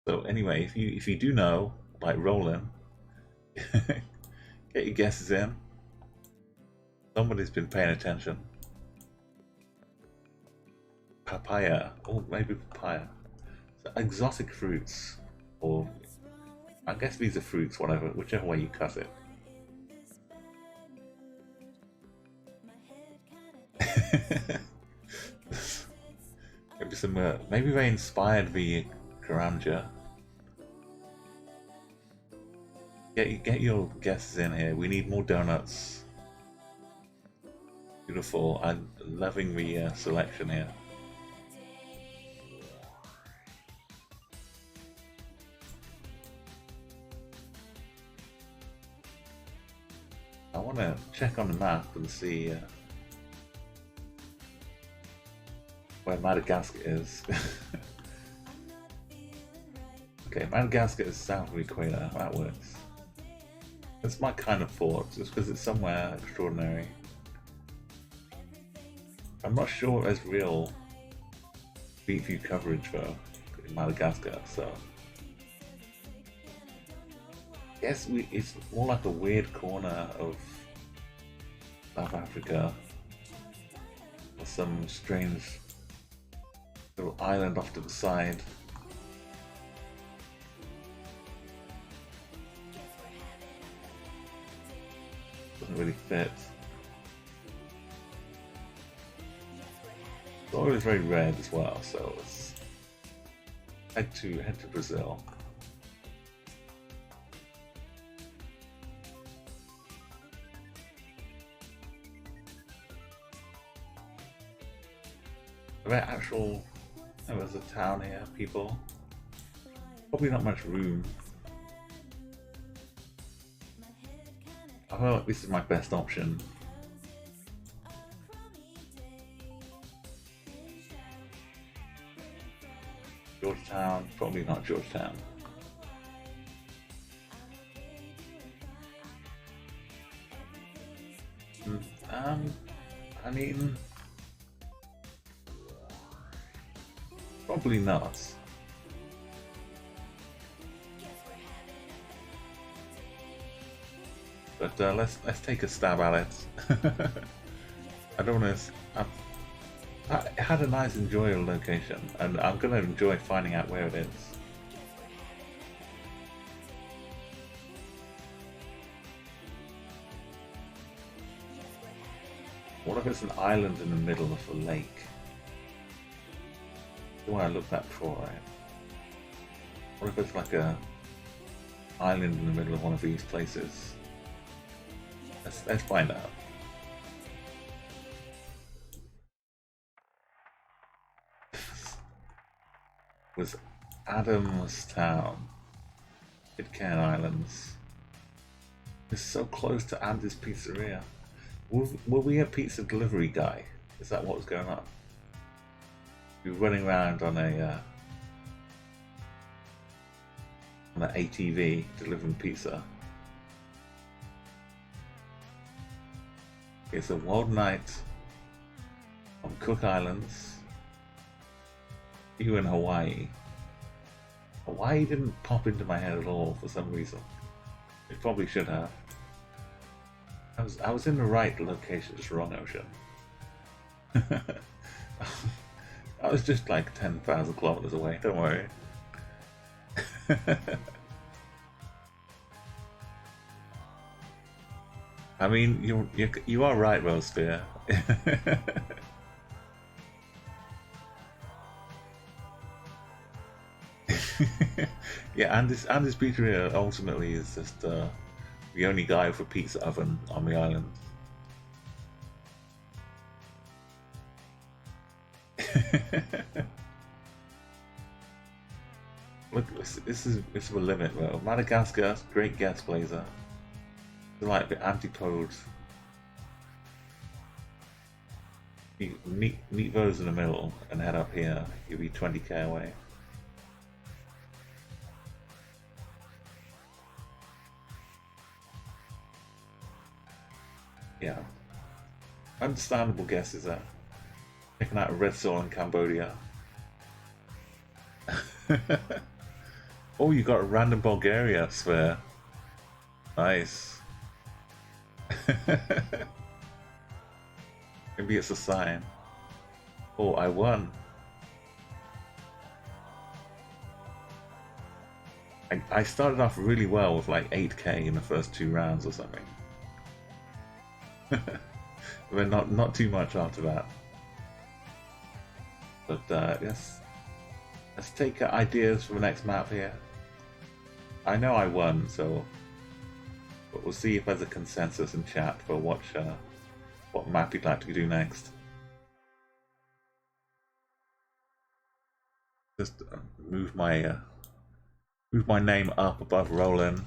So anyway, if you do know, like Roland, get your guesses in. Somebody's been paying attention. Papaya. Oh, maybe papaya. So exotic fruits. Or I guess these are fruits, whatever, whichever way you cut it. Maybe some. Maybe they inspired the Garanja. Get your guesses in here. We need more donuts. Beautiful. I'm loving the selection here. I want to check on the map and see where Madagascar is. Okay, Madagascar is south of the equator. That works. That's my kind of thought, just because it's somewhere extraordinary. I'm not sure there's real Street View coverage though in Madagascar, so I guess it's more like a weird corner of South Africa, or some strange little island off to the side. Doesn't really fit. The oil is very red as well, so let's head to Brazil. Are there actual? Oh, there's a town here, people. Probably not much room. I feel like this is my best option. Georgetown, probably not Georgetown. I mean, probably not. But let's take a stab at it. I don't want to. I had a nice, enjoyable location, and I'm gonna enjoy finding out where it is. What if it's an island in the middle of a lake? The one I looked at before, right? What if it's like a island in the middle of one of these places? Let's find out. Was Adams Town, Pitcairn Islands. It's so close to Andy's Pizzeria. Were we a pizza delivery guy? Is that what was going on? We were running around on an ATV delivering pizza. It's a wild night on Cook Islands. You in Hawaii. Hawaii didn't pop into my head at all for some reason. It probably should have. I was in the right location, just wrong ocean. I was just like 10,000 kilometers away. Don't worry. I mean, you are right, Rosesphere. Yeah, Andy's Pizzeria ultimately is just the only guy with a pizza oven on the island. Look, this is the limit, bro. Madagascar, great guest blazer. Like the Antipode. You meet those in the middle and head up here. You'll be 20k away. Yeah. Understandable guesses there. Checking out red soil in Cambodia. Oh, you got a random Bulgaria sphere. Nice. Maybe it's a sign. Oh, I won. I started off really well with like 8k in the first 2 rounds or something. But not too much after that. But let's take ideas for the next map here. I know I won, so but we'll see if there's a consensus in chat for what map you'd like to do next. Just move my name up above Roland.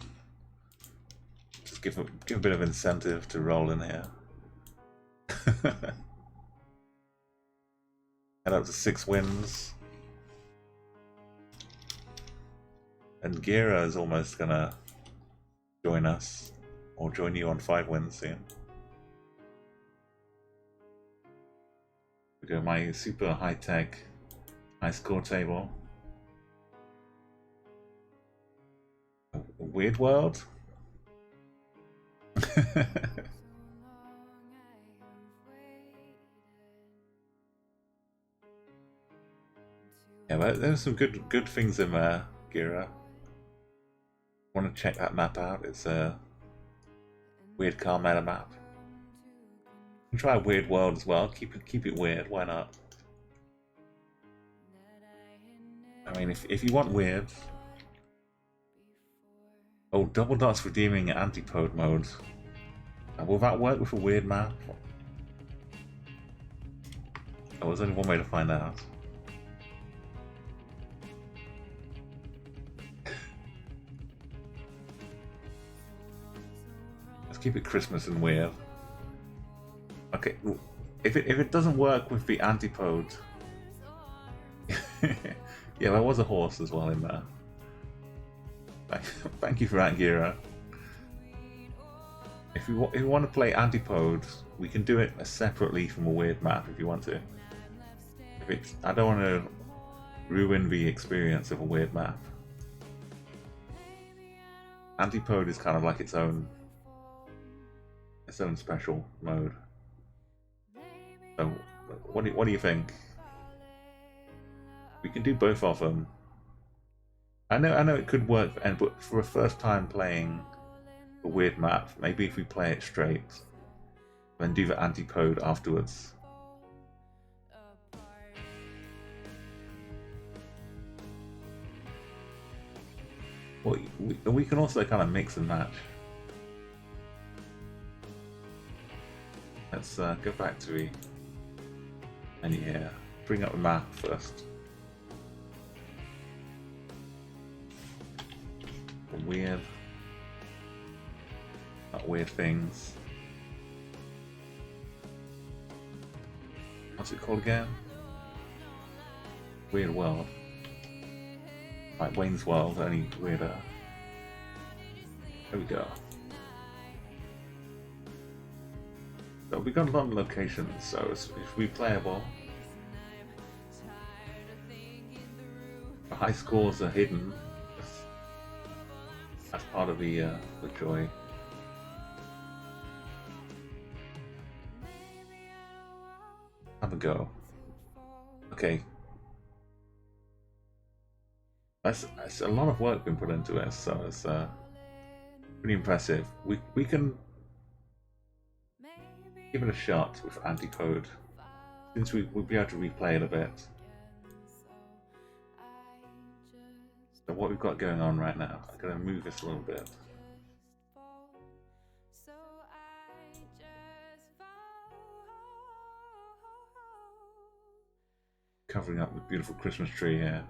Just give a bit of incentive to Roland here. Head up to 6 wins. And Gira is almost gonna join us, or join you on 5 wins soon. We go my super high-tech high score table. A weird world? Yeah, but there's some good things in there, Gira. Want to check that map out? It's a weird car meta map. You can try a weird world as well. Keep it weird. Why not? I mean, if you want weird. Oh, Double Dot's redeeming Antipode mode. Will that work with a weird map? Oh, there's only one way to find out. Let's keep it Christmas and weird. Okay, if it doesn't work with the Antipode, yeah, there was a horse as well in there. Thank you for that, Gira. If you want to play Antipode, we can do it separately from a weird map if you want to. I don't want to ruin the experience of a weird map. Antipode is kind of like its own special mode. So, what do you think? We can do both of them. I know it could work, but for a first time playing a weird map, maybe if we play it straight, then do the Antipode afterwards. Well, we can also kind of mix and match. Let's go back to the menu here. Bring up the map first. Weird. Not weird things. What's it called again? Weird World. Like Wayne's World, only weirder. There we go. So we got a lot of locations, so it's replayable. The high scores are hidden. That's part of the joy. Have a go. Okay. That's a lot of work been put into it, so it's pretty impressive. We can give it a shot with Antipode, since we'll be able to replay it a bit. So what we've got going on right now, I'm going to move this a little bit. Covering up the beautiful Christmas tree here.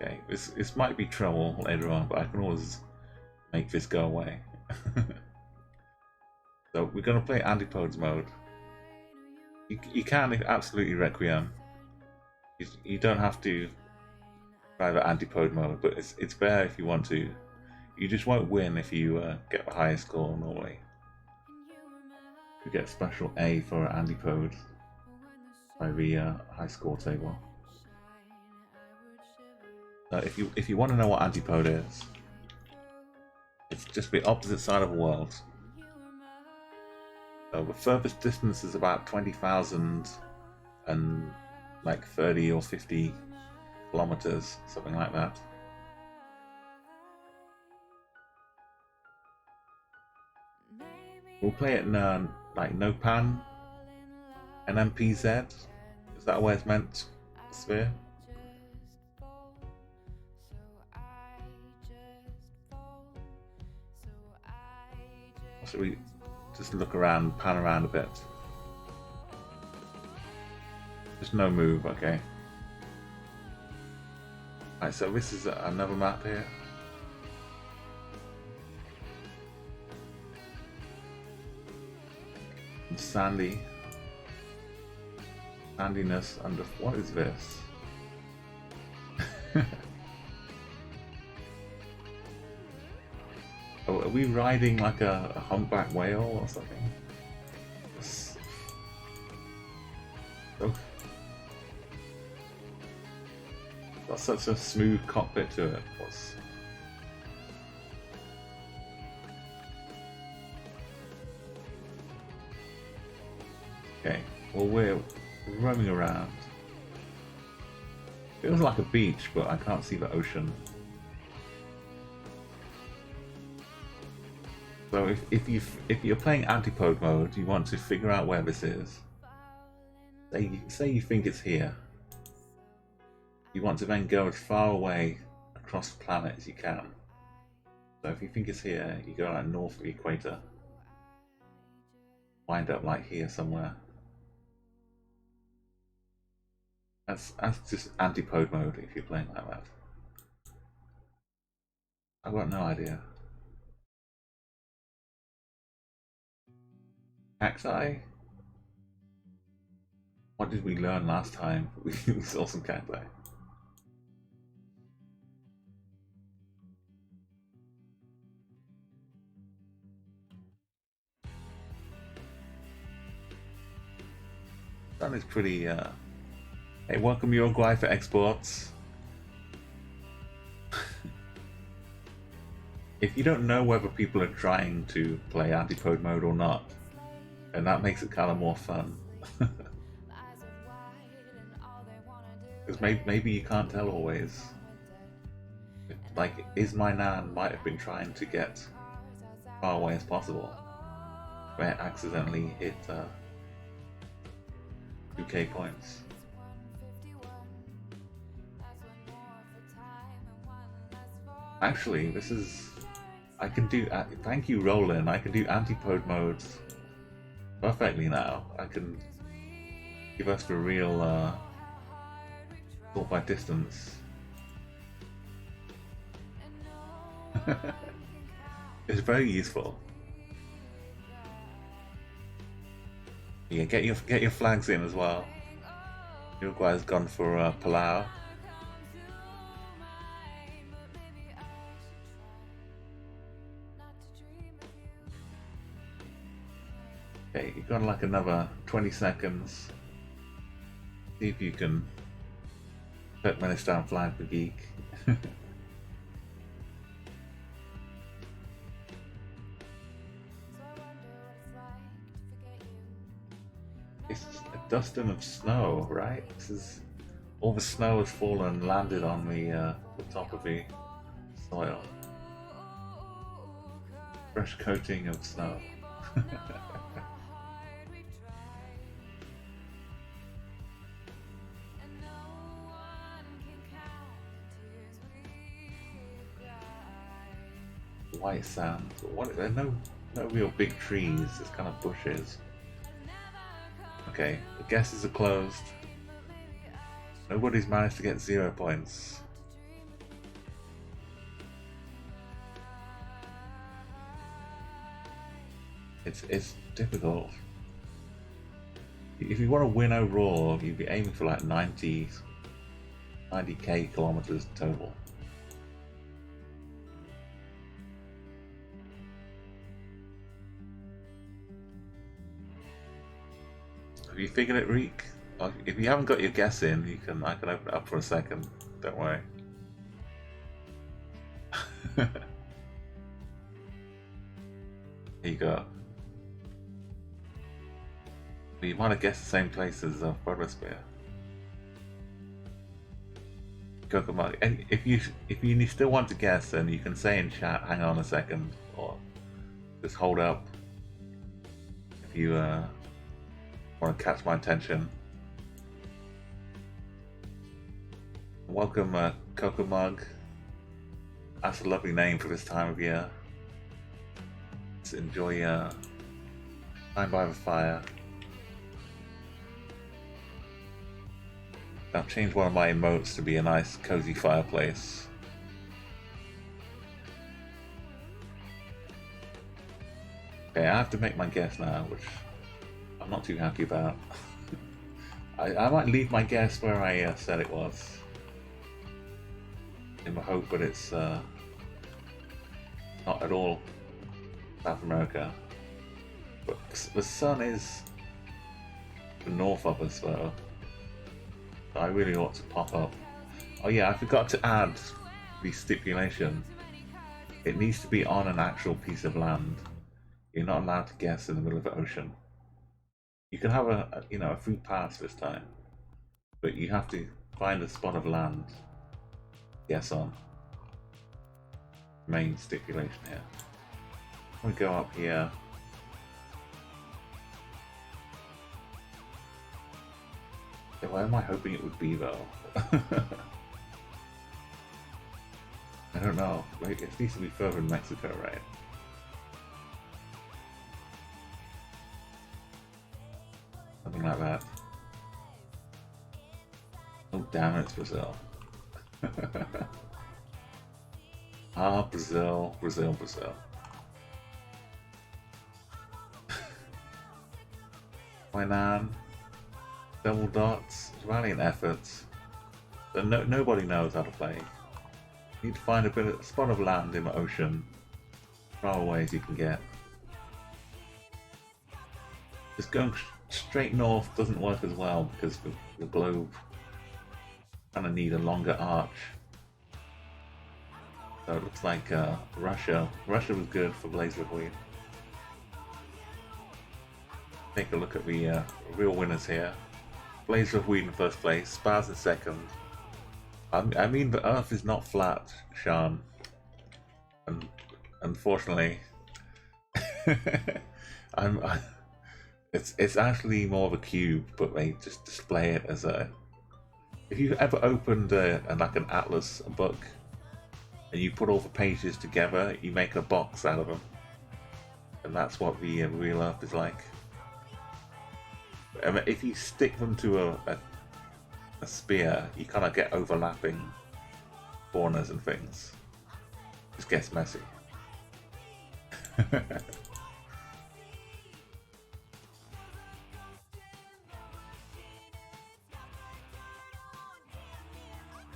Okay, this might be trouble later on, but I can always make this go away. So we're going to play Antipode's mode. You can absolutely Requiem. You don't have to try the Antipode mode, but it's better if you want to. You just won't win if you get the highest score normally. You get special A for Antipode by the high score table. If you want to know what Antipode is, it's just the opposite side of the world. So the furthest distance is about 20,000 and like 30 or 50 kilometers, something like that. We'll play it in like NOPAN, NMPZ. Is that where it's meant? Sphere. Should we just look around, pan around a bit? Just no move, okay. Alright, so this is another map here. And sandy. Sandiness under... What is this? Oh, are we riding like a humpback whale or something? Oh. Got such a smooth cockpit to it. Okay, well we're roaming around. Feels like a beach, but I can't see the ocean. So if you're playing Antipode mode, you want to figure out where this is. Say you think it's here. You want to then go as far away across the planet as you can. So if you think it's here, you go like north of the equator. Wind up like here somewhere. That's just Antipode mode if you're playing like that. I've got no idea. Cacti? What did we learn last time? We saw some cacti. That is pretty, Hey, welcome Uruguay for exports. If you don't know whether people are trying to play Antipode mode or not, and that makes it kind of more fun. Because maybe you can't tell always. Like, Is My Nan might have been trying to get far away as possible, where it accidentally hit 2k points. Actually, this is... I can do... thank you, Roland. I can do Antipode modes perfectly now. I can give us the real thought by distance. It's very useful. Yeah, get your flags in as well. Uruguay's gone for Palau. Okay, you've got like another 20 seconds. See if you can Turkmenistan flag the geek. It's just a dusting of snow, right? This is all the snow has fallen and landed on the top of the soil. Fresh coating of snow. White sand. What? There are no real big trees. It's kind of bushes. Okay, the guesses are closed. Nobody's managed to get 0 points. It's difficult. If you want to win overall, you'd be aiming for like 90k kilometers total. Have you figured it, Reek? If you haven't got your guess in, I can open it up for a second. Don't worry. Here you go. But you might have guessed the same place as Photosphere. Kokomag. And if you still want to guess, then you can say in chat, hang on a second, or just hold up if you want to catch my attention. Welcome, Kokomug. That's a lovely name for this time of year. Let's enjoy time by the fire. I've changed one of my emotes to be a nice cozy fireplace. Okay, I have to make my guess now, which I'm not too happy about. I might leave my guess where I said it was, in the hope that it's not at all South America. But the sun is the north of us, though. So I really ought to pop up. Oh yeah, I forgot to add the stipulation. It needs to be on an actual piece of land. You're not allowed to guess in the middle of the ocean. You can have a free pass this time, but you have to find a spot of land. Guess on. Main stipulation here. We go up here. Okay, where am I hoping it would be though? I don't know. Like, it needs to be further in Mexico, right? Something like that. Oh damn it, it's Brazil. Ah, Brazil, Brazil, Brazil. Wainan, double dots, valiant efforts. But nobody knows how to play. You need to find a spot of land in the ocean, far away as you can get. Just going straight north doesn't work as well because the globe kind of need a longer arch. So it looks like Russia was good for Blaze of Wheat. Take a look at the real winners here. Blaze of Wheat in first place, Spars in second. I mean, the Earth is not flat, Sean. And unfortunately, it's actually more of a cube, but they just display it as a. If you've ever opened like an atlas, a book, and you put all the pages together, you make a box out of them. And that's what the real Earth is like. I mean, if you stick them to a spear, you kind of get overlapping corners and things. It just gets messy.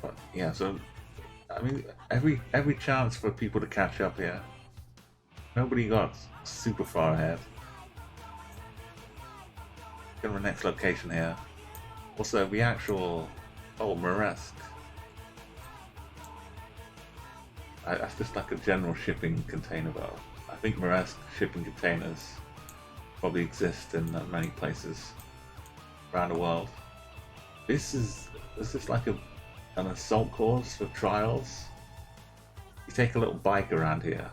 But yeah, so I mean, every chance for people to catch up here. Nobody got super far ahead. Go to the next location here. Also, the actual Maresk. That's just like a general shipping container though. I think Maresk shipping containers probably exist in many places around the world. This is like an assault course for trials. You take a little bike around here,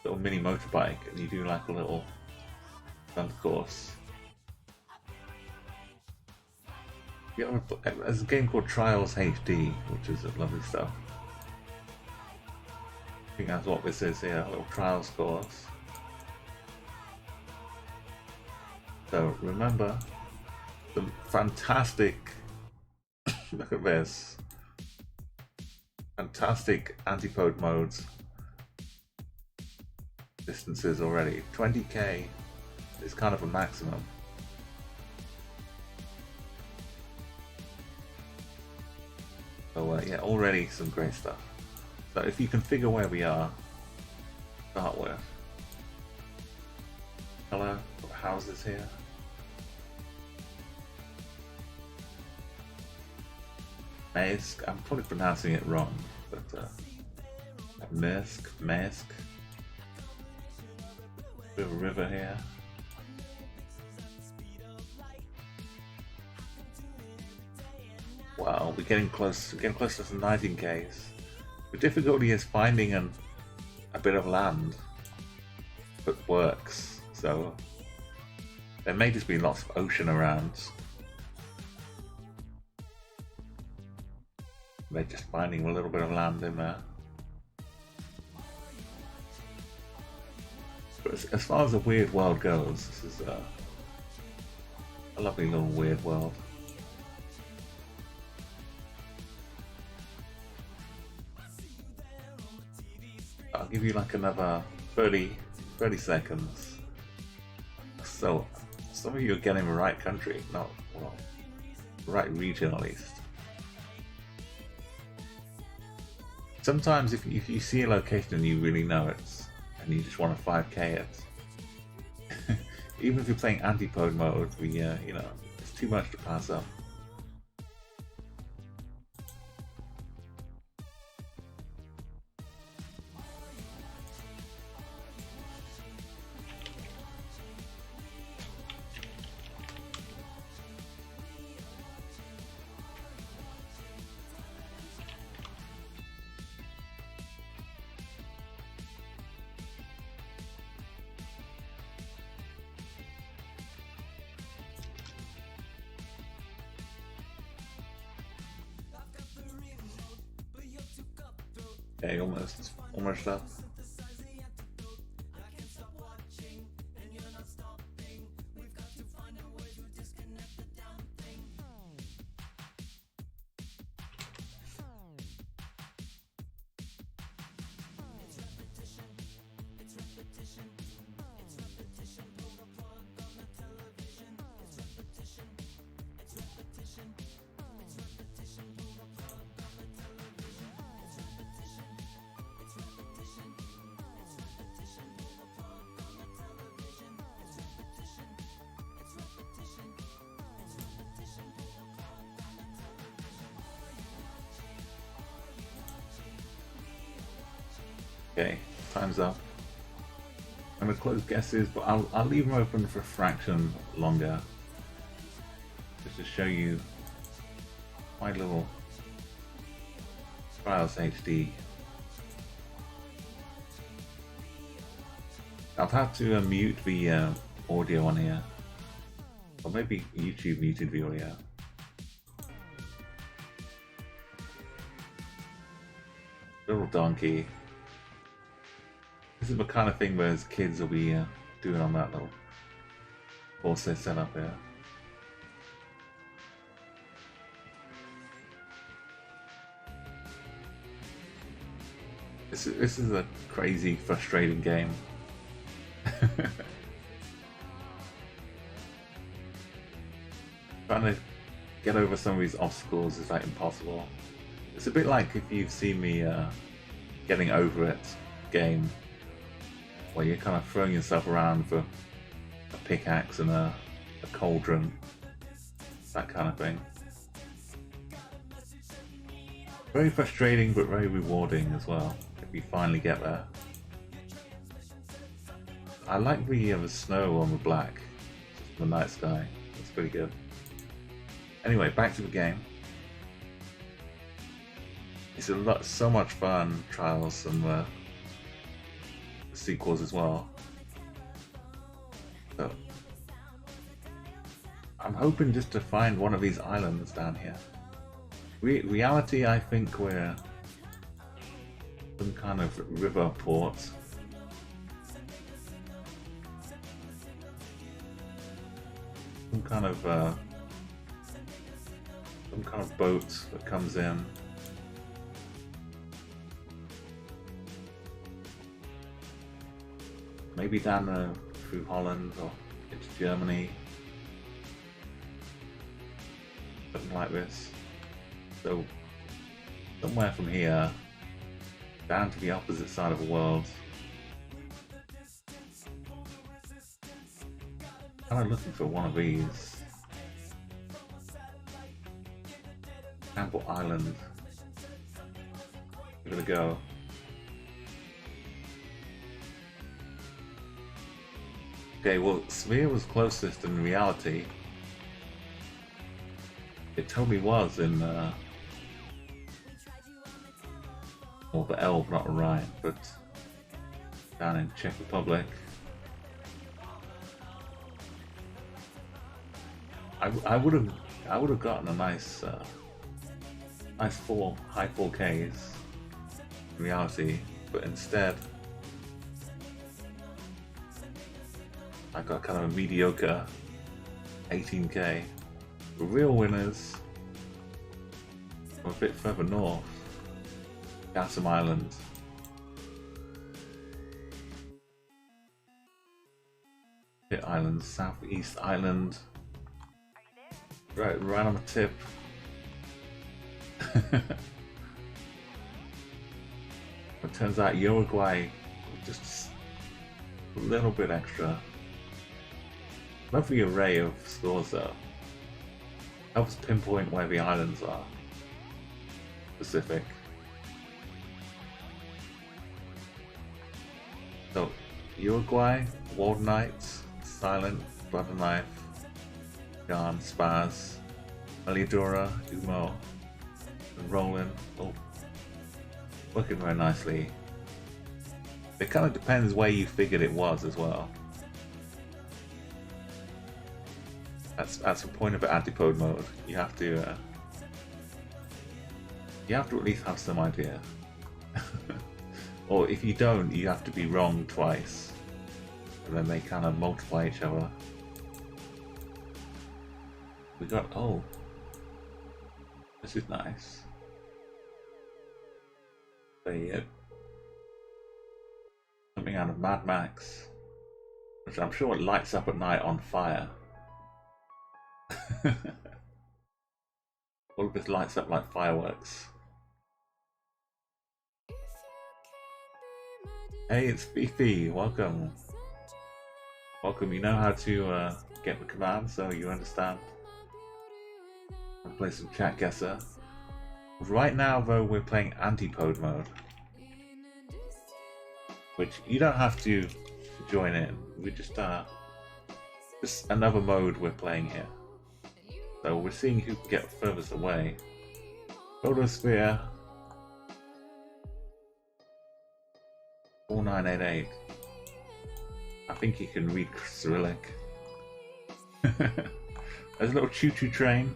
little mini motorbike, and you do like a little stunt course. There's a game called Trials HD, which is lovely stuff. I think that's what this is here, a little trials course. So remember the fantastic, look at this, fantastic Antipode modes. Distances already, 20k is kind of a maximum. So yeah, already some great stuff. So if you can figure where we are, start with. Hello, got houses here. Mask, I'm probably pronouncing it wrong, but Mask. Bit of a river here. Wow, we're getting close. We're getting close to some 19Ks. The difficulty is finding a bit of land that works. So there may just be lots of ocean around. They're just finding a little bit of land in there. But as far as the weird world goes, this is a lovely little weird world. I'll give you like another 30 seconds. So some of you are getting the right country, not, well, the right region at least. Sometimes if you see a location and you really know it, and you just want to 5k it, even if you're playing Antipode mode, you know, it's too much to pass up. Okay, almost up. Okay, time's up. I'm gonna close guesses, but I'll leave them open for a fraction longer, just to show you my little Trials HD. I've had to mute the audio on here, or maybe YouTube muted the audio. Little donkey. This is the kind of thing where kids will be doing on that little course they set up here. This is a crazy, frustrating game. Trying to get over some of these obstacles is like impossible. It's a bit like if you've seen me getting over it game, where you're kind of throwing yourself around for a pickaxe and a cauldron, that kind of thing. Very frustrating, but very rewarding as well, if you finally get there. I like the snow on the black, the night sky. It's pretty good. Anyway, back to the game. It's so much fun, Trials and the sequels as well. So, I'm hoping just to find one of these islands down here. Reality, I think we're some kind of river port. Some kind of boat that comes in. Maybe down through Holland or into Germany. Something like this. So, somewhere from here, down to the opposite side of the world. Kind of looking for one of these. Campbell Island. Give it a go. Okay, well, Sphere was closest in reality. It totally was in, well, the Elbe, not Orion, but down in Czech Republic. I would have gotten a nice high 4Ks in reality, but instead I got kind of a mediocre 18K. The real winners are a bit further north. Gassam Island. Pit Island, Southeast Island. Right on the tip. It turns out Uruguay just a little bit extra. Love the array of scores though. Helps pinpoint where the islands are. Specific. So, Uruguay, Ward Knights, Silent, Brother Knife, Garn, Spaz, Eliodora, Umo, and Roland. Oh, working very nicely. It kind of depends where you figured it was as well. That's the point of Antipode mode. You have to at least have some idea. Or if you don't, you have to be wrong twice, and then they kind of multiply each other. We got, oh, this is nice. Something out of Mad Max, which I'm sure it lights up at night on fire. All of this lights up like fireworks. Hey, it's Fifi. Welcome. Welcome. You know how to get the command, so you understand. I'll play some chat Guessr. Right now, though, we're playing Antipode mode, which you don't have to join in. We just another mode we're playing here. So we're seeing who can get furthest away. Photosphere 4988. I think he can read Cyrillic. There's a little choo-choo train.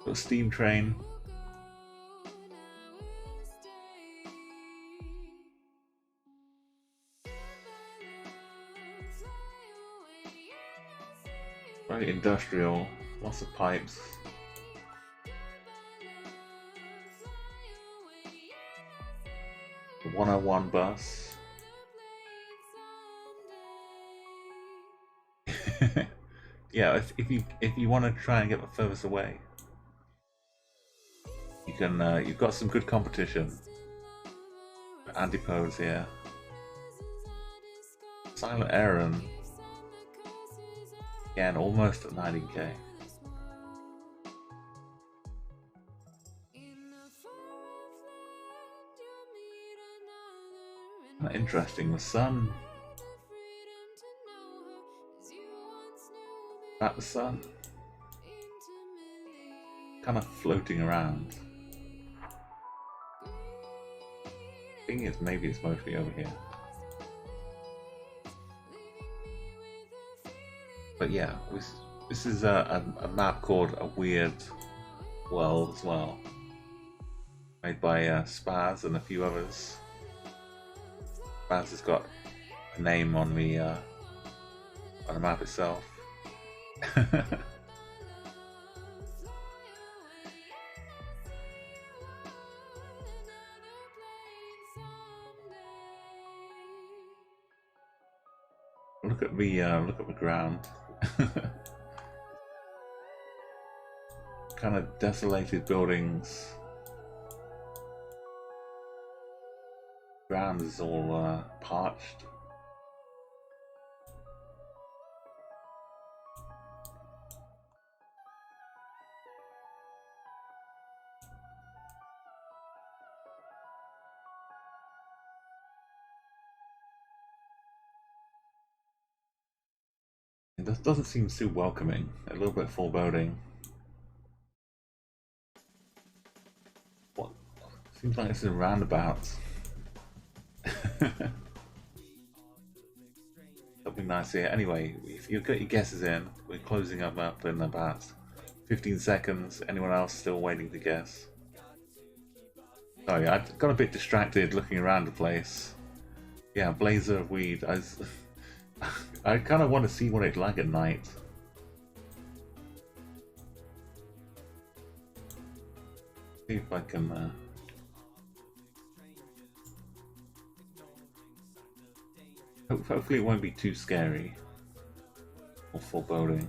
Little steam train. Very industrial, lots of pipes. The 101 bus. Yeah, if you want to try and get the furthest away, you can. You've got some good competition. Antipodes here. Silent Aaron. Again, almost at 90k. Interesting. The sun. At the sun. Kind of floating around. Thing is, maybe it's mostly over here. But yeah, this is a map called A Weird World as well, made by Spaz and a few others. Spaz has got a name on the map itself. Look at the ground. Kind of desolated buildings. Ground is all parched. It doesn't seem too welcoming, a little bit foreboding. What? Seems like it's a roundabout. Something nice here. Anyway, if you've got your guesses in, we're closing up in about 15 seconds. Anyone else still waiting to guess? Sorry, I got a bit distracted looking around the place. Yeah, blazer of weed. I kind of want to see what it's like at night. See if I can. Hopefully, it won't be too scary or foreboding.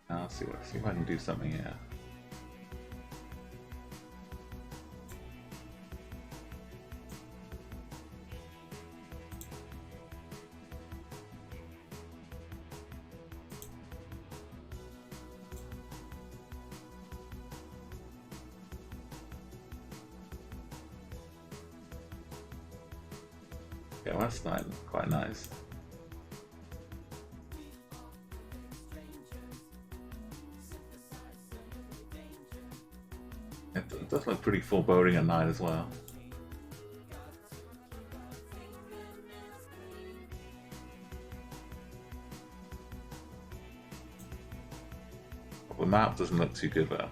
I'll see if I can do something here. Yeah, that's nice, quite nice. It does look pretty foreboding at night as well. The map doesn't look too good though.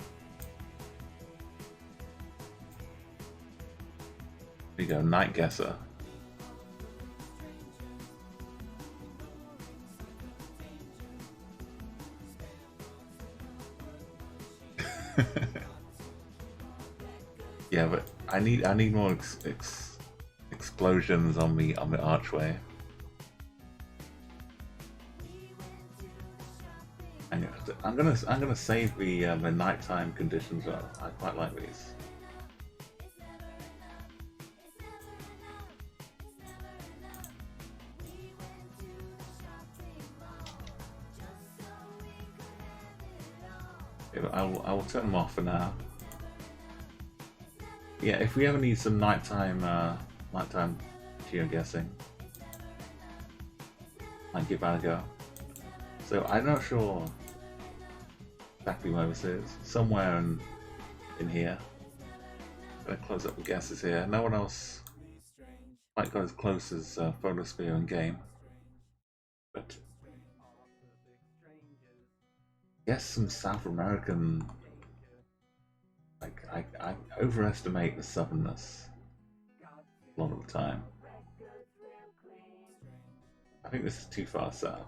There you go, Night Guessr. Yeah, but I need more explosions on the archway. And I'm gonna save the nighttime conditions though. I quite like these. Yeah, I will turn them off for now. Yeah, if we ever need some nighttime geoguessing, might give that a go. So I'm not sure exactly where this is. Somewhere in here. I'm gonna close up the guesses here. No one else Quite got as close as Photosphere in game, but guess some South American. Like I overestimate the southernness a lot of the time. I think this is too far south.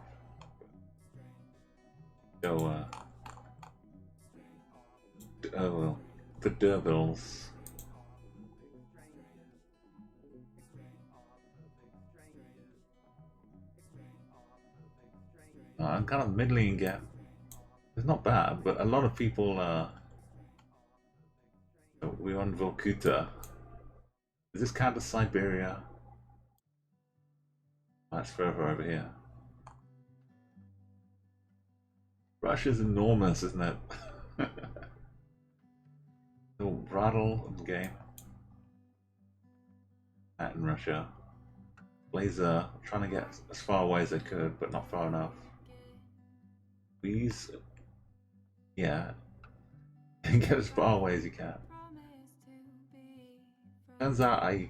Go well, the Dervilles. I'm kind of middling again. It's not bad, but a lot of people. We're on Vorkuta. Is this kind of Siberia? That's further over here. Russia's enormous, isn't it? Little rattle in the game. That in Russia. Laser, trying to get as far away as I could, but not far enough. Please, yeah, get as far away as you can. Turns out I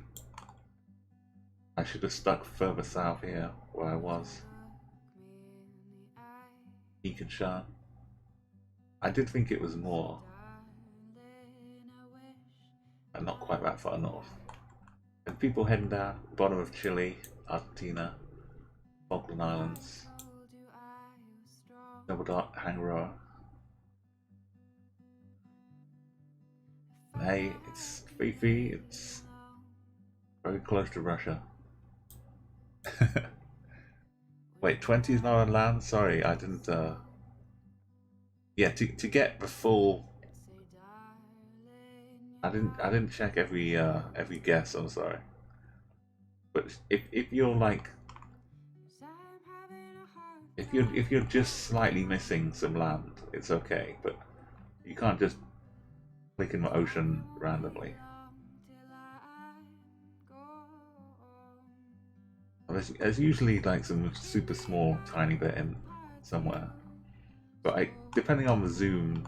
should have stuck further south here, where I was. Shan. I did think it was more, and not quite that far north. And people heading down, bottom of Chile, Argentina, Falkland Islands, Double Dot, Hangaroa. Hey, it's Fifi, it's very close to Russia. Wait, 20 is not on land? Sorry, I didn't, yeah, to get the full... I didn't check every guess, I'm sorry. But if you're like... If you're just slightly missing some land, it's okay, but you can't just click in the ocean randomly. There's usually like some super small tiny bit in somewhere, but depending on the zoom,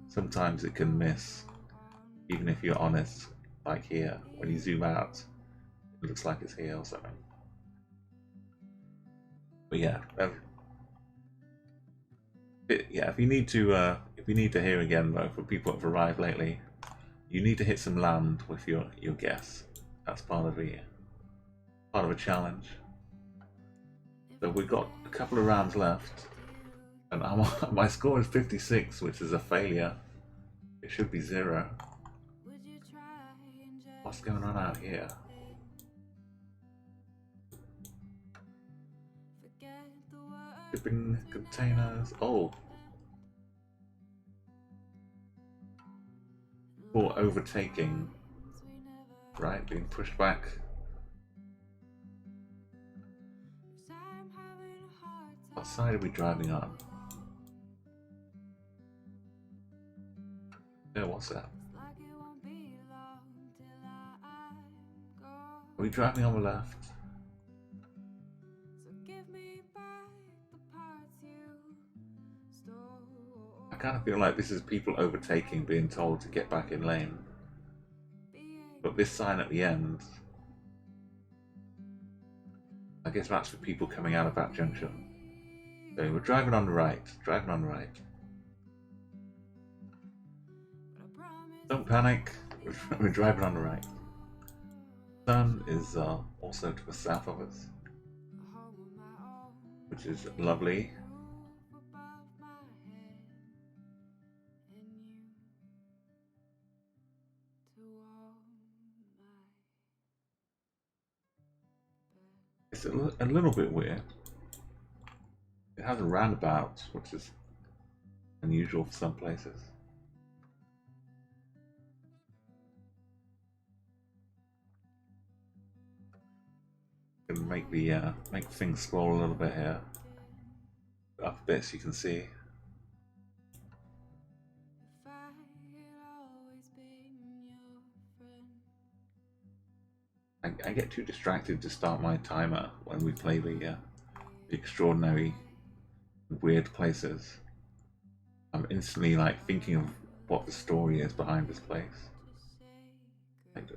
sometimes it can miss, even if you're honest. Like here, when you zoom out, it looks like it's here or something. But yeah, if you need to hear again though, for people that have arrived lately, you need to hit some land with your guess. That's part of a challenge. So we've got a couple of rounds left, and my score is 56, which is a failure. It should be 0. What's going on out here? Shipping containers. Oh, for overtaking. Right, being pushed back. What side are we driving on? Yeah, what's that? Are we driving on the left? I kind of feel like this is people overtaking, being told to get back in lane. But this sign at the end, I guess that's for people coming out of that junction. So we're driving on the right, Don't panic, we're driving on the right. Sun is also to the south of us, which is lovely. It's a little bit weird. It has a roundabout, which is unusual for some places. Can make things scroll a little bit here. Up a bit so you can see. I get too distracted to start my timer when we play the extraordinary, weird places. I'm instantly like thinking of what the story is behind this place. Like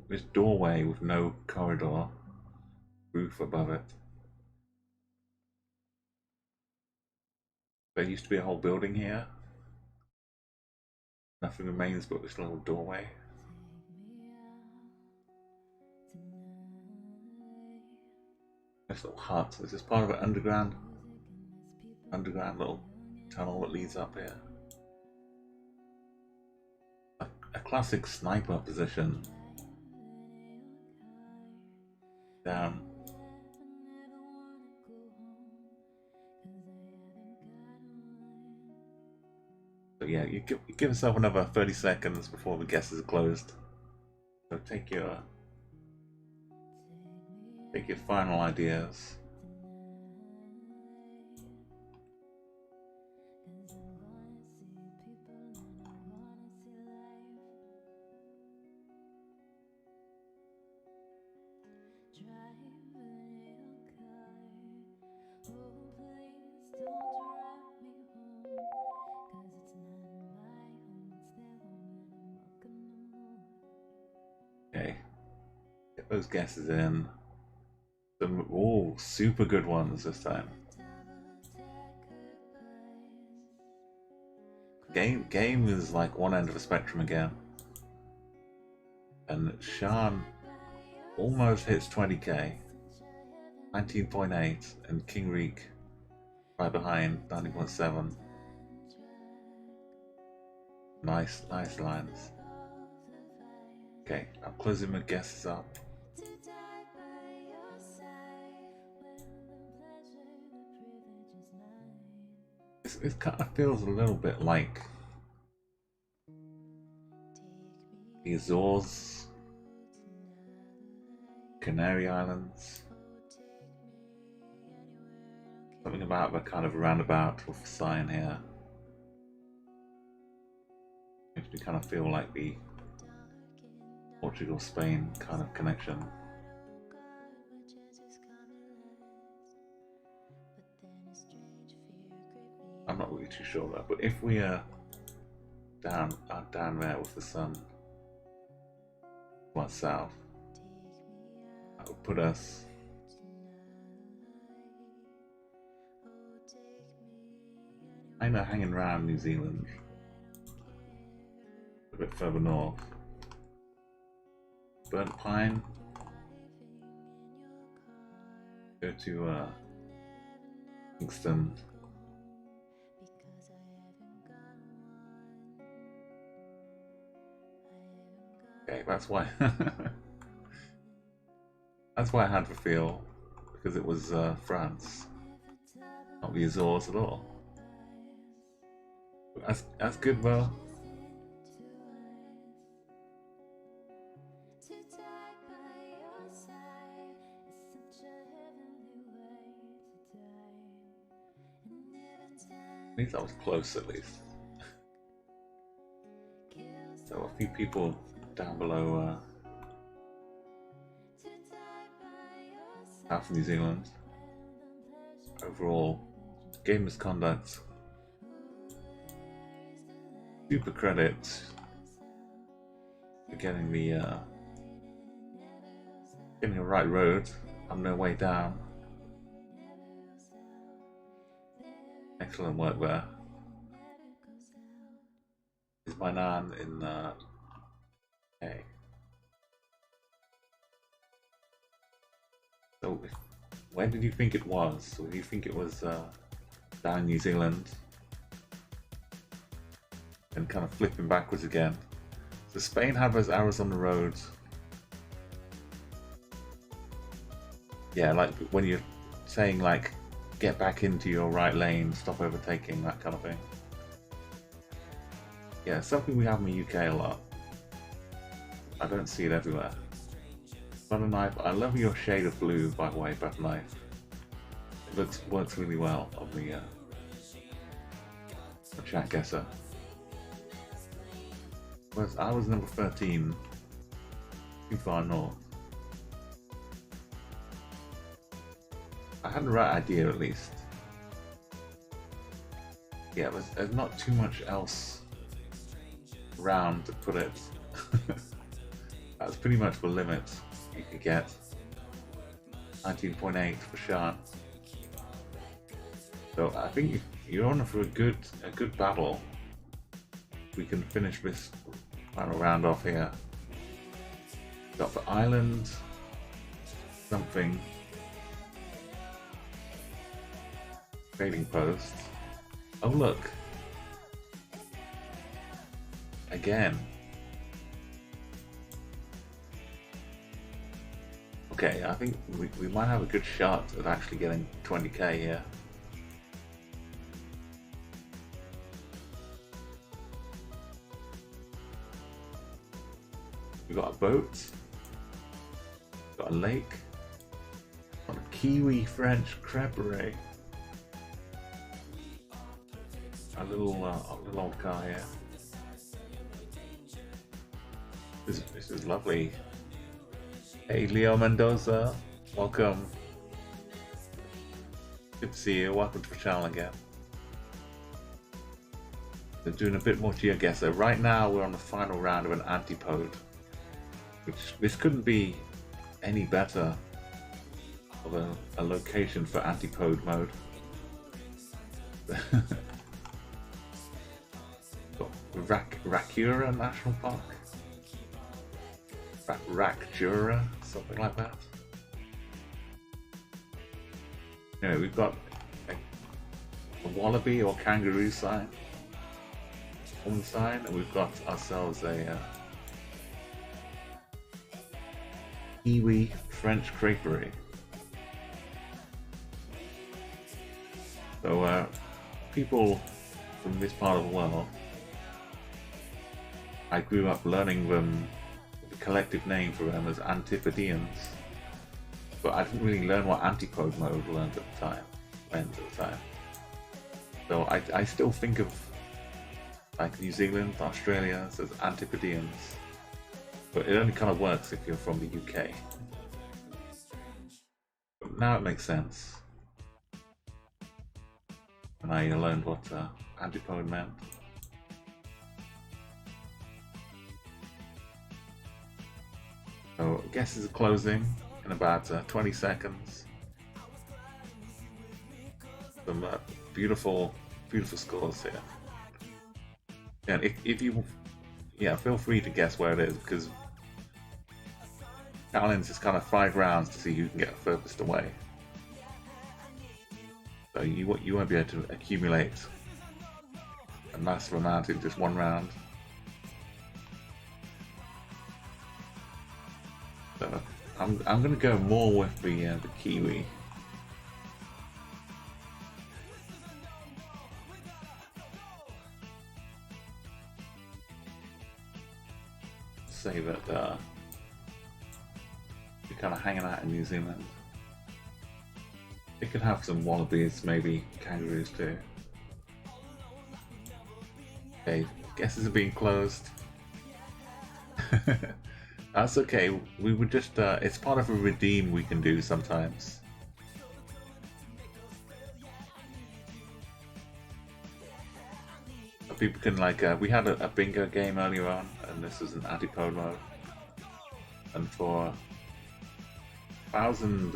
this doorway with no corridor. roof above it. There used to be a whole building here. Nothing remains but this little doorway. This little hut. This is part of an underground little tunnel that leads up here. A classic sniper position. Down. So yeah, you give yourself another 30 seconds before the guesses are closed. So take your final ideas. Okay, get those guesses in. Some super good ones this time. Game is like one end of the spectrum again, and Sean almost hits 20k, 19.8, and King Reek right behind, 90.7. Nice lines. Okay, I'm closing my guesses up. It kind of feels a little bit like the Azores, Canary Islands. Something about the kind of roundabout with the sign here. Makes me kind of feel like the Portugal-Spain kind of connection. I'm not really too sure though, but if we are down there with the sun, well, south, that would put us kind of hanging around New Zealand, a bit further north. Burnt Pine, go to Kingston. Okay, that's why. That's why I had the feel, because it was France, not the Azores at all. That's good though. At least I was close, at least. So a few people down below South New Zealand. Overall, game misconduct. Super credit for getting the right road on their way down. Excellent work there. Is my nan in okay. So where did you think it was? Or do you think it was down in New Zealand? And kind of flipping backwards again. So Spain had those arrows on the road. Yeah, like when you're saying like get back into your right lane, stop overtaking, that kind of thing. Yeah, something we have in the UK a lot. I don't see it everywhere. Butter knife, I love your shade of blue, by the way, butter knife. It works really well on the chat guesser. Whereas I was number 13, too far north. I had the right idea at least. Yeah, there's not too much else around to put it. That's pretty much the limit you could get. 19.8 for Shan. So I think you're on for a good battle. We can finish this final round off here. Got the island, something, trading post. Oh look, again. Okay, I think we might have a good shot at actually getting 20k here. We've got a boat, got a lake, got a Kiwi French creperie. A little old car here. This is lovely. Hey Leo Mendoza, welcome. Good to see you. Welcome to the channel again. They're doing a bit more Geoguessr. Right now we're on the final round of an Antipode, which this couldn't be any better of a location for Antipode mode. Rakura National Park? Rakura, something like that. Anyway, we've got a wallaby or kangaroo sign on the side, and we've got ourselves a Kiwi French creperie. So people from this part of the world, I grew up learning them, the collective name for them as Antipodeans, but I didn't really learn what Antipode mode meant at the time. So I still think of like New Zealand, Australia as Antipodeans, but it only kind of works if you're from the UK. But now it makes sense. And I learned what Antipode meant. So guesses are closing in about 20 seconds. Some beautiful scores here. And if you, feel free to guess where it is, because challenge is kind of 5 rounds to see who can get furthest away. So you won't be able to accumulate a massive amount in just one round. So I'm going to go more with the Kiwi. Say that you're kind of hanging out in New Zealand. It could have some wallabies, maybe kangaroos too. Okay, guesses are being closed. That's okay. We would just, it's part of a redeem we can do sometimes. People can we had a bingo game earlier on, and this is an Antipode mode. And for 1,000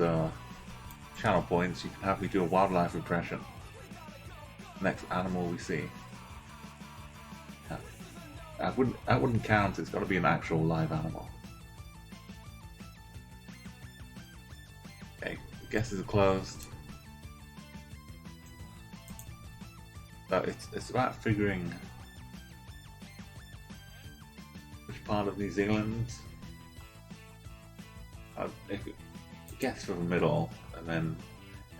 channel points, you can have me do a wildlife impression. Next animal we see. That wouldn't count. It's got to be an actual live animal. Okay, guesses are closed. So it's about figuring which part of New Zealand. If you guess for the middle, and then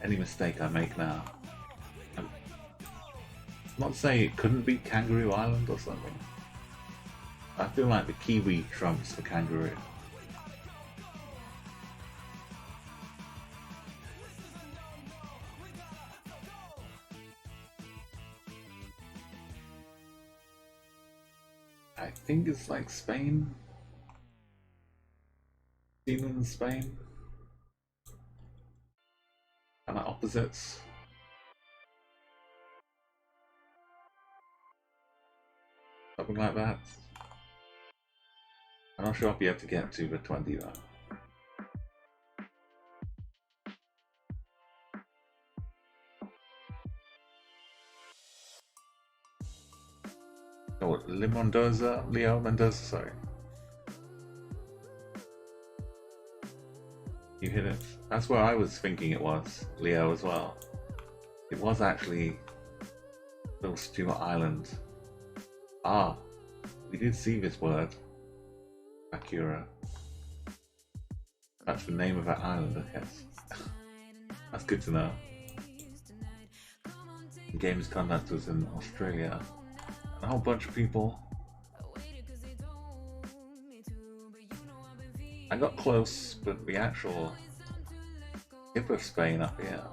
any mistake I make now. I'm not saying it couldn't be Kangaroo Island or something. I feel like the Kiwi trumps the kangaroo. I think it's like Spain. Zealand, Spain. Kind of opposites. Something like that. I'm not sure I'll be able to get to the 20 though. Leo Mendoza, sorry. You hit it. That's where I was thinking it was, Leo as well. It was actually Little Stewart Island. Ah, we did see this word. Akira. That's the name of that island, I guess. That's good to know. The game's conduct was in Australia. And a whole bunch of people. I got close, but the actual tip of Spain up here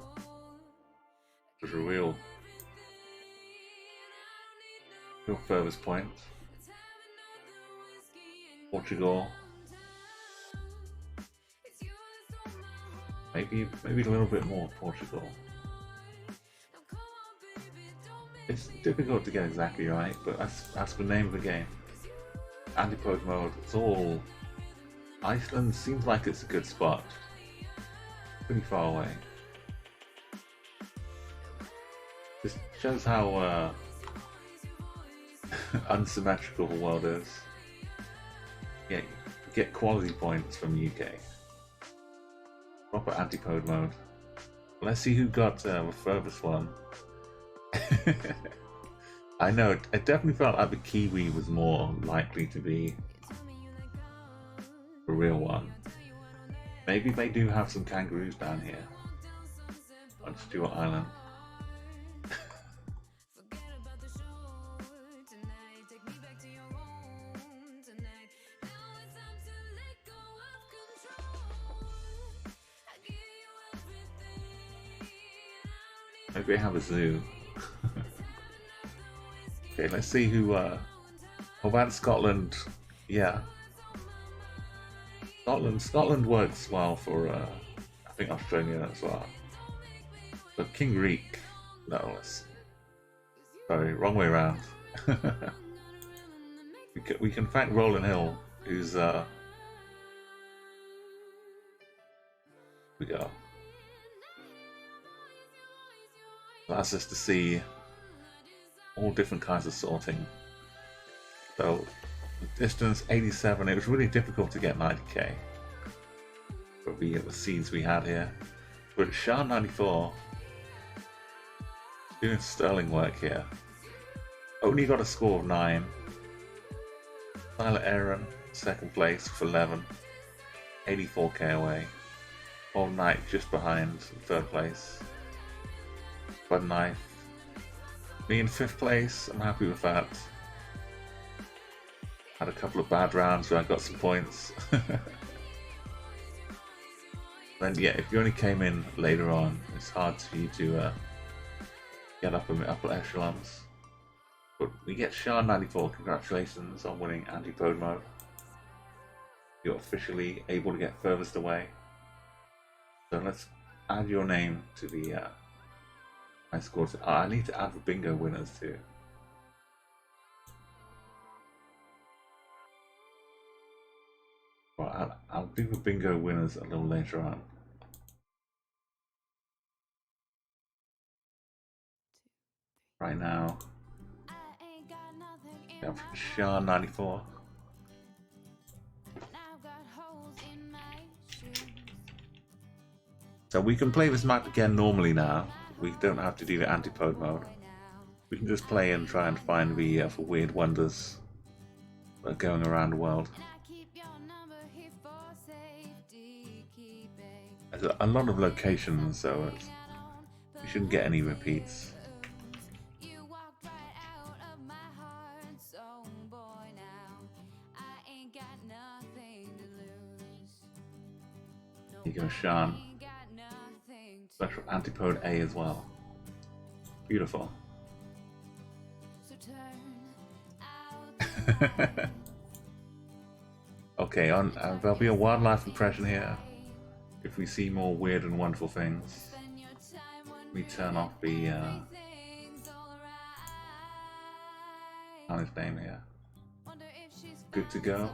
was a real furthest point. Portugal. Maybe a little bit more Portugal. It's difficult to get exactly right, but that's the name of the game. Antipode mode. It's all Iceland seems like it's a good spot. Pretty far away. This shows how unsymmetrical the world is. Yeah, you get quality points from UK. Proper Antipode mode. Let's see who got the furthest one. I know, it definitely felt like the Kiwi was more likely to be the real one. Maybe they do have some kangaroos down here on Stewart Island. Maybe they have a zoo. Okay, let's see who. What about Scotland? Yeah, Scotland works well for. I think Australia as well. But King Reek, no, sorry, wrong way around. we can thank Roland Hill, who's. We go. Allows us to see all different kinds of sorting. So, distance 87, it was really difficult to get 90k for the seeds we had here. But Shah 94, doing sterling work here. Only got a score of 9. Tyler Aaron, second place with 11. 84k away. All Knight just behind, third place. Bud Knife. Me in 5th place, I'm happy with that. Had a couple of bad rounds where I got some points. Then yeah, if you only came in later on, it's hard for you to get up in the upper echelons. But we get Shah 94, congratulations on winning Antipode mode. You're officially able to get furthest away. So let's add your name to the my scores. I need to add the bingo winners too. Well, I'll do the bingo winners a little later on. Right now, we have Shah 94. So we can play this map again normally now. We don't have to do the Antipode mode. We can just play and try and find the weird wonders that are going around the world. There's a lot of locations, so you shouldn't get any repeats. Here you go, Sean. Special Antipode A as well. Beautiful. Okay, there'll be a wildlife impression here. If we see more weird and wonderful things, we turn off the on his name here. Good to go.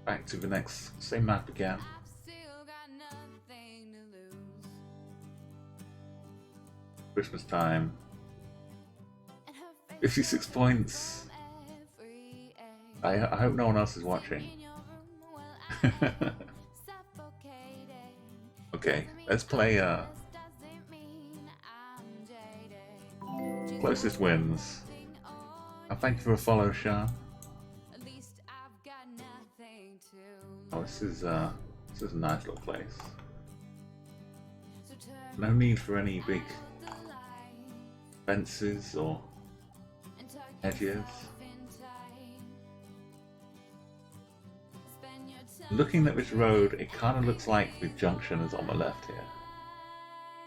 Back to the next same map again. Christmas time. 56 points. I hope no one else is watching. Okay, let's play Closest Wins. Thank you for a follow, Sean. Oh, this is a nice little place. No need for any big fences or hedges. Looking at this road, it kind of looks like the junction is on the left here.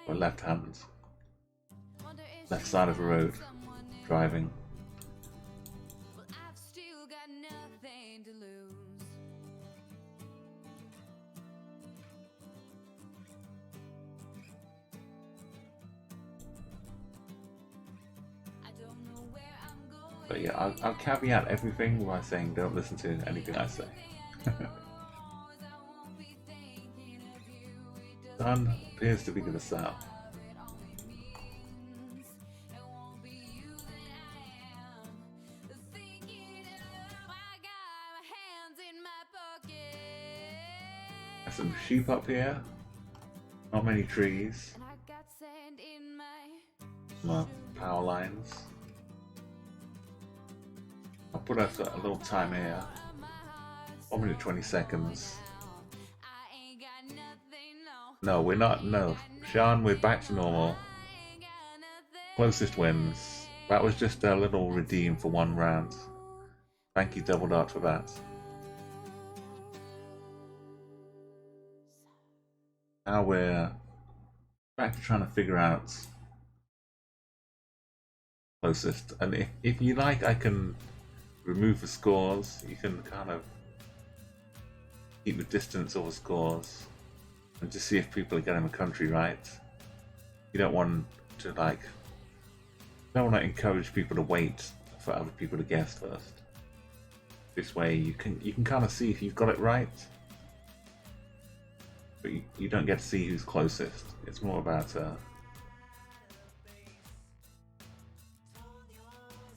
Or left hand. Left side of the road. Driving. But yeah, I'll caveat everything by saying don't listen to anything I say. Sun appears to be to the south. There's some sheep up here. Not many trees. Some power lines. I'll put a little time here. 1 minute 20 seconds. No, we're not. No, Sean, we're back to normal. Closest wins. That was just a little redeem for 1 round. Thank you, Double Dart, for that. Now we're back to trying to figure out closest. And if you like, I can remove the scores. You can kind of keep the distance of the scores and just see if people are getting the country right. You don't want to encourage people to wait for other people to guess first. This way you can kind of see if you've got it right, but you don't get to see who's closest. It's more about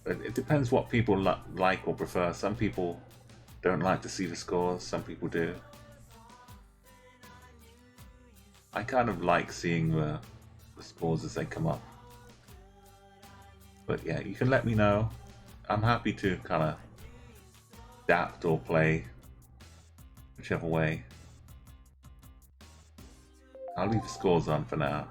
it depends what people like or prefer. Some people don't like to see the scores, some people do. I kind of like seeing the scores as they come up. But yeah, you can let me know. I'm happy to kind of adapt or play whichever way. I'll leave the scores on for now.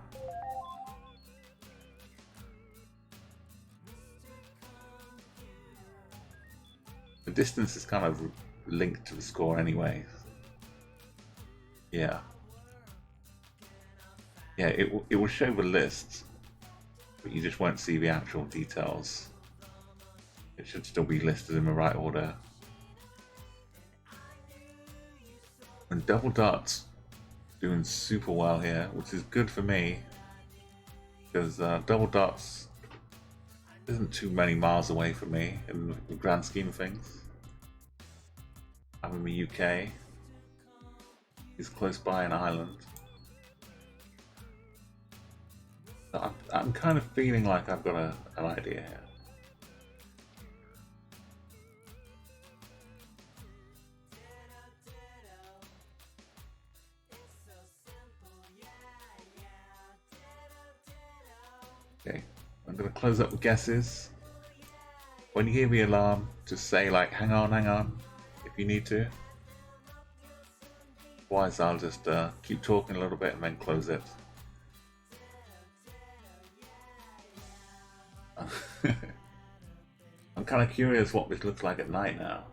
The distance is kind of linked to the score anyway. Yeah. Yeah, it will show the list, but you just won't see the actual details. It should still be listed in the right order. And Double Dart's doing super well here, which is good for me, because Double Dart's isn't too many miles away from me in the grand scheme of things. I'm in the UK. He's close by in Ireland. I'm kind of feeling like I've got an idea here. Okay, I'm going to close up the guesses. When you hear the alarm, just say like, hang on, if you need to. Otherwise, I'll just keep talking a little bit and then close it. I'm kind of curious what this looks like at night now.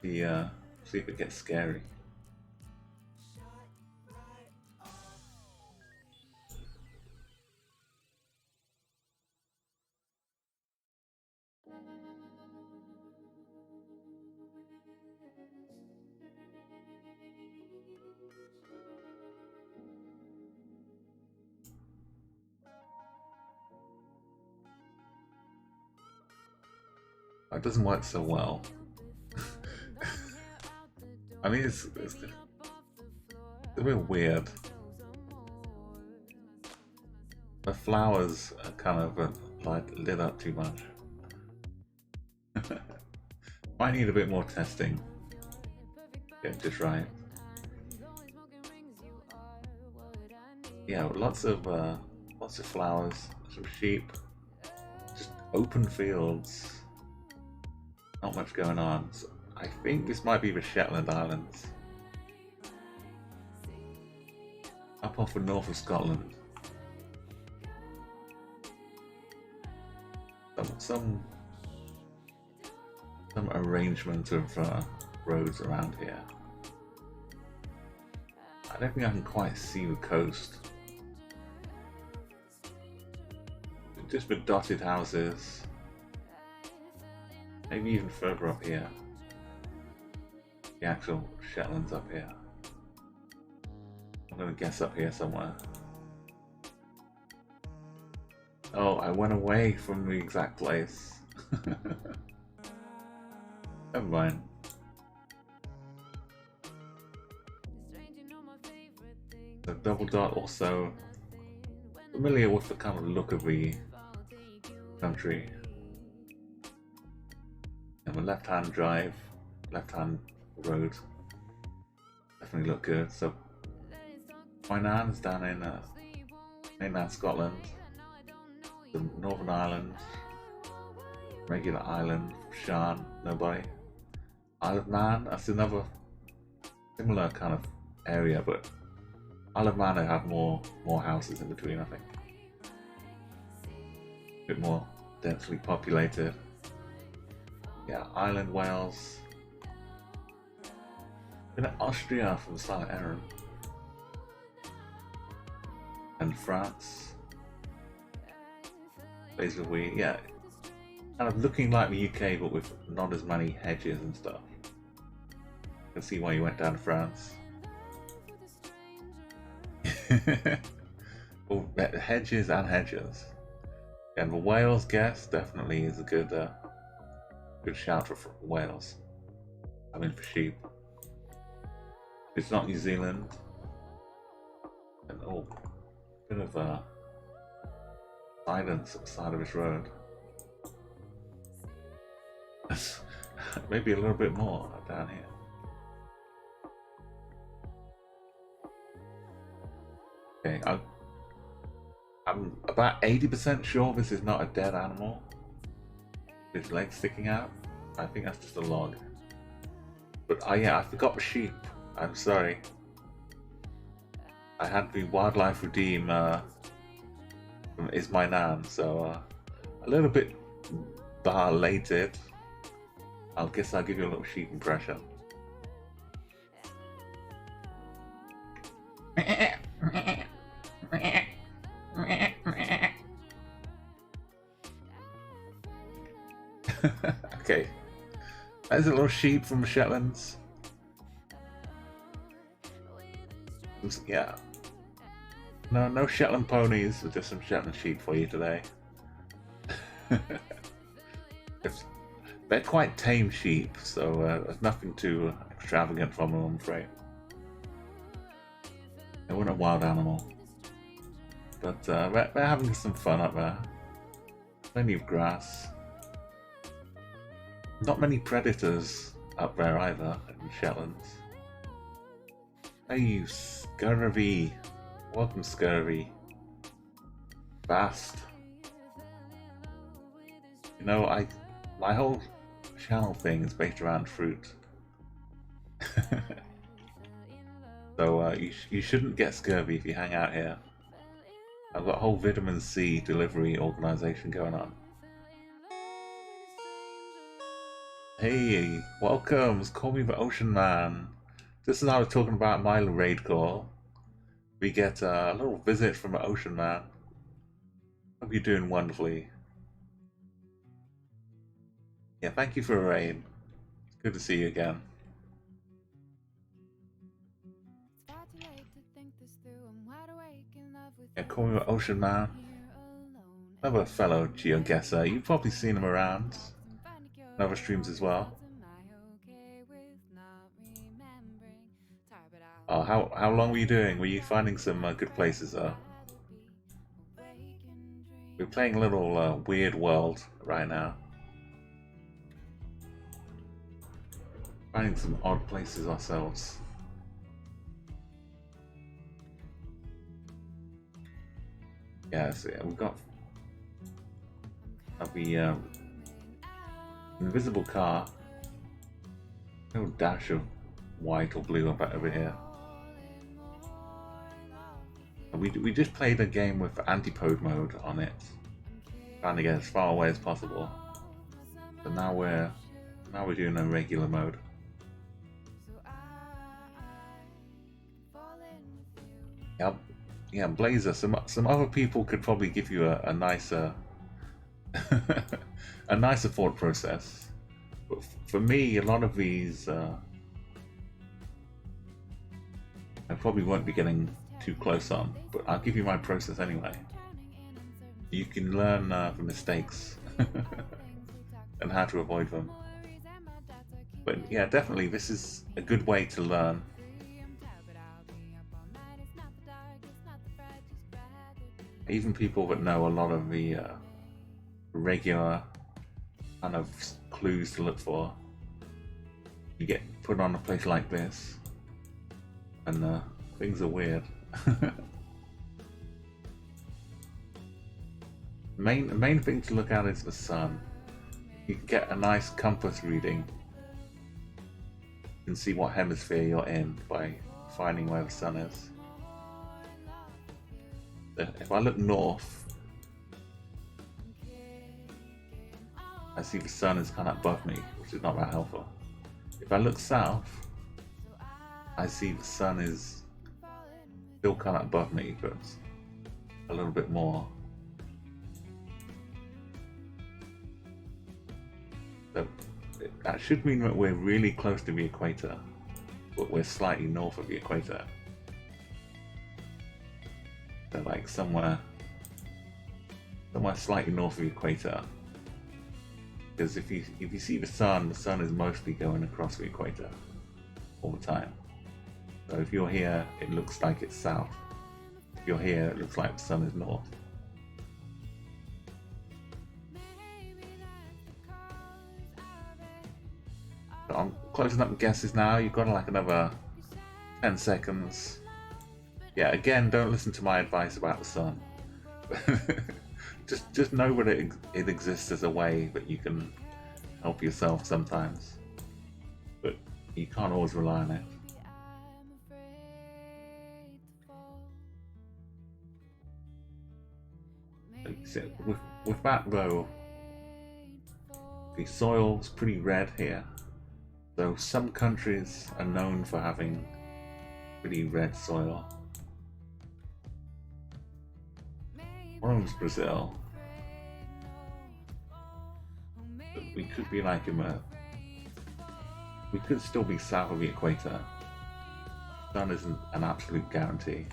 See if it gets scary. It doesn't work so well. I mean, it's a bit weird. The flowers are kind of like lit up too much. Might need a bit more testing. Get this right. Yeah, lots of flowers, some sheep, just open fields. Not much going on. So I think this might be the Shetland Islands. Up off the north of Scotland. Some arrangement of roads around here. I don't think I can quite see the coast. Just with dotted houses. Maybe even further up here. The actual Shetlands up here. I'm gonna guess up here somewhere. Oh, I went away from the exact place. Never mind. The double dot also familiar with the kind of look of the country. And the left-hand drive, left-hand road definitely look good. So my nan's down in mainland Scotland, the Northern Ireland, regular island, Shan, nobody. Isle of Man, that's another similar kind of area, but Isle of Man I have more houses in between, I think. A bit more densely populated. Yeah, Ireland, Wales. Been at Austria from Silent Aaron. And France. Basically, yeah. Kind of looking like the UK, but with not as many hedges and stuff. I can see why you went down to France. Well, hedges and hedges. And the Wales guess definitely is a good shout for Wales. I mean for sheep. It's not New Zealand. And oh, bit of silence at the side of this road. Maybe a little bit more down here. Okay, I'm about 80% sure this is not a dead animal. His legs sticking out. I think that's just a log. But yeah, I forgot the sheep. I'm sorry. I had the wildlife redeem from Is My Nan, so a little bit belated. I guess I'll give you a little sheep impression. Okay, there's a little sheep from the Shetlands. Yeah, no Shetland ponies, just some Shetland sheep for you today. They're quite tame sheep, so there's nothing too extravagant from them, I'm afraid. They weren't a wild animal, but they're having some fun up there. Plenty of grass. Not many predators up there either in the Shetlands. Hey, you scurvy! Welcome, scurvy. Fast. You know, my whole channel thing is based around fruit. So you shouldn't get scurvy if you hang out here. I've got a whole vitamin C delivery organization going on. Hey, welcome. Call me the Ocean Man. Just as I was talking about my raid call, we get a little visit from the Ocean Man. Hope you're doing wonderfully. Yeah, thank you for a raid. It's good to see you again. Yeah, call me the Ocean Man. Another fellow Geoguessr. You've probably seen him around. In other streams as well. Oh, how long were you doing? Were you finding some good places? We're playing a little Weird World right now. Finding some odd places ourselves. Yeah, so yeah, we've got the invisible car. No dash of white or blue about over here. And we just played a game with Antipode mode on it, trying to get as far away as possible. But now we're doing a regular mode. Yep. Yeah, Blazer. Some other people could probably give you a nicer a nicer thought process. But for me, a lot of these I probably won't be getting too close on. But I'll give you my process anyway. You can learn from mistakes and how to avoid them. But yeah, definitely, this is a good way to learn. Even people that know a lot of the regular kind of clues to look for, you get put on a place like this, and things are weird. main thing to look at is the sun. You can get a nice compass reading. You can see what hemisphere you're in by finding where the sun is. If I look north, I see the sun is kind of above me, which is not that helpful. If I look south, I see the sun is still kind of above me, but a little bit more. So that should mean that we're really close to the equator, but we're slightly north of the equator. So like somewhere slightly north of the equator. Because if you see the sun is mostly going across the equator all the time. So if you're here, it looks like it's south. If you're here, it looks like the sun is north. So I'm closing up guesses now. You've got like another 10 seconds. Yeah, again, don't listen to my advice about the sun. just know that it exists as a way that you can help yourself sometimes, but you can't always rely on it. So with that though, the soil's pretty red here. So some countries are known for having pretty red soil. One of them's Brazil. But we could be like we could still be south of the equator. Sun isn't an absolute guarantee.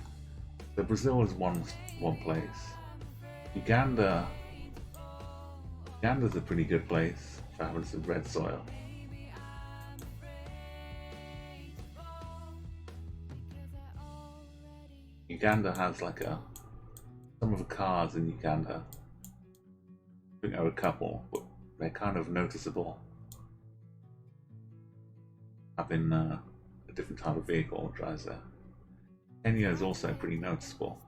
So Brazil is one place. Uganda's a pretty good place for having some red soil. Uganda has like some of the cars in Uganda, I think there are a couple, but they're kind of noticeable. Having a different type of vehicle drives there. Kenya is also pretty noticeable.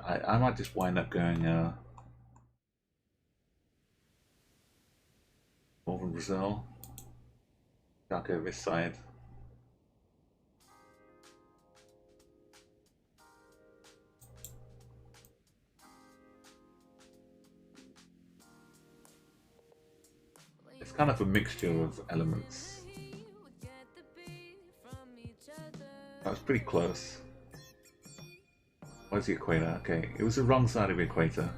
I might just wind up going northern Brazil. I'll go this side. It's kind of a mixture of elements. That was pretty close. Where's the equator? Okay, it was the wrong side of the equator.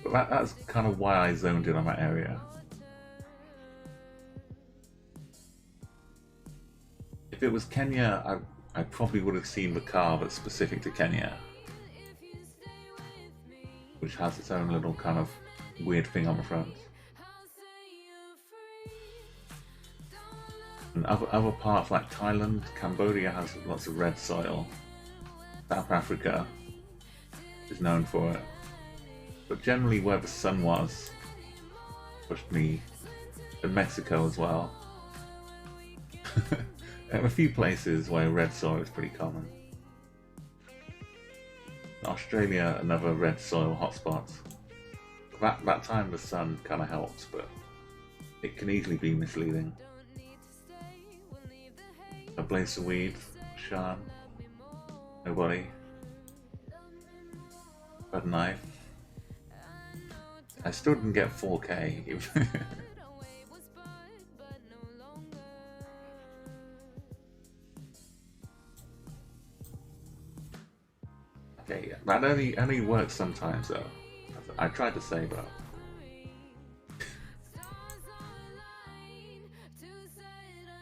But that's kind of why I zoned in on that area. If it was Kenya, I probably would have seen the car that's specific to Kenya, which has its own little kind of weird thing on the front. And other parts like Thailand, Cambodia has lots of red soil. South Africa is known for it. but generally where the sun was pushed me to Mexico as well. There are a few places where red soil is pretty common. Australia, another red soil hotspot. That time the sun kind of helps, but it can easily be misleading. A blaze of weed, Sean, nobody. Bad knife. I still didn't get 4K. Okay, that only works sometimes though. I tried to say that.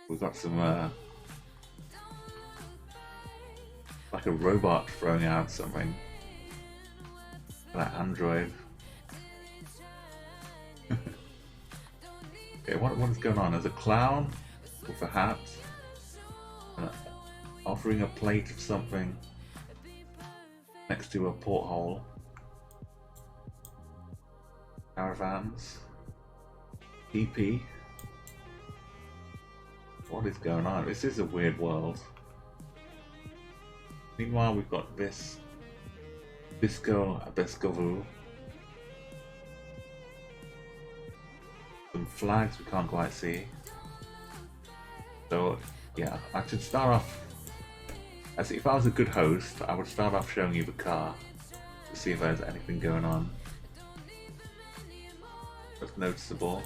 We've got some like a robot throwing out something. That android. Okay, what is going on? There's a clown with a hat offering a plate of something next to a porthole. Caravans. PP. What is going on? This is a weird world. Meanwhile, we've got this Bisco Abescovu. Some flags we can't quite see. So yeah, I should start off as if I was a good host, I would start off showing you the car to see if there's anything going on that's noticeable.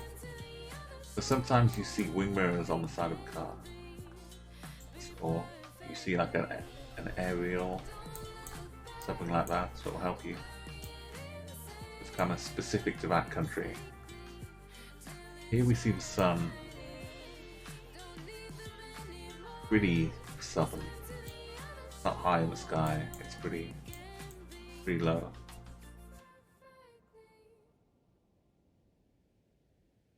But sometimes you see wing mirrors on the side of the car, or you see like an aerial, something like that, so it'll help you. It's kind of specific to that country. Here we see the sun, pretty southern, not high in the sky, it's pretty low.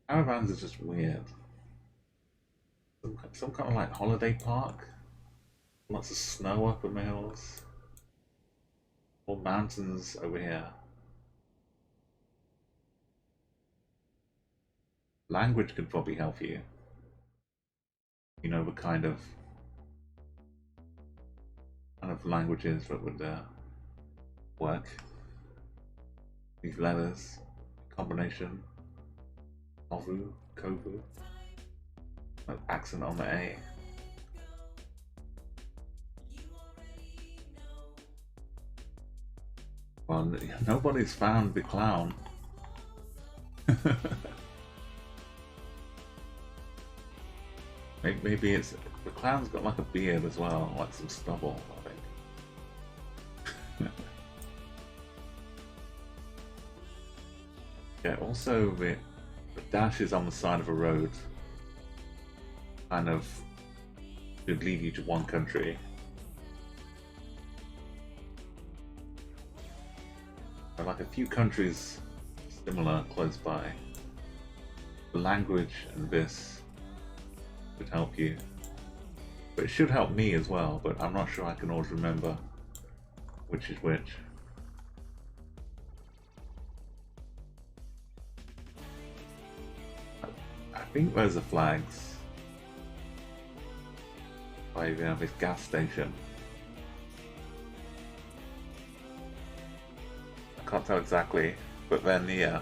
Caravans is just weird. Some kind of like holiday park, lots of snow up in the hills, or mountains over here. Language could probably help you. You know, the kind of languages that would work. These letters, combination, Ovu, Kovu, accent on the A. Well, nobody's found the clown. Maybe it's the clown's got like a beard as well, like some stubble, I think. Yeah, also the dashes on the side of a road kind of should lead you to one country. There are like a few countries similar close by. The language and this would help you, but it should help me as well, but I'm not sure I can always remember which is which. I think those are flags by this gas station. I can't tell exactly, but they're near.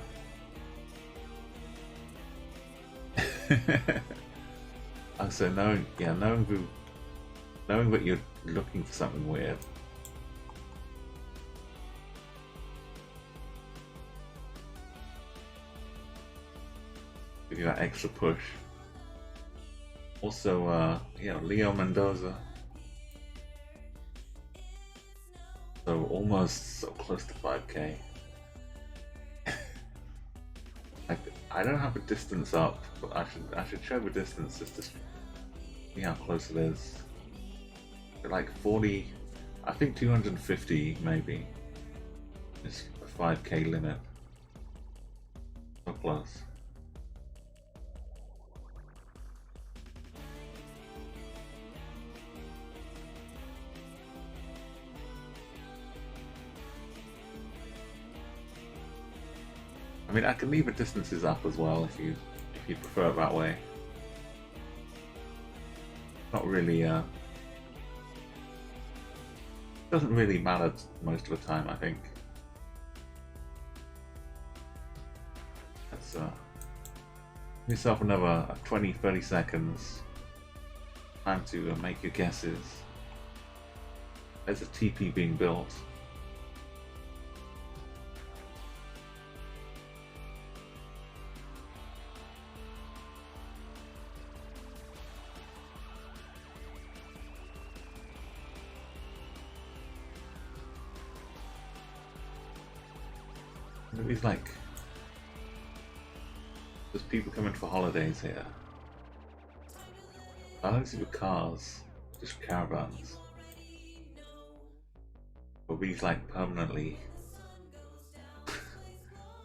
So knowing that you're looking for something weird. Give you that extra push. Also, Leo Mendoza. So almost so close to 5K. I don't have a distance up, but I should show the distance just to see how close it is. Like 40, I think 250 maybe is a 5K limit. So close. mean, I can leave the distances up as well if you prefer it that way. Not really. Doesn't really matter most of the time, I think. Let's give yourself another 20-30 seconds. Time to make your guesses. There's a TP being built. It's like there's people coming for holidays here. I don't see the cars, just caravans. But these like permanently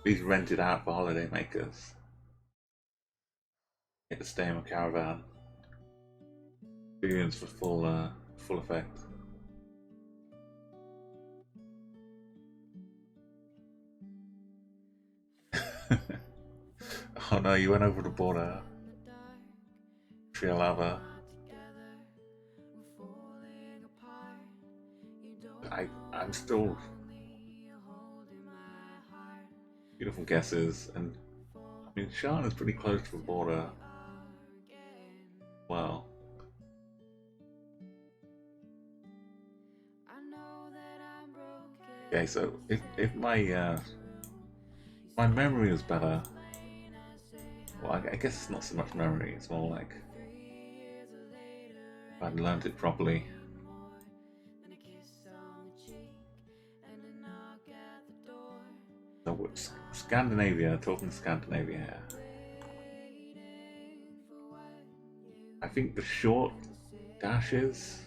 these rented out for holiday makers. Get to stay in a caravan. Experience for full effect. Oh no, you went over the border. Feel lava. I'm still beautiful guesses, and I mean Shan is pretty close to the border. Well, okay, so if my my memory is better, well, I guess it's not so much memory, it's more like if I'd learned it properly. So Scandinavia, talking Scandinavia here. I think the short dashes,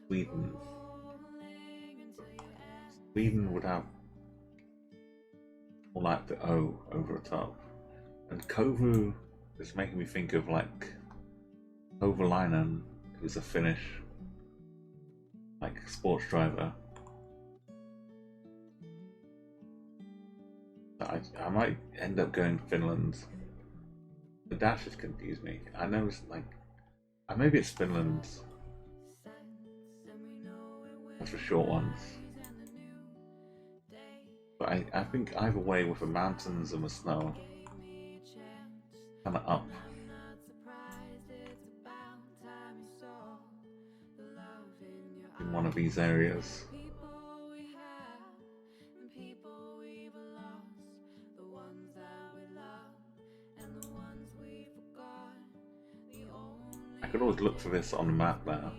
Sweden. Sweden would have more like the O over the top. And Kovu is making me think of like Kovalainen, who's a Finnish like sports driver. I might end up going Finland. The dashes confuse me. I know it's like maybe it's Finland. That's for short ones. But I think either way with the mountains and the snow, kind of up. In one of these areas. I could always look for this on the map now.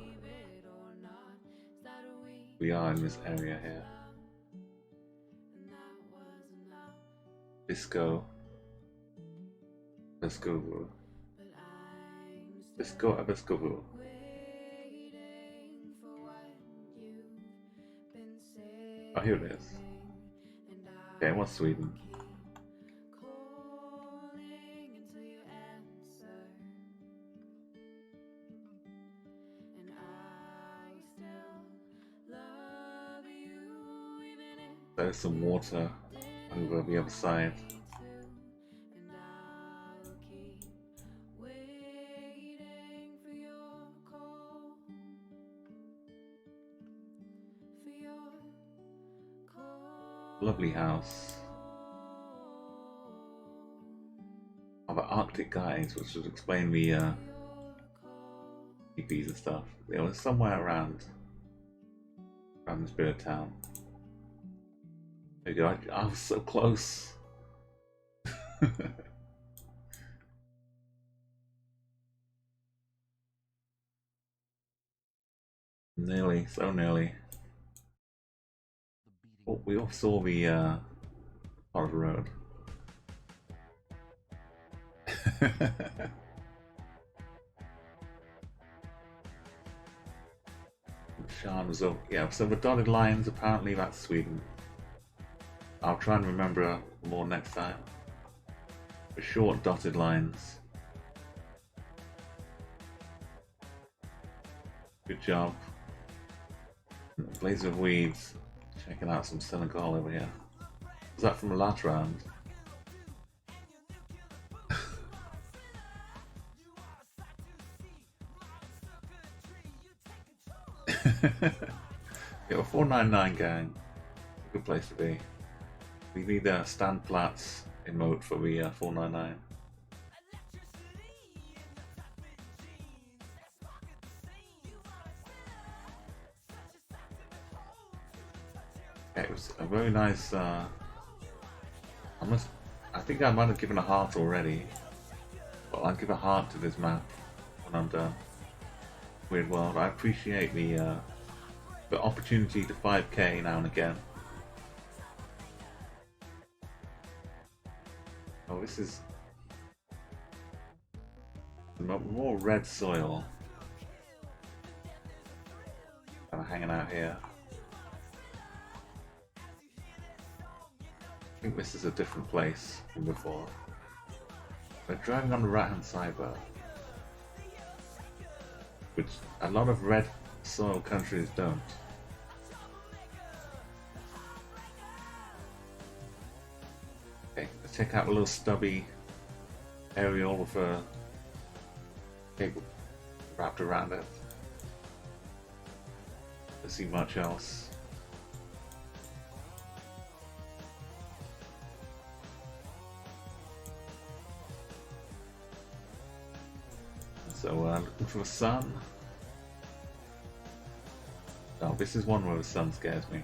We are in this area here. Bisco. Biscovu. Biscovu. Oh, here it is. Okay, what's Sweden? There's some water over the other side. Lovely house. Other Arctic guides, which would explain the TPs and stuff. They were somewhere around this bit of town. There you go. I was so close. Nearly, so nearly. Oh, we all saw the part of the road. Shan was up. Yeah, so the dotted lines, apparently that's Sweden. I'll try and remember more next time. The short dotted lines. Good job. Blaze of weeds. Checking out some Senegal over here. Was that from the last round? Yeah, a 499 gang. Good place to be. We need stand plats emote for the 499. Yeah, it was a very nice. I think I might have given a heart already, but I'll give a heart to this map when I'm done. Weird World. I appreciate the opportunity to 5k now and again. Oh, this is more red soil. Kind of hanging out here. I think this is a different place from before. We're driving on the right hand side though, which a lot of red soil countries don't. Okay, let's check out a little stubby aerial with a cable wrapped around it. Don't see much else. So looking for the sun. Oh, this is one where the sun scares me.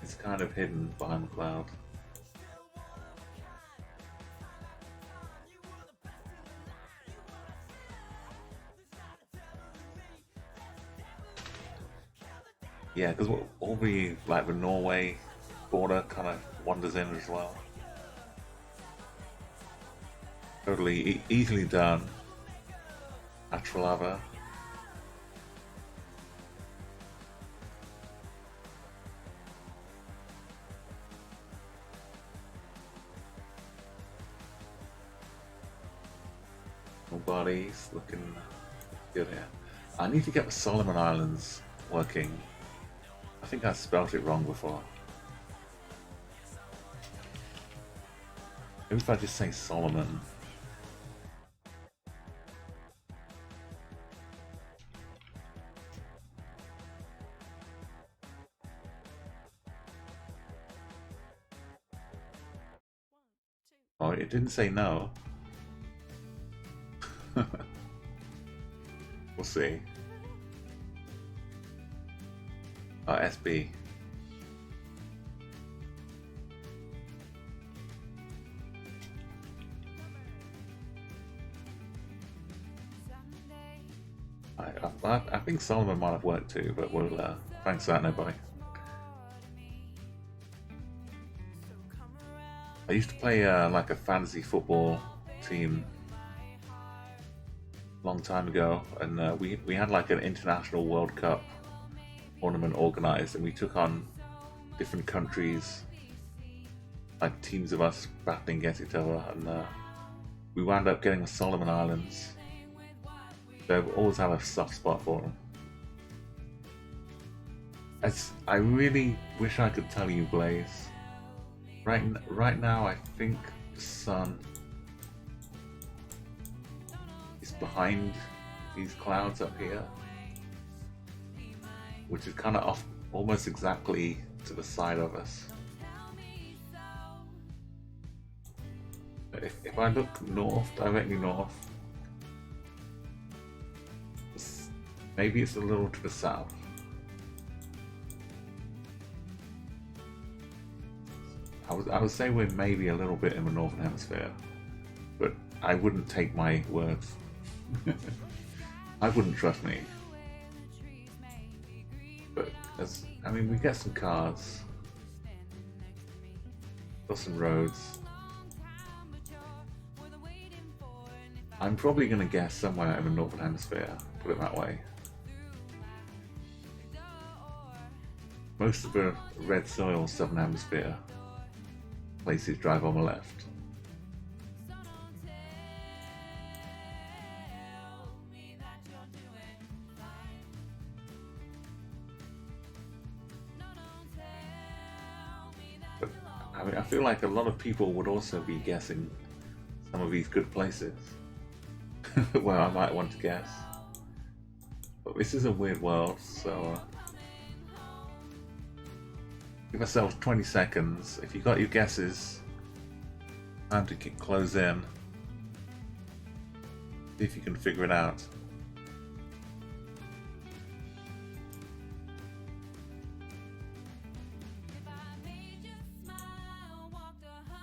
It's kind of hidden behind the cloud. Yeah, because all the the Norway border kind of wanders in as well. Totally easily done. Natural lava. Bodies looking good here. I need to get the Solomon Islands working. I think I spelt it wrong before. Maybe if I just say Solomon. Oh, it didn't say no. We'll see. SB. I think Solomon might have worked too, but we'll thanks for that, nobody. I used to play like a fantasy football team long time ago, and we had like an international World Cup tournament organized, and we took on different countries, like teams of us battling against each other, and we wound up getting the Solomon Islands. So I've always had a soft spot for them. I really wish I could tell you, Blaze. Right now, I think the sun is behind these clouds up here, which is kind of off, almost exactly to the side of us. If I look north, directly north, maybe it's a little to the south. I would say we're maybe a little bit in the northern hemisphere, but I wouldn't take my words. I wouldn't trust me. But I mean, we get some cars, got some roads. I'm probably going to guess somewhere in the northern hemisphere, put it that way. Most of the red soil southern hemisphere places drive on the left. feel like a lot of people would also be guessing some of these good places where I might want to guess. But this is a weird world, so give ourselves 20 seconds. If you got your guesses, time to close in. See if you can figure it out.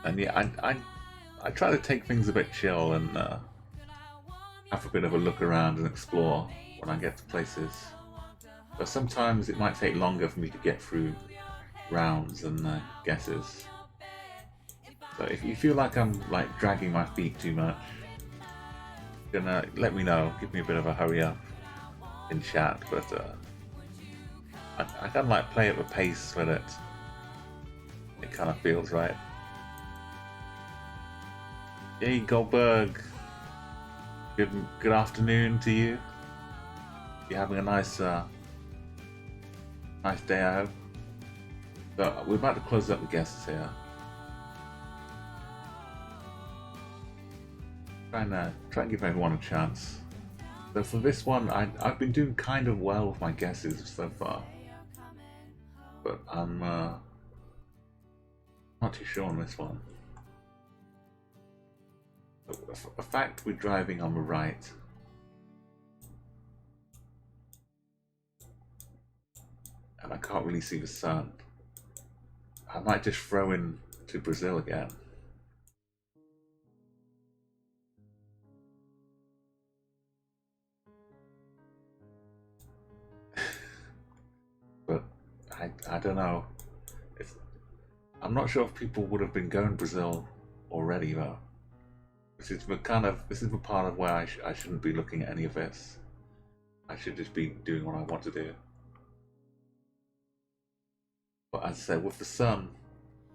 And yeah, I try to take things a bit chill and have a bit of a look around and explore when I get to places. But sometimes it might take longer for me to get through rounds and guesses. So if you feel like I'm like dragging my feet too much, gonna let me know. Give me a bit of a hurry up in chat. But I kind of like play at the pace so that it kind of feels right. Yay, Goldberg! Good afternoon to you. You're having a nice day, I hope. So we're about to close up the guesses here. Try and give everyone a chance. So for this one, I've been doing kind of well with my guesses so far, but I'm not too sure on this one. A fact, we're driving on the right. And I can't really see the sun. I might just throw in to Brazil again. But I don't know. I'm not sure if people would have been going to Brazil already though. This is the part of where I shouldn't be looking at any of this. I should just be doing what I want to do. But as I said, with the sun,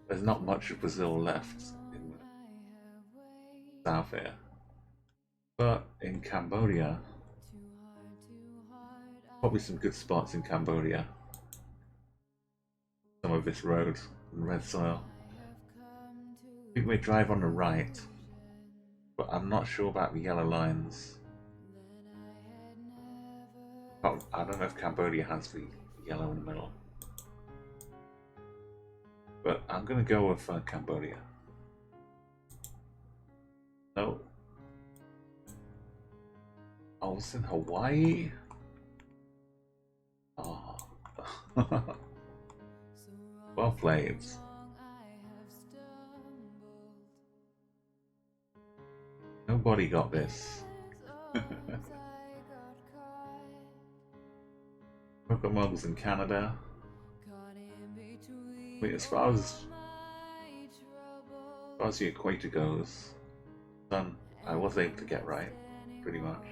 there's not much of Brazil left in the south here. But in Cambodia, probably some good spots in Cambodia. Some of this road and red soil. I think we drive on the right. But I'm not sure about the yellow lines. Oh, I don't know if Cambodia has the yellow in the middle. But I'm gonna go with Cambodia. No. Oh, it's in Hawaii? Oh. Well played. Nobody got this. Pokemon's in Canada. Wait, as far as the equator goes, sun I was able to get right, pretty much.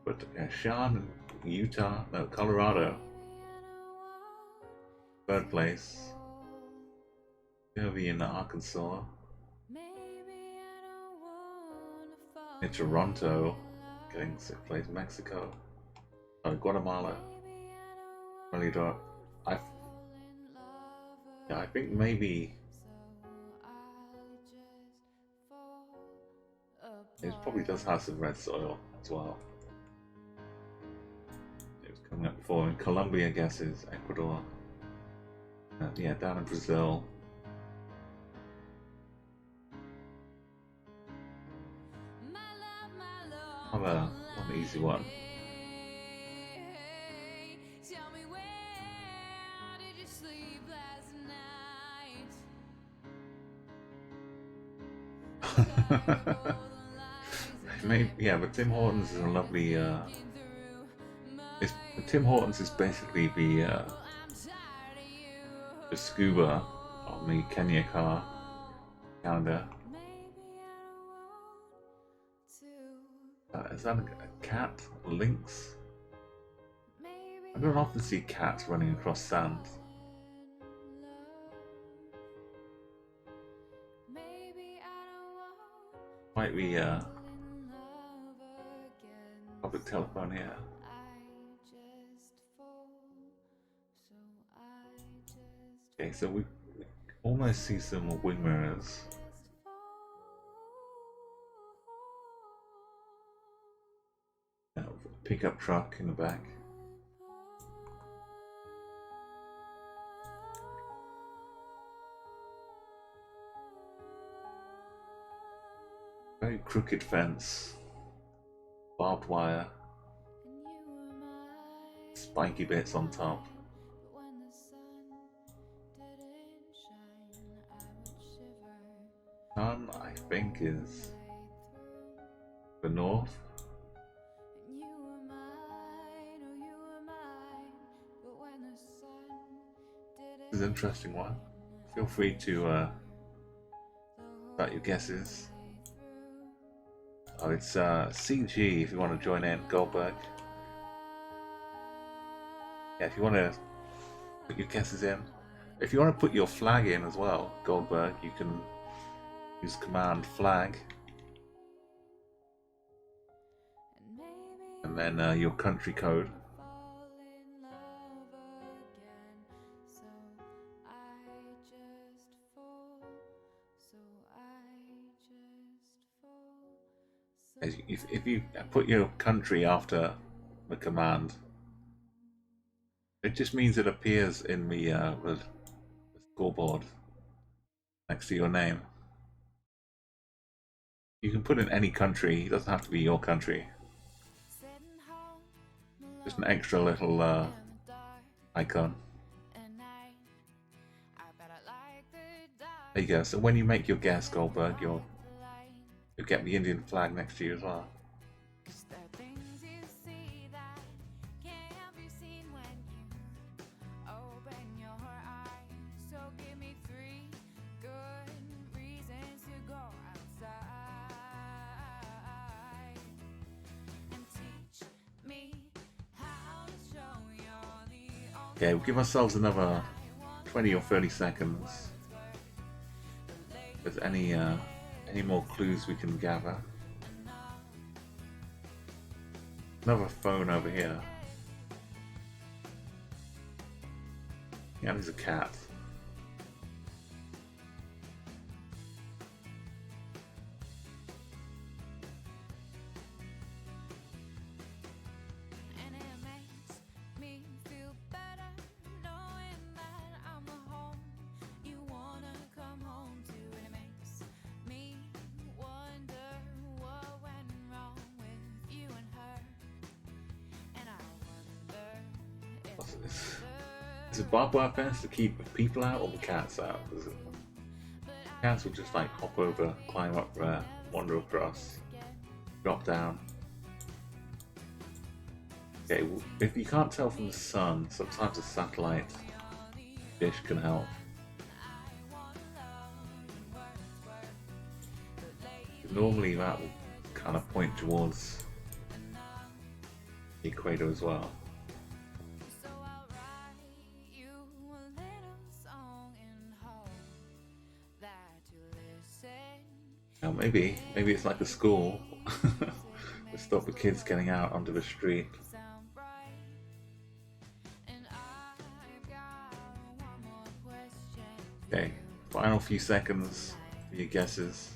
But Sean, Utah, no, Colorado, third place. Gonna be in Arkansas. In Toronto, getting 6th place. Mexico, Guatemala. Really don't. I think maybe it probably does have some red soil as well. It was coming up before in Colombia, guesses, Ecuador. Yeah, down in Brazil. Another one easy one. Maybe, yeah, but Tim Hortons is a lovely. Tim Hortons is basically the scuba on the Kenya car calendar. Is that a cat? A lynx? I don't often see cats running across sand. Might be public telephone here. Okay, so Almost see some wing mirrors. Pickup truck in the back. Very crooked fence. Barbed wire. Spiky bits on top. Sun, I think, is the north. This is an interesting one. Feel free to start your guesses. Oh, it's CG if you want to join in, Goldberg. Yeah, if you want to put your guesses in. If you want to put your flag in as well, Goldberg, you can use command flag. And then your country code. If you put your country after the command, it just means it appears in the scoreboard next to your name. You can put in any country, it doesn't have to be your country. Just an extra little icon. There you go. So when you make your guess, Goldberg, you'll get the Indian flag next to you as well. Okay, we'll give ourselves another 20 or 30 seconds. If there's any more clues we can gather. Another phone over here. Yeah, there's a cat. Is it barbed wire fence to keep people out or the cats out? Cats will just like hop over, climb up there, wander across, drop down. Okay, if you can't tell from the sun, sometimes a satellite dish can help. Normally that will kind of point towards the equator as well. Now maybe it's like a school to stop the kids getting out onto the street. Okay, final few seconds for your guesses.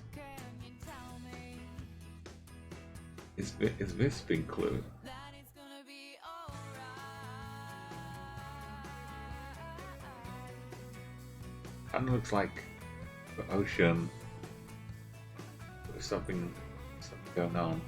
Is this big clue? Kind of looks like the ocean. There's something going on.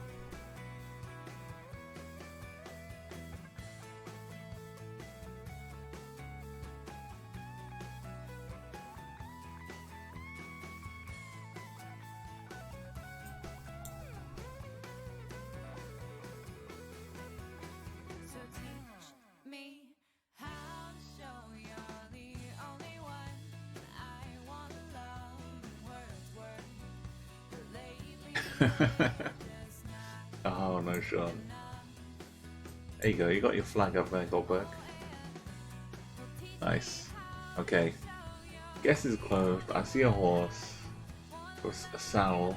Oh no, Sean. There you go, you got your flag up there, Goldberg. Nice. Okay. Guess is closed. I see a horse. Or a saddle.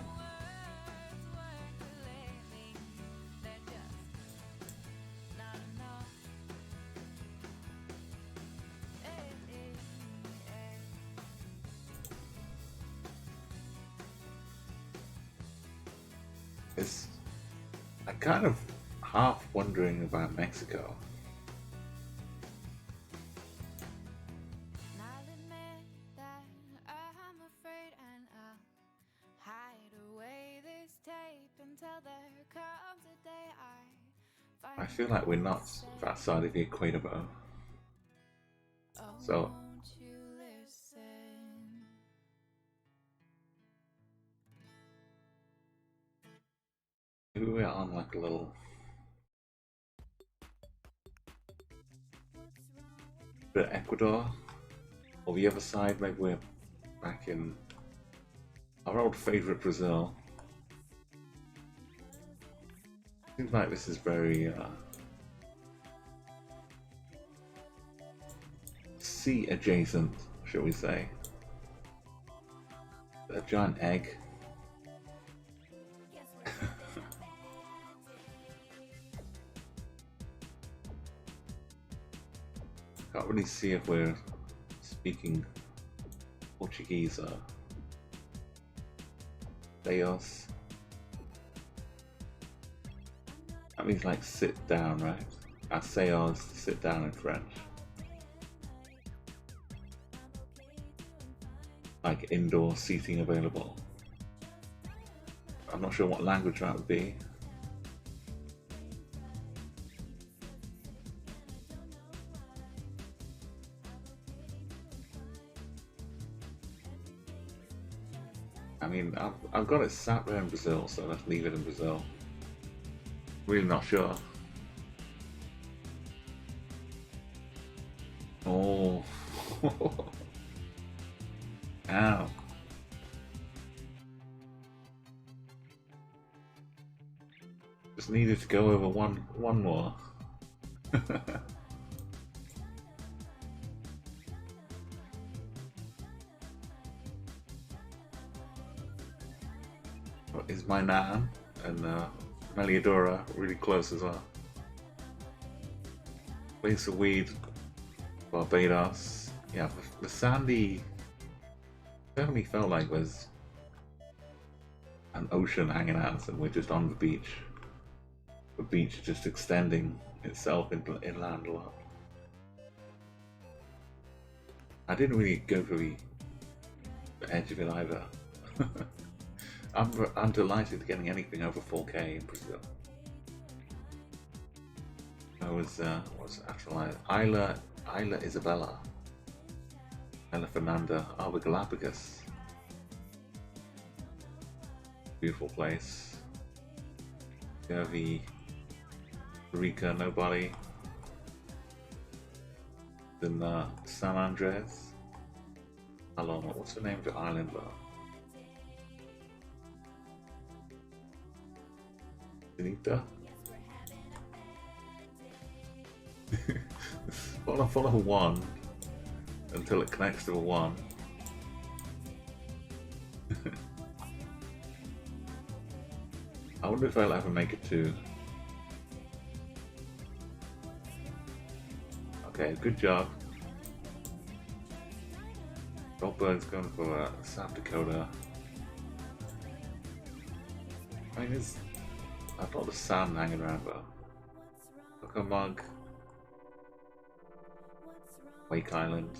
It's I kind of half wondering about Mexico. And I'll admit that I'm afraid, and I'll hide away this tape until there comes a day I feel like we're not that side of the equator, though. So won't you listen? maybe we're on like a little bit of Ecuador, or the other side. Maybe we're back in our old favorite Brazil. Seems like this is very sea adjacent, shall we say. A giant egg. Can't really see if we're speaking Portuguese or Deus. That means like sit down, right? Aseos, sit down in French. Like indoor seating available. I'm not sure what language that would be. I mean, I've got it sat there in Brazil, so let's leave it in Brazil. Really not sure. Oh. Ow. Just needed to go over one more. Is my nan and Meliadora really close as well. Place of Weed, Barbados. Yeah, the sandy definitely felt like there's an ocean hanging out and we're just on the beach. The beach just extending itself inland a lot. I didn't really go for the edge of it either. I'm delighted getting anything over 4K in Brazil. I was actually Isla Isabella, Isla Fernanda, the Galapagos. Beautiful place. Yeah, the Rica nobody. Then San Andres. Along, what's the name of the island though? Benita? follow one until it connects to a one. I wonder if I'll ever make it two. Okay, good job. Goldberg's going for South Dakota. I mean, I've got the sand hanging around though. Look a mug. Wake Island.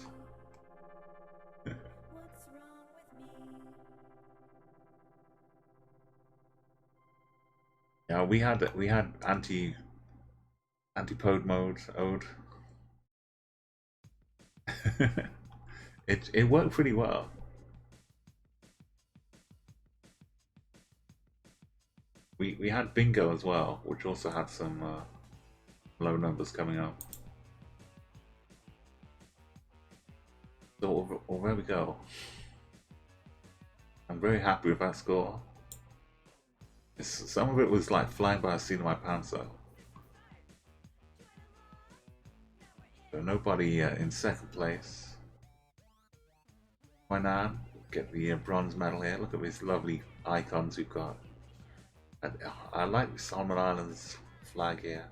Yeah, we had Antipode mode ode. It worked pretty well. We had bingo as well, which also had some low numbers coming up. So there we go. I'm very happy with that score. Some of it was like flying by the seat of my pants though. So nobody in second place. My nan get the bronze medal here. Look at these lovely icons we've got. I like the Solomon Islands flag here.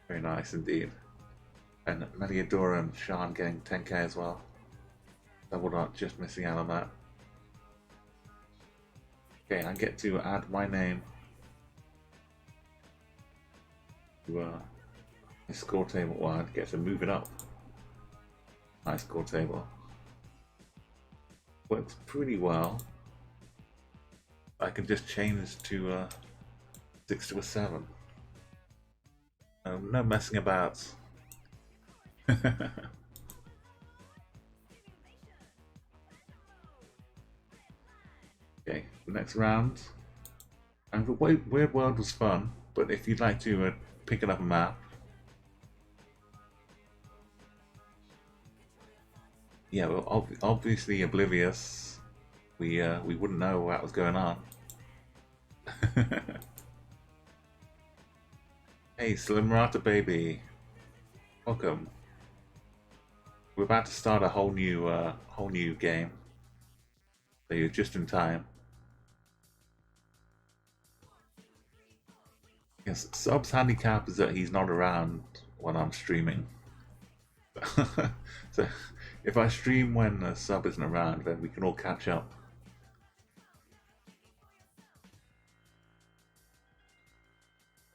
Very nice indeed. And Meliadora and Sean getting 10k as well. Double dot, just missing out on that. Okay, I get to add my name to my score table. Well, I get to move it up. My score table. Works pretty well. I can just change to 6 to a 7. No messing about. Okay, the next round. And the Weird World was fun, but if you'd like to pick up a map, yeah, well, obviously oblivious, we wouldn't know what was going on. Hey, Slimrata baby, welcome. We're about to start a whole new game, so you're just in time. Yes, Sub's handicap is that he's not around when I'm streaming. So if I stream when Sub isn't around, then we can all catch up.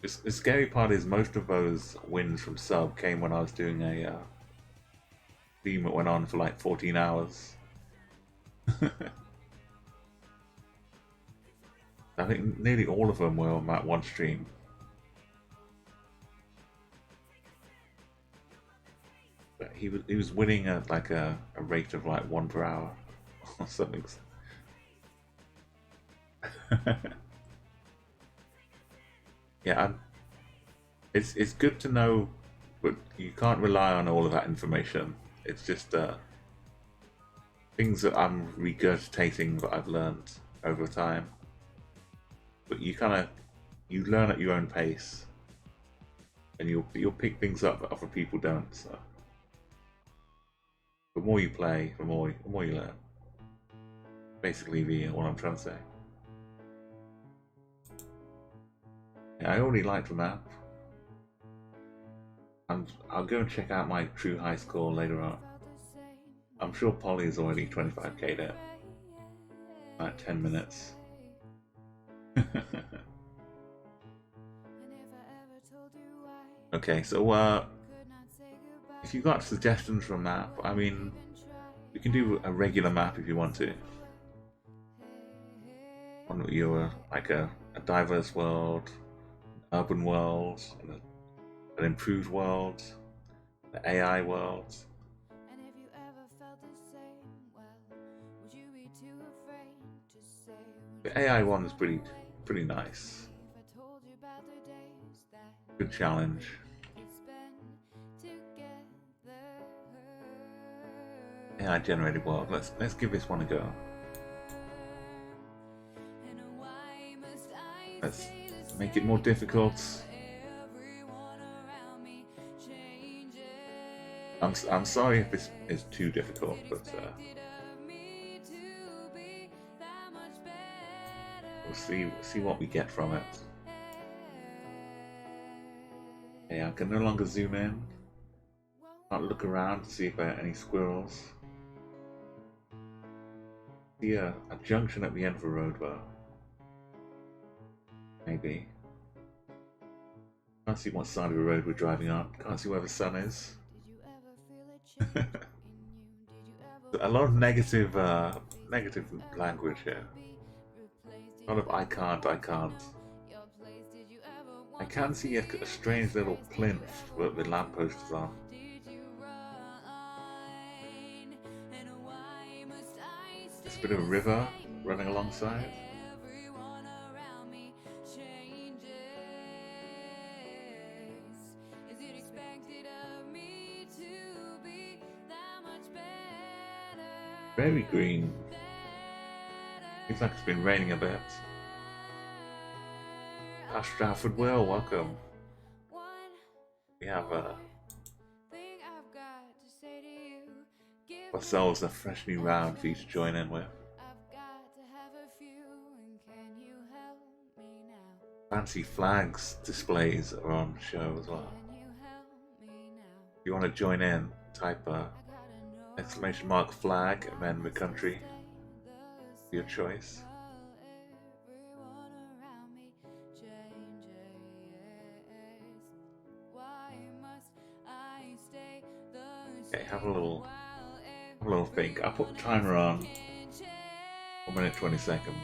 The scary part is most of those wins from Sub came when I was doing a stream that went on for like 14 hours. I think nearly all of them were on that one stream. But he was winning at like a rate of like 1 per hour or something. Yeah, it's good to know, but you can't rely on all of that information. It's just things that I'm regurgitating that I've learned over time. But you learn at your own pace, and you'll pick things up that other people don't. So the more you play, the more you learn. Basically, what I'm trying to say. Yeah, I already liked the map. I'll go and check out my true high score later on. I'm sure Polly is already 25k there. About 10 minutes. Okay, so if you got suggestions for a map, I mean, you can do a regular map if you want to. One that you're like a diverse world, an urban world, an improved world, an AI world. The AI one is pretty nice. Good challenge. AI generated world. Let's give this one a go. Let's make it more difficult. I'm sorry if this is too difficult, but we'll see what we get from it. Okay, I can no longer zoom in. Can't look around to see if there are any squirrels. See a junction at the end of a road though. Maybe. Can't see what side of the road we're driving on. Can't see where the sun is. A lot of negative language here. A lot of I can't. I can see a strange little plinth that the lamppost is on. There's a bit of a river running alongside. Very green. Looks like it's been raining a bit. Stratford Will, welcome. We have ourselves a fresh new round for you to join in with. Fancy flags displays are on show as well. If you want to join in, type Exclamation mark flag and then the country. Your choice. Okay, have a little think. I'll put the timer on 1 minute 20 seconds.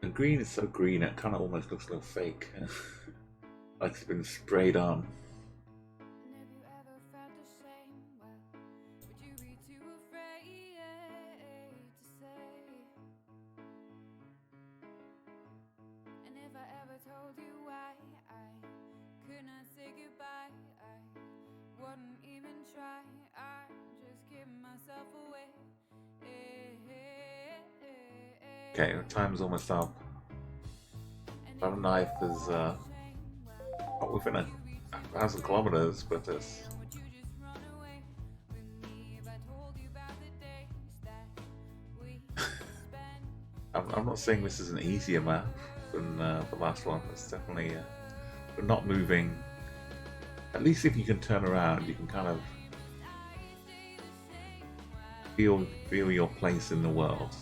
The green is so green it kind of almost looks a little fake, like it's been sprayed on. Okay, our time's almost up. Our knife is not within 1,000 kilometers, but it's. I'm not saying this is an easier map than the last one. It's definitely, but not moving. At least if you can turn around, you can kind of feel your place in the world.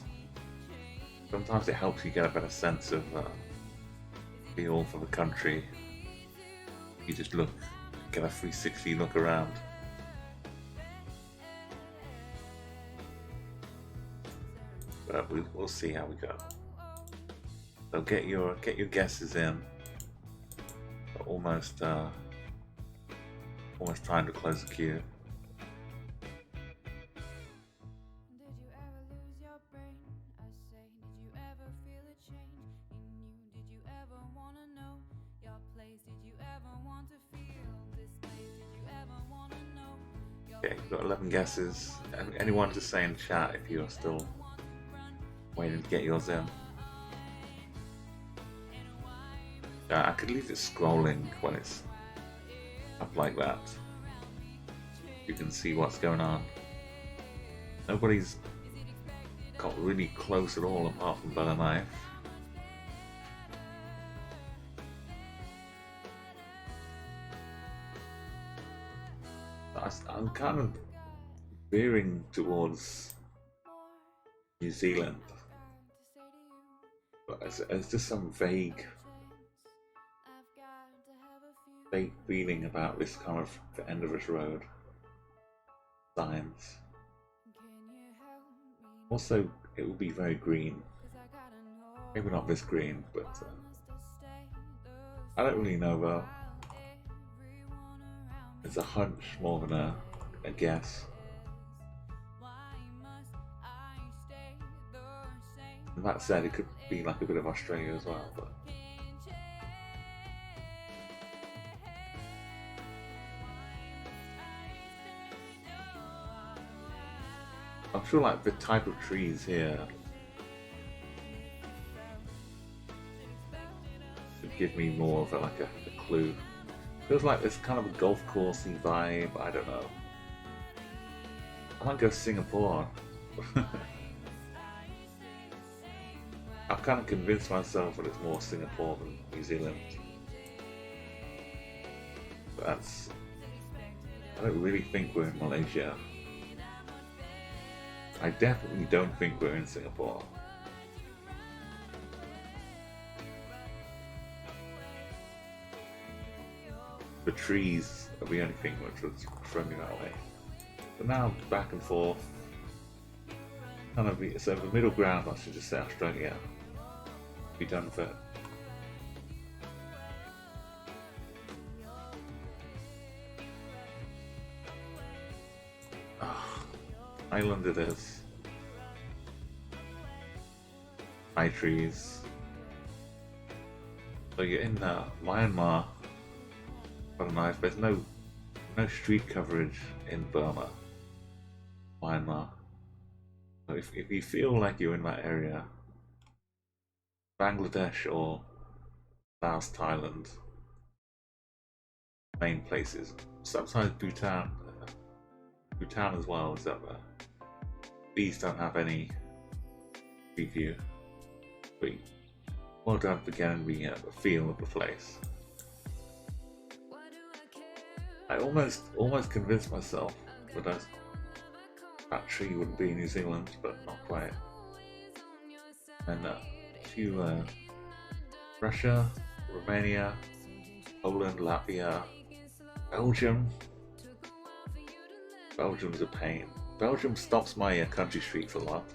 Sometimes it helps you get a better sense of feel for the country. You just look, get a 360 look around. But we'll see how we go. So get your guesses in. Almost time to close the queue. Okay, we've got 11 guesses. Anyone just say in chat if you're still waiting to get yours in. I could leave it scrolling when it's up like that. You can see what's going on. Nobody's got really close at all apart from Butter Knife. I'm kind of veering towards New Zealand, but it's just some vague feeling about this kind of the end of this road signs. Also, it will be very green. Maybe not this green, but I don't really know though. It's a hunch more than a guess. And that said, it could be like a bit of Australia as well, but I'm sure like the type of trees here would give me more of like a clue. Feels like there's kind of a golf coursey vibe, I don't know. I might go Singapore. I've kind of convinced myself that it's more Singapore than New Zealand. But I don't really think we're in Malaysia. I definitely don't think we're in Singapore. The trees are the only thing which was throwing me that way. But now back and forth. Kind of so the middle ground, I should just say Australia. Be done with it. Island it is. High trees. So you're in Myanmar. Quite nice. There's no street coverage in Burma, Myanmar. So if you feel like you're in that area, Bangladesh or Laos, Thailand, main places. Sometimes Bhutan as well is up there. These don't have any street view, but well done for getting the feel of the place. I almost convinced myself that tree wouldn't be in New Zealand, but not quite. And to Russia, Romania, Poland, Latvia, Belgium. Belgium's a pain. Belgium stops my country streets a lot.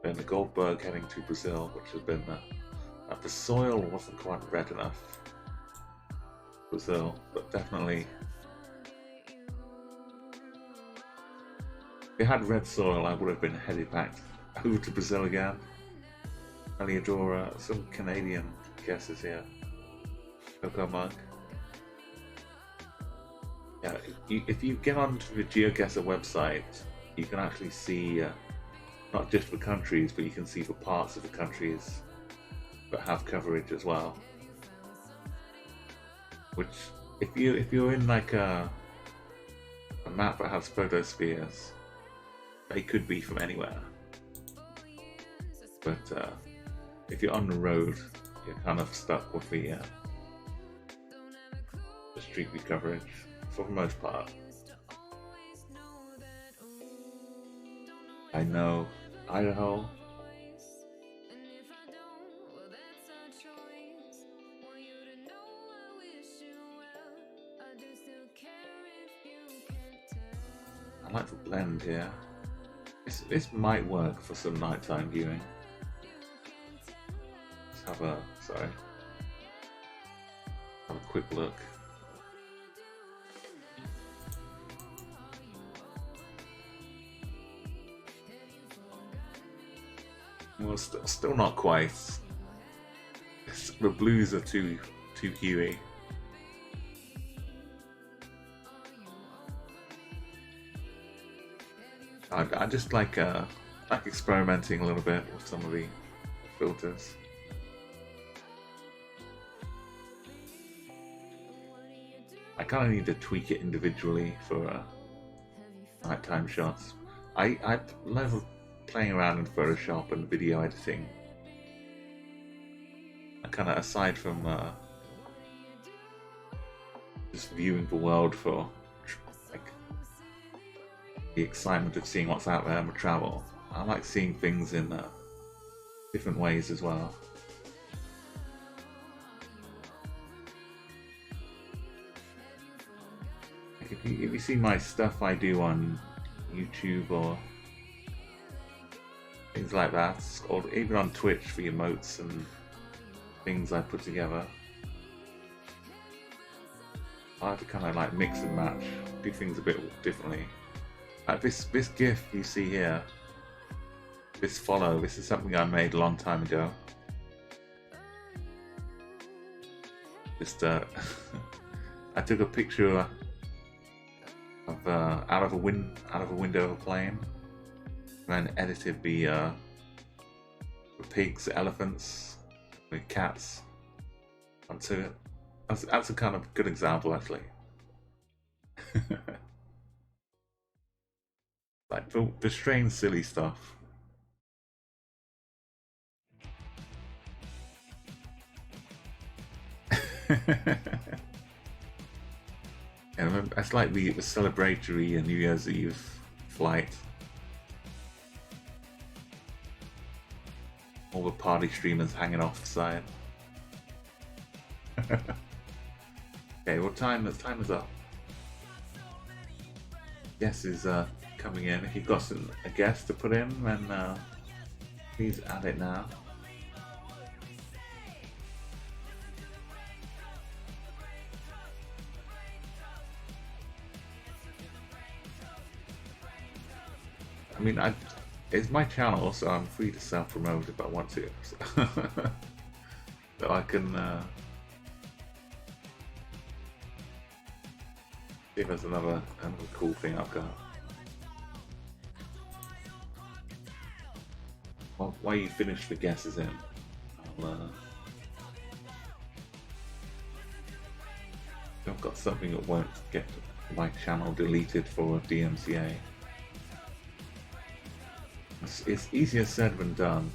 Then the Goldberg heading to Brazil, which has been the soil wasn't quite red enough. Brazil, but definitely. If it had red soil, I would have been headed back over to Brazil again. Eliodora, some Canadian guesses here. Coco Mug. Yeah, if you get onto the Geoguessr website, you can actually see not just the countries, but you can see the parts of the countries that have coverage as well. Which, if you're in like a map that has photospheres, they could be from anywhere. But if you're on the road, you're kind of stuck with the street view coverage for the most part. I know Idaho. I like the blend here. This might work for some nighttime viewing. Let's have a quick look. Well, still not quite. The blues are too huey. I just like experimenting a little bit with some of the filters. I kind of need to tweak it individually for nighttime shots. I love playing around in Photoshop and video editing. I kind of, aside from just viewing the world for like the excitement of seeing what's out there and travel, I like seeing things in different ways as well. Like if you see my stuff I do on YouTube or things like that, or even on Twitch for emotes and things I put together, I like to kind of like mix and match, do things a bit differently. Like this GIF you see here, this is something I made a long time ago. Just I took a picture of out of a window of a plane, and then edited the pigs, elephants, the cats onto it. That's a kind of good example, actually. Like the strange, silly stuff. Yeah, that's like the celebratory New Year's Eve flight. All the party streamers hanging off the side. Okay, well, time is up. Guess is coming in. If you've got a guess to put in, then please add it now. I mean, it's my channel, so I'm free to self-promote if I want to. So, so I can see if there's another cool thing I've got. Well, while you finish the guesses in, I've got something that won't get my channel deleted for DMCA. It's easier said than done.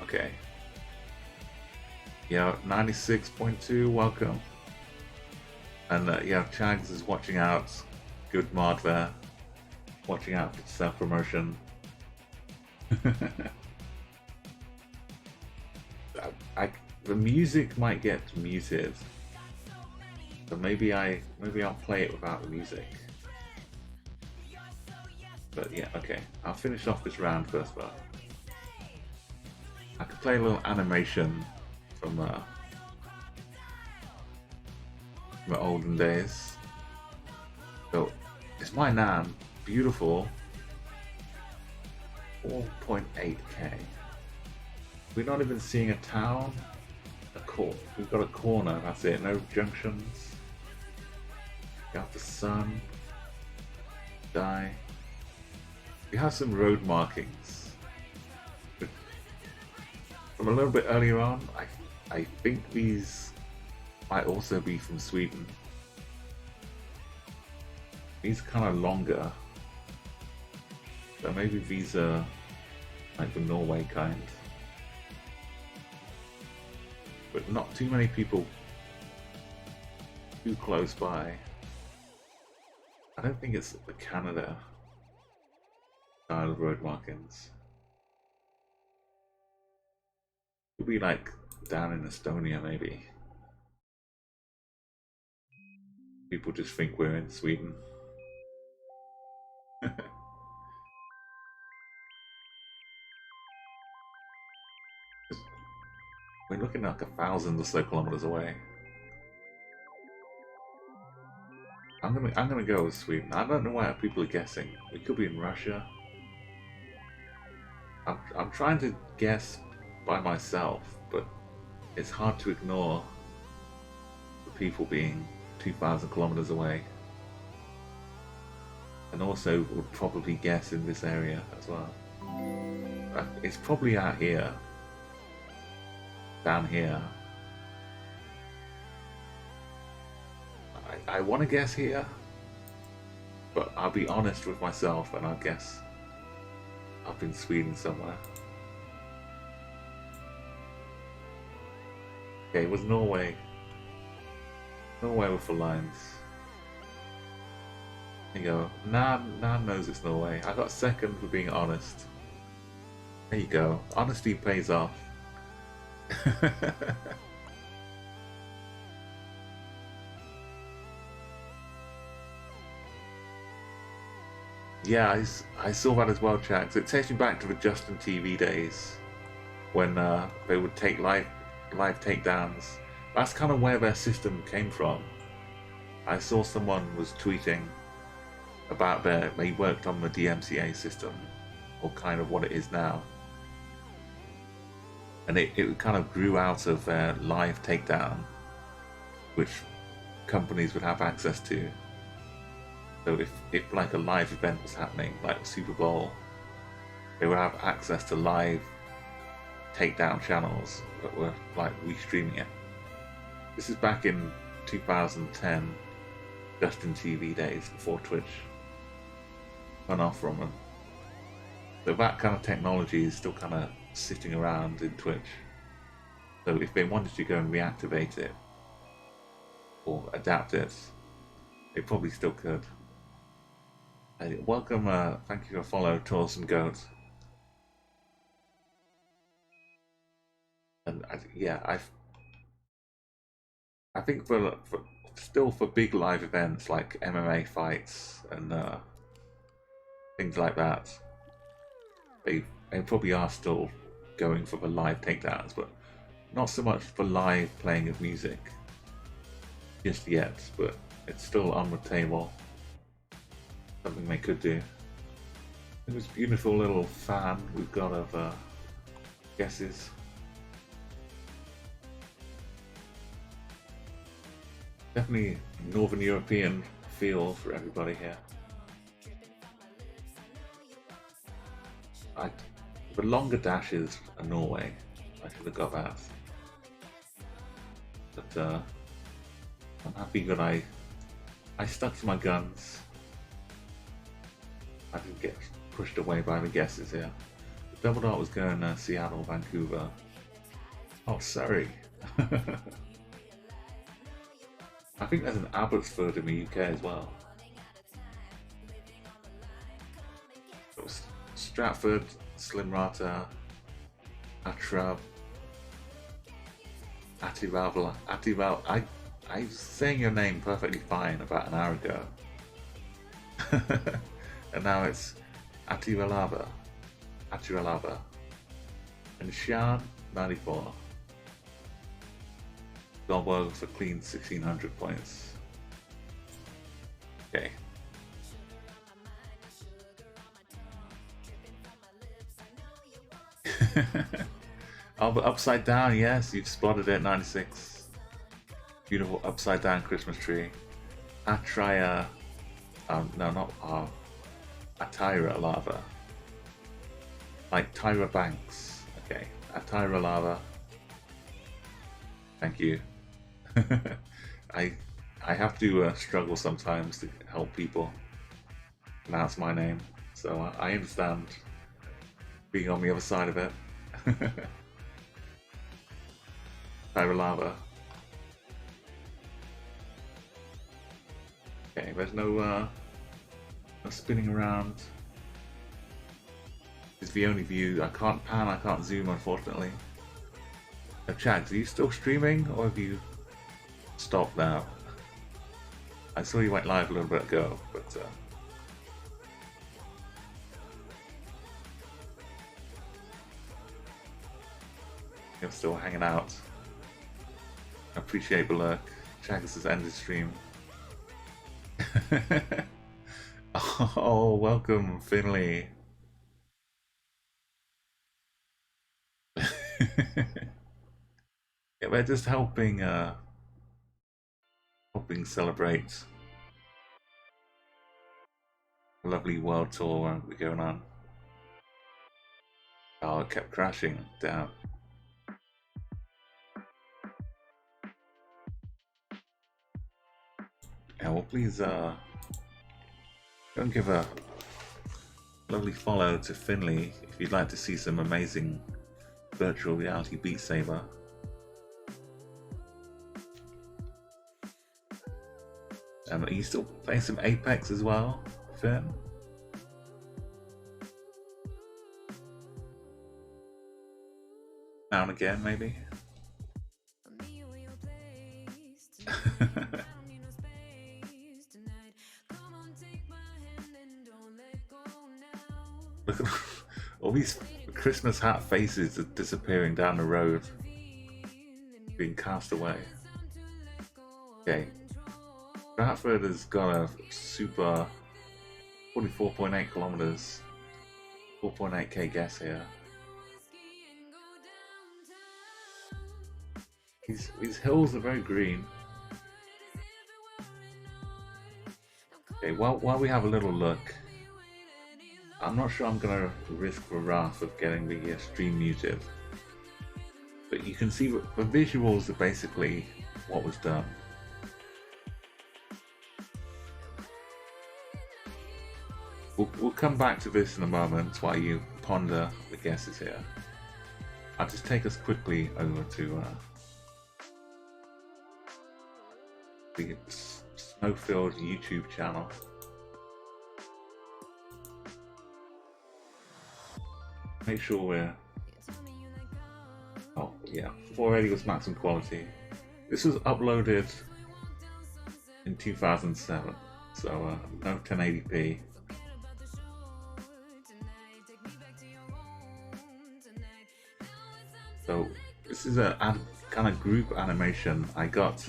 Okay. Yeah, 96.2, welcome. And yeah, Chags is watching out. Good mod there. Watching out for self-promotion. The music might get muted. So maybe I'll play it without the music. But yeah, okay. I'll finish off this round first, but I could play a little animation from the olden days. So it's my Nan, beautiful 4.8K. We're not even seeing a town, we've got a corner, that's it, no junctions. Got the sun, die. We have some road markings. But from a little bit earlier on, I think these might also be from Sweden. These are kind of longer. So maybe these are like the Norway kind. But not too many people too close by. I don't think it's the Canada style of road markings. Could be like down in Estonia maybe. People just think we're in Sweden. We're looking like 1,000 or so kilometers away. I'm gonna go with Sweden. I don't know why people are guessing. We could be in Russia. I'm trying to guess by myself, but it's hard to ignore the people being 2,000 kilometers away. And also would probably guess in this area as well. It's probably out here. Down here. I want to guess here, but I'll be honest with myself and I'll guess up in Sweden somewhere. Okay, it was Norway. Norway with the lines. There you go. Nan knows it's Norway. I got second for being honest. There you go. Honesty pays off. Yeah, I saw that as well, Chags. It takes me back to the Justin TV days when they would take live takedowns. That's kind of where their system came from. I saw someone was tweeting about they worked on the DMCA system, or kind of what it is now. And it kind of grew out of their live takedown, which companies would have access to. So if like a live event was happening, like the Super Bowl, they would have access to live takedown channels that were like restreaming it. This is back in 2010, Justin TV days, before Twitch spun off from them. So that kind of technology is still kind of sitting around in Twitch. So if they wanted to go and reactivate it or adapt it, they probably still could. Welcome, thank you for follow, Torsen Goat. And yeah, I think for still for big live events like MMA fights and things like that, they probably are still going for the live takedowns, but not so much for live playing of music just yet. But it's still on the table. Something they could do. It was a beautiful little fan we've got of guesses. Definitely Northern European feel for everybody here. The longer dashes are Norway. I should have got that. But I'm happy that I stuck to my guns. I didn't get pushed away by the guesses here. The double dart was going Seattle, Vancouver. Oh, Surrey. I think there's an Abbotsford in the UK as well. It was Stratford, Slimrata, Atrab, Atival. I was saying your name perfectly fine about an hour ago. And now it's Atiralava. And Shan 94. Gobbo for clean 1600 points. Okay. Oh, but upside down, yes, you've spotted it, 96. Beautiful upside down Christmas tree. Atraya, no, not Atira Lava. Like Tyra Banks. Okay, Atira Lava. Thank you. I have to struggle sometimes to help people pronounce my name, so I understand being on the other side of it. Tyra Lava. Okay, there's no spinning around. It's the only view. I can't pan, I can't zoom, unfortunately. Chags, are you still streaming, or have you stopped now? I saw you went live a little bit ago, but you're still hanging out. I appreciate the lurk. Chags has ended stream. Oh, welcome, Finley. Yeah, we're just helping celebrate a lovely world tour we're going on. Oh, it kept crashing. Damn. Yeah, well, please go and give a lovely follow to Finley if you'd like to see some amazing virtual reality Beat Saber. Are you still playing some Apex as well, Finn? Now and again, maybe? Look at all these Christmas hat faces are disappearing down the road, being cast away. Okay. Stratford has got a super 44.8 kilometers, 4.8k guess here. These hills are very green. Okay, while we have a little look, I'm not sure I'm gonna risk the wrath of getting the stream muted, but you can see the visuals are basically what was done. We'll come back to this in a moment while you ponder the guesses here. I'll just take us quickly over to the Snowfield YouTube channel. Make sure we're... Oh yeah, 480 was maximum quality. This was uploaded in 2007, so no 1080p. So this is a kind of group animation. I got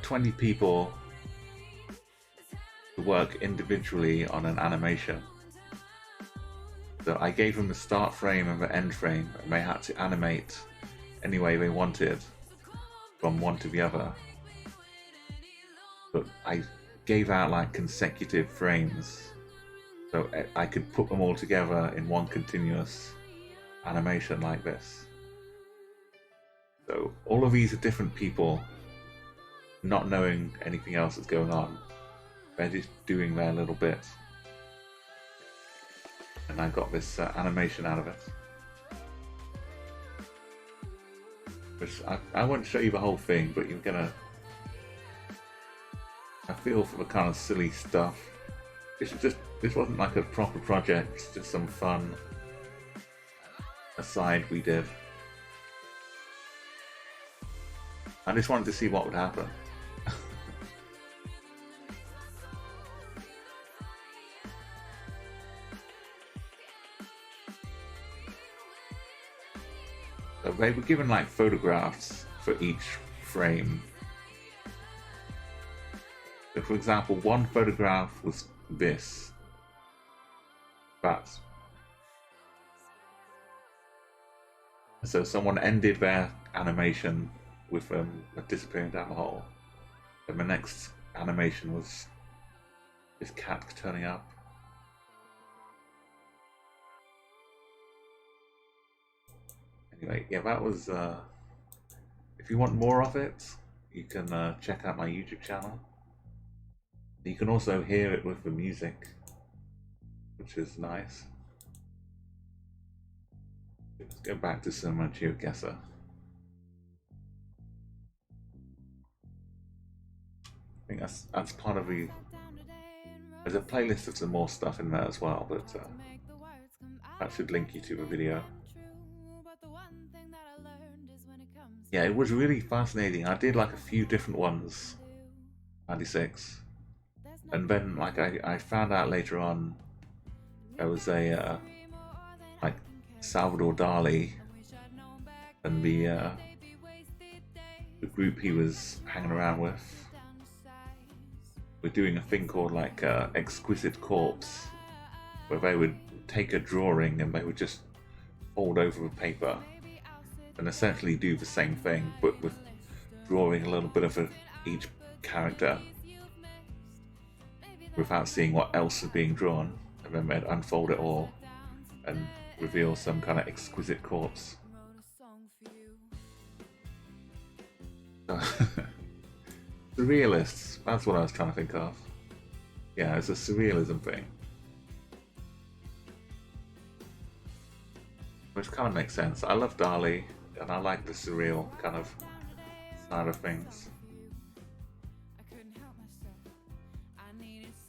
20 people to work individually on an animation. So I gave them a start frame and an end frame, and they had to animate any way they wanted from one to the other. But I gave out like consecutive frames, so I could put them all together in one continuous animation like this. So all of these are different people, not knowing anything else that's going on. They're just doing their little bit. And I got this animation out of it. Which I won't show you the whole thing, but you're gonna... I feel for the kind of silly stuff. This wasn't like a proper project, it's just some fun aside we did. I just wanted to see what would happen. So they were given like photographs for each frame. So for example, one photograph was this. That's so someone ended their animation with them disappearing down the hole, and the next animation was this cat turning up. Anyway, yeah, that was. If you want more of it, you can check out my YouTube channel. You can also hear it with the music, which is nice. Let's go back to some Geoguessr. I think that's part of the... There's a playlist of some more stuff in there as well, but that should link you to the video. Yeah, it was really fascinating. I did like a few different ones, 96, and then like I found out later on there was a like Salvador Dali and the group he was hanging around with were doing a thing called like Exquisite Corpse, where they would take a drawing and they would just fold over the paper and essentially do the same thing, but with drawing a little bit of each character without seeing what else is being drawn, and then they'd unfold it all and reveal some kind of exquisite corpse. Surrealists, that's what I was trying to think of. Yeah, it's a surrealism thing. Which kind of makes sense. I love Dali, and I like the surreal kind of side of things.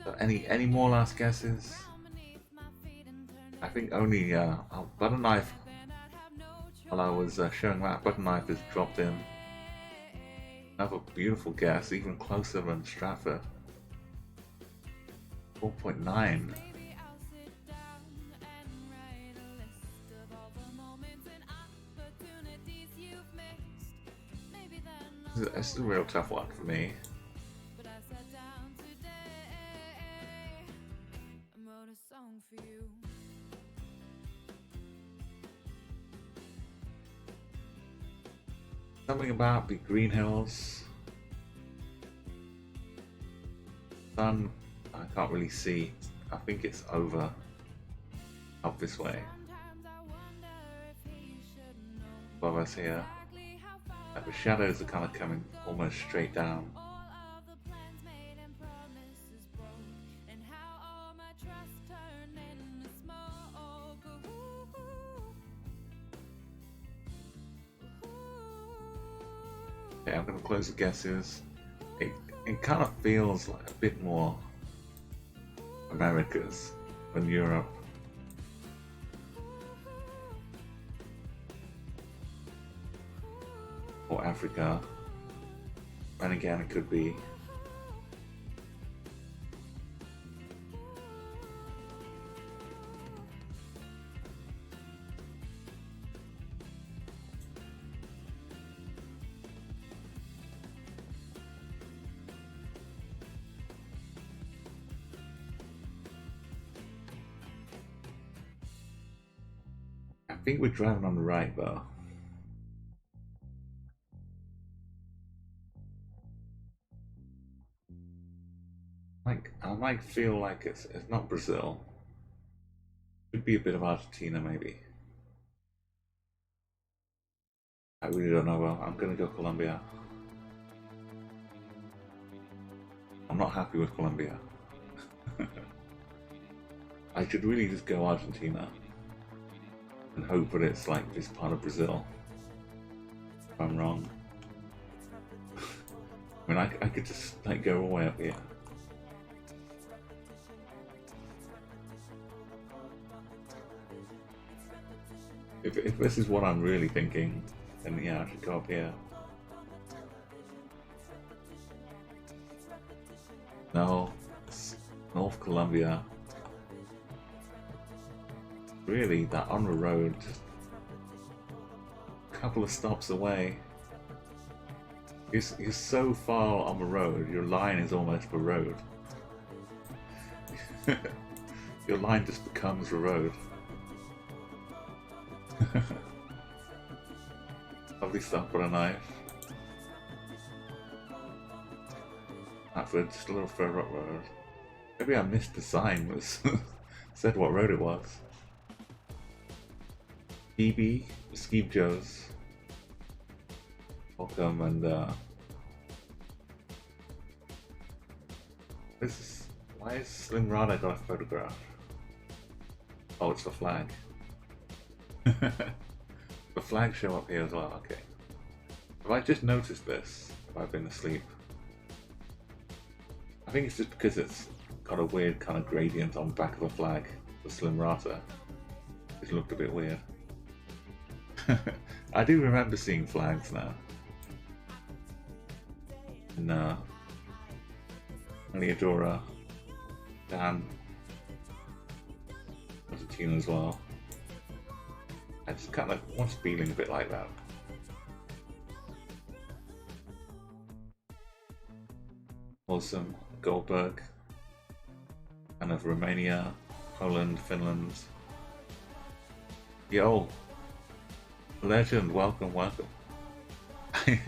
So any more last guesses? I think only Butter Knife. While I was showing that, Butter Knife is dropped in. Another beautiful guess, even closer than Stratford. 4.9. This is a real tough one for me. Something about the Green Hills. Sun, I can't really see. I think it's over up this way. Above us here. The shadows are kind of coming almost straight down. Okay, I'm going to close the guesses. It kind of feels like a bit more Americas than Europe. or Africa. And again, it could be. I think we're driving on the right though. I might feel like it's not Brazil. Could be a bit of Argentina maybe. I really don't know. Well, I'm gonna go Colombia. I'm not happy with Colombia. I should really just go Argentina and hope that it's like this part of Brazil. If I'm wrong. I mean, I could just like go all the way up here. If this is what I'm really thinking, then yeah, I should go up here. No, it's North Colombia. Really, that on the road, just a couple of stops away. You're so far on the road, your line is almost the road. Your line just becomes the road. Lovely stuff with a knife. That's just a little further up road. Maybe I missed the sign that said what road it was. BB, Skeeb Joes. Welcome, and why is Slim Rana got a photograph? Oh, it's the flag. The flags show up here as well, okay. Have I just noticed this? Have I been asleep? I think it's just because it's got a weird kind of gradient on the back of the flag for Slim Rata. It looked a bit weird. I do remember seeing flags now. And Leodora, Dan, Argentina as well. I just kind of was feeling a bit like that. Awesome. Goldberg. Kind of Romania, Poland, Finland. Yo! Legend, welcome, welcome. It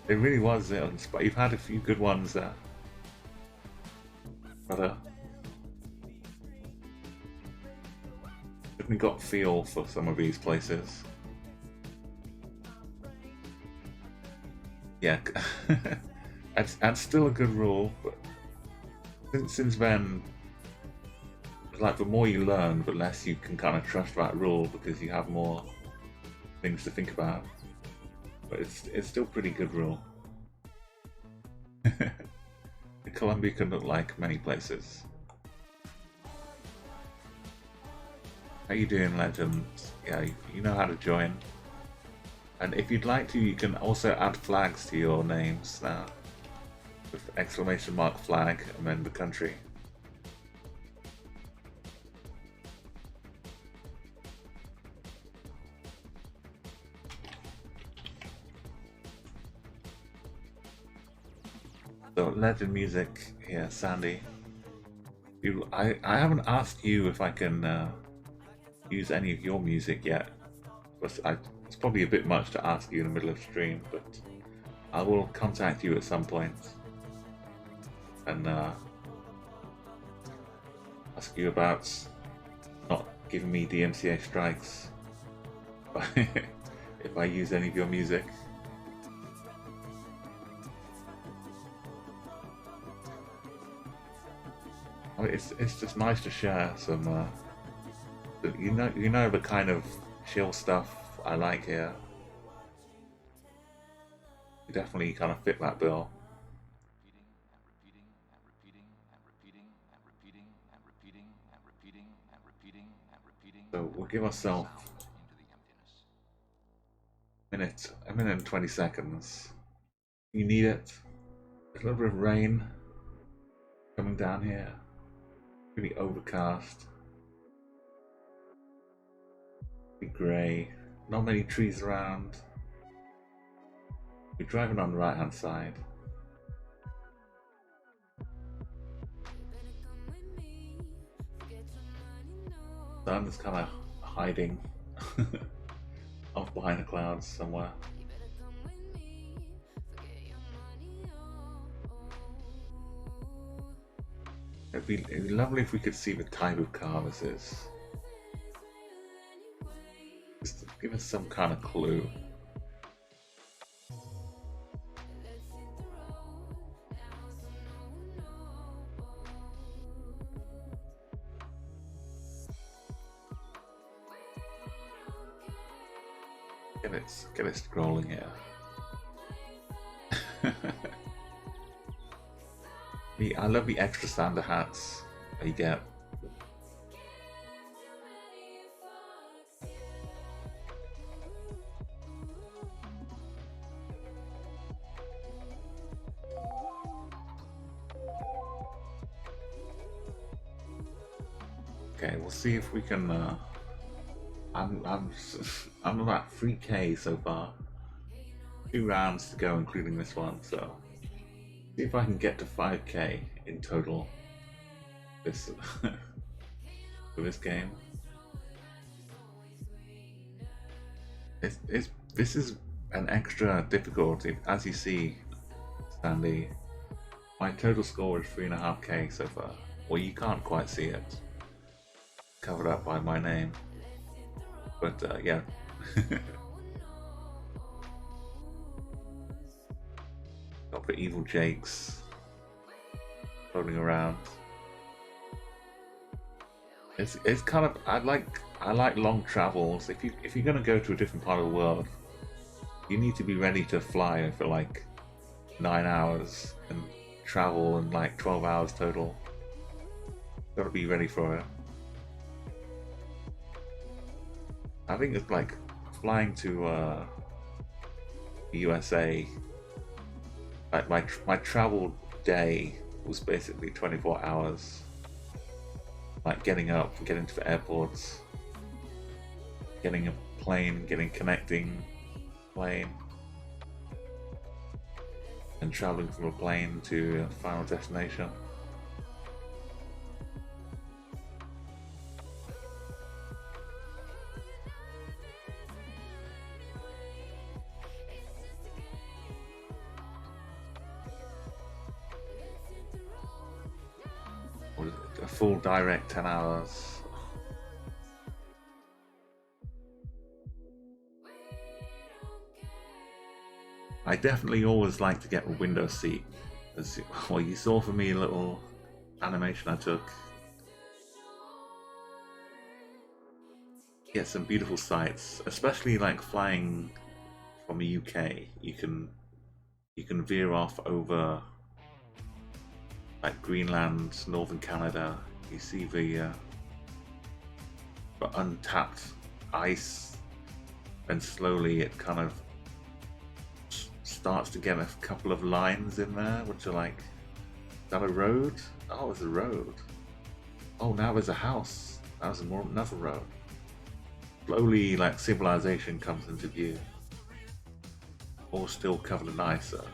really was, but you've had a few good ones there. Brother. Definitely got feel for some of these places. Yeah, that's still a good rule, but since then, like the more you learn, the less you can kind of trust that rule because you have more things to think about. But it's still pretty good rule. Colombia can look like many places. How you doing, Legend? Yeah, you know how to join. And if you'd like to, you can also add flags to your names now. With exclamation mark flag and then the country. So, Legend Music here, Sandy. I haven't asked you if I can use any of your music yet. But it's probably a bit much to ask you in the middle of stream, but I will contact you at some point and ask you about not giving me DMCA strikes if I use any of your music. It's just nice to share some, you know the kind of chill stuff I like here. You definitely kind of fit that bill. So we'll give ourselves A minute and 20 seconds. You need it. There's a little bit of rain coming down here. Really overcast. Pretty grey. Not many trees around. We're driving on the right hand side. Sun's kind of hiding off behind the clouds somewhere. It'd be lovely if we could see the type of car this is. Just to give us some kind of clue. Get it scrolling here. I love the extra Santa hats that you get. Okay, we'll see if we can. I'm about 3K so far. 2 rounds to go, including this one. So see if I can get to 5K in total. This for this game. This is an extra difficulty, as you see, Sandy. My total score is 3.5K so far. Well, you can't quite see it, covered up by my name. But yeah. Got the evil Jakes floating around. It's kind of I like long travels. If you're gonna go to a different part of the world, you need to be ready to fly for like 9 hours and travel in like 12 hours total. Gotta be ready for it. I think it's like flying to the USA. Like my travel day was basically 24 hours. Like getting up, getting to the airports, getting a plane, connecting plane, and traveling from a plane to a final destination. A full direct 10 hours. I definitely always like to get a window seat. Well, you saw for me a little animation I took. Get some beautiful sights, especially like flying from the UK. You can veer off over like Greenland, northern Canada. You see the untapped ice, and slowly it kind of starts to get a couple of lines in there, which are like, is that a road? Oh, it's a road. Oh, now there's a house. That was another road. Slowly, like, civilization comes into view. All still covered in ice, though.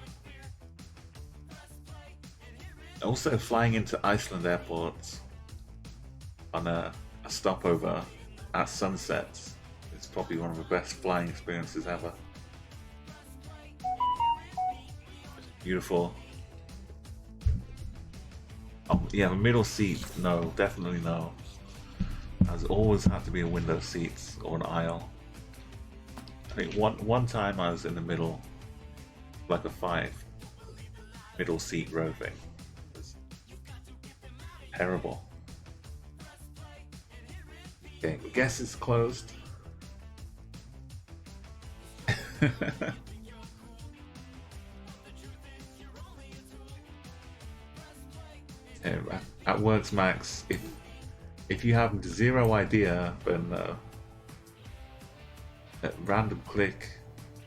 Also, flying into Iceland airports on a stopover at sunset is probably one of the best flying experiences ever. Beautiful. Oh, yeah, the middle seat, no, definitely no. There's always had to be a window seat or an aisle. I think one time I was in the middle, like a 5 middle seat row thing. Terrible. Okay, guess it's closed. At Works Max, if you have zero idea, then at random click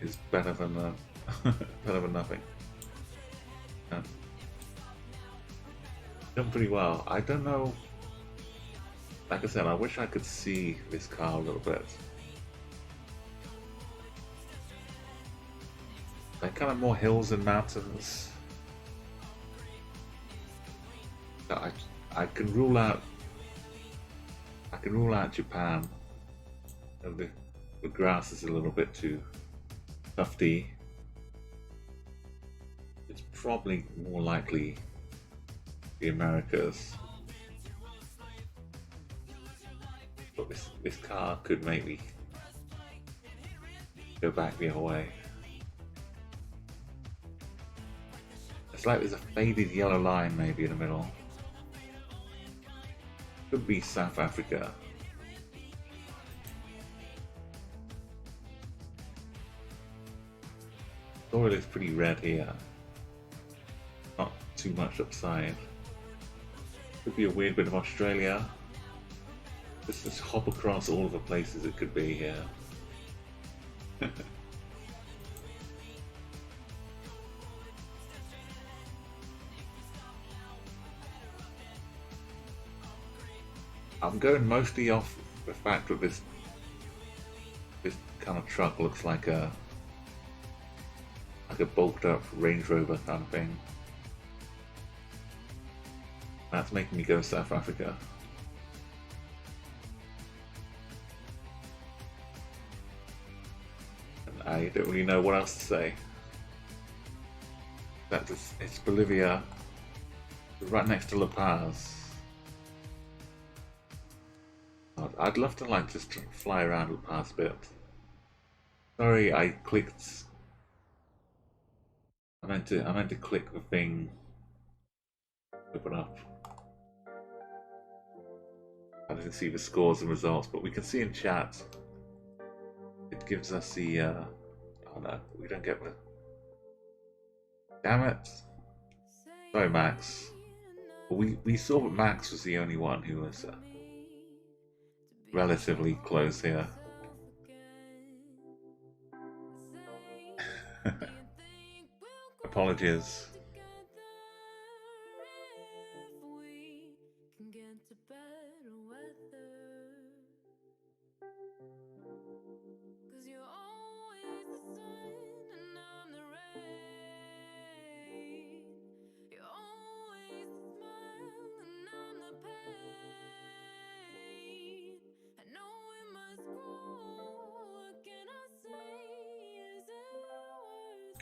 is better than better than nothing. Done pretty well. I don't know. Like I said, I wish I could see this car a little bit. Like kind of more hills and mountains. I can rule out. I can rule out Japan. And the grass is a little bit too tufty. It's probably more likely the Americas. But this car could maybe go back the other way. It's like there's a faded yellow line maybe in the middle. Could be South Africa. Soil is pretty red here. Not too much upside. Could be a weird bit of Australia. Just hop across all of the places it could be here. I'm going mostly off the fact that this kind of truck looks like a bulked up Range Rover kind of thing. That's making me go South Africa. And I don't really know what else to say. It's Bolivia, right next to La Paz. I'd love to like just fly around La Paz a bit. Sorry, I clicked. I meant to click the thing. Open up. I didn't see the scores and results, but we can see in chat. It gives us the. Oh no, we don't get the. Damn it! Sorry, Max. But we saw that Max was the only one who was relatively close here. Apologies.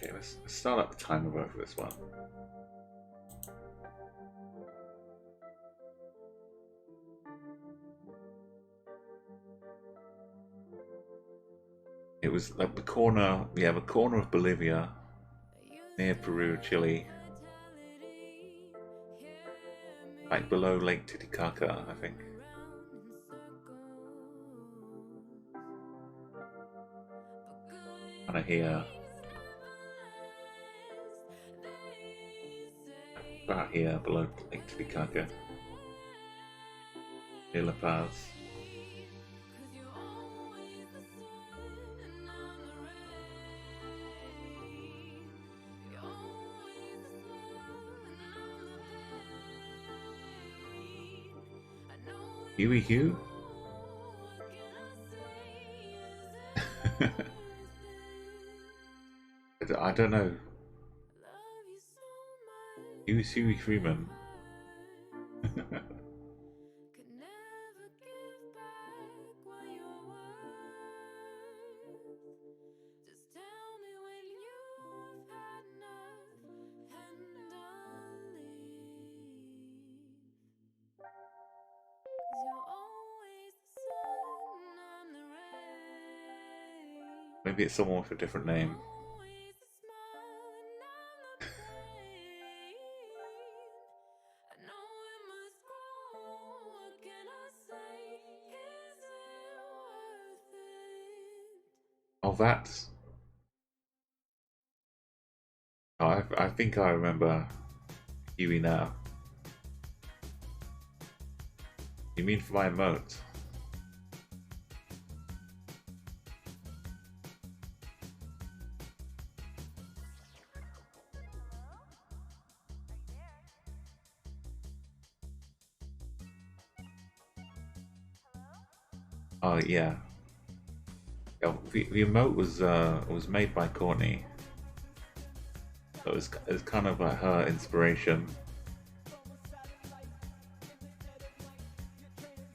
Okay, let's start up the timer for this one. It was like the corner, yeah, the corner of Bolivia, near Peru, Chile, like below Lake Titicaca, I think. Kind of here. About here, below Lake Titicaca, near La Paz. Huey Hugh? I don't know. Huey Freeman. Maybe it's someone with a different name. Oh, that's... Oh, I think I remember Huey now. You mean for my emote? Oh yeah. Yeah, the emote was made by Courtney. So it's kind of like her inspiration.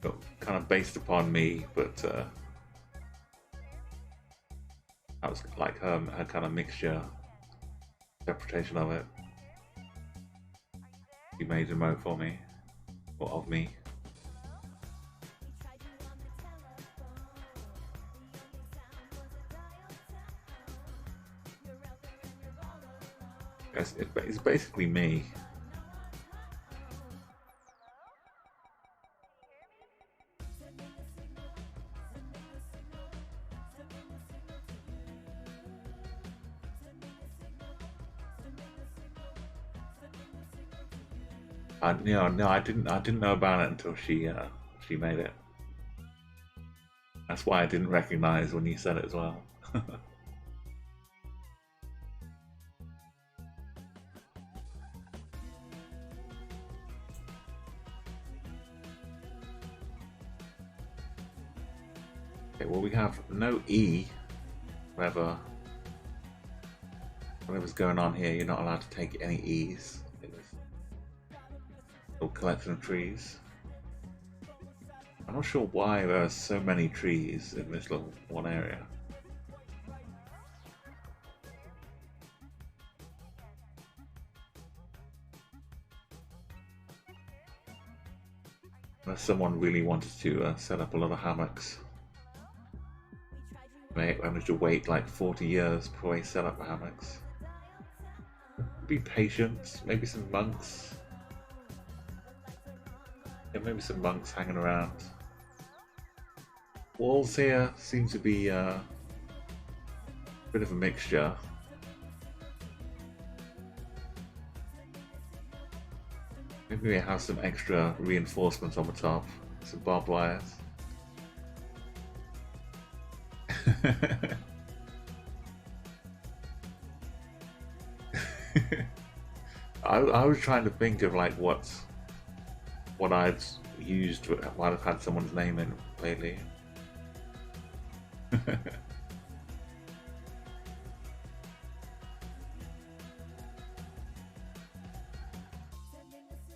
So kind of based upon me, but that was like her kind of mixture interpretation of it. She made an emote for me, or of me. It's basically me. No, I didn't know about it until she made it. That's why I didn't recognize when you said it as well. Okay, well we have no E. Whatever's going on here, you're not allowed to take any E's in this little collection of trees. I'm not sure why there are so many trees in this little one area. Unless someone really wanted to set up a lot of hammocks. They managed to wait like 40 years before they set up hammocks. Be patient, maybe some monks. Yeah, maybe some monks hanging around. Walls here seem to be a bit of a mixture. Maybe we have some extra reinforcements on the top, some barbed wires. I was trying to think of like what I'd used, what I've had someone's name in lately.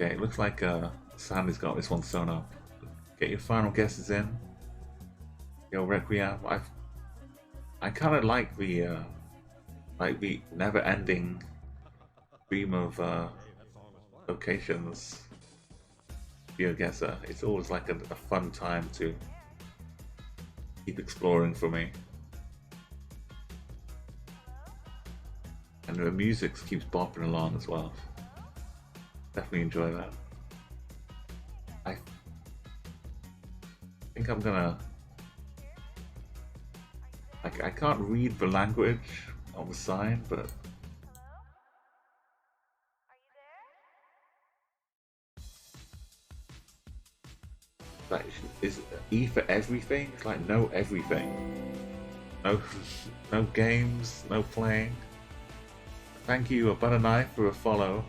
Okay, it looks like Sandy's got this one sewn up. Get your final guesses in. Yo, Requiem. I kind of like the never-ending stream of locations. Geoguessr. It's always like a fun time to keep exploring for me. And the music keeps bopping along as well. Definitely enjoy that. I think I'm gonna... I can't read the language on the sign, but... Like, is E for everything? It's like no everything. No games, no playing. Thank you, a butter knife, for a follow.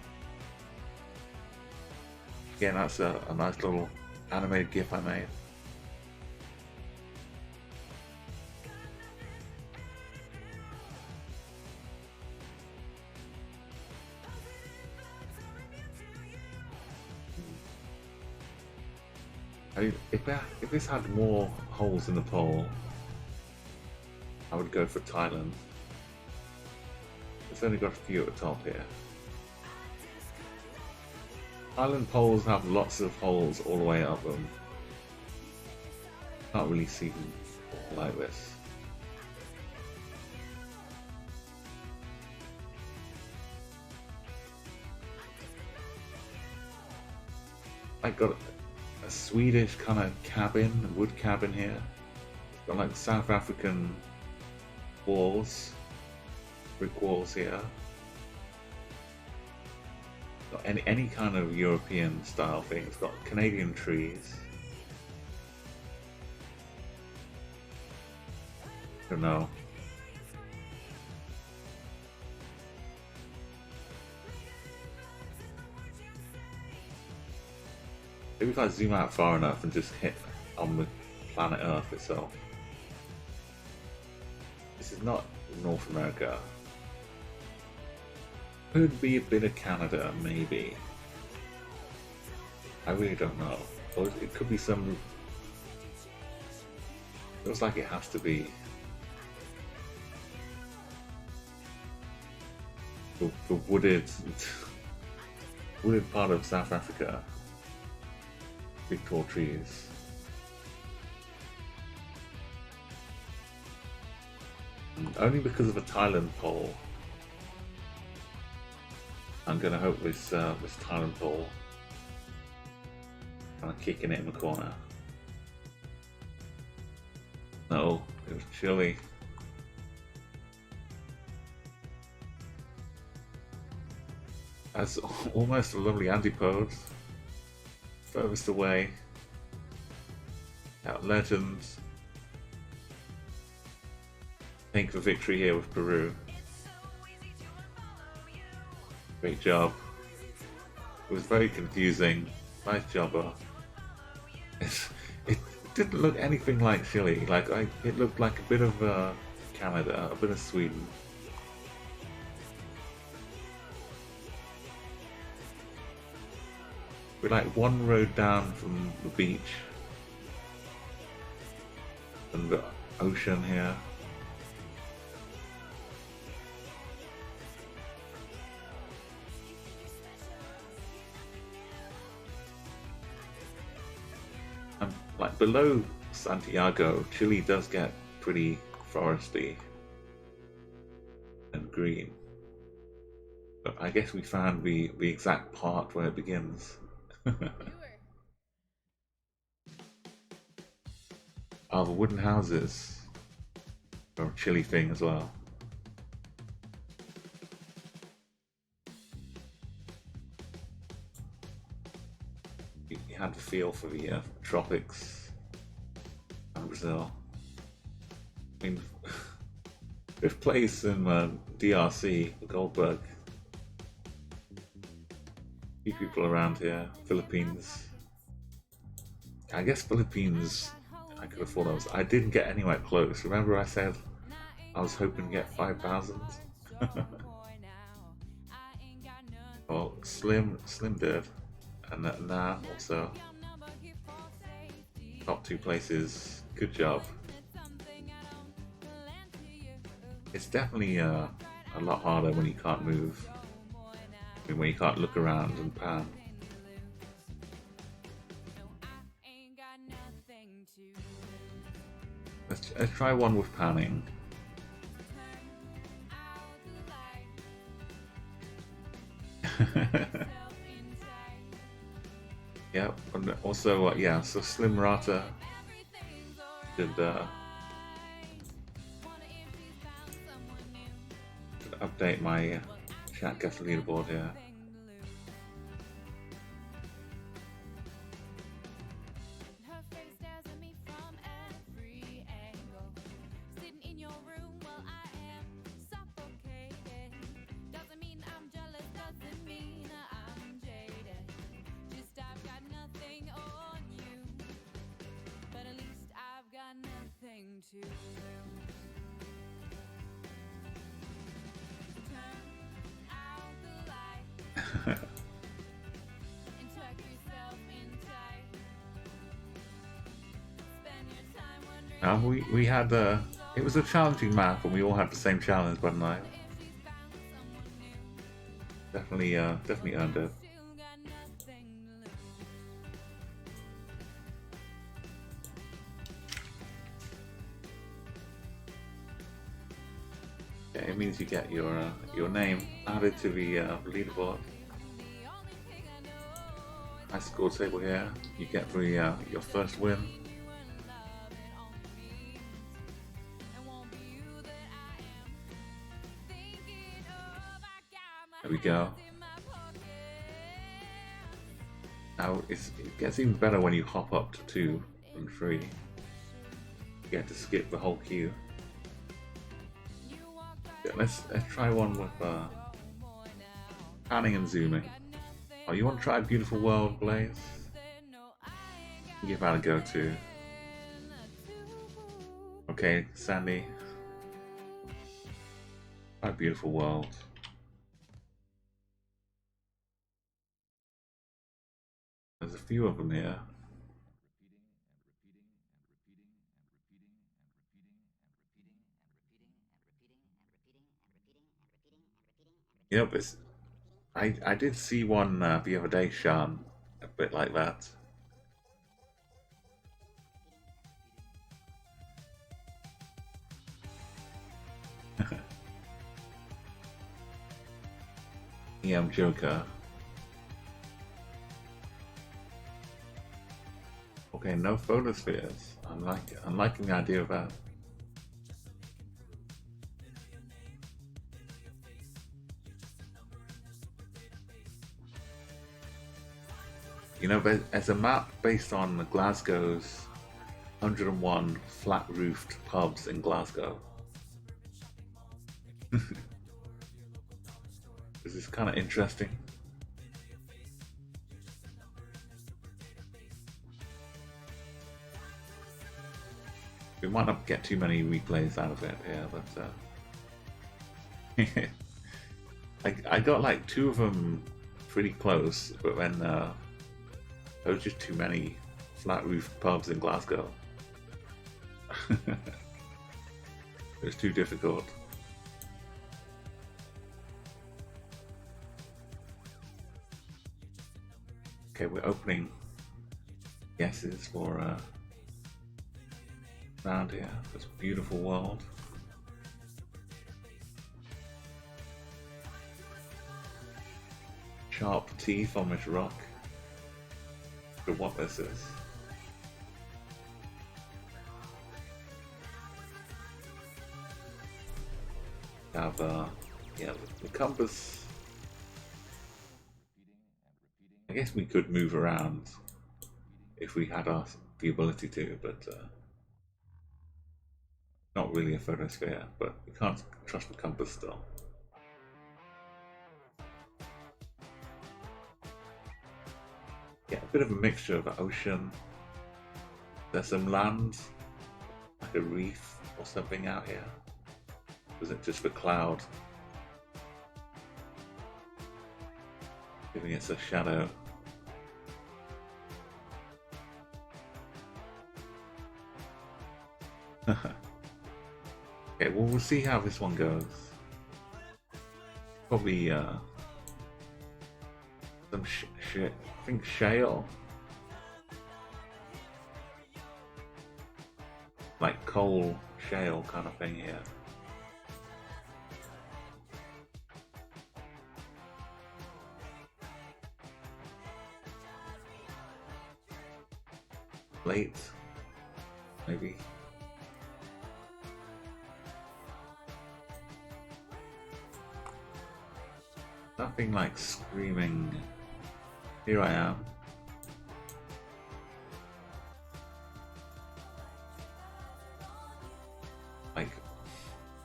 Again, that's a nice little animated GIF I made. I mean, if this had more holes in the pole, I would go for Thailand. It's only got a few at the top here. Island poles have lots of holes all the way up them. Can't really see them like this. I got a Swedish kind of cabin, wood cabin here. It's got like South African walls, brick walls here. Got any kind of European style thing. It's got Canadian trees. I don't know. Maybe if I zoom out far enough and just hit on the planet Earth itself. This is not North America. Could be a bit of Canada, maybe. I really don't know. Or it could be some... Feels like it has to be the wooded part of South Africa. Big tall trees. Only because of a Thailand poll. I'm gonna hope this Thailand poll kind of kicking it in the corner. No, it was Chile. That's almost a lovely Antipode. Furthest away. Out Legends. Think for victory here with Peru. Great job. It was very confusing. Nice job. It didn't look anything like Chile. It looked like a bit of Canada, a bit of Sweden. We're like one road down from the beach and the ocean here. And like below Santiago, Chile does get pretty foresty and green. But I guess we found the exact part where it begins. Oh, the wooden houses are a Chile thing as well. You had the feel for the tropics and Brazil. I mean, fifth place in DRC, Goldberg. Few people around here. Philippines. I guess Philippines I could afford those. I didn't get anywhere close. Remember I said I was hoping to get 5,000? Well, Slim did. And now also top 2 places. Good job. It's definitely a lot harder when you can't move. When you can't look around and pan. Let's try one with panning. Yeah, and also yeah, so Slim Rata did update my chat Guessr leaderboard here. We had it was a challenging map and we all had the same challenge, but I definitely earned it. Yeah, it means you get your name added to the leaderboard. High score table here. You get the your first win. There we go. Now it gets even better when you hop up to 2 and 3. You get to skip the whole queue. Yeah, let's try one with panning and zooming. Oh, you want to try Beautiful World, Blaze? Give that a go too. Okay, Sandy. Quite a beautiful world. There's a few of them here. Yep, it's. I did see one the other day, Sean, a bit like that. I'm Joker. Okay, no photospheres. I'm liking the idea of that. You know, there's a map based on Glasgow's 101 flat-roofed pubs in Glasgow. This is kind of interesting. We might not get too many replays out of it here, but I got like two of them pretty close, but then there was just too many flat-roofed pubs in Glasgow. It was too difficult. Okay, we're opening guesses for around here. This beautiful world. Sharp teeth on this rock. For what this is. Have yeah, the compass. I guess we could move around if we had the ability to, but not really a photosphere, but we can't trust the compass still. Yeah, a bit of a mixture of ocean. There's some land, like a reef or something out here. Was it just the cloud giving us a shadow? Okay, well, we'll see how this one goes. Probably some shit. I think shale, like coal shale kind of thing here. Late, maybe. Nothing like screaming, here I am. Like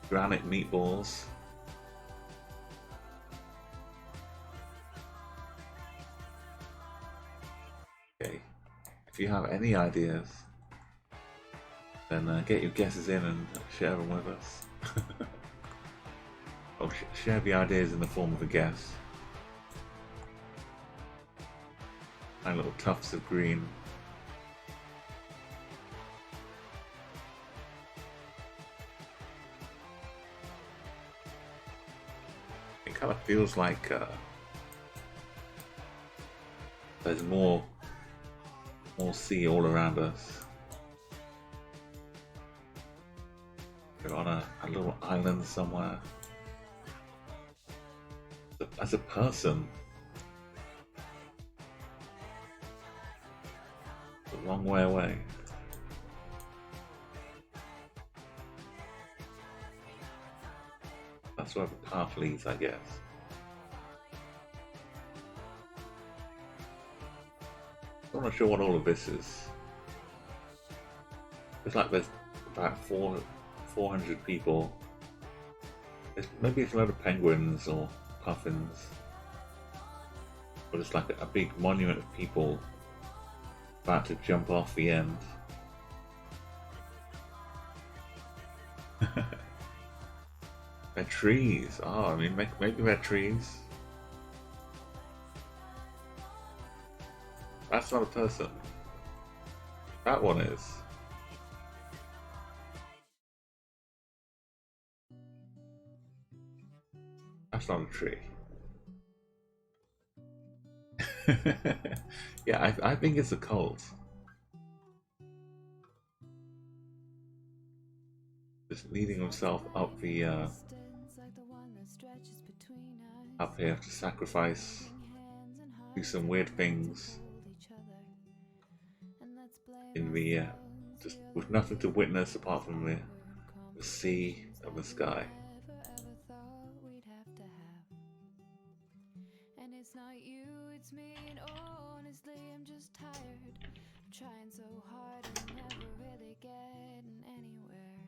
granite meatballs. Okay, if you have any ideas, then get your guesses in and share them with us. Or share the ideas in the form of a guess. My little tufts of green. It kind of feels like there's more sea all around us. We're on a little island somewhere. As a person, it's a long way away. That's where the path leads, I guess. I'm not sure what all of this is. It's like there's about 400 people. Maybe it's a load of penguins or puffins, but it's like a big monument of people about to jump off the end. trees. Oh, I mean, maybe they're trees. That's not a person. That one is. That's not a tree. Yeah, I think it's a cult. Just leading himself up the up here to sacrifice, do some weird things in the just with nothing to witness apart from the sea and the sky. And it's not you, it's me, and honestly, I'm just tired. I'm trying so hard and never really getting anywhere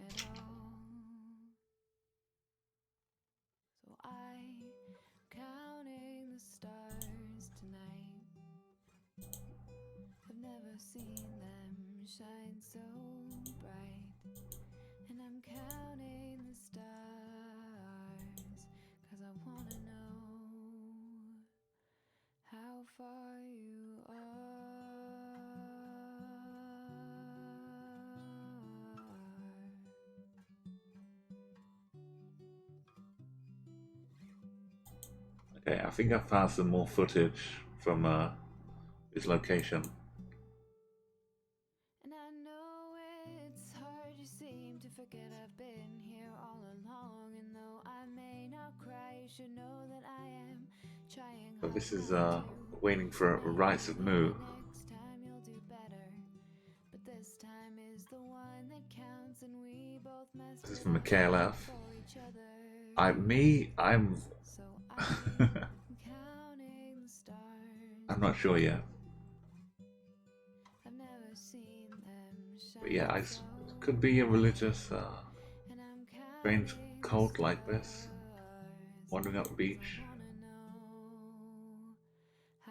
at all. So I'm counting the stars tonight. I've never seen them shine so bright. And I'm counting the stars, 'cause I wanna know how far you are. Okay, I think I found some more footage from his location. And I know it's hard, you seem to forget I've been here all along. And though I may not cry, you should know that I am trying But hard this is not to. waiting for a rites of Mu. Next time you'll do better, but this time is the one that counts, and we both messed This is it from a up KLF. for each other. I'm So I'm counting the stars. I'm not sure yet. I've never seen them shine. But yeah, so it could be a religious and I'm strange counting cult the like this, stars, wandering up the 'cause beach, I wanna know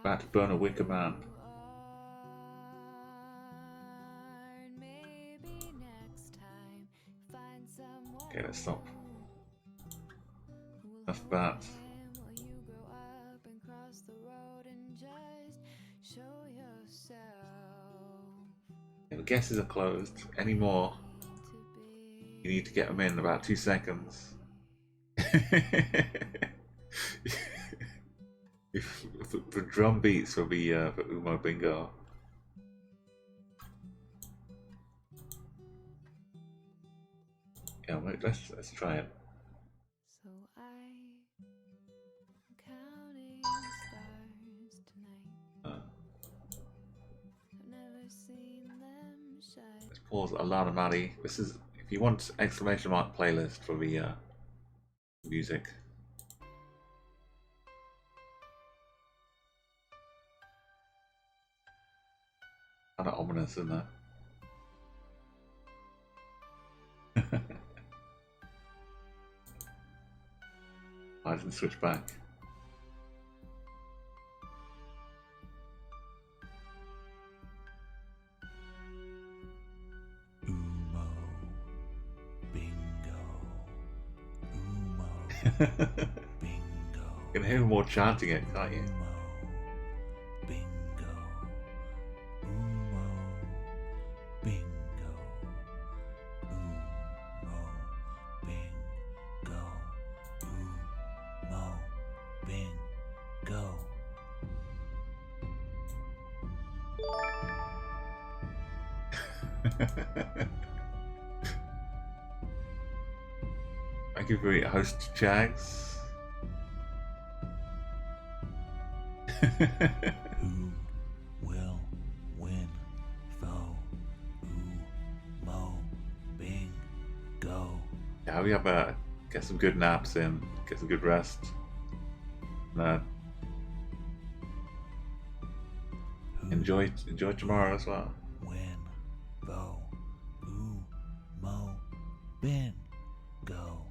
about how to burn a far wicker man. you are. And maybe next time find someone Okay, let's stop. who will Enough hold of your that. hand while you grow up and cross the road and just show yourself Yeah, the guesses are closed. Any more? to You need to get them in about 2 seconds. If the drum beats for the for Umo Bingo. Yeah, wait, let's try it. So I'm counting the stars tonight. I've never seen them shine. Let's pause Alana Mali. This is if you want exclamation mark playlist for the music. Kind of ominous, isn't it? I didn't switch back. Umo. Bingo. Umo. Bingo. You can hear more chanting it, can't you? Umo. Bingo. Umo. Bingo. Umo. Bingo. Umo. Bingo. Thank you for your host, Jags. Who will win though? Umo. Bingo. Yeah, we have get some good naps in, get some good rest. Who Enjoy tomorrow as well. win though? Umo. Bingo.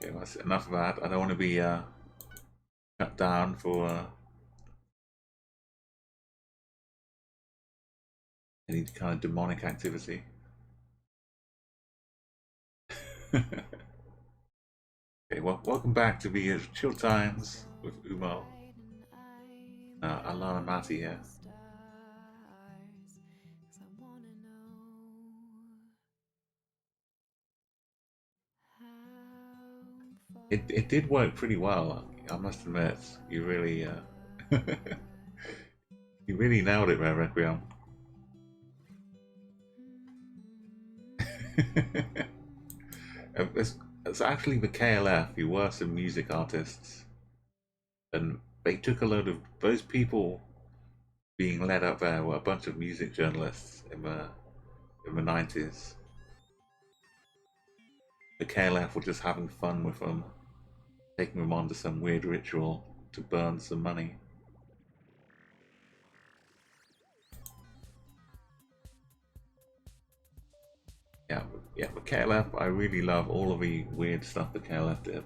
Okay, well, that's enough of that. I don't want to be cut down for any kind of demonic activity. Okay, well, welcome back to the Chill Times with Umo. Alana Mati here. It did work pretty well, I must admit. You really you really nailed it there, Requiem. It's actually the KLF who were some music artists, and they took a load of those people being led up there were a bunch of music journalists in the 90s. The KLF were just having fun with them, taking them onto some weird ritual to burn some money. Yeah, the KLF, I really love all of the weird stuff the KLF did.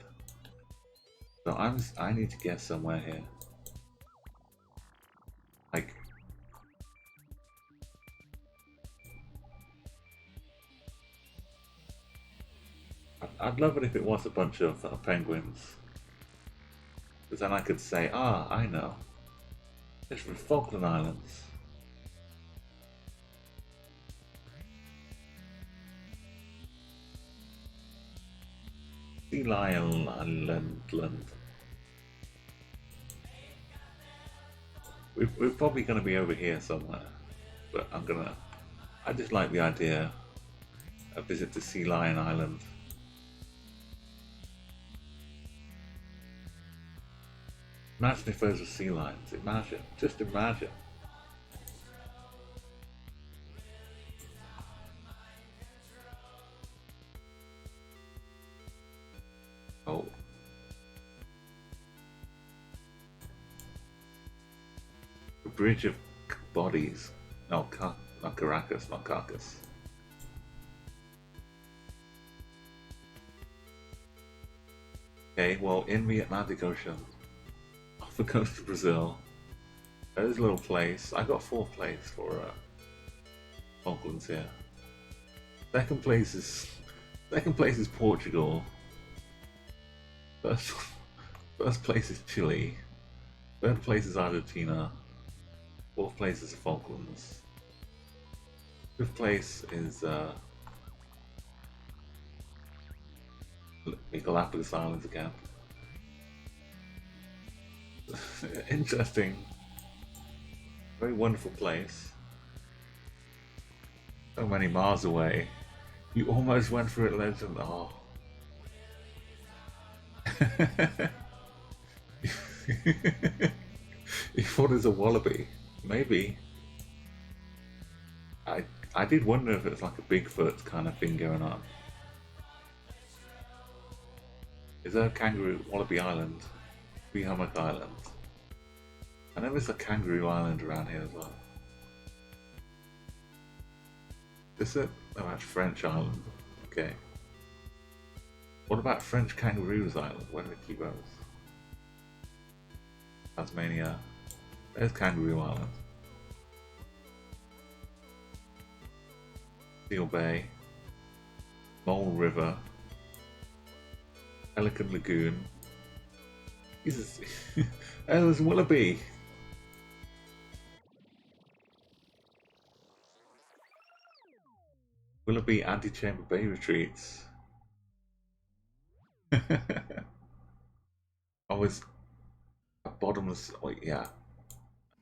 So I need to guess somewhere here. Like, I'd love it if it was a bunch of penguins. Because then I could say, I know. It's from Falkland Islands. Sea Lion Island. We're probably going to be over here somewhere. But I just like the idea of visit to Sea Lion Island. Imagine if those were sea lions. Imagine. Just imagine. Oh. The Bridge of Bodies. No, not Caracas, not Caracas. Okay, well, in the Atlantic Ocean, off the coast of Brazil, there's a little place. I got 4th place for Falklands here. Second place is Portugal. First place is Chile. 3rd place is Argentina. 4th place is the Falklands. 5th place is the Galapagos Islands again. Interesting. Very wonderful place. So many miles away. You almost went for it, Legend. Oh. You thought it was a wallaby. Maybe. I did wonder if it's like a Bigfoot kind of thing going on. Is there a kangaroo wallaby island? Hummock Island. I know there's a kangaroo island around here as well. Is it? Oh, that's French Island. Okay. What about French Kangaroos Island? Where do they keep those? Tasmania. There's Kangaroo Island. Seal Bay. Mole River. Pelican Lagoon. Jesus. Oh, there's Willoughby. Willoughby Antechamber Bay Retreats. Always a bottomless, oh yeah,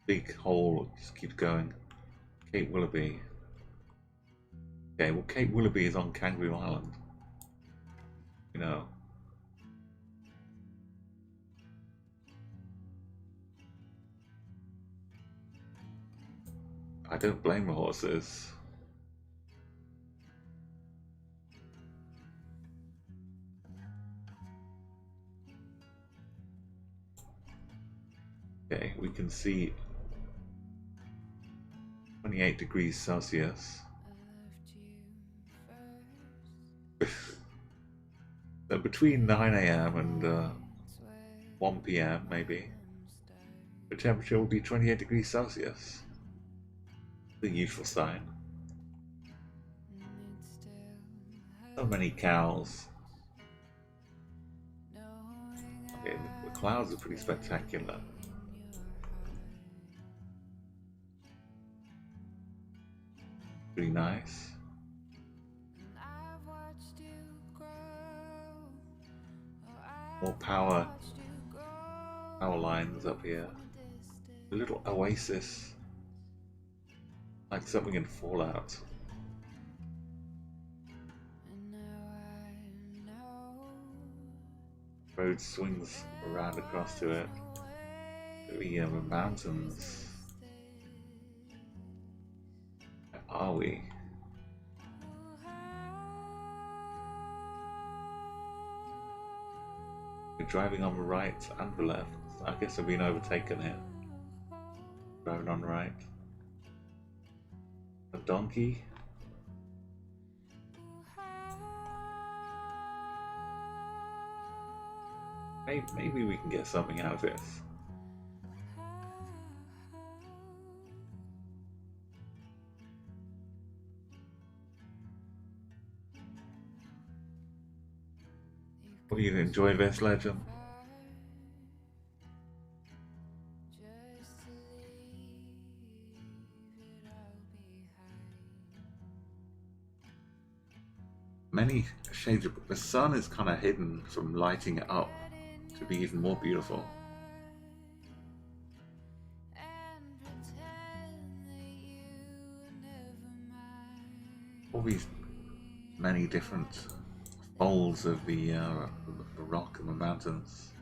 big hole just keeps going. Cape Willoughby. Okay, well, Cape Willoughby is on Kangaroo Island. You know. I don't blame the horses. Okay, we can see 28 degrees Celsius. So between 9 a.m. and 1 p.m. maybe, the temperature will be 28 degrees Celsius. The useful sign. So many cows. Okay, the clouds are pretty spectacular. Pretty nice. More power lines up here. A little oasis, like something in Fallout. Road swings around across to it. The mountains. Where are we? We're driving on the right and the left. I guess I've been overtaken here. Driving on the right. A donkey. Maybe we can get something out of this. What, you enjoy this, Legend? Many shades of... The sun is kind of hidden from lighting it up to be even more beautiful. All these many different folds of the rock and the mountains.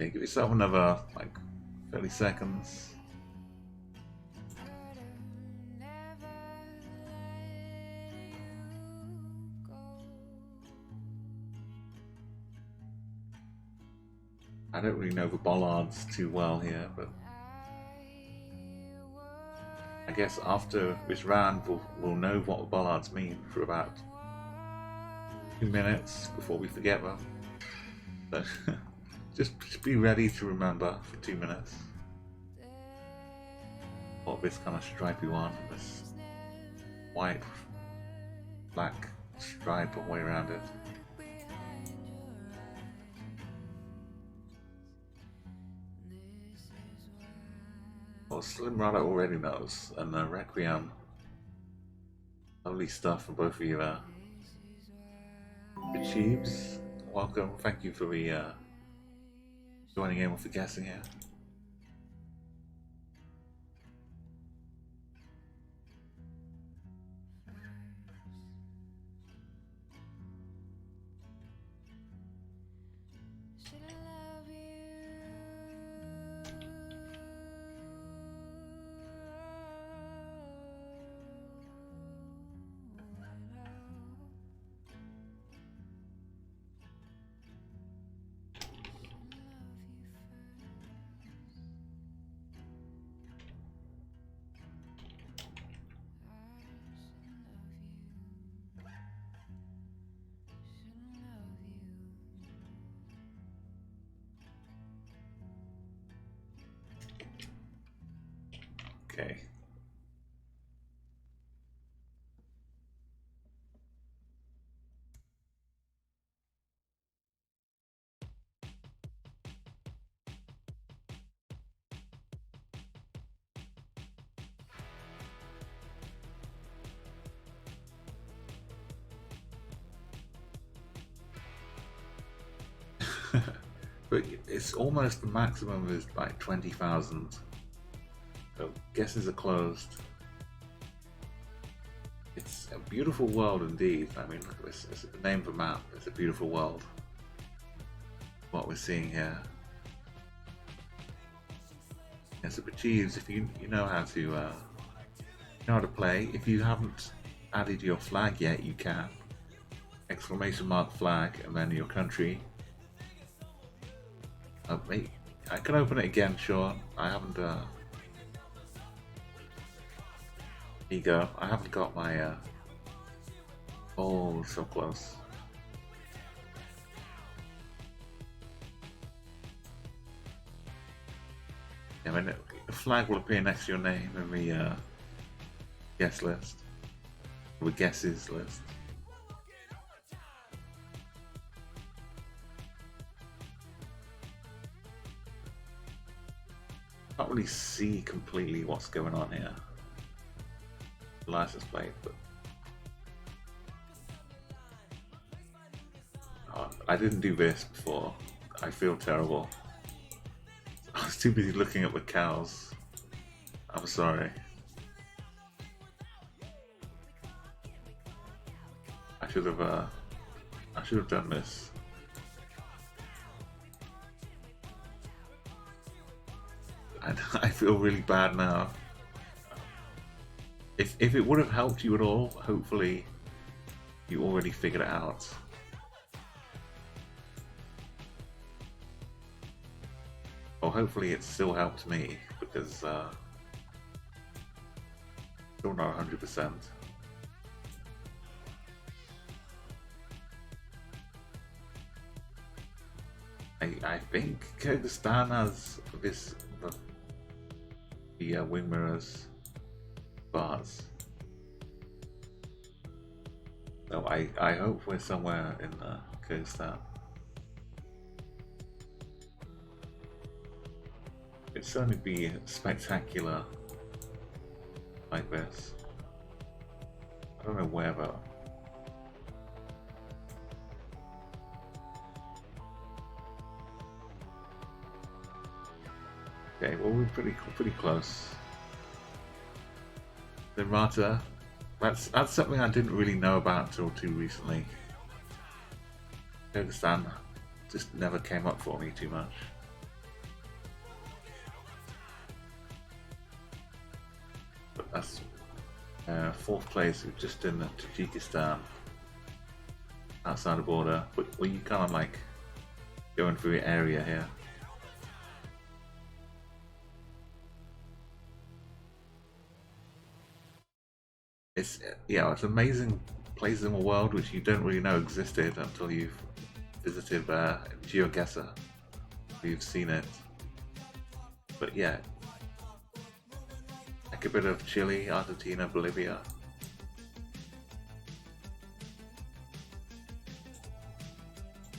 Okay, give yourself another, like, 30 seconds. I don't really know the bollards too well here, but I guess after this round we'll know what the bollards mean for about 2 minutes before we forget them. So just be ready to remember for 2 minutes what this kind of stripy one, this white, black stripe all the way around it. Well, Slim Rider already knows, and Requiem, lovely stuff for both of you there. Achieves, welcome, thank you for the joining in with the guessing here. Okay. But it's almost the maximum is like 20,000. So guesses are closed. It's a beautiful world indeed. I mean, look at this. It's the name of the map. It's a beautiful world. What we're seeing here. Yes, it achieves if you know how to play. If you haven't added your flag yet, you can. Exclamation mark flag and then your country. Oh, wait. I can open it again, sure. I haven't. Here you go. I haven't got my. Oh, so close. Yeah, I mean, the flag will appear next to your name in the guess list, or the guesses list. Can't really see completely what's going on here. The license plate, but oh, I didn't do this before. I feel terrible. I was too busy looking at the cows. I'm sorry. I should have done this. I feel really bad now. If it would have helped you at all, hopefully you already figured it out. Or hopefully it still helped me, because still not 100%. I think Kyrgyzstan has this the wing mirrors bars. So I hope we're somewhere in Kyrgyzstan. It'd certainly be spectacular like this. I don't know where though. Okay, well we're pretty close. The Rata, that's something I didn't really know about until too recently. Kyrgyzstan just never came up for me too much. But that's fourth place, just in the Tajikistan, outside the border. But well, you kind of like going through the area here. It's it's amazing places in the world which you don't really know existed until you've visited Geoguessr. You've seen it. But yeah, like a bit of Chile, Argentina, Bolivia.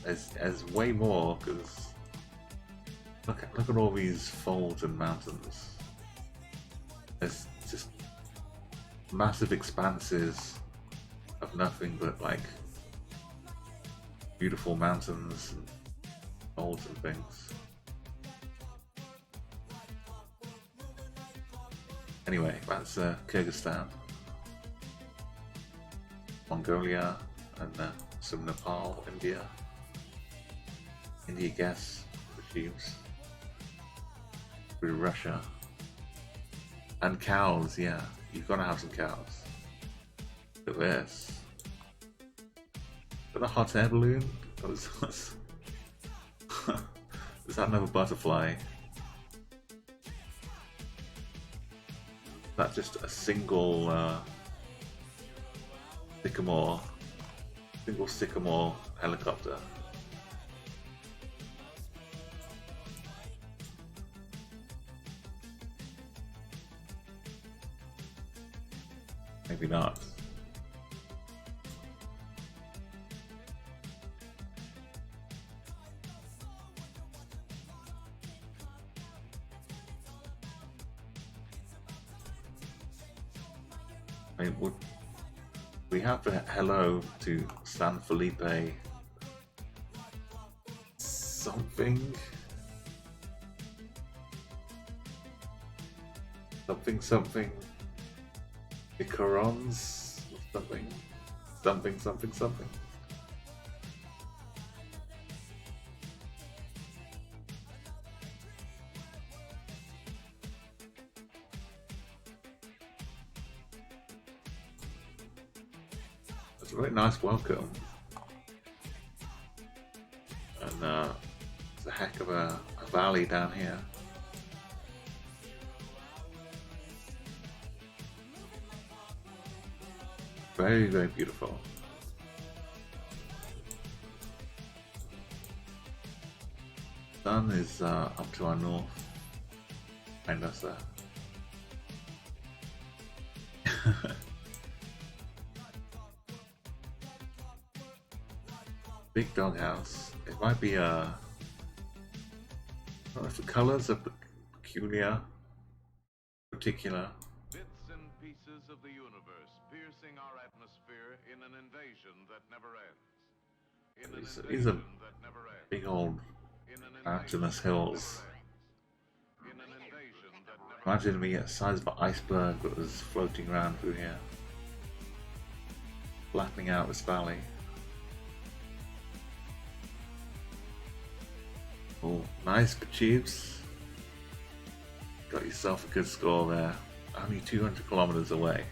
There's way more, because look at all these folds and mountains. There's just massive expanses of nothing but like beautiful mountains and folds and things. Anyway, that's Kyrgyzstan, Mongolia, and some Nepal, India. India guess, achieves. Through Russia. And cows, yeah. You've got to have some cows. Look at this. Is that a hot air balloon? Is that another butterfly? That's just a single sycamore helicopter. Maybe not. I mean, we have to hello to San Felipe. something. Something something. Icarons. Something. Something something something. It's a very nice welcome. And it's a heck of a valley down here. Very, very beautiful. Sun is up to our north. Behind us there. Big doghouse. It might be I don't know if the colors are peculiar, particular. Bits and pieces of the universe piercing our atmosphere in an invasion that never ends. In an These are invasion that never ends. big old In an mountainous invasion that hills. never ends. In an invasion that never Imagine me at the size of an iceberg that was floating around through here, flattening out this valley. Oh, nice tubes. Got yourself a good score there. Only 200 kilometers away.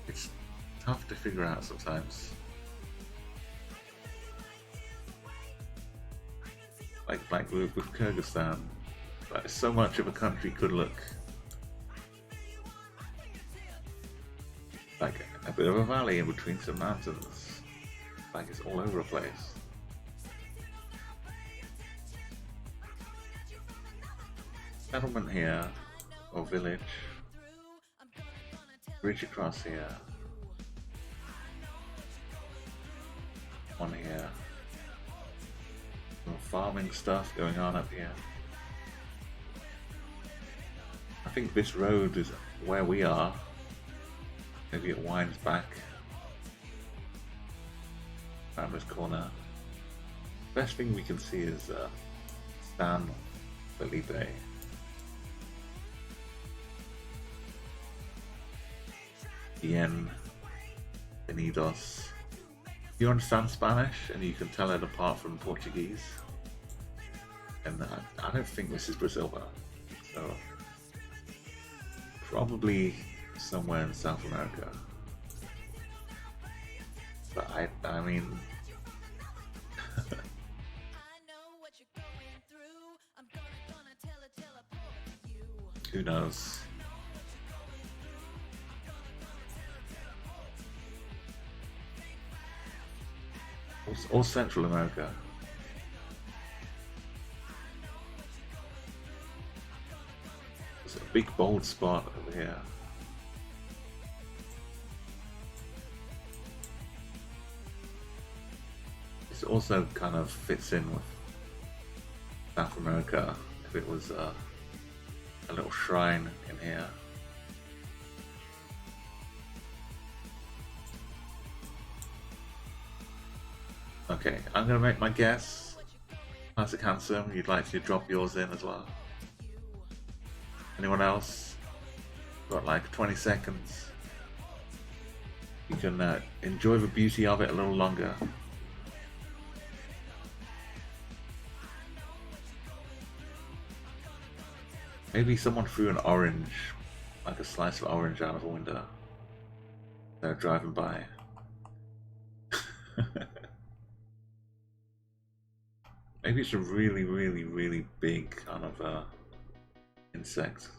It's tough to figure out sometimes. Like with Kyrgyzstan, like so much of a country could look like a bit of a valley in between some mountains. Like it's all over the place. Settlement here, or village. Bridge across here. One here. Some farming stuff going on up here. I think this road is where we are. Maybe it winds back around this corner. Best thing we can see is San Felipe. Bienvenidos. You understand Spanish and you can tell it apart from Portuguese. And I don't think this is Brazil, so probably somewhere in South America. But I mean, who knows? Or Central America. There's a big bold spot over here. This also kind of fits in with South America if it was a little shrine in here. Okay, I'm gonna make my guess. Classic Handsome, you'd like to drop yours in as well. Anyone else? Got like 20 seconds. You can enjoy the beauty of it a little longer. Maybe someone threw an orange, like a slice of orange out of a window. They're driving by. Maybe it's a really, really, really big kind of insect.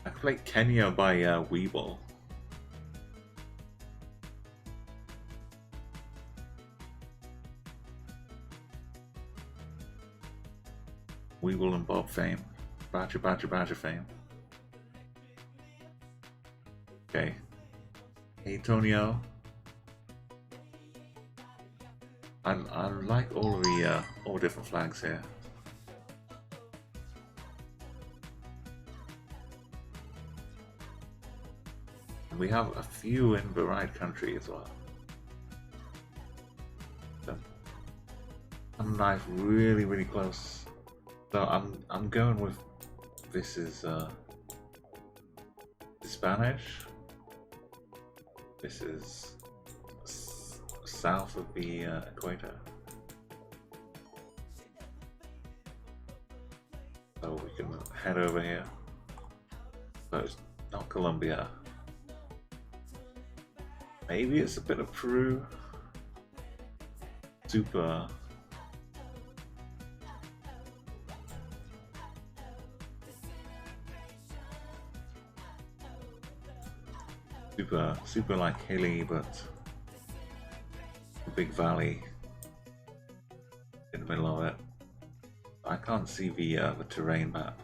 I played Kenya by Weeble. Weeble and Bob fame. Badger fame. Okay. Hey, Tonio. I like all the different flags here. And we have a few in the right country as well. So, I'm knife really close. So I'm going with this is Spanish. This is south of the equator. So we can head over here. So it's not Colombia. Maybe it's a bit of Peru. Super. Super like hilly, but a big valley in the middle of it. I can't see the terrain map.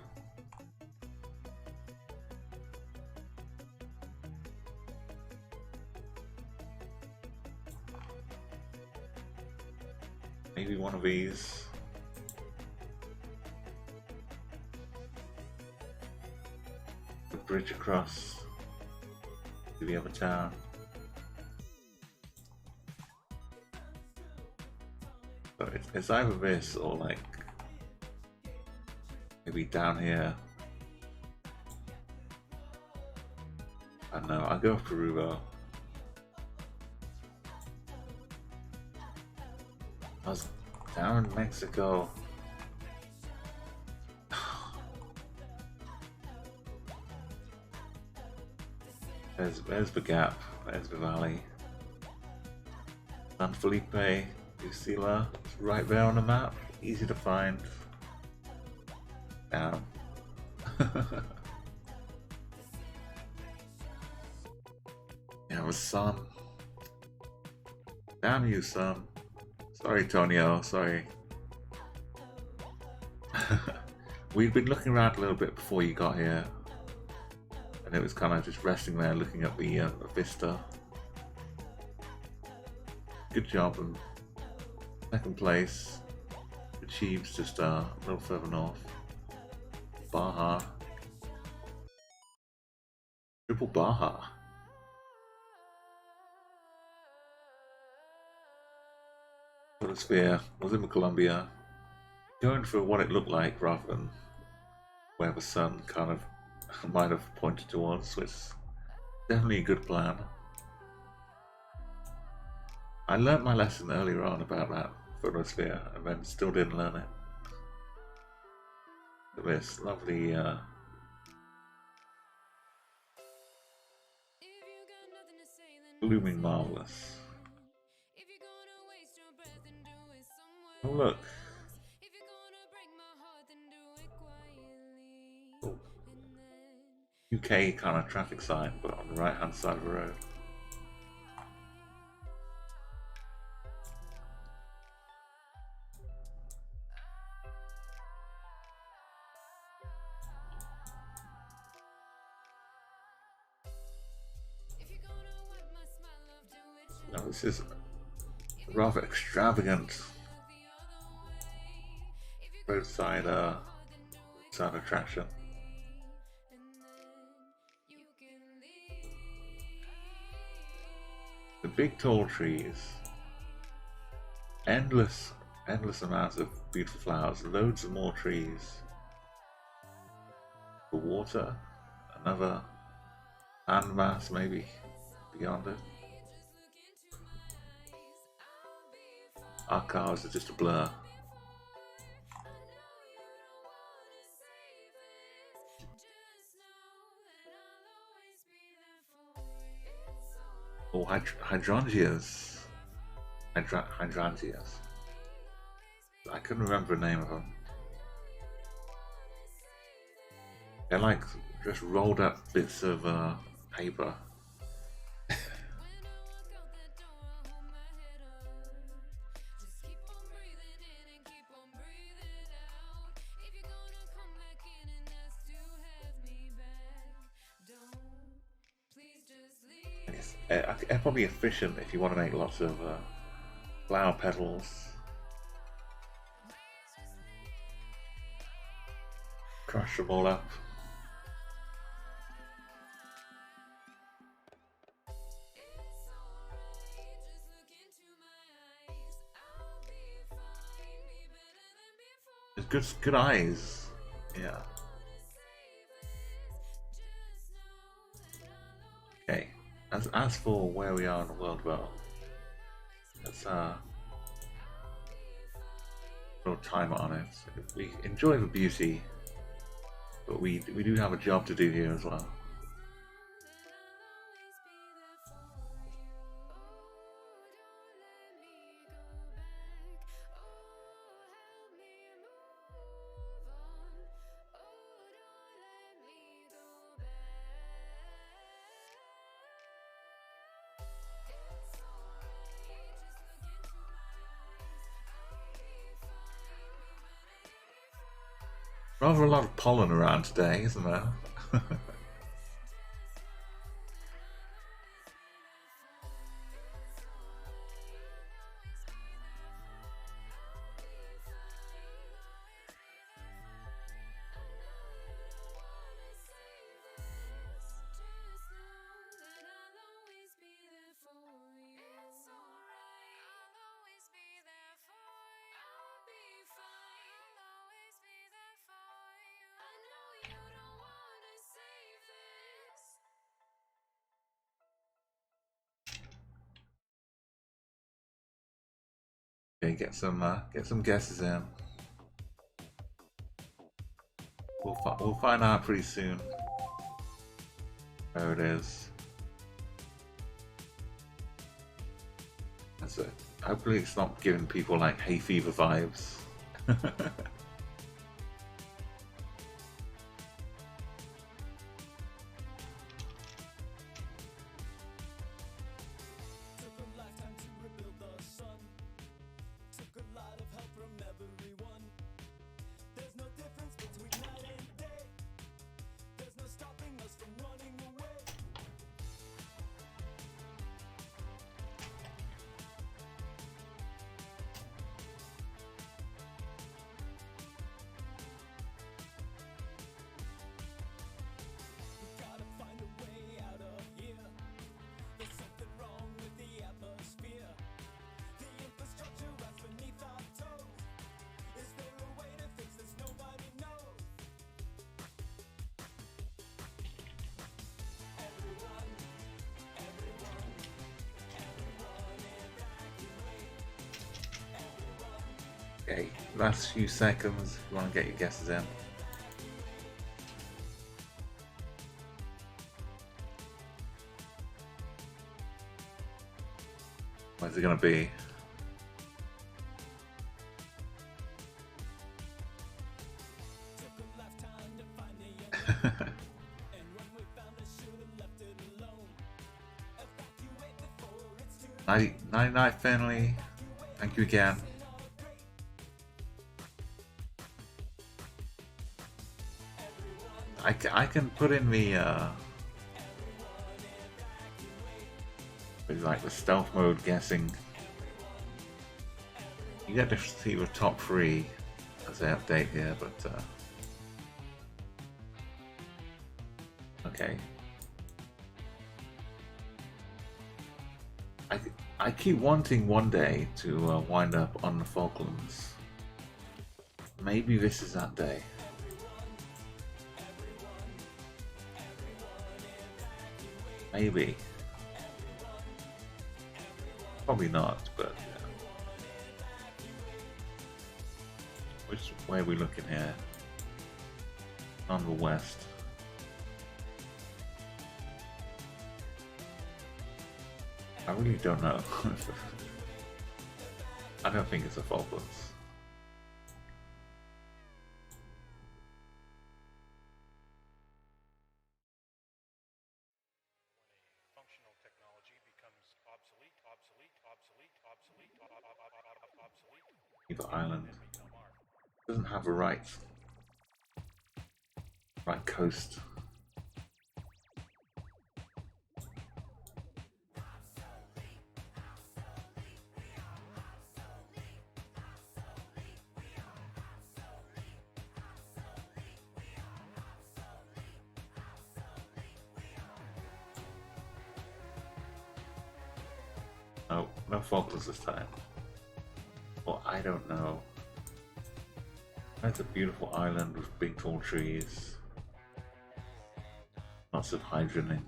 Maybe one of these. The bridge across to the other town. So it's either this or like maybe down here. I don't know, I'll go for Peru though. I was down in Mexico. There's the gap, there's the valley. San Felipe, Usila, it's right there on the map, easy to find. Down. Yeah, the sun. Damn you, sun. Sorry, Tonio, sorry. We'd been looking around a little bit before you got here. And it was kind of just resting there looking at the vista. Good job, and second place achieves just a little further north. Baja. Triple Baja. Sphere was in Colombia. Going for what it looked like rather than where the sun kind of might have pointed towards, which is definitely a good plan. I learnt my lesson earlier on about that photosphere and then still didn't learn it. This lovely blooming marvelous. Oh look. Oh. UK kind of traffic sign, but on the right hand side of the road. Now this is rather extravagant roadside attraction. The big tall trees, endless amounts of beautiful flowers, loads of more trees. The water, another landmass maybe beyond it. Our cars are just a blur. Oh, hydrangeas. Hydrangeas. I couldn't remember the name of them. They're like just rolled up bits of paper. Probably efficient if you want to make lots of flower petals. Crush them all up. It's good eyes. Yeah. Okay. As for where we are in the world, well, let's put a timer on it. We enjoy the beauty, but we do have a job to do here as well. Rather a lot of pollen around today, isn't there? Okay, get some guesses in. We'll find out pretty soon where it is. That's it. Hopefully it's not giving people like hay fever vibes. Okay, last few seconds if you want to get your guesses in. Where's it gonna be? Night, Finley. Thank you again. I can put in the like the stealth mode guessing. You get to see the top 3 as they update here, but okay. I keep wanting one day to wind up on the Falklands. Maybe this is that day. Maybe. Probably not, but yeah. Which way are we looking here? On the west. I really don't know. I don't think it's a Falklands. The island doesn't have a right coast. No, no Falklands this time. Well, I don't know. That's a beautiful island with big tall trees. Lots of hydrogenas.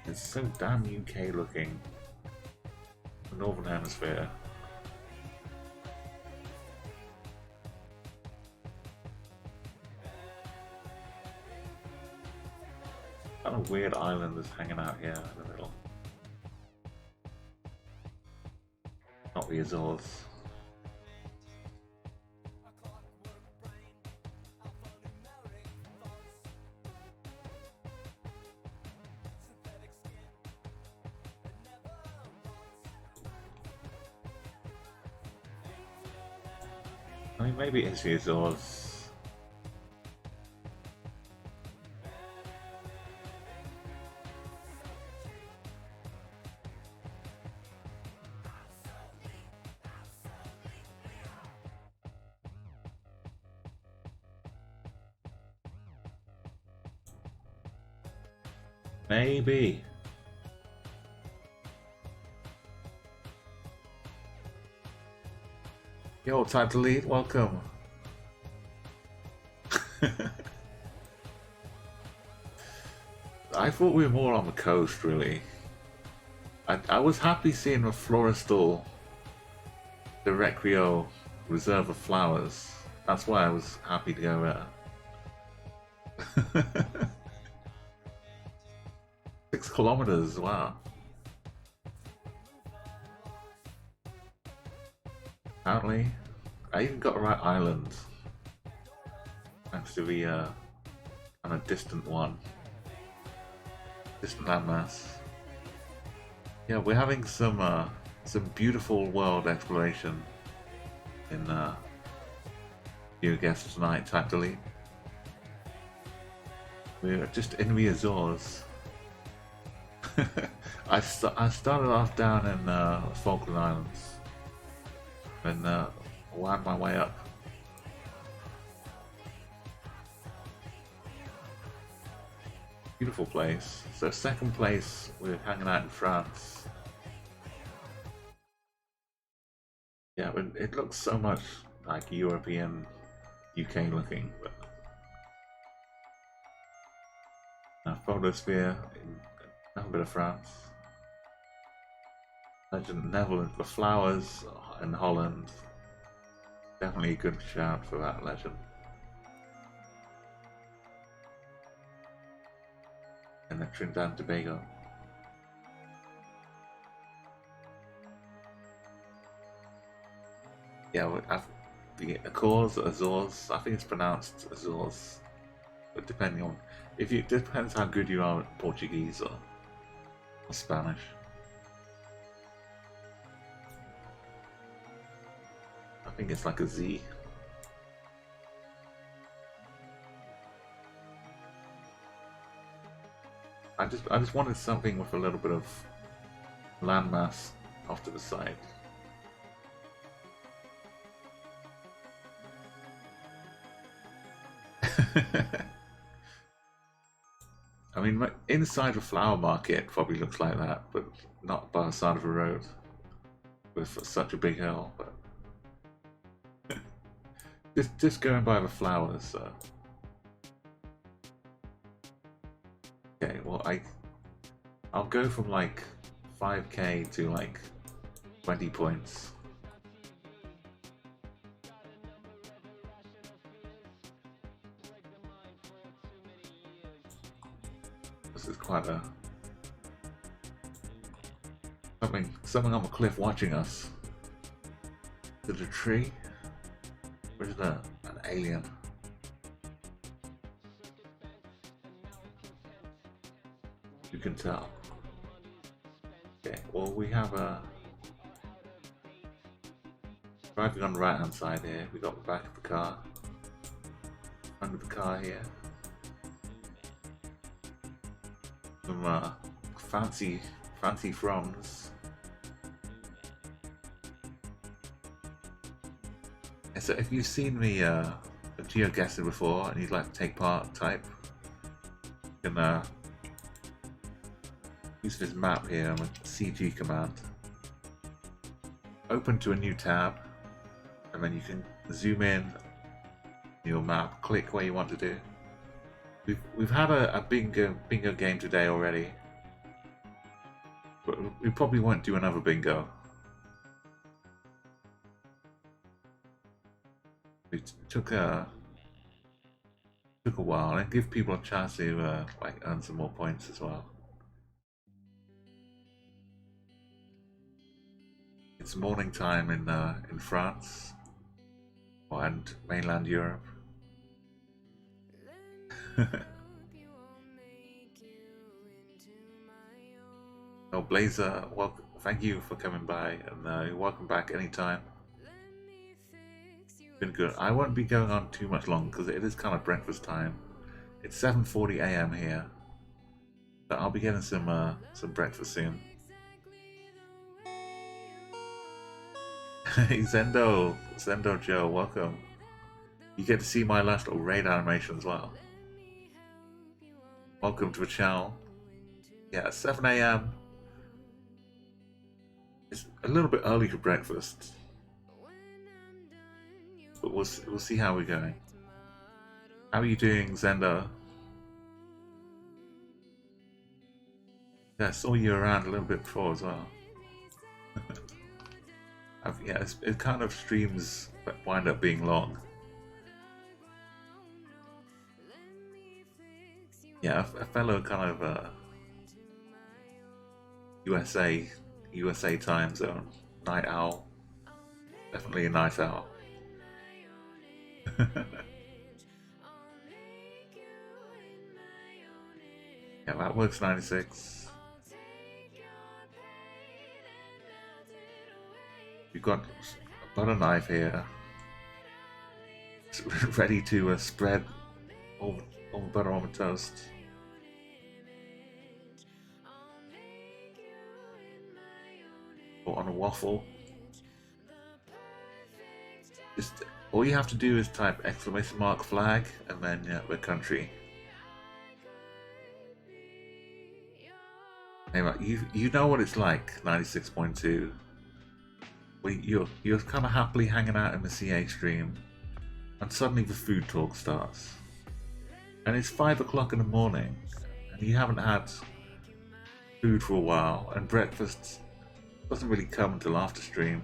It's so damn UK looking. The Northern Hemisphere. Kind of weird islanders hanging out here in the middle. Not the Azores. I mean, maybe it's the Azores. Maybe. Yo, time to lead. Welcome. I thought we were more on the coast, really. I was happy seeing the Florestal, the Recreo Reserve of Flowers. That's why I was happy to go there. 6 kilometers, wow. Apparently, I even got the right island. Thanks to the kind of distant one. Distant landmass. Yeah, we're having some beautiful world exploration in Geoguessr tonight, tactically. We're just in the Azores. I started off down in Falkland Islands and wound my way up. Beautiful place. So second place, we're hanging out in France. Yeah, but it looks so much like European, UK looking. But photosphere in a bit of France. Legend Netherlands, the flowers in Holland. Definitely a good shout for that legend. And then Trinidad and Tobago. Yeah, the Azores, Azores. I think it's pronounced Azores, but depending on it depends how good you are at Portuguese or Spanish. I think it's like a Z. I just wanted something with a little bit of landmass off to the side. I mean, inside a flower market probably looks like that, but not by the side of a road with such a big hill. But just going by the flowers. So. Okay, well I'll go from like 5k to like 20 points. This is quite a something on the cliff watching us. Is it a tree? Or is that an alien? You can tell. Okay, well we have a driving on the right hand side here. We got the back of the car. Under the car here. Some fancy fronds. So if you've seen the Geoguessr before and you'd like to take part, type. You can use this map here with CG command. Open to a new tab, and then you can zoom in your map, click where you want to do. We've had a bingo game today already, but we probably won't do another bingo. It took a while, and give people a chance to like earn some more points as well. It's morning time in France and mainland Europe. Oh, Blazer, welcome, thank you for coming by, and you're welcome back anytime. Been good. I won't be going on too much long because it is kind of breakfast time. It's 7:40 a.m. here, but I'll be getting some breakfast soon. Hey, Zendo Joe, welcome. You get to see my last little raid animation as well. Welcome to the channel. Yeah, 7 a.m. It's a little bit early for breakfast, but we'll see how we're going. How are you doing, Zendo? Yeah, I saw you around a little bit before as well. Yeah, it kind of streams that wind up being long. Yeah, a fellow kind of USA time zone, night owl. Definitely a night owl. Yeah, that works. 96. You've got a butter knife here, ready to spread all the butter on the toast. Or on a waffle. Just all you have to do is type !flag and then the country. Anyway, you know what it's like, 96.2. You're kind of happily hanging out in the CA stream, and suddenly the food talk starts, and it's 5 o'clock in the morning, and you haven't had food for a while, and breakfast doesn't really come until after stream.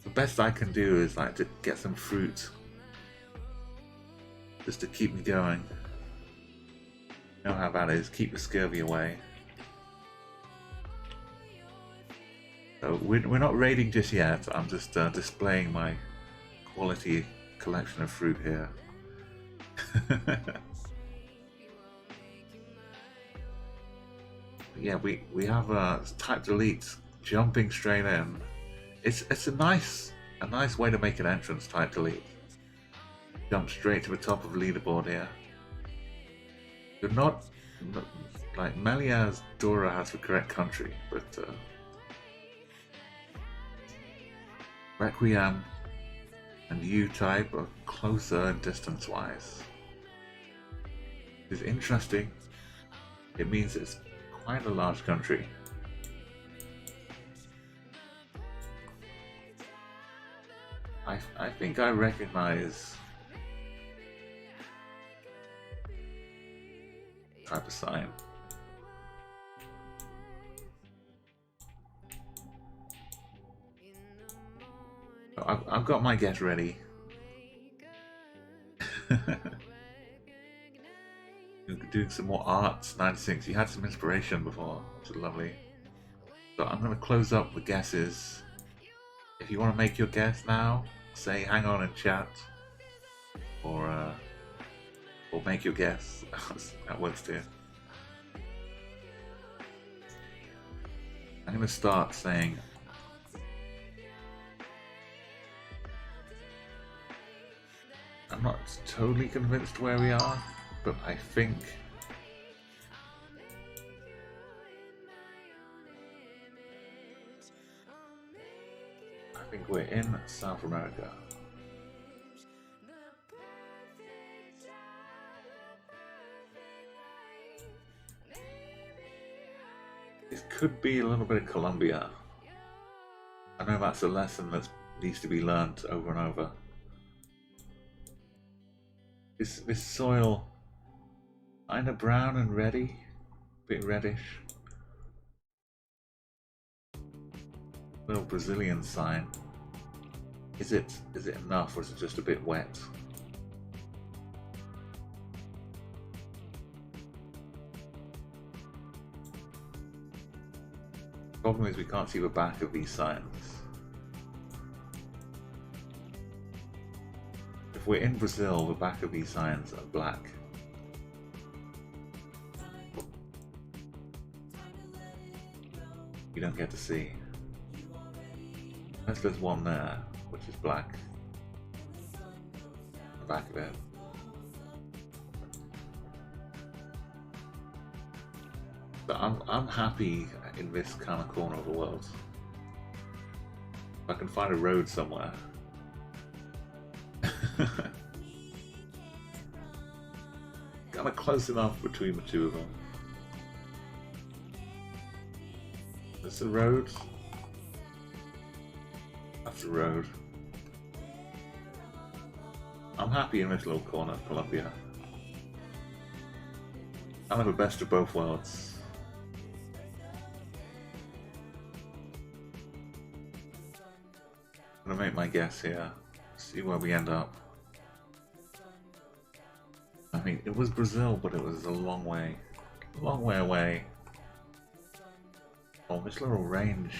The best I can do is like to get some fruit, just to keep me going. You know how that is. Keep the scurvy away. So we're not raiding just yet. I'm just displaying my quality collection of fruit here. Yeah, we have type delete jumping straight in. It's a nice way to make an entrance. Type delete. Jump straight to the top of the leaderboard here. You're not like Meliaz Dora has the correct country, but Requiem and you type are closer in distance-wise. It's interesting. It means it's quite a large country. I think I recognize type of sign. I've got my guess ready. Doing some more arts. 96. You had some inspiration before, which is lovely. So I'm going to close up the guesses. If you want to make your guess now, say hang on in chat, or make your guess. That works too. I'm going to start saying I'm not totally convinced where we are, but I think we're in South America. It could be a little bit of Colombia. I know that's a lesson that needs to be learned over and over. This soil, kind of brown and reddy, a bit reddish. Little Brazilian sign. Is it enough, or is it just a bit wet? Problem is we can't see the back of these signs. If we're in Brazil, the back of these signs are black. You don't get to see. Unless there's one there, which is black. The back of it. But I'm happy in this kind of corner of the world. If I can find a road somewhere. Kind of close enough between the two of them. There's the road. That's the road. I'm happy in this little corner of Colombia. I have the best of both worlds. I'm gonna make my guess here. See where we end up. I mean, it was Brazil, but it was a long way away. Oh, this little range.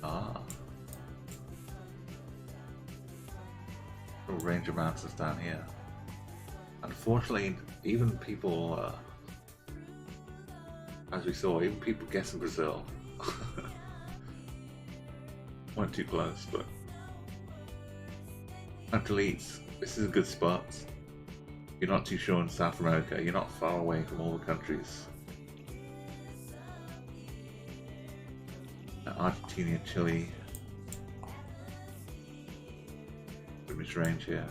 Ah. Little range of mountains down here. Unfortunately, even people, as we saw, even people guessing Brazil weren't too close, but Antipode, this is a good spot. You're not too sure in South America, you're not far away from all the countries. Argentina, Chile. Pretty much range here.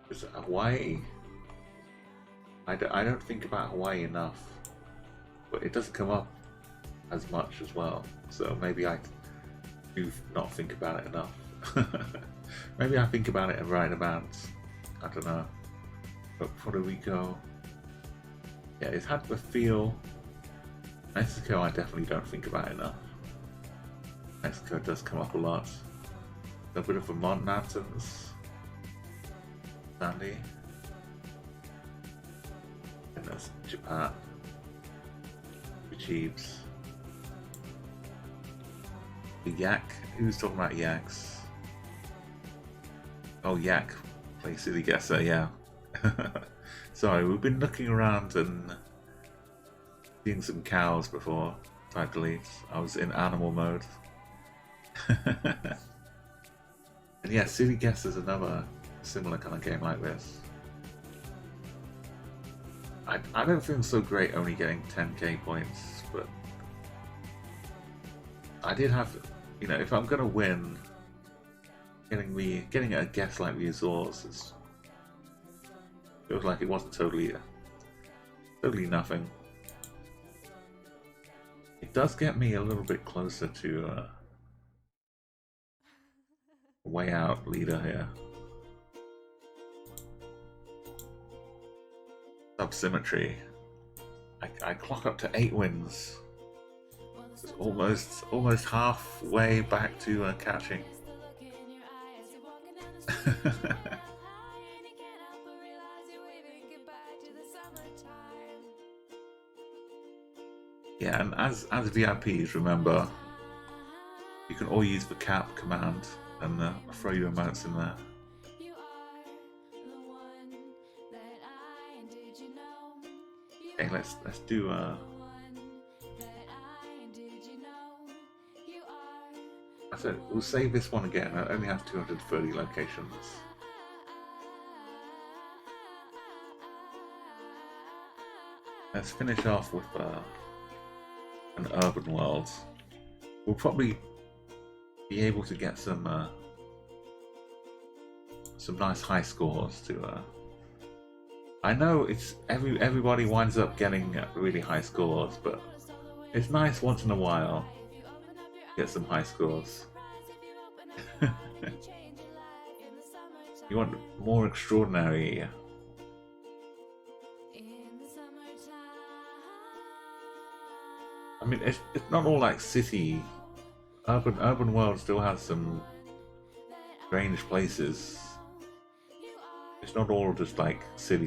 Is it Hawaii? I don't think about Hawaii enough, but it doesn't come up as much as well, so maybe I do not think about it enough. Maybe I think about it in right amounts, I don't know. But Puerto Rico, yeah, it's had the feel. Mexico I definitely don't think about enough. Mexico does come up a lot. A bit of Vermont mountains. Sandy. And that's Japan. Chiefs. The yak. Who's talking about yaks? Oh, yak. Play silly Guessr, yeah. Sorry, we've been looking around and seeing some cows before. Type delete. I was in animal mode. And yeah, silly Guessr is another similar kind of game like this. I don't feel so great only getting 10k points, but I did have, you know, if I'm gonna win, getting a guess like the Azores is feels like it wasn't totally nothing. It does get me a little bit closer to a way out leader here. Subsymmetry. I clock up to 8 wins. It's almost halfway back to catching. Yeah, and as VIPs, remember, you can all use the cap command and throw your emotes in there. Okay, let's do I said we'll save this one again. I only have 230 locations. Let's finish off with an urban world. We'll probably be able to get some some nice high scores to. I know it's everybody winds up getting really high scores, but it's nice once in a while to get some high scores. You want more extraordinary. I mean, it's not all like city. Urban world still has some strange places. It's not all just like city.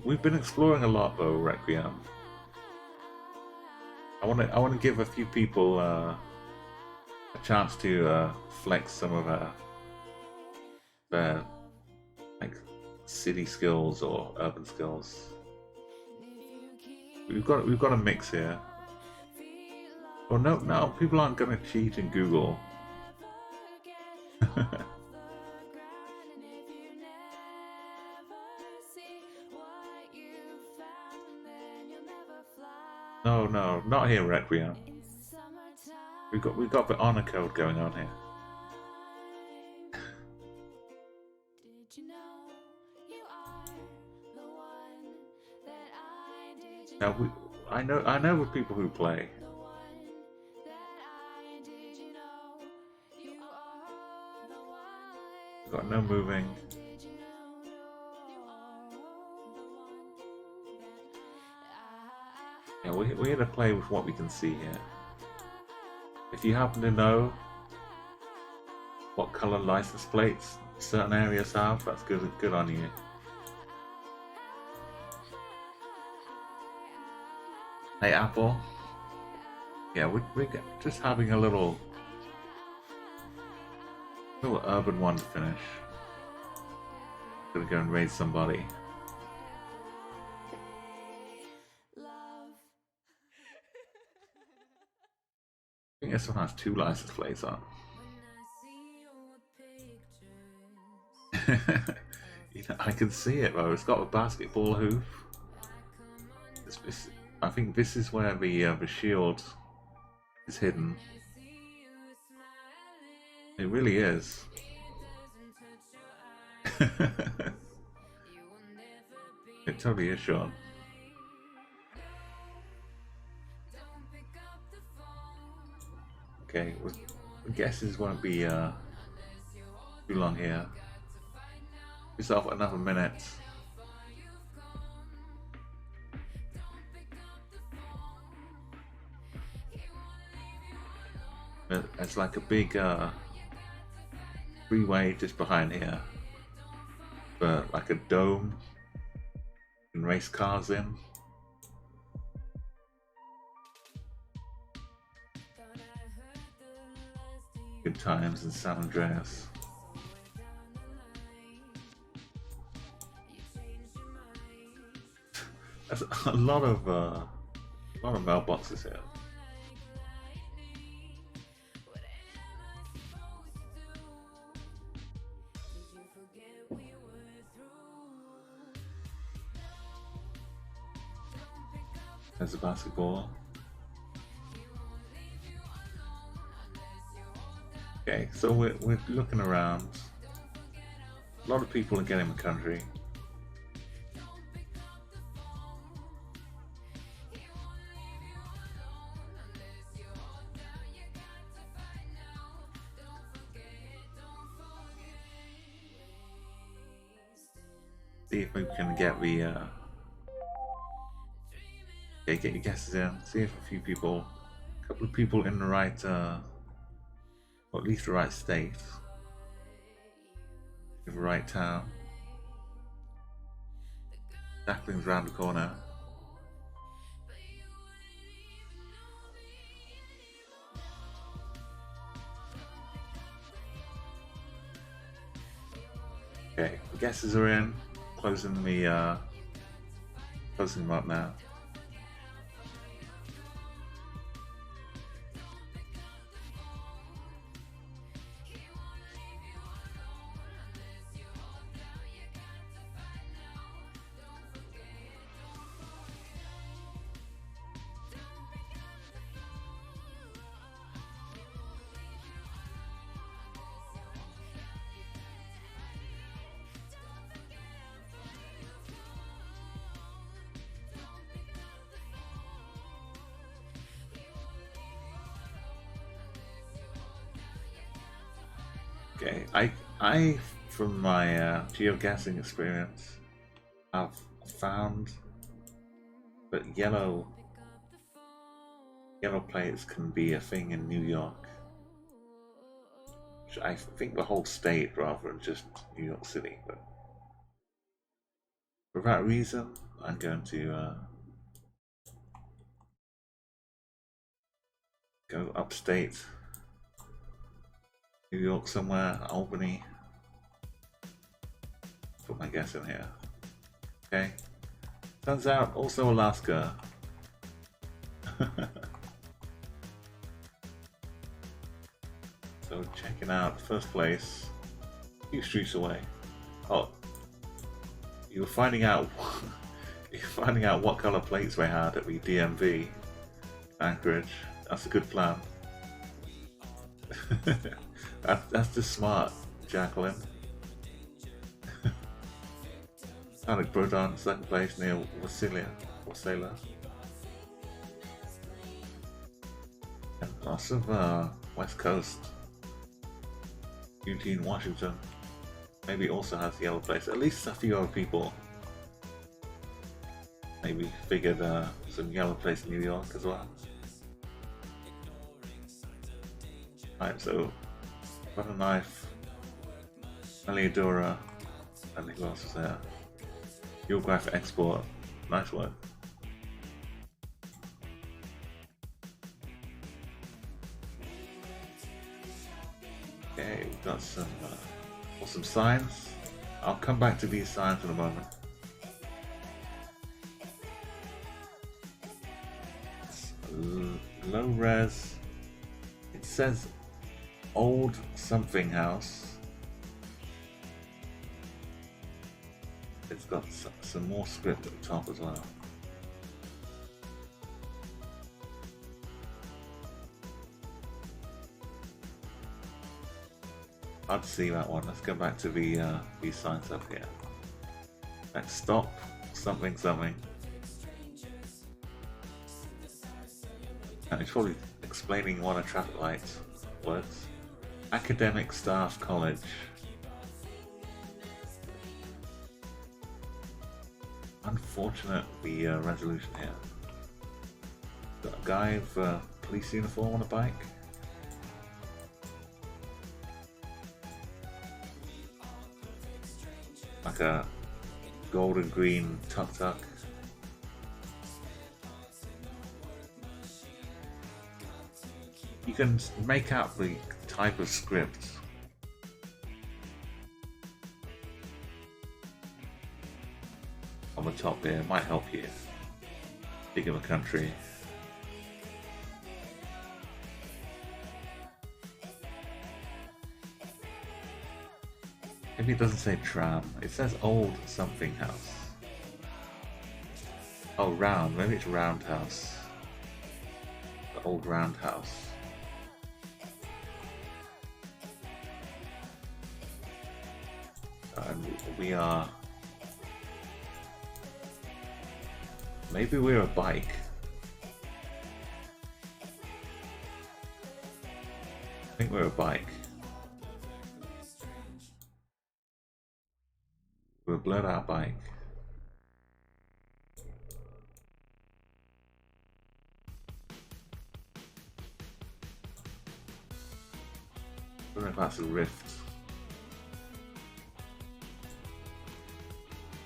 We've been exploring a lot though, Requiem. I want to give a few people a chance to flex some of their like city skills or urban skills. We've got a mix here. Oh no, people aren't gonna cheat in Google. No, not here, Requiem. We've got the honor code going on here. Now I know the people who play. We've got no moving. Yeah, we're here to play with what we can see here. If you happen to know what color license plates certain areas have, that's good on you. Hey Apple. Yeah, we're just having a little urban one to finish. Gonna go and raid somebody. I think this one has 2 license plates on. You know, I can see it though. It's got a basketball hoop. I think this is where the shield is hidden. It really is. It totally is, Sean. Okay, well, guesses won't be too long here. Give yourself another minute. It's like a big freeway just behind here, but like a dome you can race cars in. Good times in San Andreas. There's a lot of mailboxes here. There's a basketball. Okay, so we're looking around. A lot of people are getting the country. See if we can get the get your guesses in. See if a couple of people in the right, or at least the right state, in the right town. Jacqueline's round the corner. Okay, the guesses are in. Closing them up now. Okay, I from my geoguessing experience, I've found that yellow plates can be a thing in New York. Which I think the whole state rather than just New York City, but for that reason, I'm going to go upstate, New York somewhere, Albany. Put my guess in here. Okay. Turns out also Alaska. So checking out first place, a few streets away. Oh, you were finding out what color plates they had at the DMV Anchorage. That's a good plan. That's just smart, Jacqueline. Alec Brodon, second place near Wasilla. And lots of West Coast. Eugene, Washington. Maybe also has the yellow place. At least a few other people maybe figured some yellow place in New York as well. Alright, so Butter Knife, Eliodora, and who else is there? Geograph Export. Nice work. Okay, we've got some awesome signs. I'll come back to these signs in a moment. Low res. It says old something house. It's got some more script at the top as well. I'd see that one. Let's go back to the these signs up here. Let's stop something something. And it's probably explaining what a traffic light works. Academic Staff College. Unfortunate the resolution here. Got a guy with a police uniform on a bike. Like a gold and green tuk-tuk. You can make out the type of script. On the top there, it might help you. Big of a country. Maybe it doesn't say tram, it says old something house. Oh, round, maybe it's roundhouse. The old roundhouse. And we are... Maybe we're a bike. I think we're a bike. We're a blurred out bike. I don't know if that's a rift.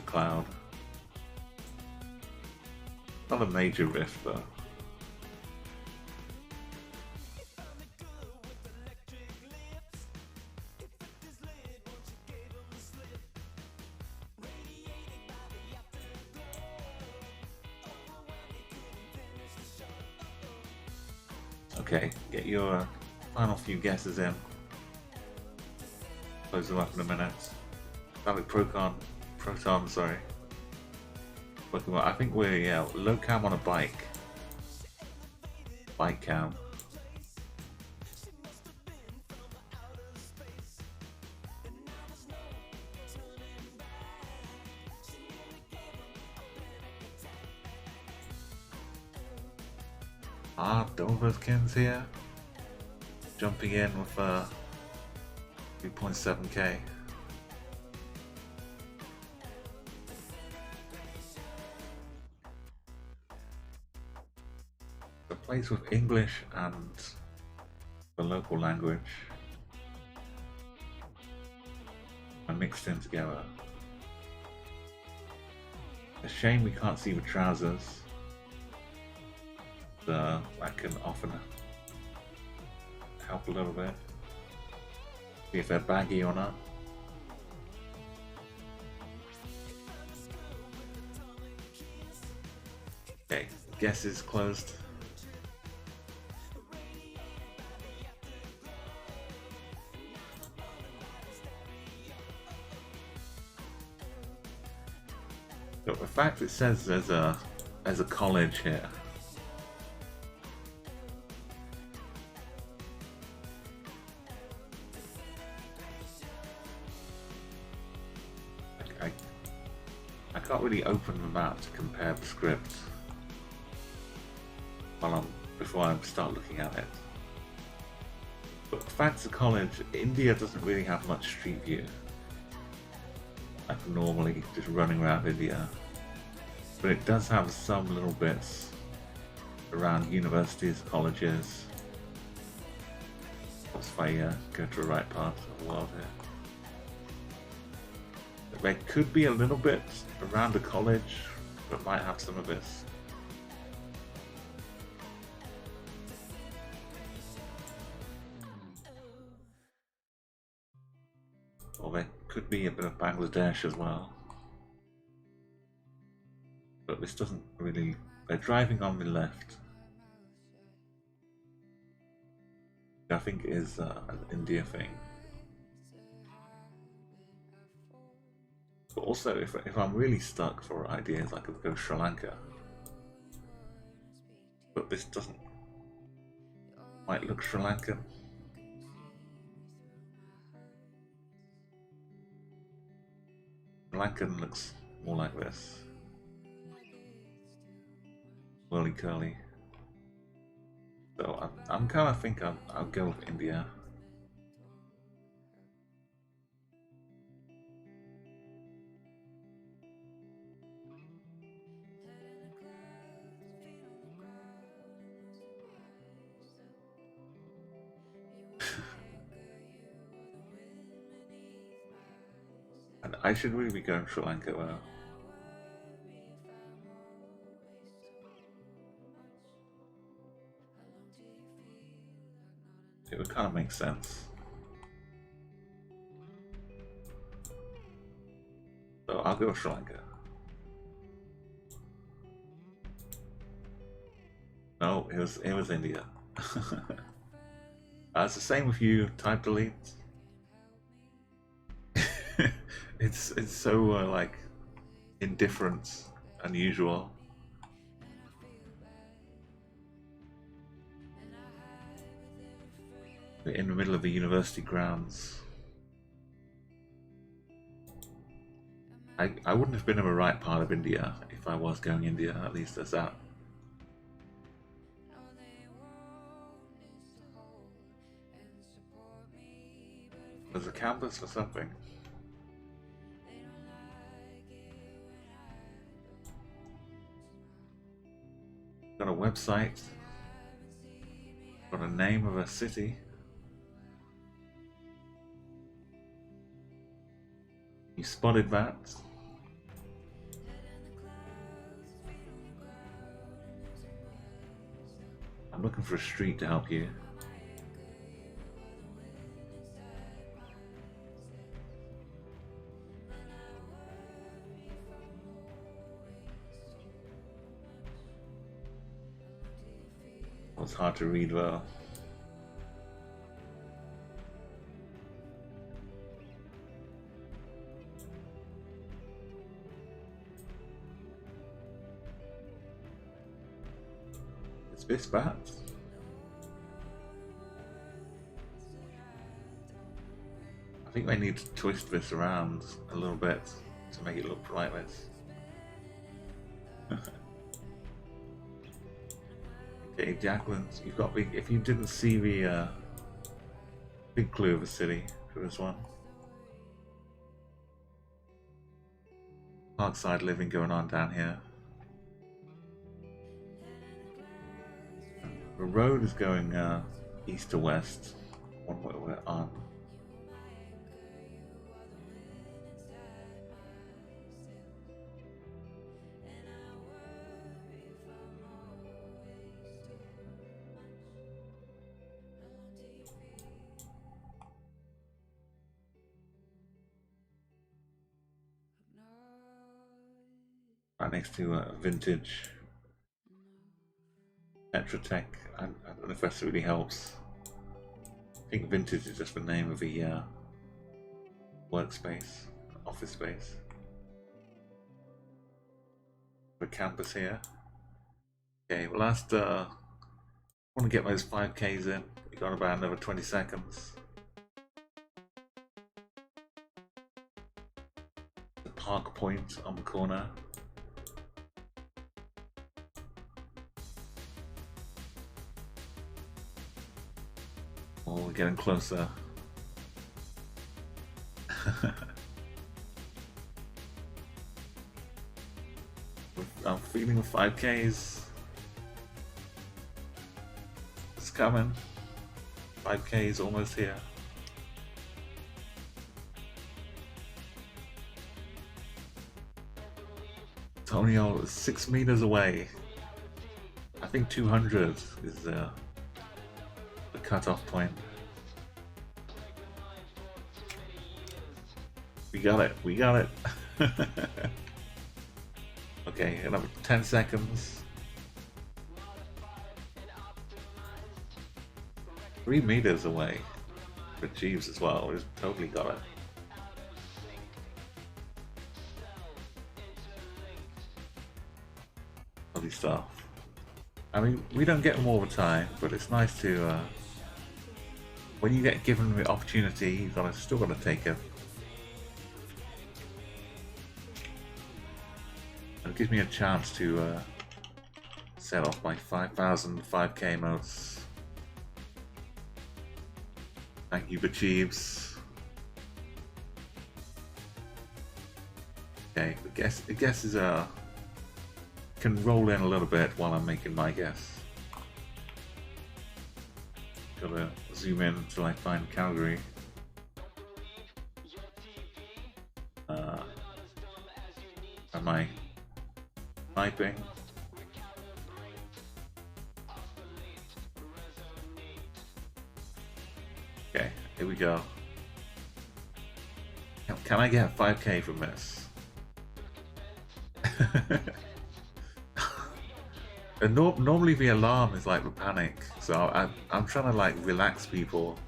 A cloud. Not a major rift though. Okay, get your final few guesses in. Close them up in a minute. Valid Proton, sorry. Pokemon. I think we're, yeah, low cam on a bike. Bike cam. Doverkins here. Jumping in with 3.7k. The place with English and the local language are mixed in together. A shame we can't see the trousers. That can often help a little bit. See if they're baggy or not. Okay, Guess is closed. But the fact it says there's a college here. I can't really open the map to compare the script before I start looking at it. But the fact it's a college, India doesn't really have much street view. Like normally just running around India. But it does have some little bits around universities, colleges. What's if I go to the right part of the world here? There could be a little bit around a college, but might have some of this. Or there could be a bit of Bangladesh as well. But this doesn't really... They're driving on the left. I think it is an India thing. But also, if I'm really stuck for ideas, I could go Sri Lanka. But this doesn't... Might look Sri Lankan. Sri Lankan looks more like this. Whirly curly. So I'm kind of think I'll go with India. And I should really be going Sri Lanka well. It would kind of make sense. So I'll go Sri Lanka. No, it was India. It's the same with you. Type delete. it's so like indifferent, unusual. We're in the middle of the university grounds. I wouldn't have been in the right part of India if I was going India. At least there's that. There's a campus for something. Got a website. Got a name of a city. You spotted that. I'm looking for a street to help you. It's hard to read well. It's this bad. I think they need to twist this around a little bit to make it look like this. Okay, Jacqueline's, you've got big. If you didn't see the big clue of the city, for this one. Parkside living going on down here. The road is going east to west. One way we're on. Right next to vintage Petratech. I don't know if that really helps. I think vintage is just the name of the workspace, office space. The campus here. Okay, well last I want to get those 5Ks in. We got about another 20 seconds. The park point on the corner. Oh, we're getting closer. I'm feeling the 5Ks. It's coming. 5Ks almost here. Antonio is 6 meters away. I think 200 is the cutoff point. We got it. We got it. Okay, another 10 seconds. 3 meters away for Jeeves as well. We've totally got it. Lovely stuff. I mean, we don't get them all the time, but it's nice to when you get given the opportunity, you've still got to take it. It gives me a chance to set off my 5,000 5K modes. Thank you, Jeeves. Okay, the guess is can roll in a little bit while I'm making my guess. Gotta zoom in until I find Calgary. Am I typing? Okay, here we go. Can I get 5K from this? And normally the alarm is like the panic, so I'm trying to like relax people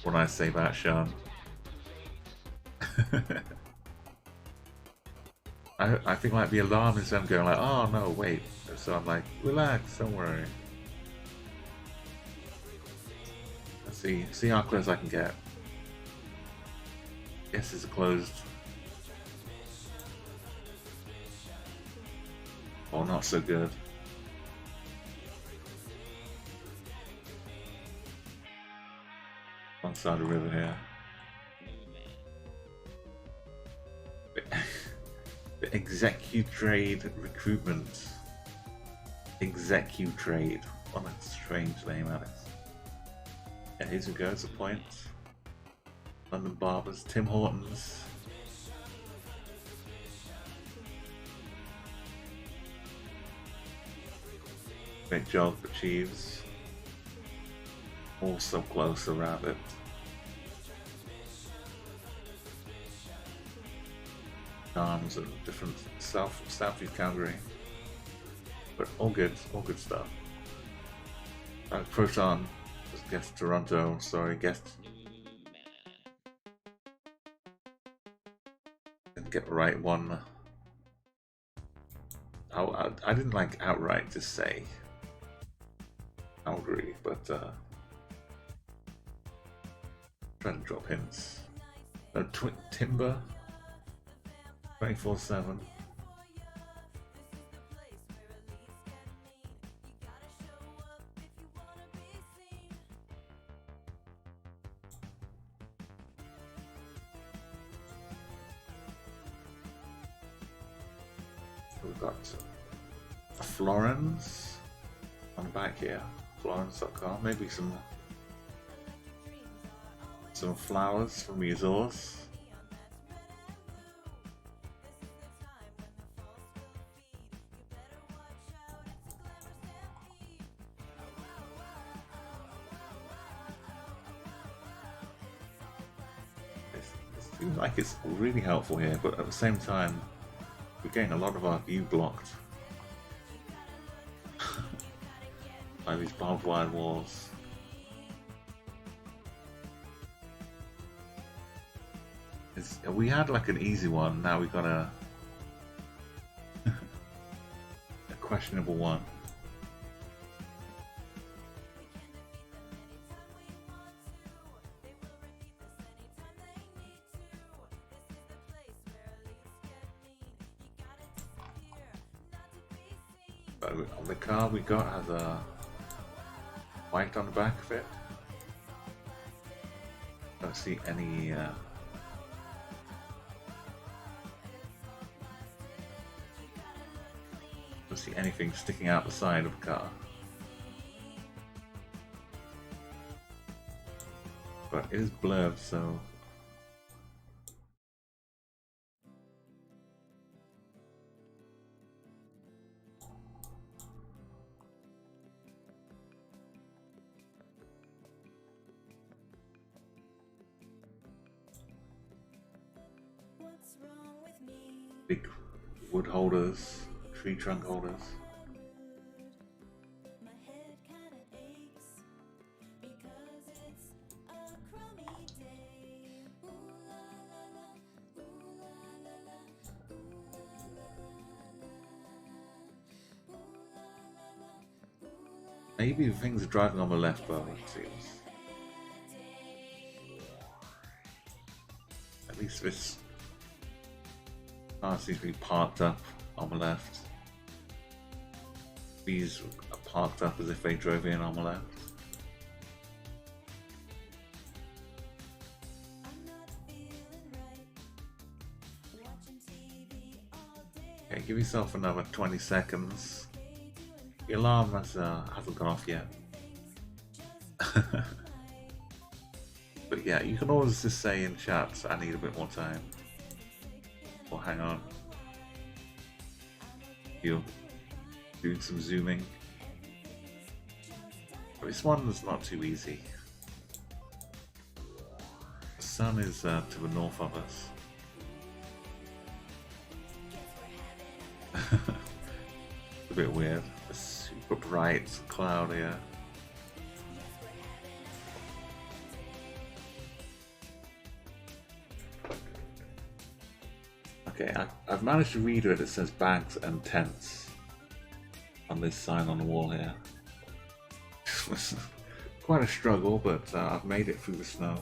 when I say that, Sean. I think like the alarm is them going like, oh no, wait. So I'm like, relax, don't worry. Let's see how close I can get. Yes, it's closed. Oh, not so good. One side of the river here. The Executrade recruitment. Executrade. What a strange name that is. Yeah, here's we go, it's a point. London Barbers, Tim Hortons. Great job for Jeeves. Also close around it. Arms and different Southeast Calgary. But all good stuff. Proton, just guessed Toronto, sorry, guessed. Didn't get the right one. I didn't like outright just say Calgary, but trying to drop hints. Timber 24/7. We've got Florence on the back here. Florence.com. Maybe some flowers from Resource. It seems like it's really helpful here, but at the same time, we're getting a lot of our view blocked by these barbed wire walls. We had like an easy one, now we got a questionable one. But on the car we got has a white on the back of it. Don't see any don't see anything sticking out the side of the car. But it is blurred, so big wood holders, tree trunk holders. Maybe the things are driving on the left, though, it seems. At least this car seems to be parked up on the left. These are parked up as if they drove in on the left. Okay, give yourself another 20 seconds. The alarm hasn't gone off yet. But yeah, you can always just say in chat, I need a bit more time. Or hang on. You're doing some zooming. But this one's not too easy. The sun is to the north of us. It's a bit weird. A super bright cloud here. Okay, I've managed to read it. It says bags and tents on this sign on the wall here. It was quite a struggle, but I've made it through the snow.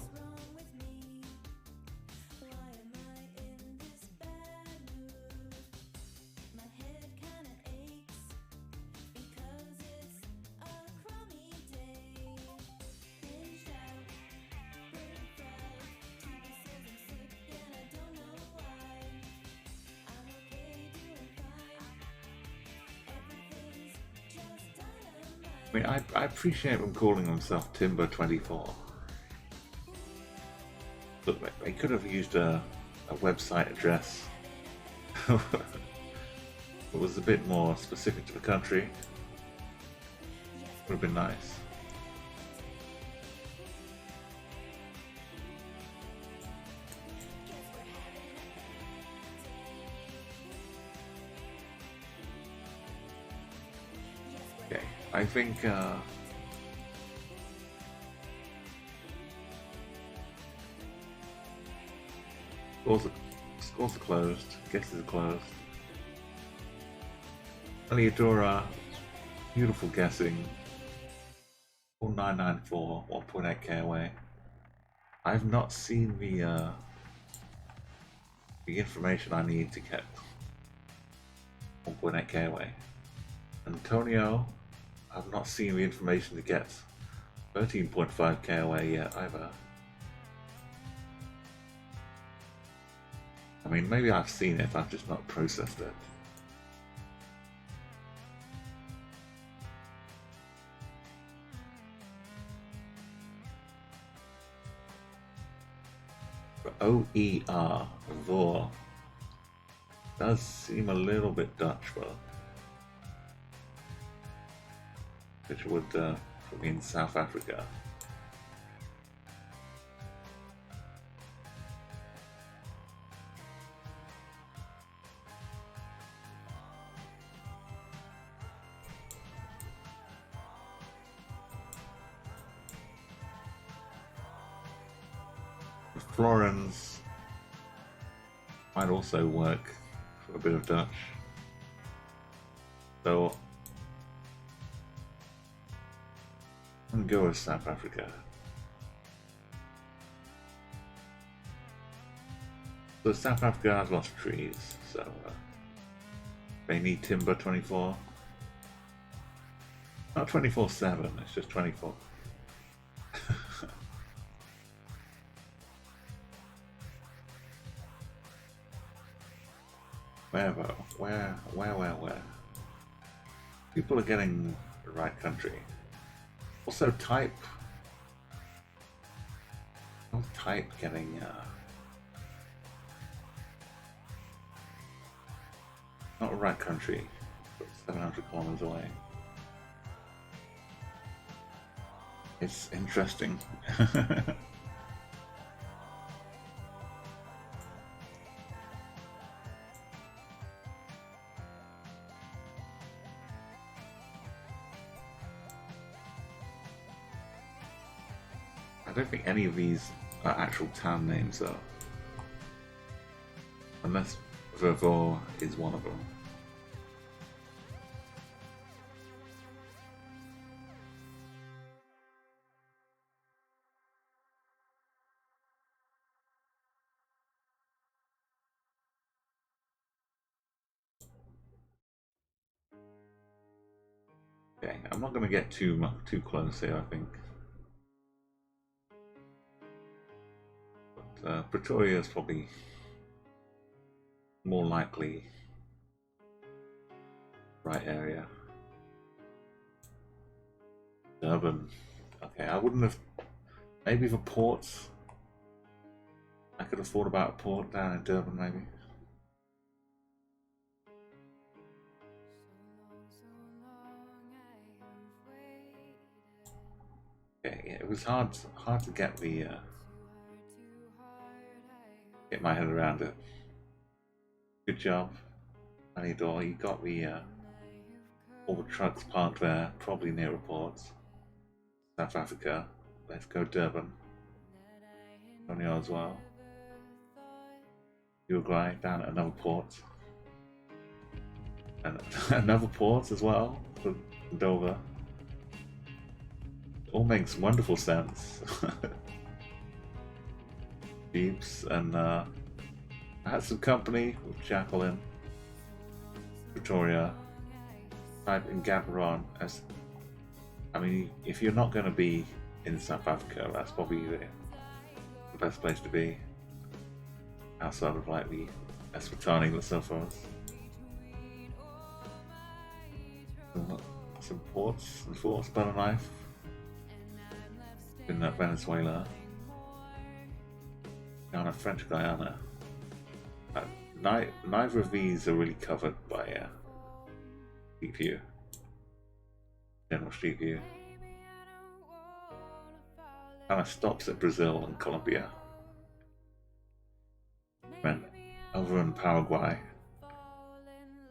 I mean, I appreciate them calling themselves Timber 24. Look, they could have used a website address that was a bit more specific to the country. Would have been nice. Okay, I think schools are closed, Guesses are closed. Eliodora, beautiful guessing. 4994, 1.8k away. I've not seen the information I need to get 1.8k away. Antonio, I've not seen the information to get 13.5k away yet either. I mean, maybe I've seen it, I've just not processed it. OER, Vor. Does seem a little bit Dutch, but which would put me in South Africa. Florence might also work for a bit of Dutch. So I'm gonna go with South Africa. So South Africa has lots of trees, so they need timber 24. Not 24/7, it's just 24. Where? People are getting the right country. Also, type. How's type getting? Not the right country, but 700 kilometers away. It's interesting. I don't think any of these are actual town names though. Unless Vervor is one of them. Okay, I'm not going to get too close here, I think. But Pretoria is probably more likely right area. Durban. Okay, I wouldn't have. Maybe for ports. I could have thought about a port down in Durban, maybe. Okay, yeah, it was hard to get the get my head around it. Good job, Anidor. You got the all the trucks parked there, probably near a port. South Africa. Let's go Durban. Tonio as well. Uruguay down at another port. And another port as well for Dover. It all makes wonderful sense. Jeeps and I had some company with Jacqueline, Pretoria, type in Gaborone as. I mean, if you're not going to be in South Africa, that's probably the best place to be. Outside of like the Eswatini and so forth. Some ports and forts, butter knife. In Venezuela. Guyana, French Guyana. Neither of these are really covered by Street View. General Street View. Kind of stops at Brazil and Colombia. Then over in Paraguay.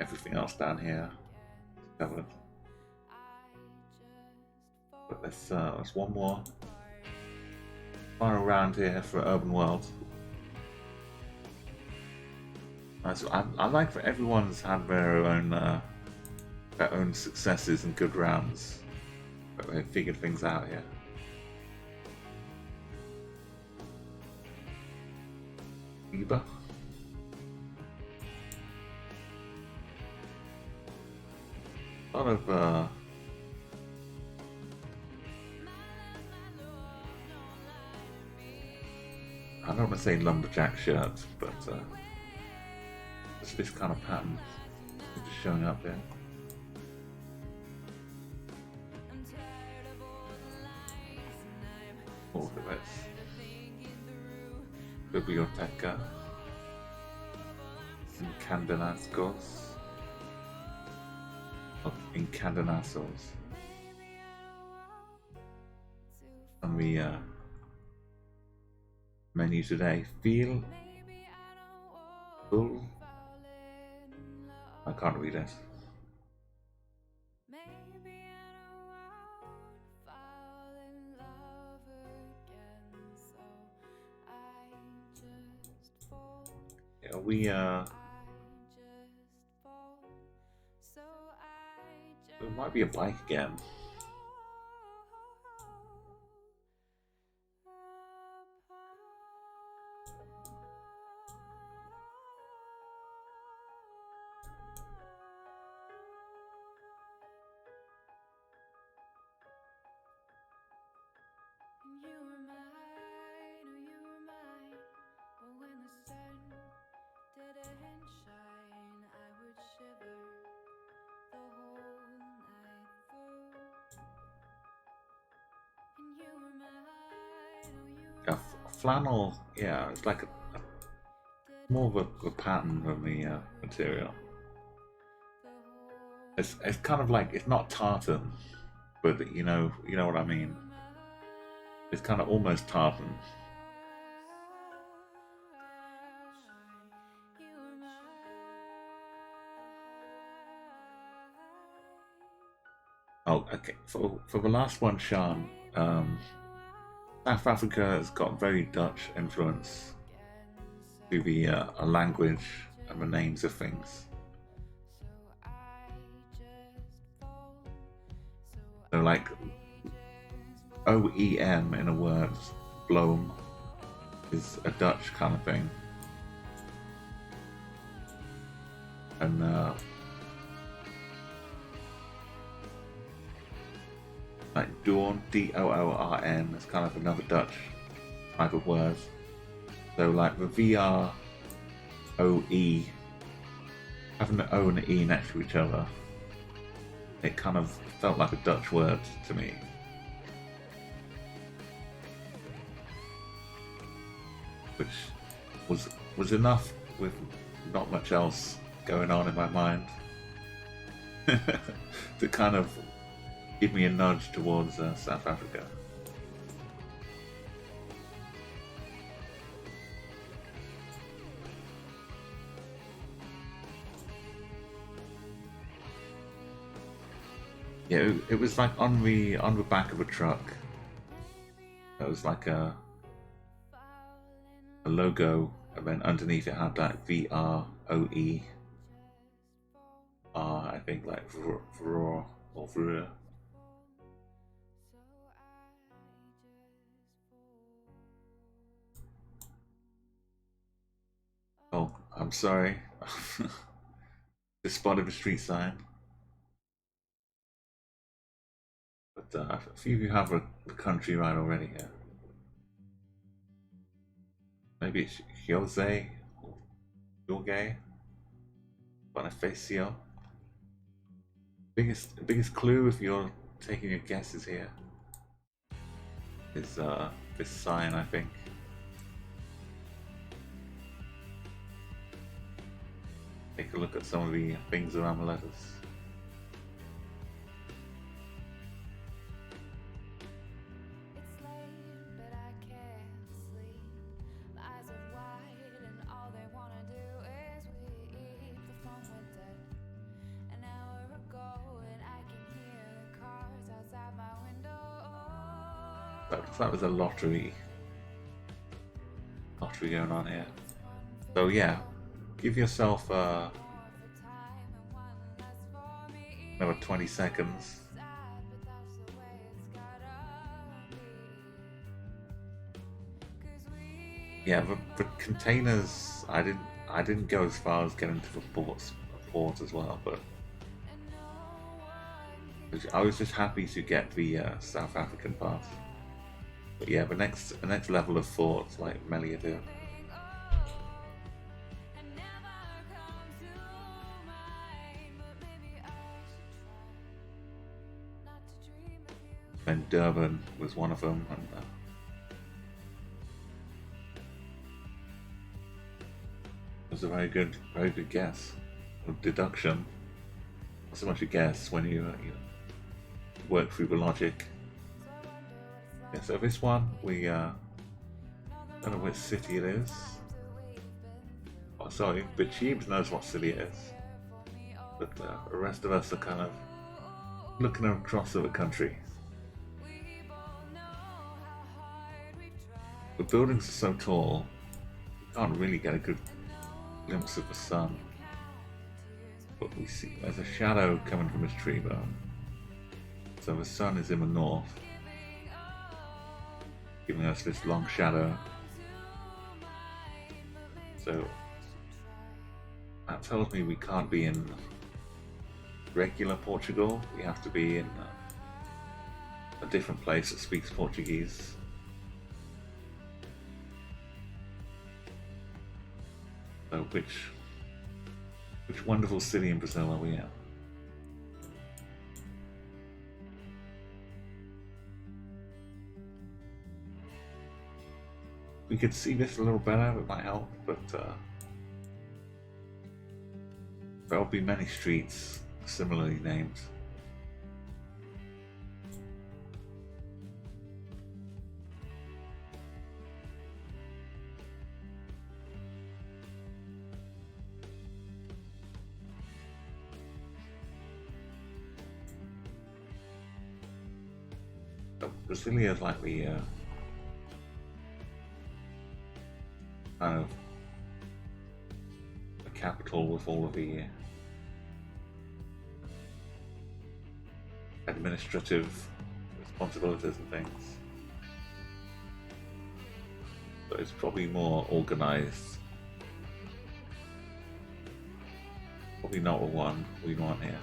Everything else down here is covered. But there's one more final round here for Urban World. So I like that everyone's had their own successes and good rounds, but they figured things out here. Uber. A lot of I don't want to say lumberjack shirts, but it's this kind of pattern just showing up there. Oh, look at this. Biblioteca Encadenascos. Oh, Encadenazos. On the menu today, feel full. I can't read it. Yeah, it might be a bike again. Yeah, flannel, yeah, it's like more of a pattern than the material. It's kind of like, it's not tartan, but you know what I mean. It's kind of almost tartan. Oh, okay. For the last one, Sean, South Africa has got very Dutch influence to the language and the names of things. So like OEM in a word, bloem, is a Dutch kind of thing. And like Doorn, D-O-O-R-N, is kind of another Dutch type of word. So like the V-R-O-E, having the O and the E next to each other, it kind of felt like a Dutch word to me. Which was enough with not much else going on in my mind to kind of give me a nudge towards South Africa. Yeah, it was like on the back of a truck. It was like a logo, and then underneath it had that VROE R, I think, like Vro or Vru. Oh, I'm sorry. Just spotted the street sign. But a few of you have the country right already here. Maybe it's Jose or Jorge Bonifacio. Biggest clue if you're taking your guesses here is this sign, I think. Take a look at some of the things around the letters. That was a lottery going on here. So yeah, give yourself another 20 seconds. Yeah, the containers, I didn't go as far as getting to the port as well, but I was just happy to get the South African part. But yeah, the next level of thoughts, like Meliadu. And Durban was one of them, and was a very good guess. Or deduction. Not so much a guess when you work through the logic. Yeah, so this one, we don't know which city it is. Oh, sorry, but Cheebs knows what city it is. But the rest of us are kind of looking across the country. The buildings are so tall, you can't really get a good glimpse of the sun. But we see there's a shadow coming from this tree bone. So the sun is in the north, giving us this long shadow. So that tells me we can't be in regular Portugal. We have to be in a different place that speaks Portuguese. So which wonderful city in Brazil are we at? We could see this a little better, it might help, but there'll be many streets similarly named. Brasilia is like the kind of the capital with all of the administrative responsibilities and things. So it's probably more organized. Probably not the one we want here.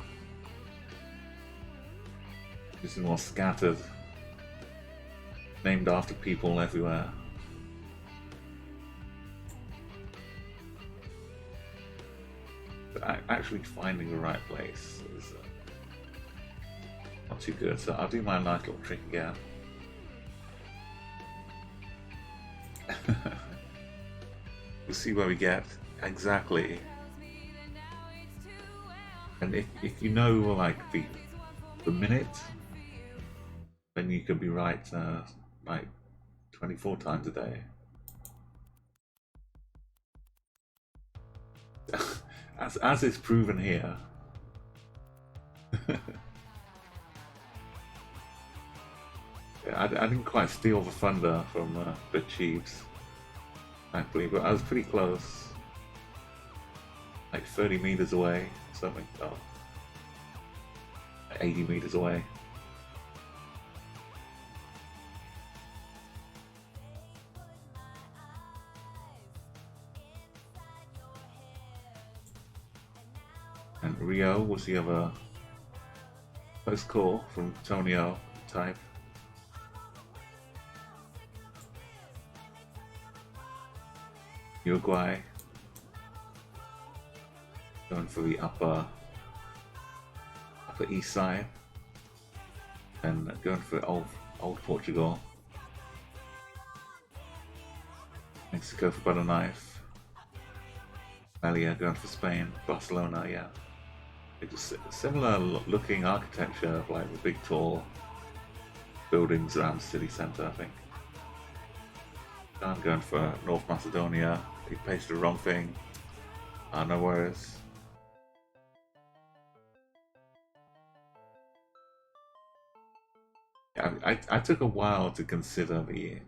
This is more scattered, named after people everywhere. But actually finding the right place is not too good, so I'll do my nice little trick again. We'll see where we get exactly. And if you know like the minute, then you can be right like 24 times a day. As is proven here. Yeah, I didn't quite steal the thunder from the Chiefs, thankfully, but I was pretty close. Like 30 meters away, something. Oh, 80 meters away. And Rio was the other post call from Tonio type. Uruguay going for the upper east side, and going for old Portugal. Mexico for butter knife. Malia going for Spain. Barcelona, yeah. It's similar looking architecture, like the big tall buildings around the city centre, I think. I'm going for North Macedonia. He pasted the wrong thing. No worries. I took a while to consider the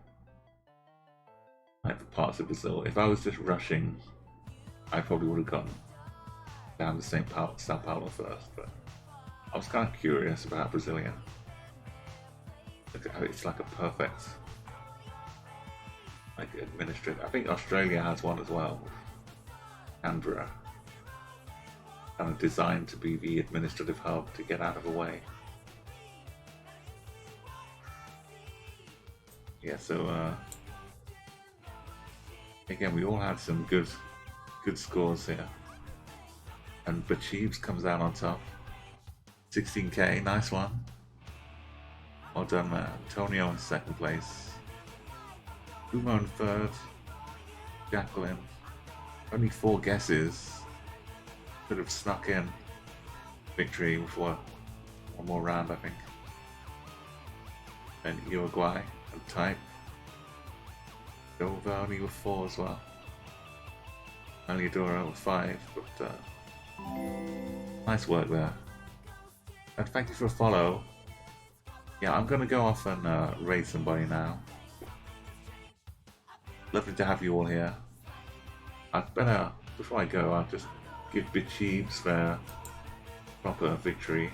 parts of Brazil. If I was just rushing, I probably would have gone down to Sao Paulo first, but I was kind of curious about Brasilia. It's like a perfect administrative. I think Australia has one as well. Canberra, kind of designed to be the administrative hub to get out of the way. Yeah, so again, we all had some good scores here, and Bachibs comes out on top. 16k, nice one. Well done, man. Antonio in second place. Umo in third. Jacqueline Only 4 guesses. Could have snuck in victory with one more round, I think. And Uruguay and type. Silva only with 4 as well. Aliadora with 5, but nice work there. And thank you for a follow. Yeah, I'm gonna go off and raid somebody now. Lovely to have you all here. I'd better, before I go, I'll just give Bitcheeves their proper victory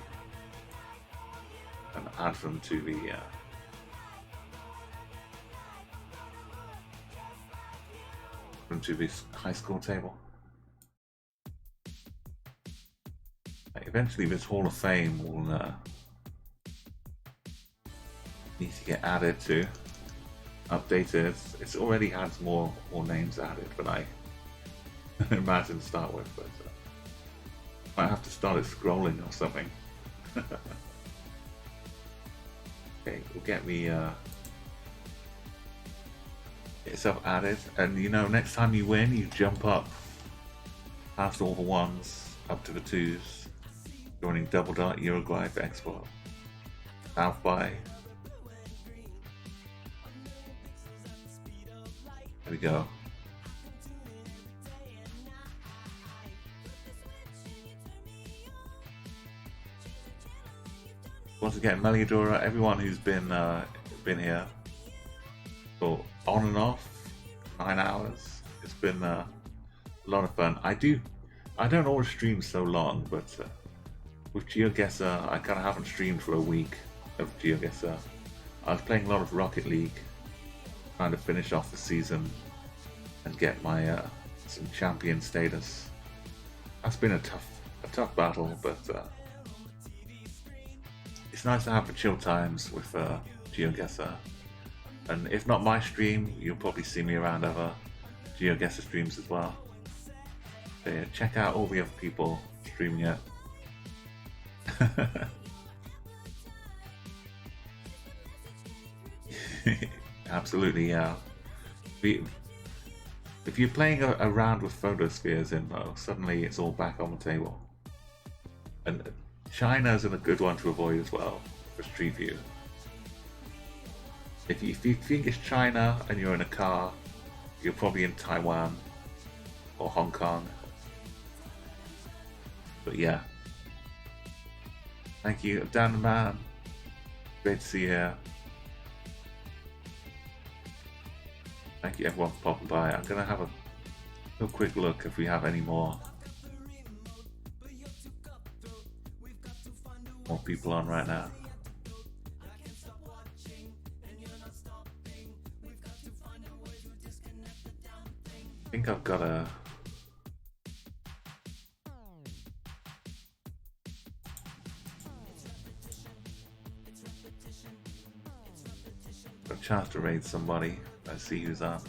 and add them to the into this high score table. Eventually this Hall of Fame will need to get added to, updated. It's already had more names added than I imagined to start with, but might have to start it scrolling or something. Okay, we'll get me get yourself added, and you know, next time you win, you jump up past all the 1s up to the 2s, joining Double Dot Uruguay for export. South by. There we go. Once again, Meliadora, everyone who's been here for on and off 9 hours. It's been a lot of fun. I don't always stream so long, but with Geoguessr, I kind of haven't streamed for a week of Geoguessr. I was playing a lot of Rocket League, trying to finish off the season and get my some champion status. That's been a tough battle, but it's nice to have the chill times with Geoguessr. And if not my stream, you'll probably see me around other Geoguessr streams as well. So yeah, check out all the other people streaming it. Absolutely, yeah. If you're playing a round with photospheres in though, suddenly it's all back on the table. And China's a good one to avoid as well for Street View. If you think it's China and you're in a car, you're probably in Taiwan or Hong Kong. But yeah. Thank you, Dan Man. Great to see you here. Thank you everyone for popping by. I'm gonna have a quick look if we have any more people on right now. I think I've got a chance to raid somebody. Let's see who's on.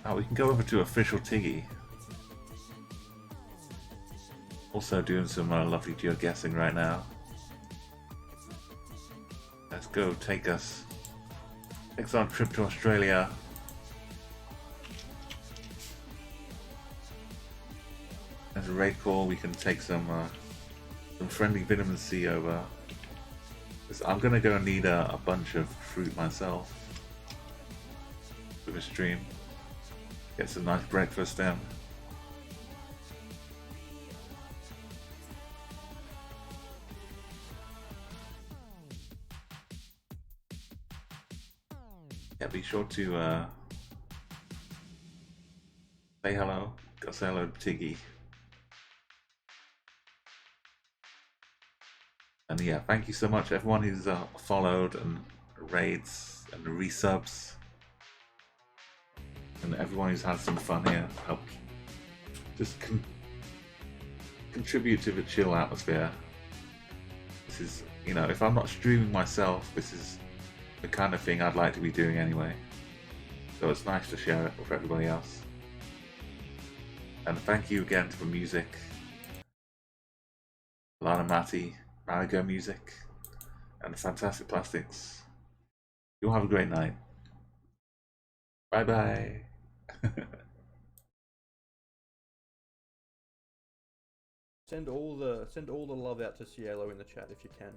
Oh, we can go over to Official Tiggy. Also doing some lovely geoguessing right now. Let's go take us on a trip to Australia. As a raid call, we can take some friendly vitamin C over. I'm gonna go need a bunch of fruit myself for the stream. Get some nice breakfast in. Yeah, be sure to say hello. Go say hello to Tiggy. And yeah, thank you so much everyone who's followed and raids and resubs, and everyone who's had some fun here, helped just contribute to the chill atmosphere. This is, you know, if I'm not streaming myself, this is the kind of thing I'd like to be doing anyway. So it's nice to share it with everybody else. And thank you again for the music. Lana Matty, Marigo Music, and the Fantastic Plastics. You'll have a great night. Bye bye. Send all the love out to Cielo in the chat if you can.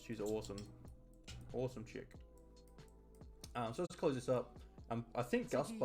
She's awesome, awesome chick. So let's close this up. I think Gus.